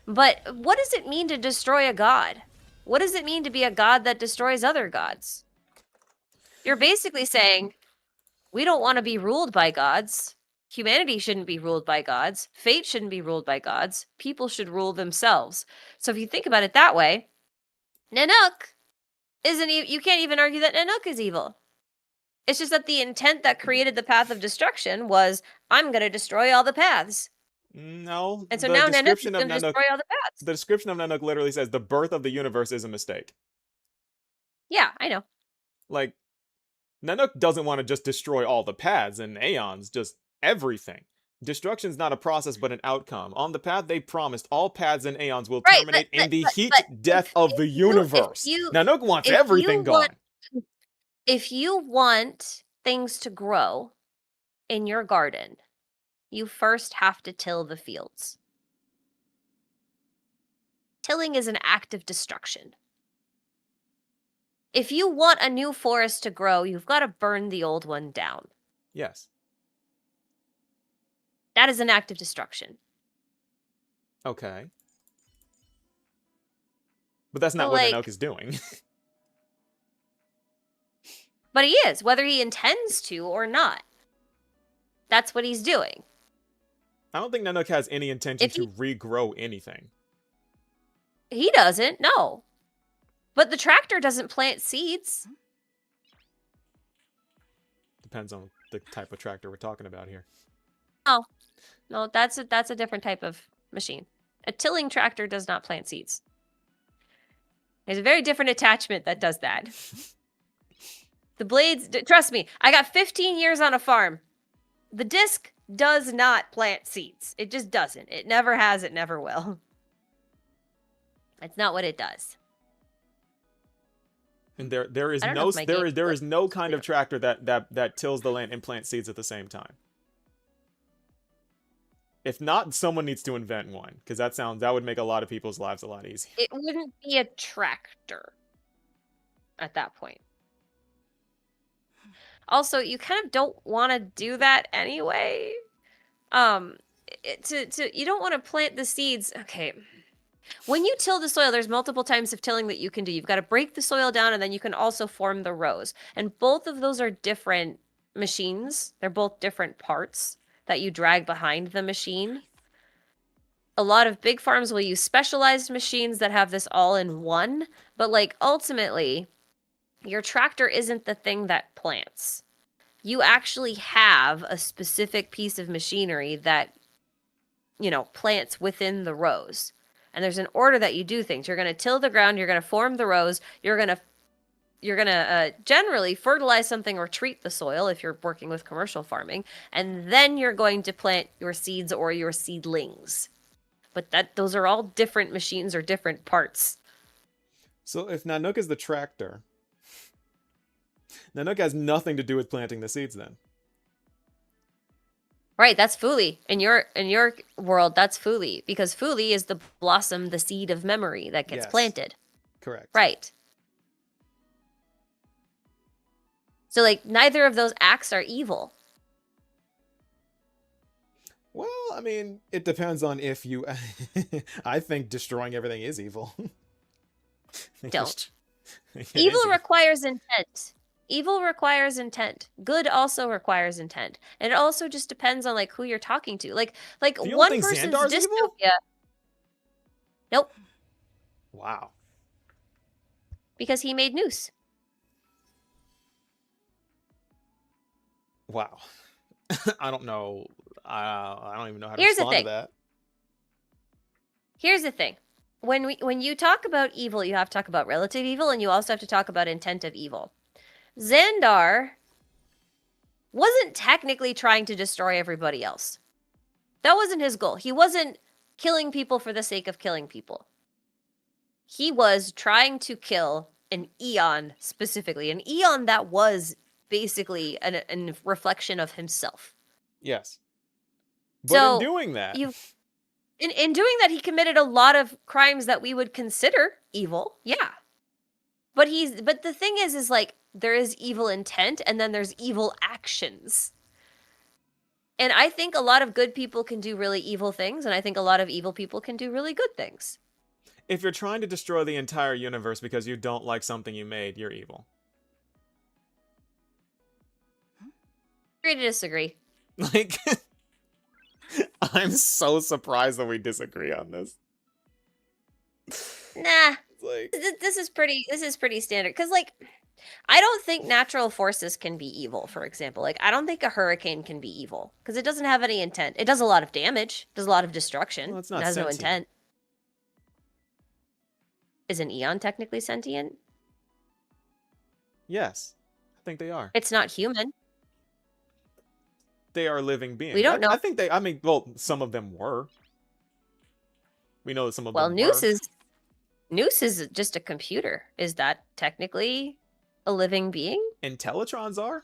but what does it mean to destroy a god? What does it mean to be a god that destroys other gods? You're basically saying, we don't want to be ruled by gods. Humanity shouldn't be ruled by gods. Fate shouldn't be ruled by gods. People should rule themselves. So if you think about it that way, Nanook isn't you can't even argue that Nanook is evil. It's just that the intent that created the path of destruction was, I'm going to destroy all the paths. No. And so now Nanook is going to destroy all the paths. The description of Nanook literally says the birth of the universe is a mistake. Yeah, I know. Like, Nanook doesn't want to just destroy all the paths and aeons, just everything. Destruction's not a process but an outcome. On the path they promised, all paths and aeons will terminate in the heat death of the universe. Nanook wants everything gone. If you want things to grow in your garden, you first have to till the fields. Tilling is an act of destruction. If you want a new forest to grow, you've got to burn the old one down. Yes. That is an act of destruction. Okay. But that's not what Nanook is doing. But he is, whether he intends to or not. That's what he's doing. I don't think Nanook has any intention to regrow anything. He doesn't, no. But the tractor doesn't plant seeds. Depends on the type of tractor we're talking about here. Oh. No, that's a different type of machine. A tilling tractor does not plant seeds. There's a very different attachment that does that. The blades, trust me, I got 15 years on a farm. The disc does not plant seeds. It just doesn't. It never has, it never will. It's not what it does. And there is no kind of tractor that tills the land and plants seeds at the same time. If not, someone needs to invent one, because that would make a lot of people's lives a lot easier. It wouldn't be a tractor at that point. Also, you kind of don't want to do that anyway. You don't want to plant the seeds. Okay. When you till the soil, there's multiple types of tilling that you can do. You've got to break the soil down, and then you can also form the rows. And both of those are different machines. They're both different parts that you drag behind the machine. a lot of big farms will use specialized machines that have this all in one, but like ultimately, your tractor isn't the thing that plants. You actually have a specific piece of machinery that, plants within the rows. And there's an order that you do things. You're going to till the ground, you're going to form the rows, you're going to generally fertilize something or treat the soil if you're working with commercial farming, and then you're going to plant your seeds or your seedlings. But those are all different machines or different parts. So if Nanook is the tractor, Nanook has nothing to do with planting the seeds then. Right, that's Fuli. In your world, that's Fuli, because Fuli is the blossom, the seed of memory that gets Yes. planted. Correct. Right. So like neither of those acts are evil. Well, I mean, it depends on if you... I think destroying everything is evil. Don't. It Evil is requires intent. Evil requires intent. Good also requires intent. And it also just depends on like who you're talking to. Like Do you don't one think person's Xandar's evil? dystopia. Nope, Wow. because he made Noose. Wow. I don't know. I don't even know how to Here's the respond to thing. that. Here's the thing. When you talk about evil, you have to talk about relative evil, and you also have to talk about intent of evil. Xandar wasn't technically trying to destroy everybody else. That wasn't his goal. He wasn't killing people for the sake of killing people. He was trying to kill an Eon specifically, an Eon that was basically a reflection of himself. Yes. But So, in doing that... In doing that, he committed a lot of crimes that we would consider evil. Yeah. But the thing is like there is evil intent and then there's evil actions. And I think a lot of good people can do really evil things, and I think a lot of evil people can do really good things. If you're trying to destroy the entire universe because you don't like something you made, you're evil. Agree to disagree. Like, I'm so surprised that we disagree on this. Nah. It's like, This is pretty standard, because like I don't think natural forces can be evil, for example. Like I don't think a hurricane can be evil because it doesn't have any intent. It does a lot of damage, does a lot of destruction. well, it's It not has no sentient. intent. Is an Eon technically sentient? Yes, I think they are. It's not human. They are living beings. We don't know. I think they. I mean, well, some of them were. We know that some of Well, them Noose were. Noose is just a computer. Is that technically a living being? Intellitrons are.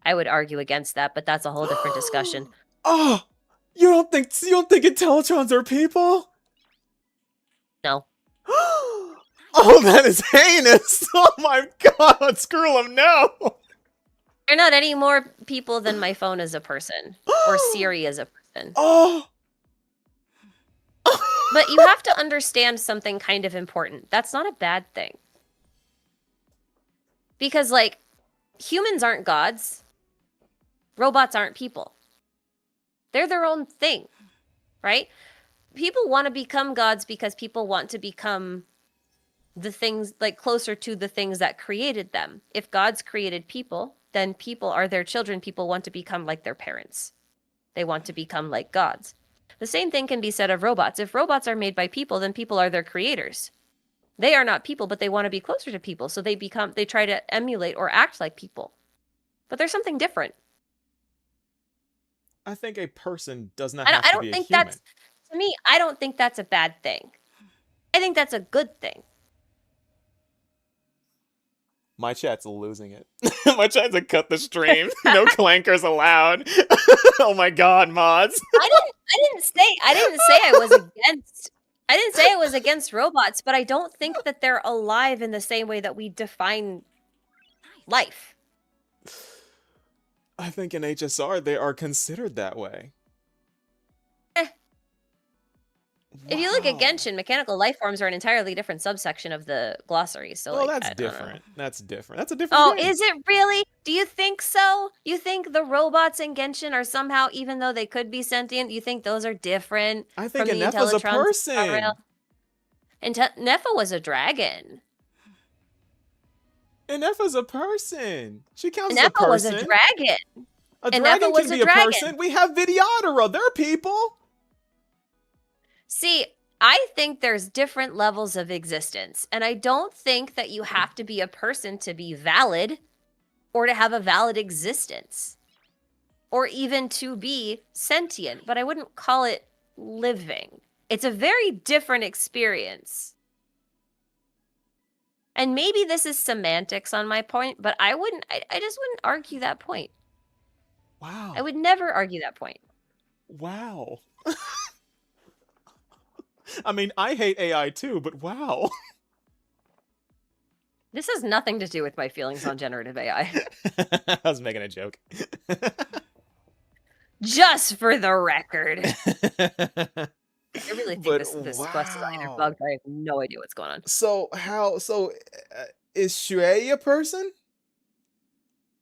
I would argue against that, but that's a whole different discussion. Oh, you don't think Intellitrons are people? No. Oh, that is heinous! Oh my god, screw them, no! They're not any more people than my phone is a person. Or Siri is a person. Oh! But you have to understand something kind of important. That's not a bad thing. Because, like, humans aren't gods. Robots aren't people. They're their own thing, right? People want to become gods because people want to become the things, like, closer to the things that created them. If gods created people, then people are their children. People want to become like their parents. They want to become like gods. The same thing can be said of robots. If robots are made by people, then people are their creators. They are not people, but they want to be closer to people. So they try to emulate or act like people. But there's something different. I think a person does not have I to don't be a think human. to me, I don't think that's a bad thing. I think that's a good thing. My chat's losing it. My chat's to cut the stream. No clankers allowed. Oh my god, mods. I didn't say I was against robots, but I don't think that they're alive in the same way that we define life. I think in HSR they are considered that way. If you look at Wow. Genshin, mechanical life forms are an entirely different subsection of the glossary. So, Well, like, that's I don't know. different. That's different. That's a different Oh, game. is it really? Do you think so? You think the robots in Genshin are somehow, even though they could be sentient, you think those are different I think from the Anefa's a Intellitrons? person. Nefa was a dragon. Anefa's a person. She counts as a Nefa was person. a dragon. A Anefa dragon was can a be a dragon. person. We have Vidyadhara. They're people. See, I think there's different levels of existence, and I don't think that you have to be a person to be valid or to have a valid existence or even to be sentient, but I wouldn't call it living. It's a very different experience. And maybe this is semantics on my point, but I just wouldn't argue that point. Wow. I would never argue that point. Wow. I mean, I hate AI too, but wow. This has nothing to do with my feelings on generative AI. I was making a joke. Just for the record. I really think But this quest is either wow. bugged or I have no idea what's going on. So is Shui a person?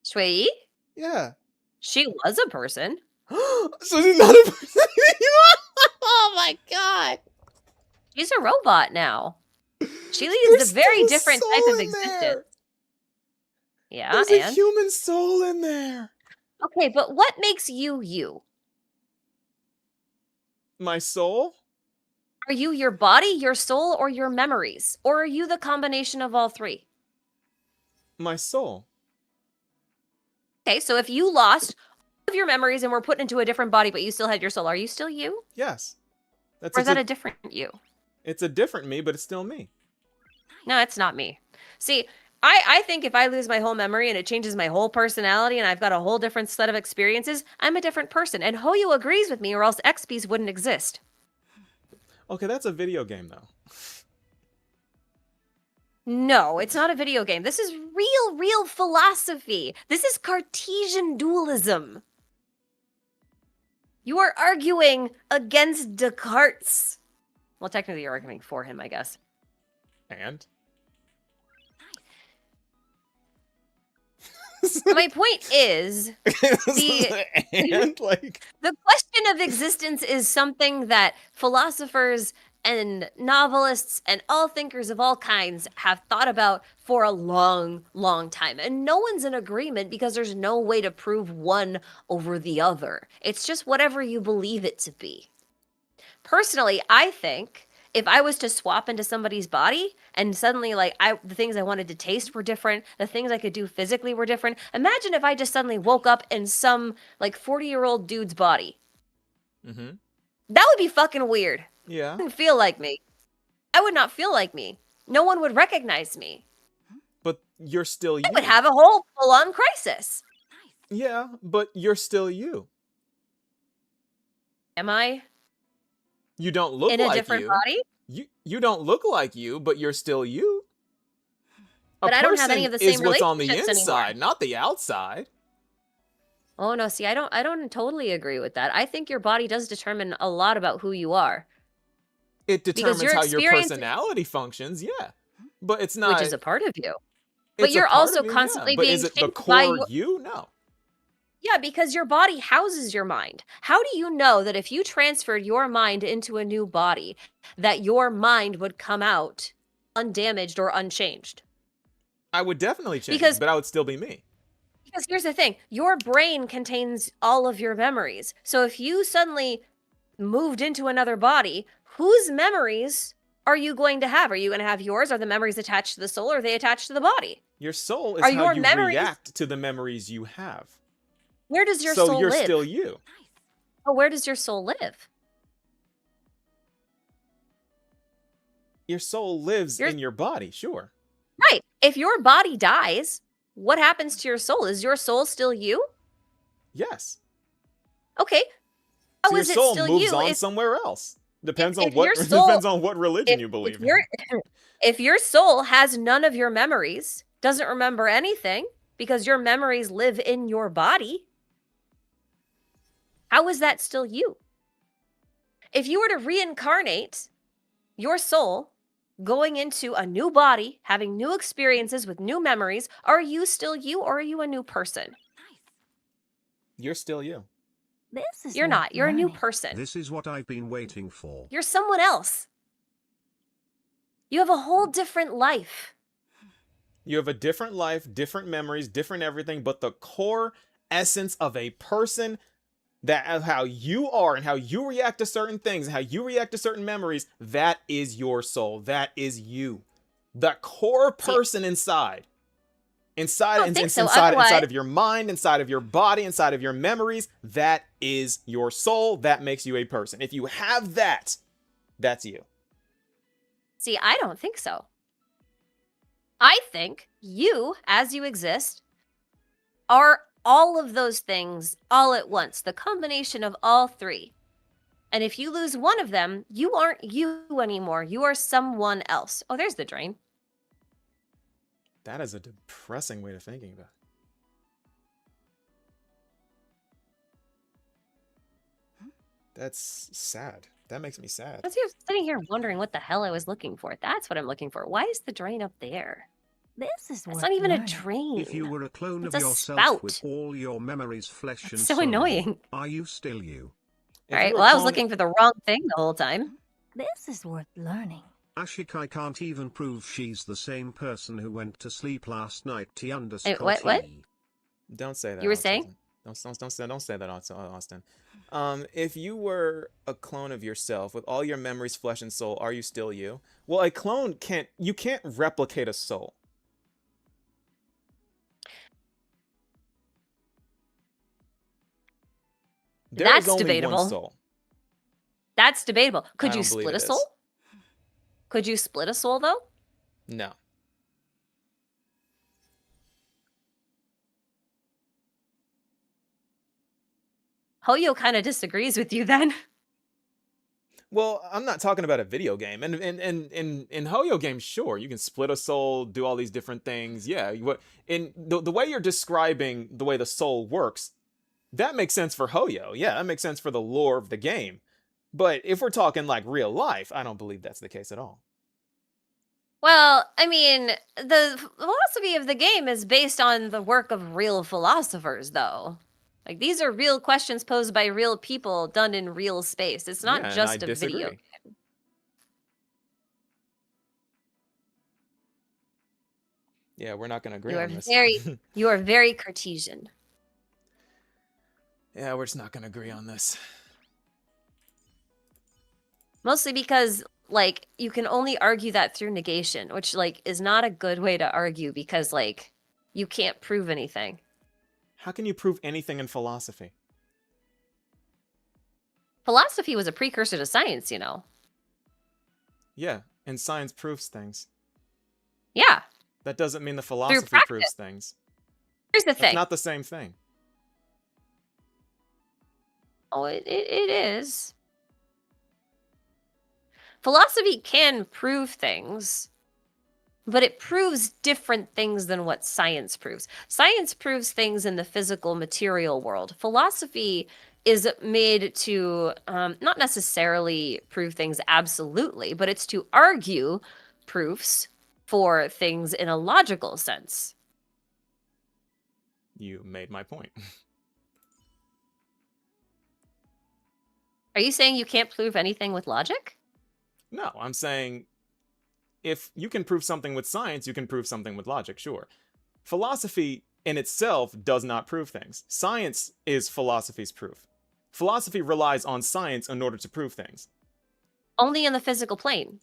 Shui? Yeah. She was a person. So she's not a person anymore? Oh my god. She's a robot now. She There's leads a very still a different soul type of in existence. there. Yeah, There's a and? human soul in there. Okay, but what makes you you? My soul? Are you your body, your soul, or your memories? Or are you the combination of all three? My soul. Okay, so if you lost all of your memories and were put into a different body, but you still had your soul, are you still you? Yes. Or is that a different you? It's a different me, but it's still me. No, it's not me. See, I think if I lose my whole memory and it changes my whole personality and I've got a whole different set of experiences, I'm a different person. And Hoyo agrees with me or else XPs wouldn't exist. Okay, that's a video game though. No, it's not a video game. This is real philosophy. This is Cartesian dualism. You are arguing against Descartes. Well, technically you're arguing for him, I guess. And? My point is, And like the question of existence is something that philosophers and novelists and all thinkers of all kinds have thought about for a long time. And no one's in agreement because there's no way to prove one over the other. It's just whatever you believe it to be. Personally, I think if I was to swap into somebody's body and suddenly like the things I wanted to taste were different, the things I could do physically were different. Imagine if I just suddenly woke up in some like 40-year-old dude's body. Mm-hmm. That would be fucking weird. Yeah. I wouldn't feel like me. I would not feel like me. No one would recognize me. But you're still you. I would have a whole full-on crisis. Yeah, but you're still you. Am I? You don't look In a like different you. body? You don't look like you, but you're still you. But I don't have any of the is same what's on the relationships inside, anymore. not the outside. Oh no, see, I don't totally agree with that. I think your body does determine a lot about who you are. It Because determines your how your experience- personality functions, yeah. But it's not Which is a part of you. But it's a you're part also of you, yeah. constantly But being is it the shaped by core you? No. Yeah, because your body houses your mind. How do you know that if you transferred your mind into a new body, that your mind would come out undamaged or unchanged? I would definitely change, Because- but I would still be me. Because here's the thing, your brain contains all of your memories. So if you suddenly moved into another body, whose memories are you going to have? Are you going to have yours? Are the memories attached to the soul or are they attached to the body? Your soul is Are how your you memories- react to the memories you have. Where does your so soul you're live? still you. Oh, where does your soul live? Your soul lives Your- in your body, sure. Right. If your body dies, what happens to your soul? Is your soul still you? Yes. Okay. How So is your it soul still moves you on if somewhere else. Depends if on what your soul- depends on what religion you if believe in. your if your soul has none of your memories, doesn't remember anything because your memories live in your body, how is that still you? if you were to reincarnate your soul going into a new body, having new experiences with new memories, are you still you or are you a new person? You're still you. This is You're worth not. You're a new learning. person. This is what I've been waiting for. You're someone else. You have a whole different life. You have a different life, different memories, different everything, but the core essence of a person, that of how you are and how you react to certain things and how you react to certain memories, that is your soul. That is you. The core person inside. Inside, I don't think so. inside of your mind, inside of your body, inside of your memories, that is your soul. That makes you a person. If you have that, that's you. See, I don't think so. I think you, as you exist, are all of those things all at once, the combination of all three. And if you lose one of them, you aren't you anymore. You are someone else. Oh, there's the drain. That is a depressing way of thinking about it. That's sad. That makes me sad. I was sitting here wondering what the hell I was looking for. That's what I'm looking for. Why is the drain up there? This is It's worth not even a learning. drain. If you were a clone It's of a yourself spout. with all your memories, flesh and so soul, annoying. are you still you? If All right, you were well, I was cloned- looking for the wrong thing the whole time. This is worth learning. Ashik, I can't even prove she's the same person who went to sleep last night. T underscore what? T. Don't say that. You were Austin. saying? Don't say that, Austin. If you were a clone of yourself with all your memories, flesh and soul, are you still you? Well, a clone can't replicate a soul. There is That's only debatable. one soul. That's debatable. Could I you don't believe split a it is. soul? Could you split a soul, though? No. Hoyo kind of disagrees with you then. Well, I'm not talking about a video game. And in Hoyo games, sure, you can split a soul, do all these different things. Yeah, in the way you're describing the way the soul works, that makes sense for Hoyo. Yeah, that makes sense for the lore of the game. But if we're talking like real life, I don't believe that's the case at all. Well, I mean, the philosophy of the game is based on the work of real philosophers, though. Like, these are real questions posed by real people done in real space. It's not Yeah, and just I a video disagree. game. Yeah, we're not going to agree You are on this. you are very Cartesian. Yeah, we're just not going to agree on this. Mostly because, like, you can only argue that through negation, which, like, is not a good way to argue because, like, you can't prove anything. How can you prove anything in philosophy? Philosophy was a precursor to science, you know. Yeah, and science proves things. Yeah. That doesn't mean the philosophy practice. proves things. Here's the That's thing. not the same thing. Oh, it is. Philosophy can prove things, but it proves different things than what science proves. Science proves things in the physical material world. Philosophy is made to not necessarily prove things absolutely, but it's to argue proofs for things in a logical sense. You made my point. Are you saying you can't prove anything with logic? No, I'm saying if you can prove something with science, you can prove something with logic, sure. Philosophy in itself does not prove things. Science is philosophy's proof. Philosophy relies on science in order to prove things. Only in the physical plane.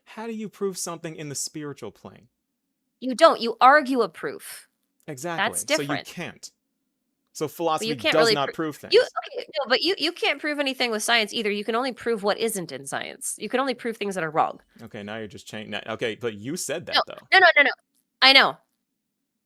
How do you prove something in the spiritual plane? You don't. You argue a proof. Exactly. That's different. So you can't. So philosophy can't does really not prove things. No, but you can't prove anything with science either. You can only prove what isn't in science. You can only prove things that are wrong. Okay, now you're just changing that. Okay, but you said that No, though. no. I know.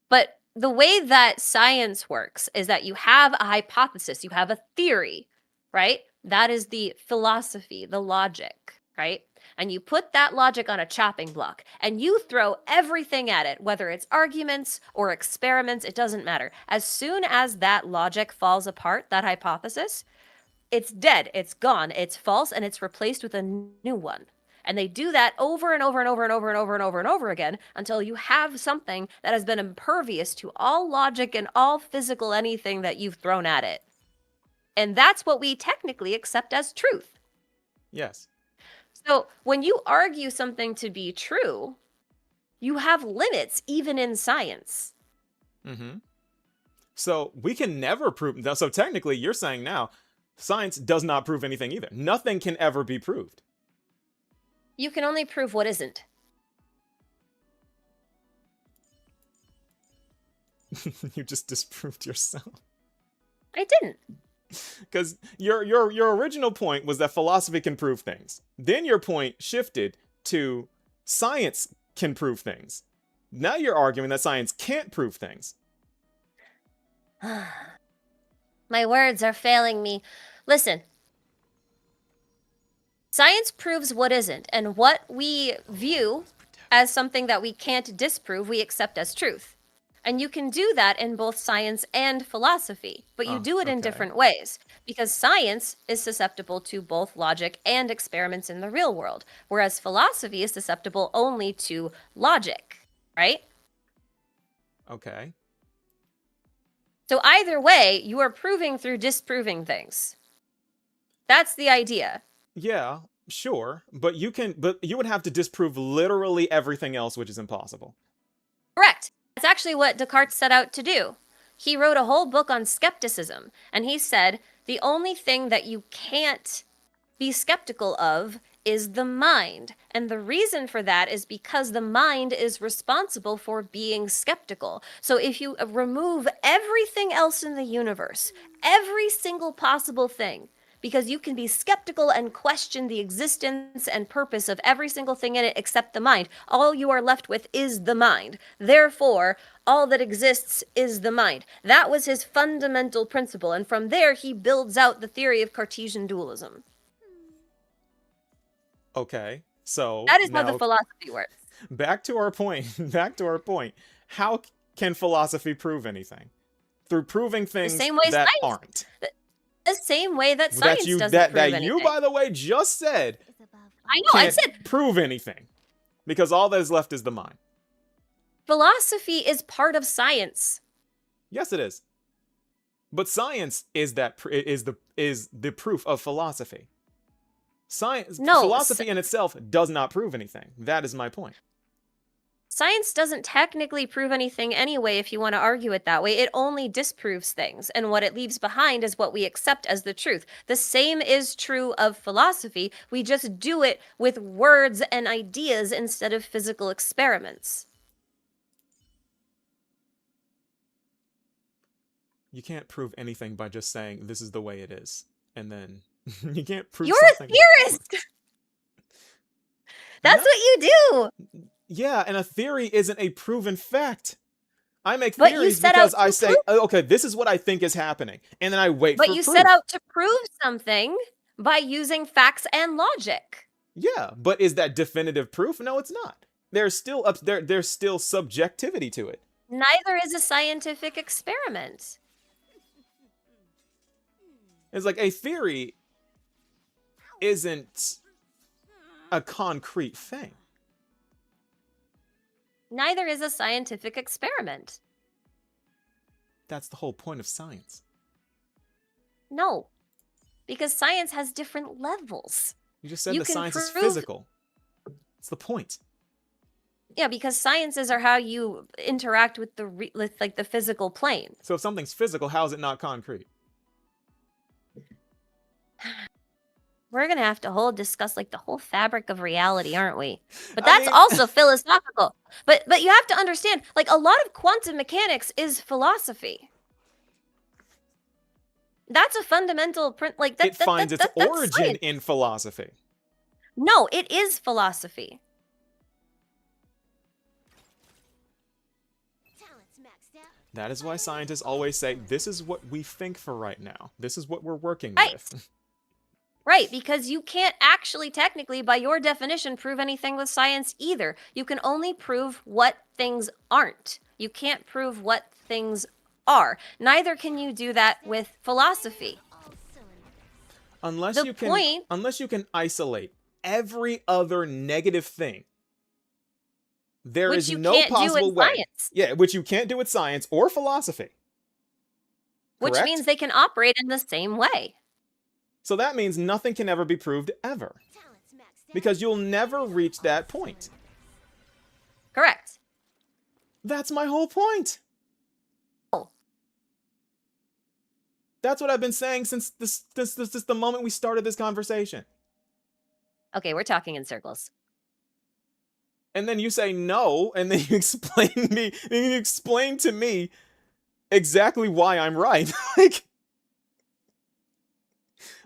But the way that science works is that you have a hypothesis, you have a theory, right? That is the philosophy, the logic, right? And you put that logic on a chopping block and you throw everything at it, whether it's arguments or experiments, it doesn't matter. As soon as that logic falls apart, that hypothesis, it's dead, it's gone, it's false, and it's replaced with a new one. And they do that over and over and over and over and over and over and over again until you have something that has been impervious to all logic and all physical anything that you've thrown at it. And that's what we technically accept as truth. Yes. So when you argue something to be true, you have limits even in science. Mm-hmm. So we can never prove. So technically, you're saying now, science does not prove anything either. Nothing can ever be proved. You can only prove what isn't. You just disproved yourself. I didn't. Because your original point was that philosophy can prove things. Then your point shifted to science can prove things. Now you're arguing that science can't prove things. My words are failing me. Listen. Science proves what isn't, and what we view as something that we can't disprove, we accept as truth. And you can do that in both science and philosophy, but you do it in different ways, because science is susceptible to both logic and experiments in the real world, whereas philosophy is susceptible only to logic, right? Okay. So either way, you are proving through disproving things. That's the idea. Yeah, sure, but you would have to disprove literally everything else, which is impossible. Correct. That's actually what Descartes set out to do. He wrote a whole book on skepticism, and he said the only thing that you can't be skeptical of is the mind. And the reason for that is because the mind is responsible for being skeptical. So if you remove everything else in the universe, every single possible thing, because you can be skeptical and question the existence and purpose of every single thing in it except the mind. All you are left with is the mind. Therefore, all that exists is the mind. That was his fundamental principle, and from there he builds out the theory of Cartesian dualism. Okay, so That is how now, the philosophy works. back to our point. Back to our point. How can philosophy prove anything? Through proving things same way that science- aren't. The same way that science doesn't prove anything. You, by the way, just said I know, I can't said prove anything, because all that is left is the mind. philosophy is part of science. Yes, it is. But science is the proof of philosophy. Science, No, philosophy in itself does not prove anything. That is my point. Science doesn't technically prove anything anyway, if you want to argue it that way. It only disproves things, and what it leaves behind is what we accept as the truth. The same is true of philosophy. We just do it with words and ideas instead of physical experiments. You can't prove anything by just saying this is the way it is, and then you can't prove. You're a something. theorist! That's what you do! Yeah, and a theory isn't a proven fact. I make But you theories set because out I to say, okay, this is what I think is happening, and then I wait But for you proof. set out to prove something by using facts and logic. Yeah, but is that definitive proof? No, it's not. There's still subjectivity to it. Neither is a scientific experiment. It's like a theory isn't a concrete thing. Neither is a scientific experiment. That's the whole point of science. No, because science has different levels. You just said You that can science is prove- physical. It's the point. Yeah, because sciences are how you interact with the physical plane. So if something's physical, how is it not concrete? We're gonna have to discuss the whole fabric of reality, aren't we? But I that's mean- also philosophical. But you have to understand, a lot of quantum mechanics is philosophy. That's a fundamental print. It finds its origin science. in philosophy. No, it is philosophy. That is why scientists always say, this is what we think for right now. This is what we're working Right. with. Right, because you can't actually, technically, by your definition, prove anything with science either. You can only prove what things aren't. You can't prove what things are. Neither can you do that with philosophy. Unless The you point- can isolate every other negative thing, there Which is you no can't do in possible way. science. Yeah, which you can't do with science or philosophy. Which Correct? means they can operate in the same way. So that means nothing can ever be proved ever. Because you'll never reach that point. Correct. That's my whole point. Oh. That's what I've been saying since the moment we started this conversation. Okay, we're talking in circles. And then you say no, and then you explain to me exactly why I'm right. Like,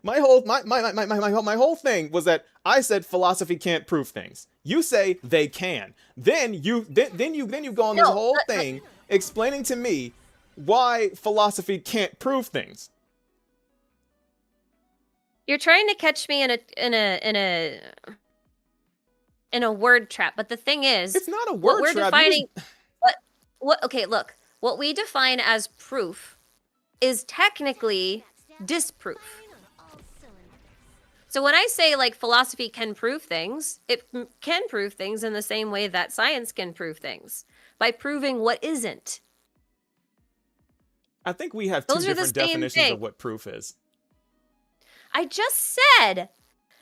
my whole thing was that I said philosophy can't prove things. You say they can. Then you go on this No, whole thing explaining to me why philosophy can't prove things. You're trying to catch me in a word trap, but the thing is, It's not a what word we're trap. defining what okay, look. What we define as proof is technically disproof. So when I say like philosophy can prove things, it can prove things in the same way that science can prove things, by proving what isn't. I think we have two Those are the different same definitions thing. of what proof is. I just said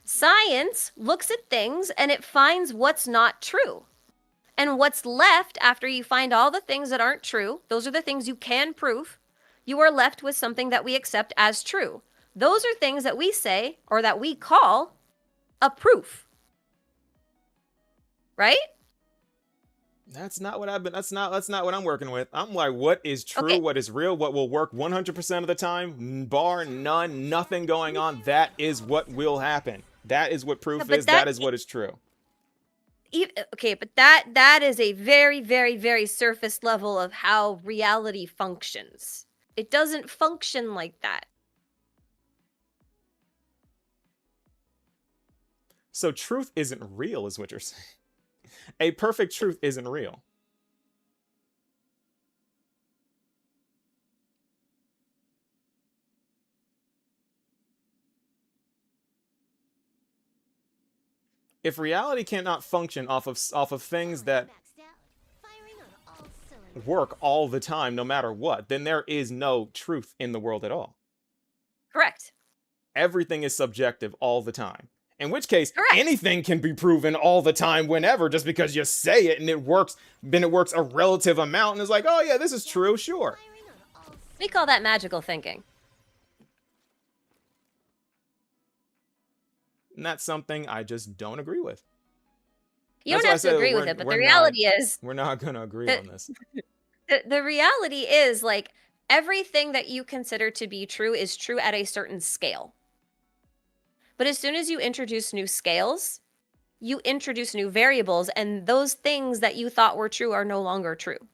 science looks at things and it finds what's not true. And what's left after you find all the things that aren't true, those are the things you can prove, you are left with something that we accept as true. Those are things that we say, or that we call, a proof. Right? That's not what I'm working with. I'm like, what is true, Okay. what is real, what will work 100% of the time, bar none, nothing going on. That is what will happen. That is what proof but is. That is what is true. Okay, but that is a very, very, very surface level of how reality functions. It doesn't function like that. So truth isn't real, is what you're saying. A perfect truth isn't real. If reality cannot function off of things that work all the time, no matter what, then there is no truth in the world at all. Correct. Everything is subjective all the time. In which case, Correct. anything can be proven all the time, whenever, just because you say it and it works, then it works a relative amount, and it's like, oh yeah, this is true, sure. We call that magical thinking. And that's something I just don't agree with. You That's don't why I have to said agree with we're- it, but we're the not- reality is, We're not gonna agree The- on this. the reality is, like, everything that you consider to be true is true at a certain scale. But as soon as you introduce new scales, you introduce new variables, and those things that you thought were true are no longer true.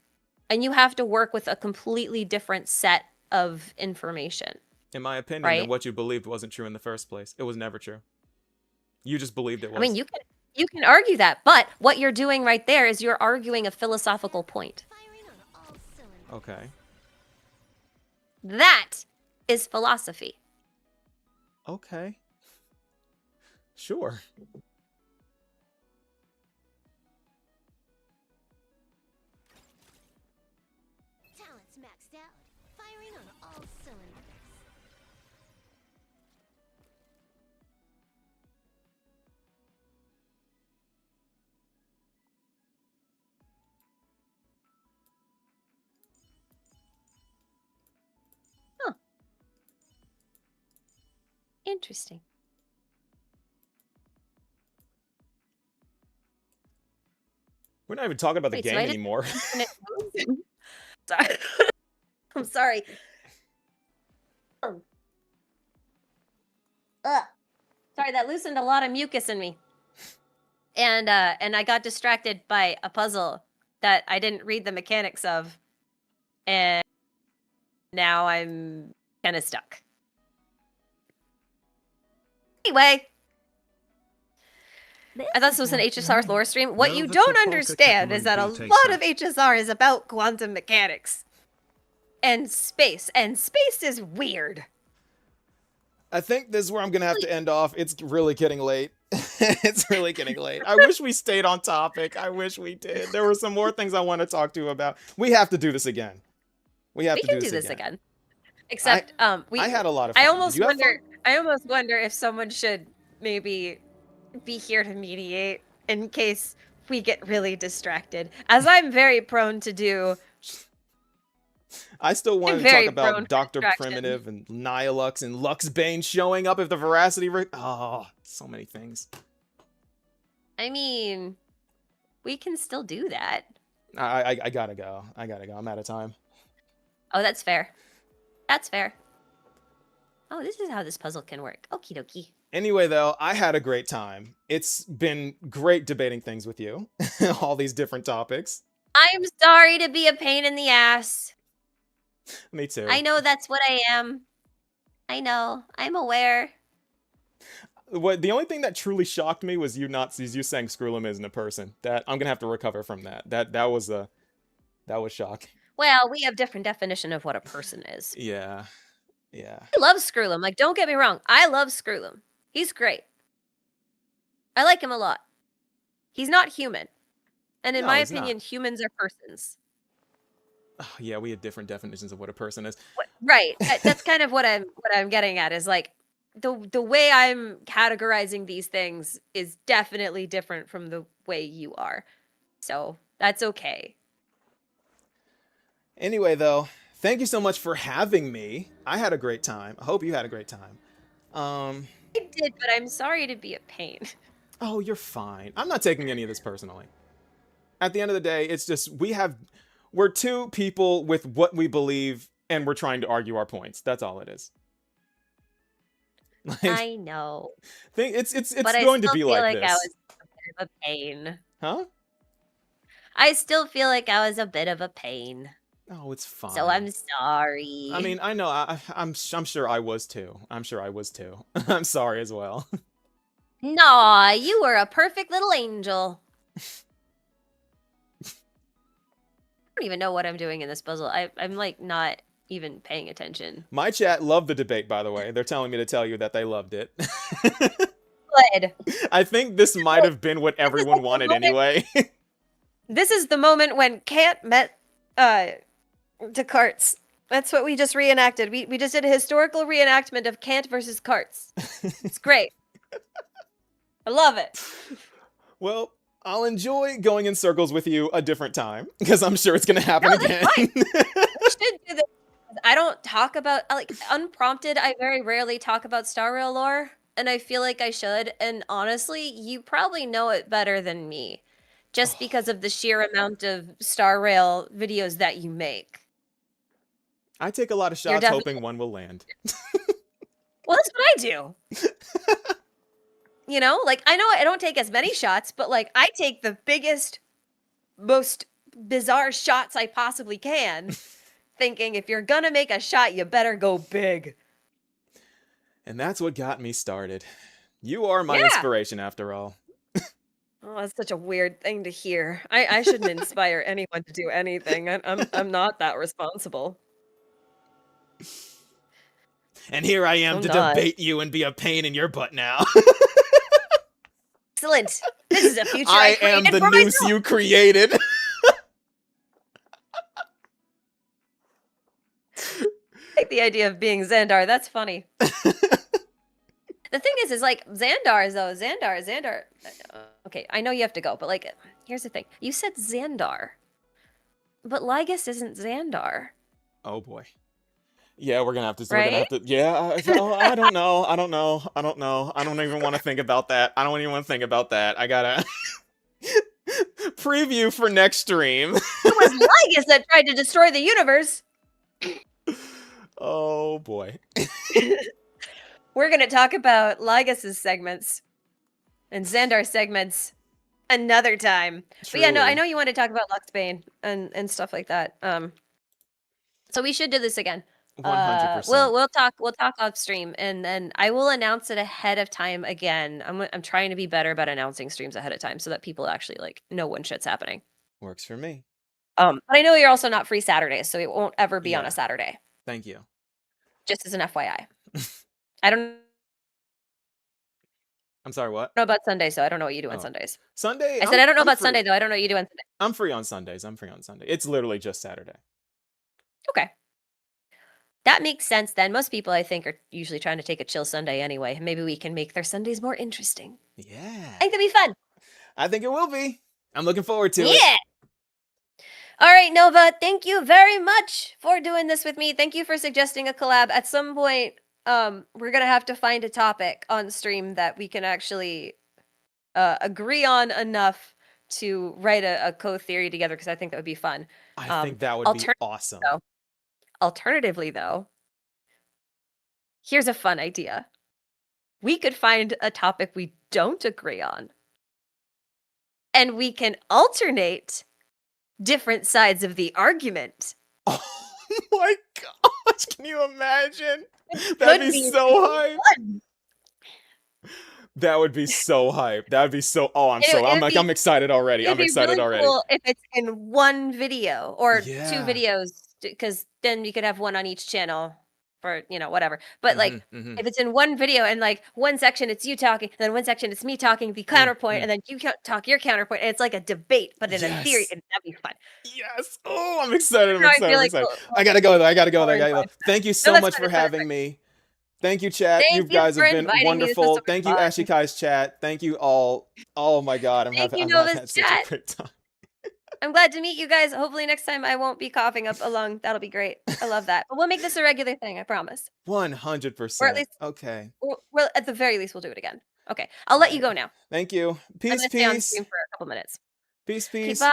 And you have to work with a completely different set of information. In my opinion, Right. then what you believed wasn't true in the first place. It was never true. You just believed it was. I mean, you can argue that, but what you're doing right there is you're arguing a philosophical point. Okay. That is philosophy. Okay. Sure. Talents maxed out. Firing on all cylinders. Interesting. We're not even talking about the Wait, so game I just- anymore. Sorry. I'm sorry. Ugh. Sorry, that loosened a lot of mucus in me. And I got distracted by a puzzle that I didn't read the mechanics of. And now I'm kind of stuck. Anyway, I thought this was an HSR lore stream. What you Nova don't Kapolka understand is that a Katamon lot of Beta HSR is about quantum mechanics and space is weird. I think this is where I'm gonna have to end off. It's really getting late. It's really getting late. I wish we stayed on topic. I wish we did. There were some more things I want to talk to you about. We have to do this again. We have We to can do do this this again. again. Except, I had a lot of fun. I Did almost you have wonder. fun? I almost wonder if someone should maybe be here to mediate in case we get really distracted, as I'm very prone to do. I still wanted to talk very prone about for Dr. distraction. Primitive and Nihilux and Luxbane showing up if the veracity. Oh, so many things. I mean, we can still do that. I gotta go. I gotta go. I'm out of time. Oh, that's fair. That's fair. Oh, this is how this puzzle can work. Okie dokie. Anyway, though, I had a great time. It's been great debating things with you, all these different topics. I'm sorry to be a pain in the ass. Me too. I know that's what I am. I know. I'm aware. What the only thing that truly shocked me was you saying Skrullum isn't a person. That I'm gonna have to recover from that. That was shocking. Well, we have different definition of what a person is. Yeah. Yeah. I love Skrullum. Like, don't get me wrong. I love Skrullum. He's great. I like him a lot. He's not human. And in No, my he's opinion, not. humans are persons. Oh, yeah, we have different definitions of what a person is. Right. That's kind of what I'm getting at is like the way I'm categorizing these things is definitely different from the way you are. So, that's okay. Anyway, though, thank you so much for having me. I had a great time. I hope you had a great time. I did, but I'm sorry to be a pain. Oh, you're fine. I'm not taking any of this personally. At the end of the day, it's just we're two people with what we believe and we're trying to argue our points. That's all it is. Like, I know. it's But I going to still be feel like like I this. was a bit of a pain. Huh? I still feel like I was a bit of a pain. Oh, it's fine. So I'm sorry. I mean, I know. I'm sure I was too. I'm sure I was too. I'm sorry as well. Nah, you were a perfect little angel. I don't even know what I'm doing in this puzzle. I'm like not even paying attention. My chat loved the debate, by the way. They're telling me to tell you that they loved it. Good. I think this might have been what everyone wanted anyway. This is the moment when Kant met Descartes. That's what we just reenacted. We just did a historical reenactment of Kant versus Cartes. It's great. I love it. Well, I'll enjoy going in circles with you a different time, because I'm sure it's going to happen No, that's again. fine. We should do this. I don't talk about, like, unprompted, I very rarely talk about Star Rail lore, and I feel like I should, and honestly, you probably know it better than me, just because of the sheer amount of Star Rail videos that you make. I take a lot of shots hoping one will land. Well, that's what I do. You know, like, I know I don't take as many shots, but, like, I take the biggest, most bizarre shots I possibly can, thinking if you're gonna make a shot, you better go big. And that's what got me started. You are my inspiration, after all. Oh, that's such a weird thing to hear. I shouldn't inspire anyone to do anything. I'm not that responsible. And here I am I'm to not. debate you and be a pain in your butt now. Excellent. This is a future I I am created the for noose myself. you created. I like the idea of being Xandar. That's funny. The thing is like Xandar. Okay, I know you have to go, but like, here's the thing. You said Xandar, but Lygus isn't Xandar. Oh boy. Yeah, we're gonna have to. Right? We're gonna have to. Yeah, I don't know. I don't even want to think about that. I don't even want to think about that. I gotta preview for next stream. It was Lygus that tried to destroy the universe. Oh boy. We're gonna talk about Lygus's segments and Xandar's segments another time. But yeah, no, I know you want to talk about Luxbane and stuff like that. So we should do this again. 100%. We'll talk off stream, and then I will announce it ahead of time again. I'm trying to be better about announcing streams ahead of time so that people actually like know when shit's happening. Works for me. But I know you're also not free Saturdays, so it won't ever be on Yeah. a Saturday. Thank you. Just as an FYI. I don't I'm sorry, what? know about Sunday, so I don't know what you do on Oh. Sundays. Sunday. I said I don't know I'm about free. Sunday though. I don't know what you do on Sunday. I'm free on Sundays. I'm free on Sunday. It's literally just Saturday. Okay. That makes sense then. Most people, I think, are usually trying to take a chill Sunday anyway. Maybe we can make their Sundays more interesting. Yeah. I think that'd be fun. I think it will be. I'm looking forward to it. Yeah. All right, Nova, thank you very much for doing this with me. Thank you for suggesting a collab. At some point, we're gonna have to find a topic on stream that we can actually agree on enough to write a co-theory together, because I think that would be fun. I think that would be awesome. Alternatively, though, here's a fun idea. We could find a topic we don't agree on, and we can alternate different sides of the argument. Oh my gosh, can you imagine? That'd be so hype. That would be so hype. That would be so. Oh, I'm excited already. I'm excited already. Cool if it's in one video or two Yeah. videos, because then you could have one on each channel for, whatever. But like, if it's in one video and like one section it's you talking, then one section it's me talking the counterpoint, and then you talk your counterpoint, and it's like a debate, but in a theory, and that'd be fun. Yes. Oh, I'm excited. I'm I excited. feel I'm like excited. we'll- I gotta go though. I gotta go. Thank you so that's much fine, for that's fine, having me. Thank you, chat. Thank You you guys for have been inviting me. This was wonderful. so Thank you, fun. Ashikai's chat. Thank you all. Oh my god, I'm Thank you, I've Nova's had such chat. a great time. I'm glad to meet you guys. Hopefully next time I won't be coughing up a lung. That'll be great. I love that. But we'll make this a regular thing, I promise. 100%. Or at least, okay. well, at the very least, we'll do it again. Okay, I'll let you go now. Thank you. I'm Peace, gonna stay on peace. stream for a couple minutes. Peace, Okay, peace. bye.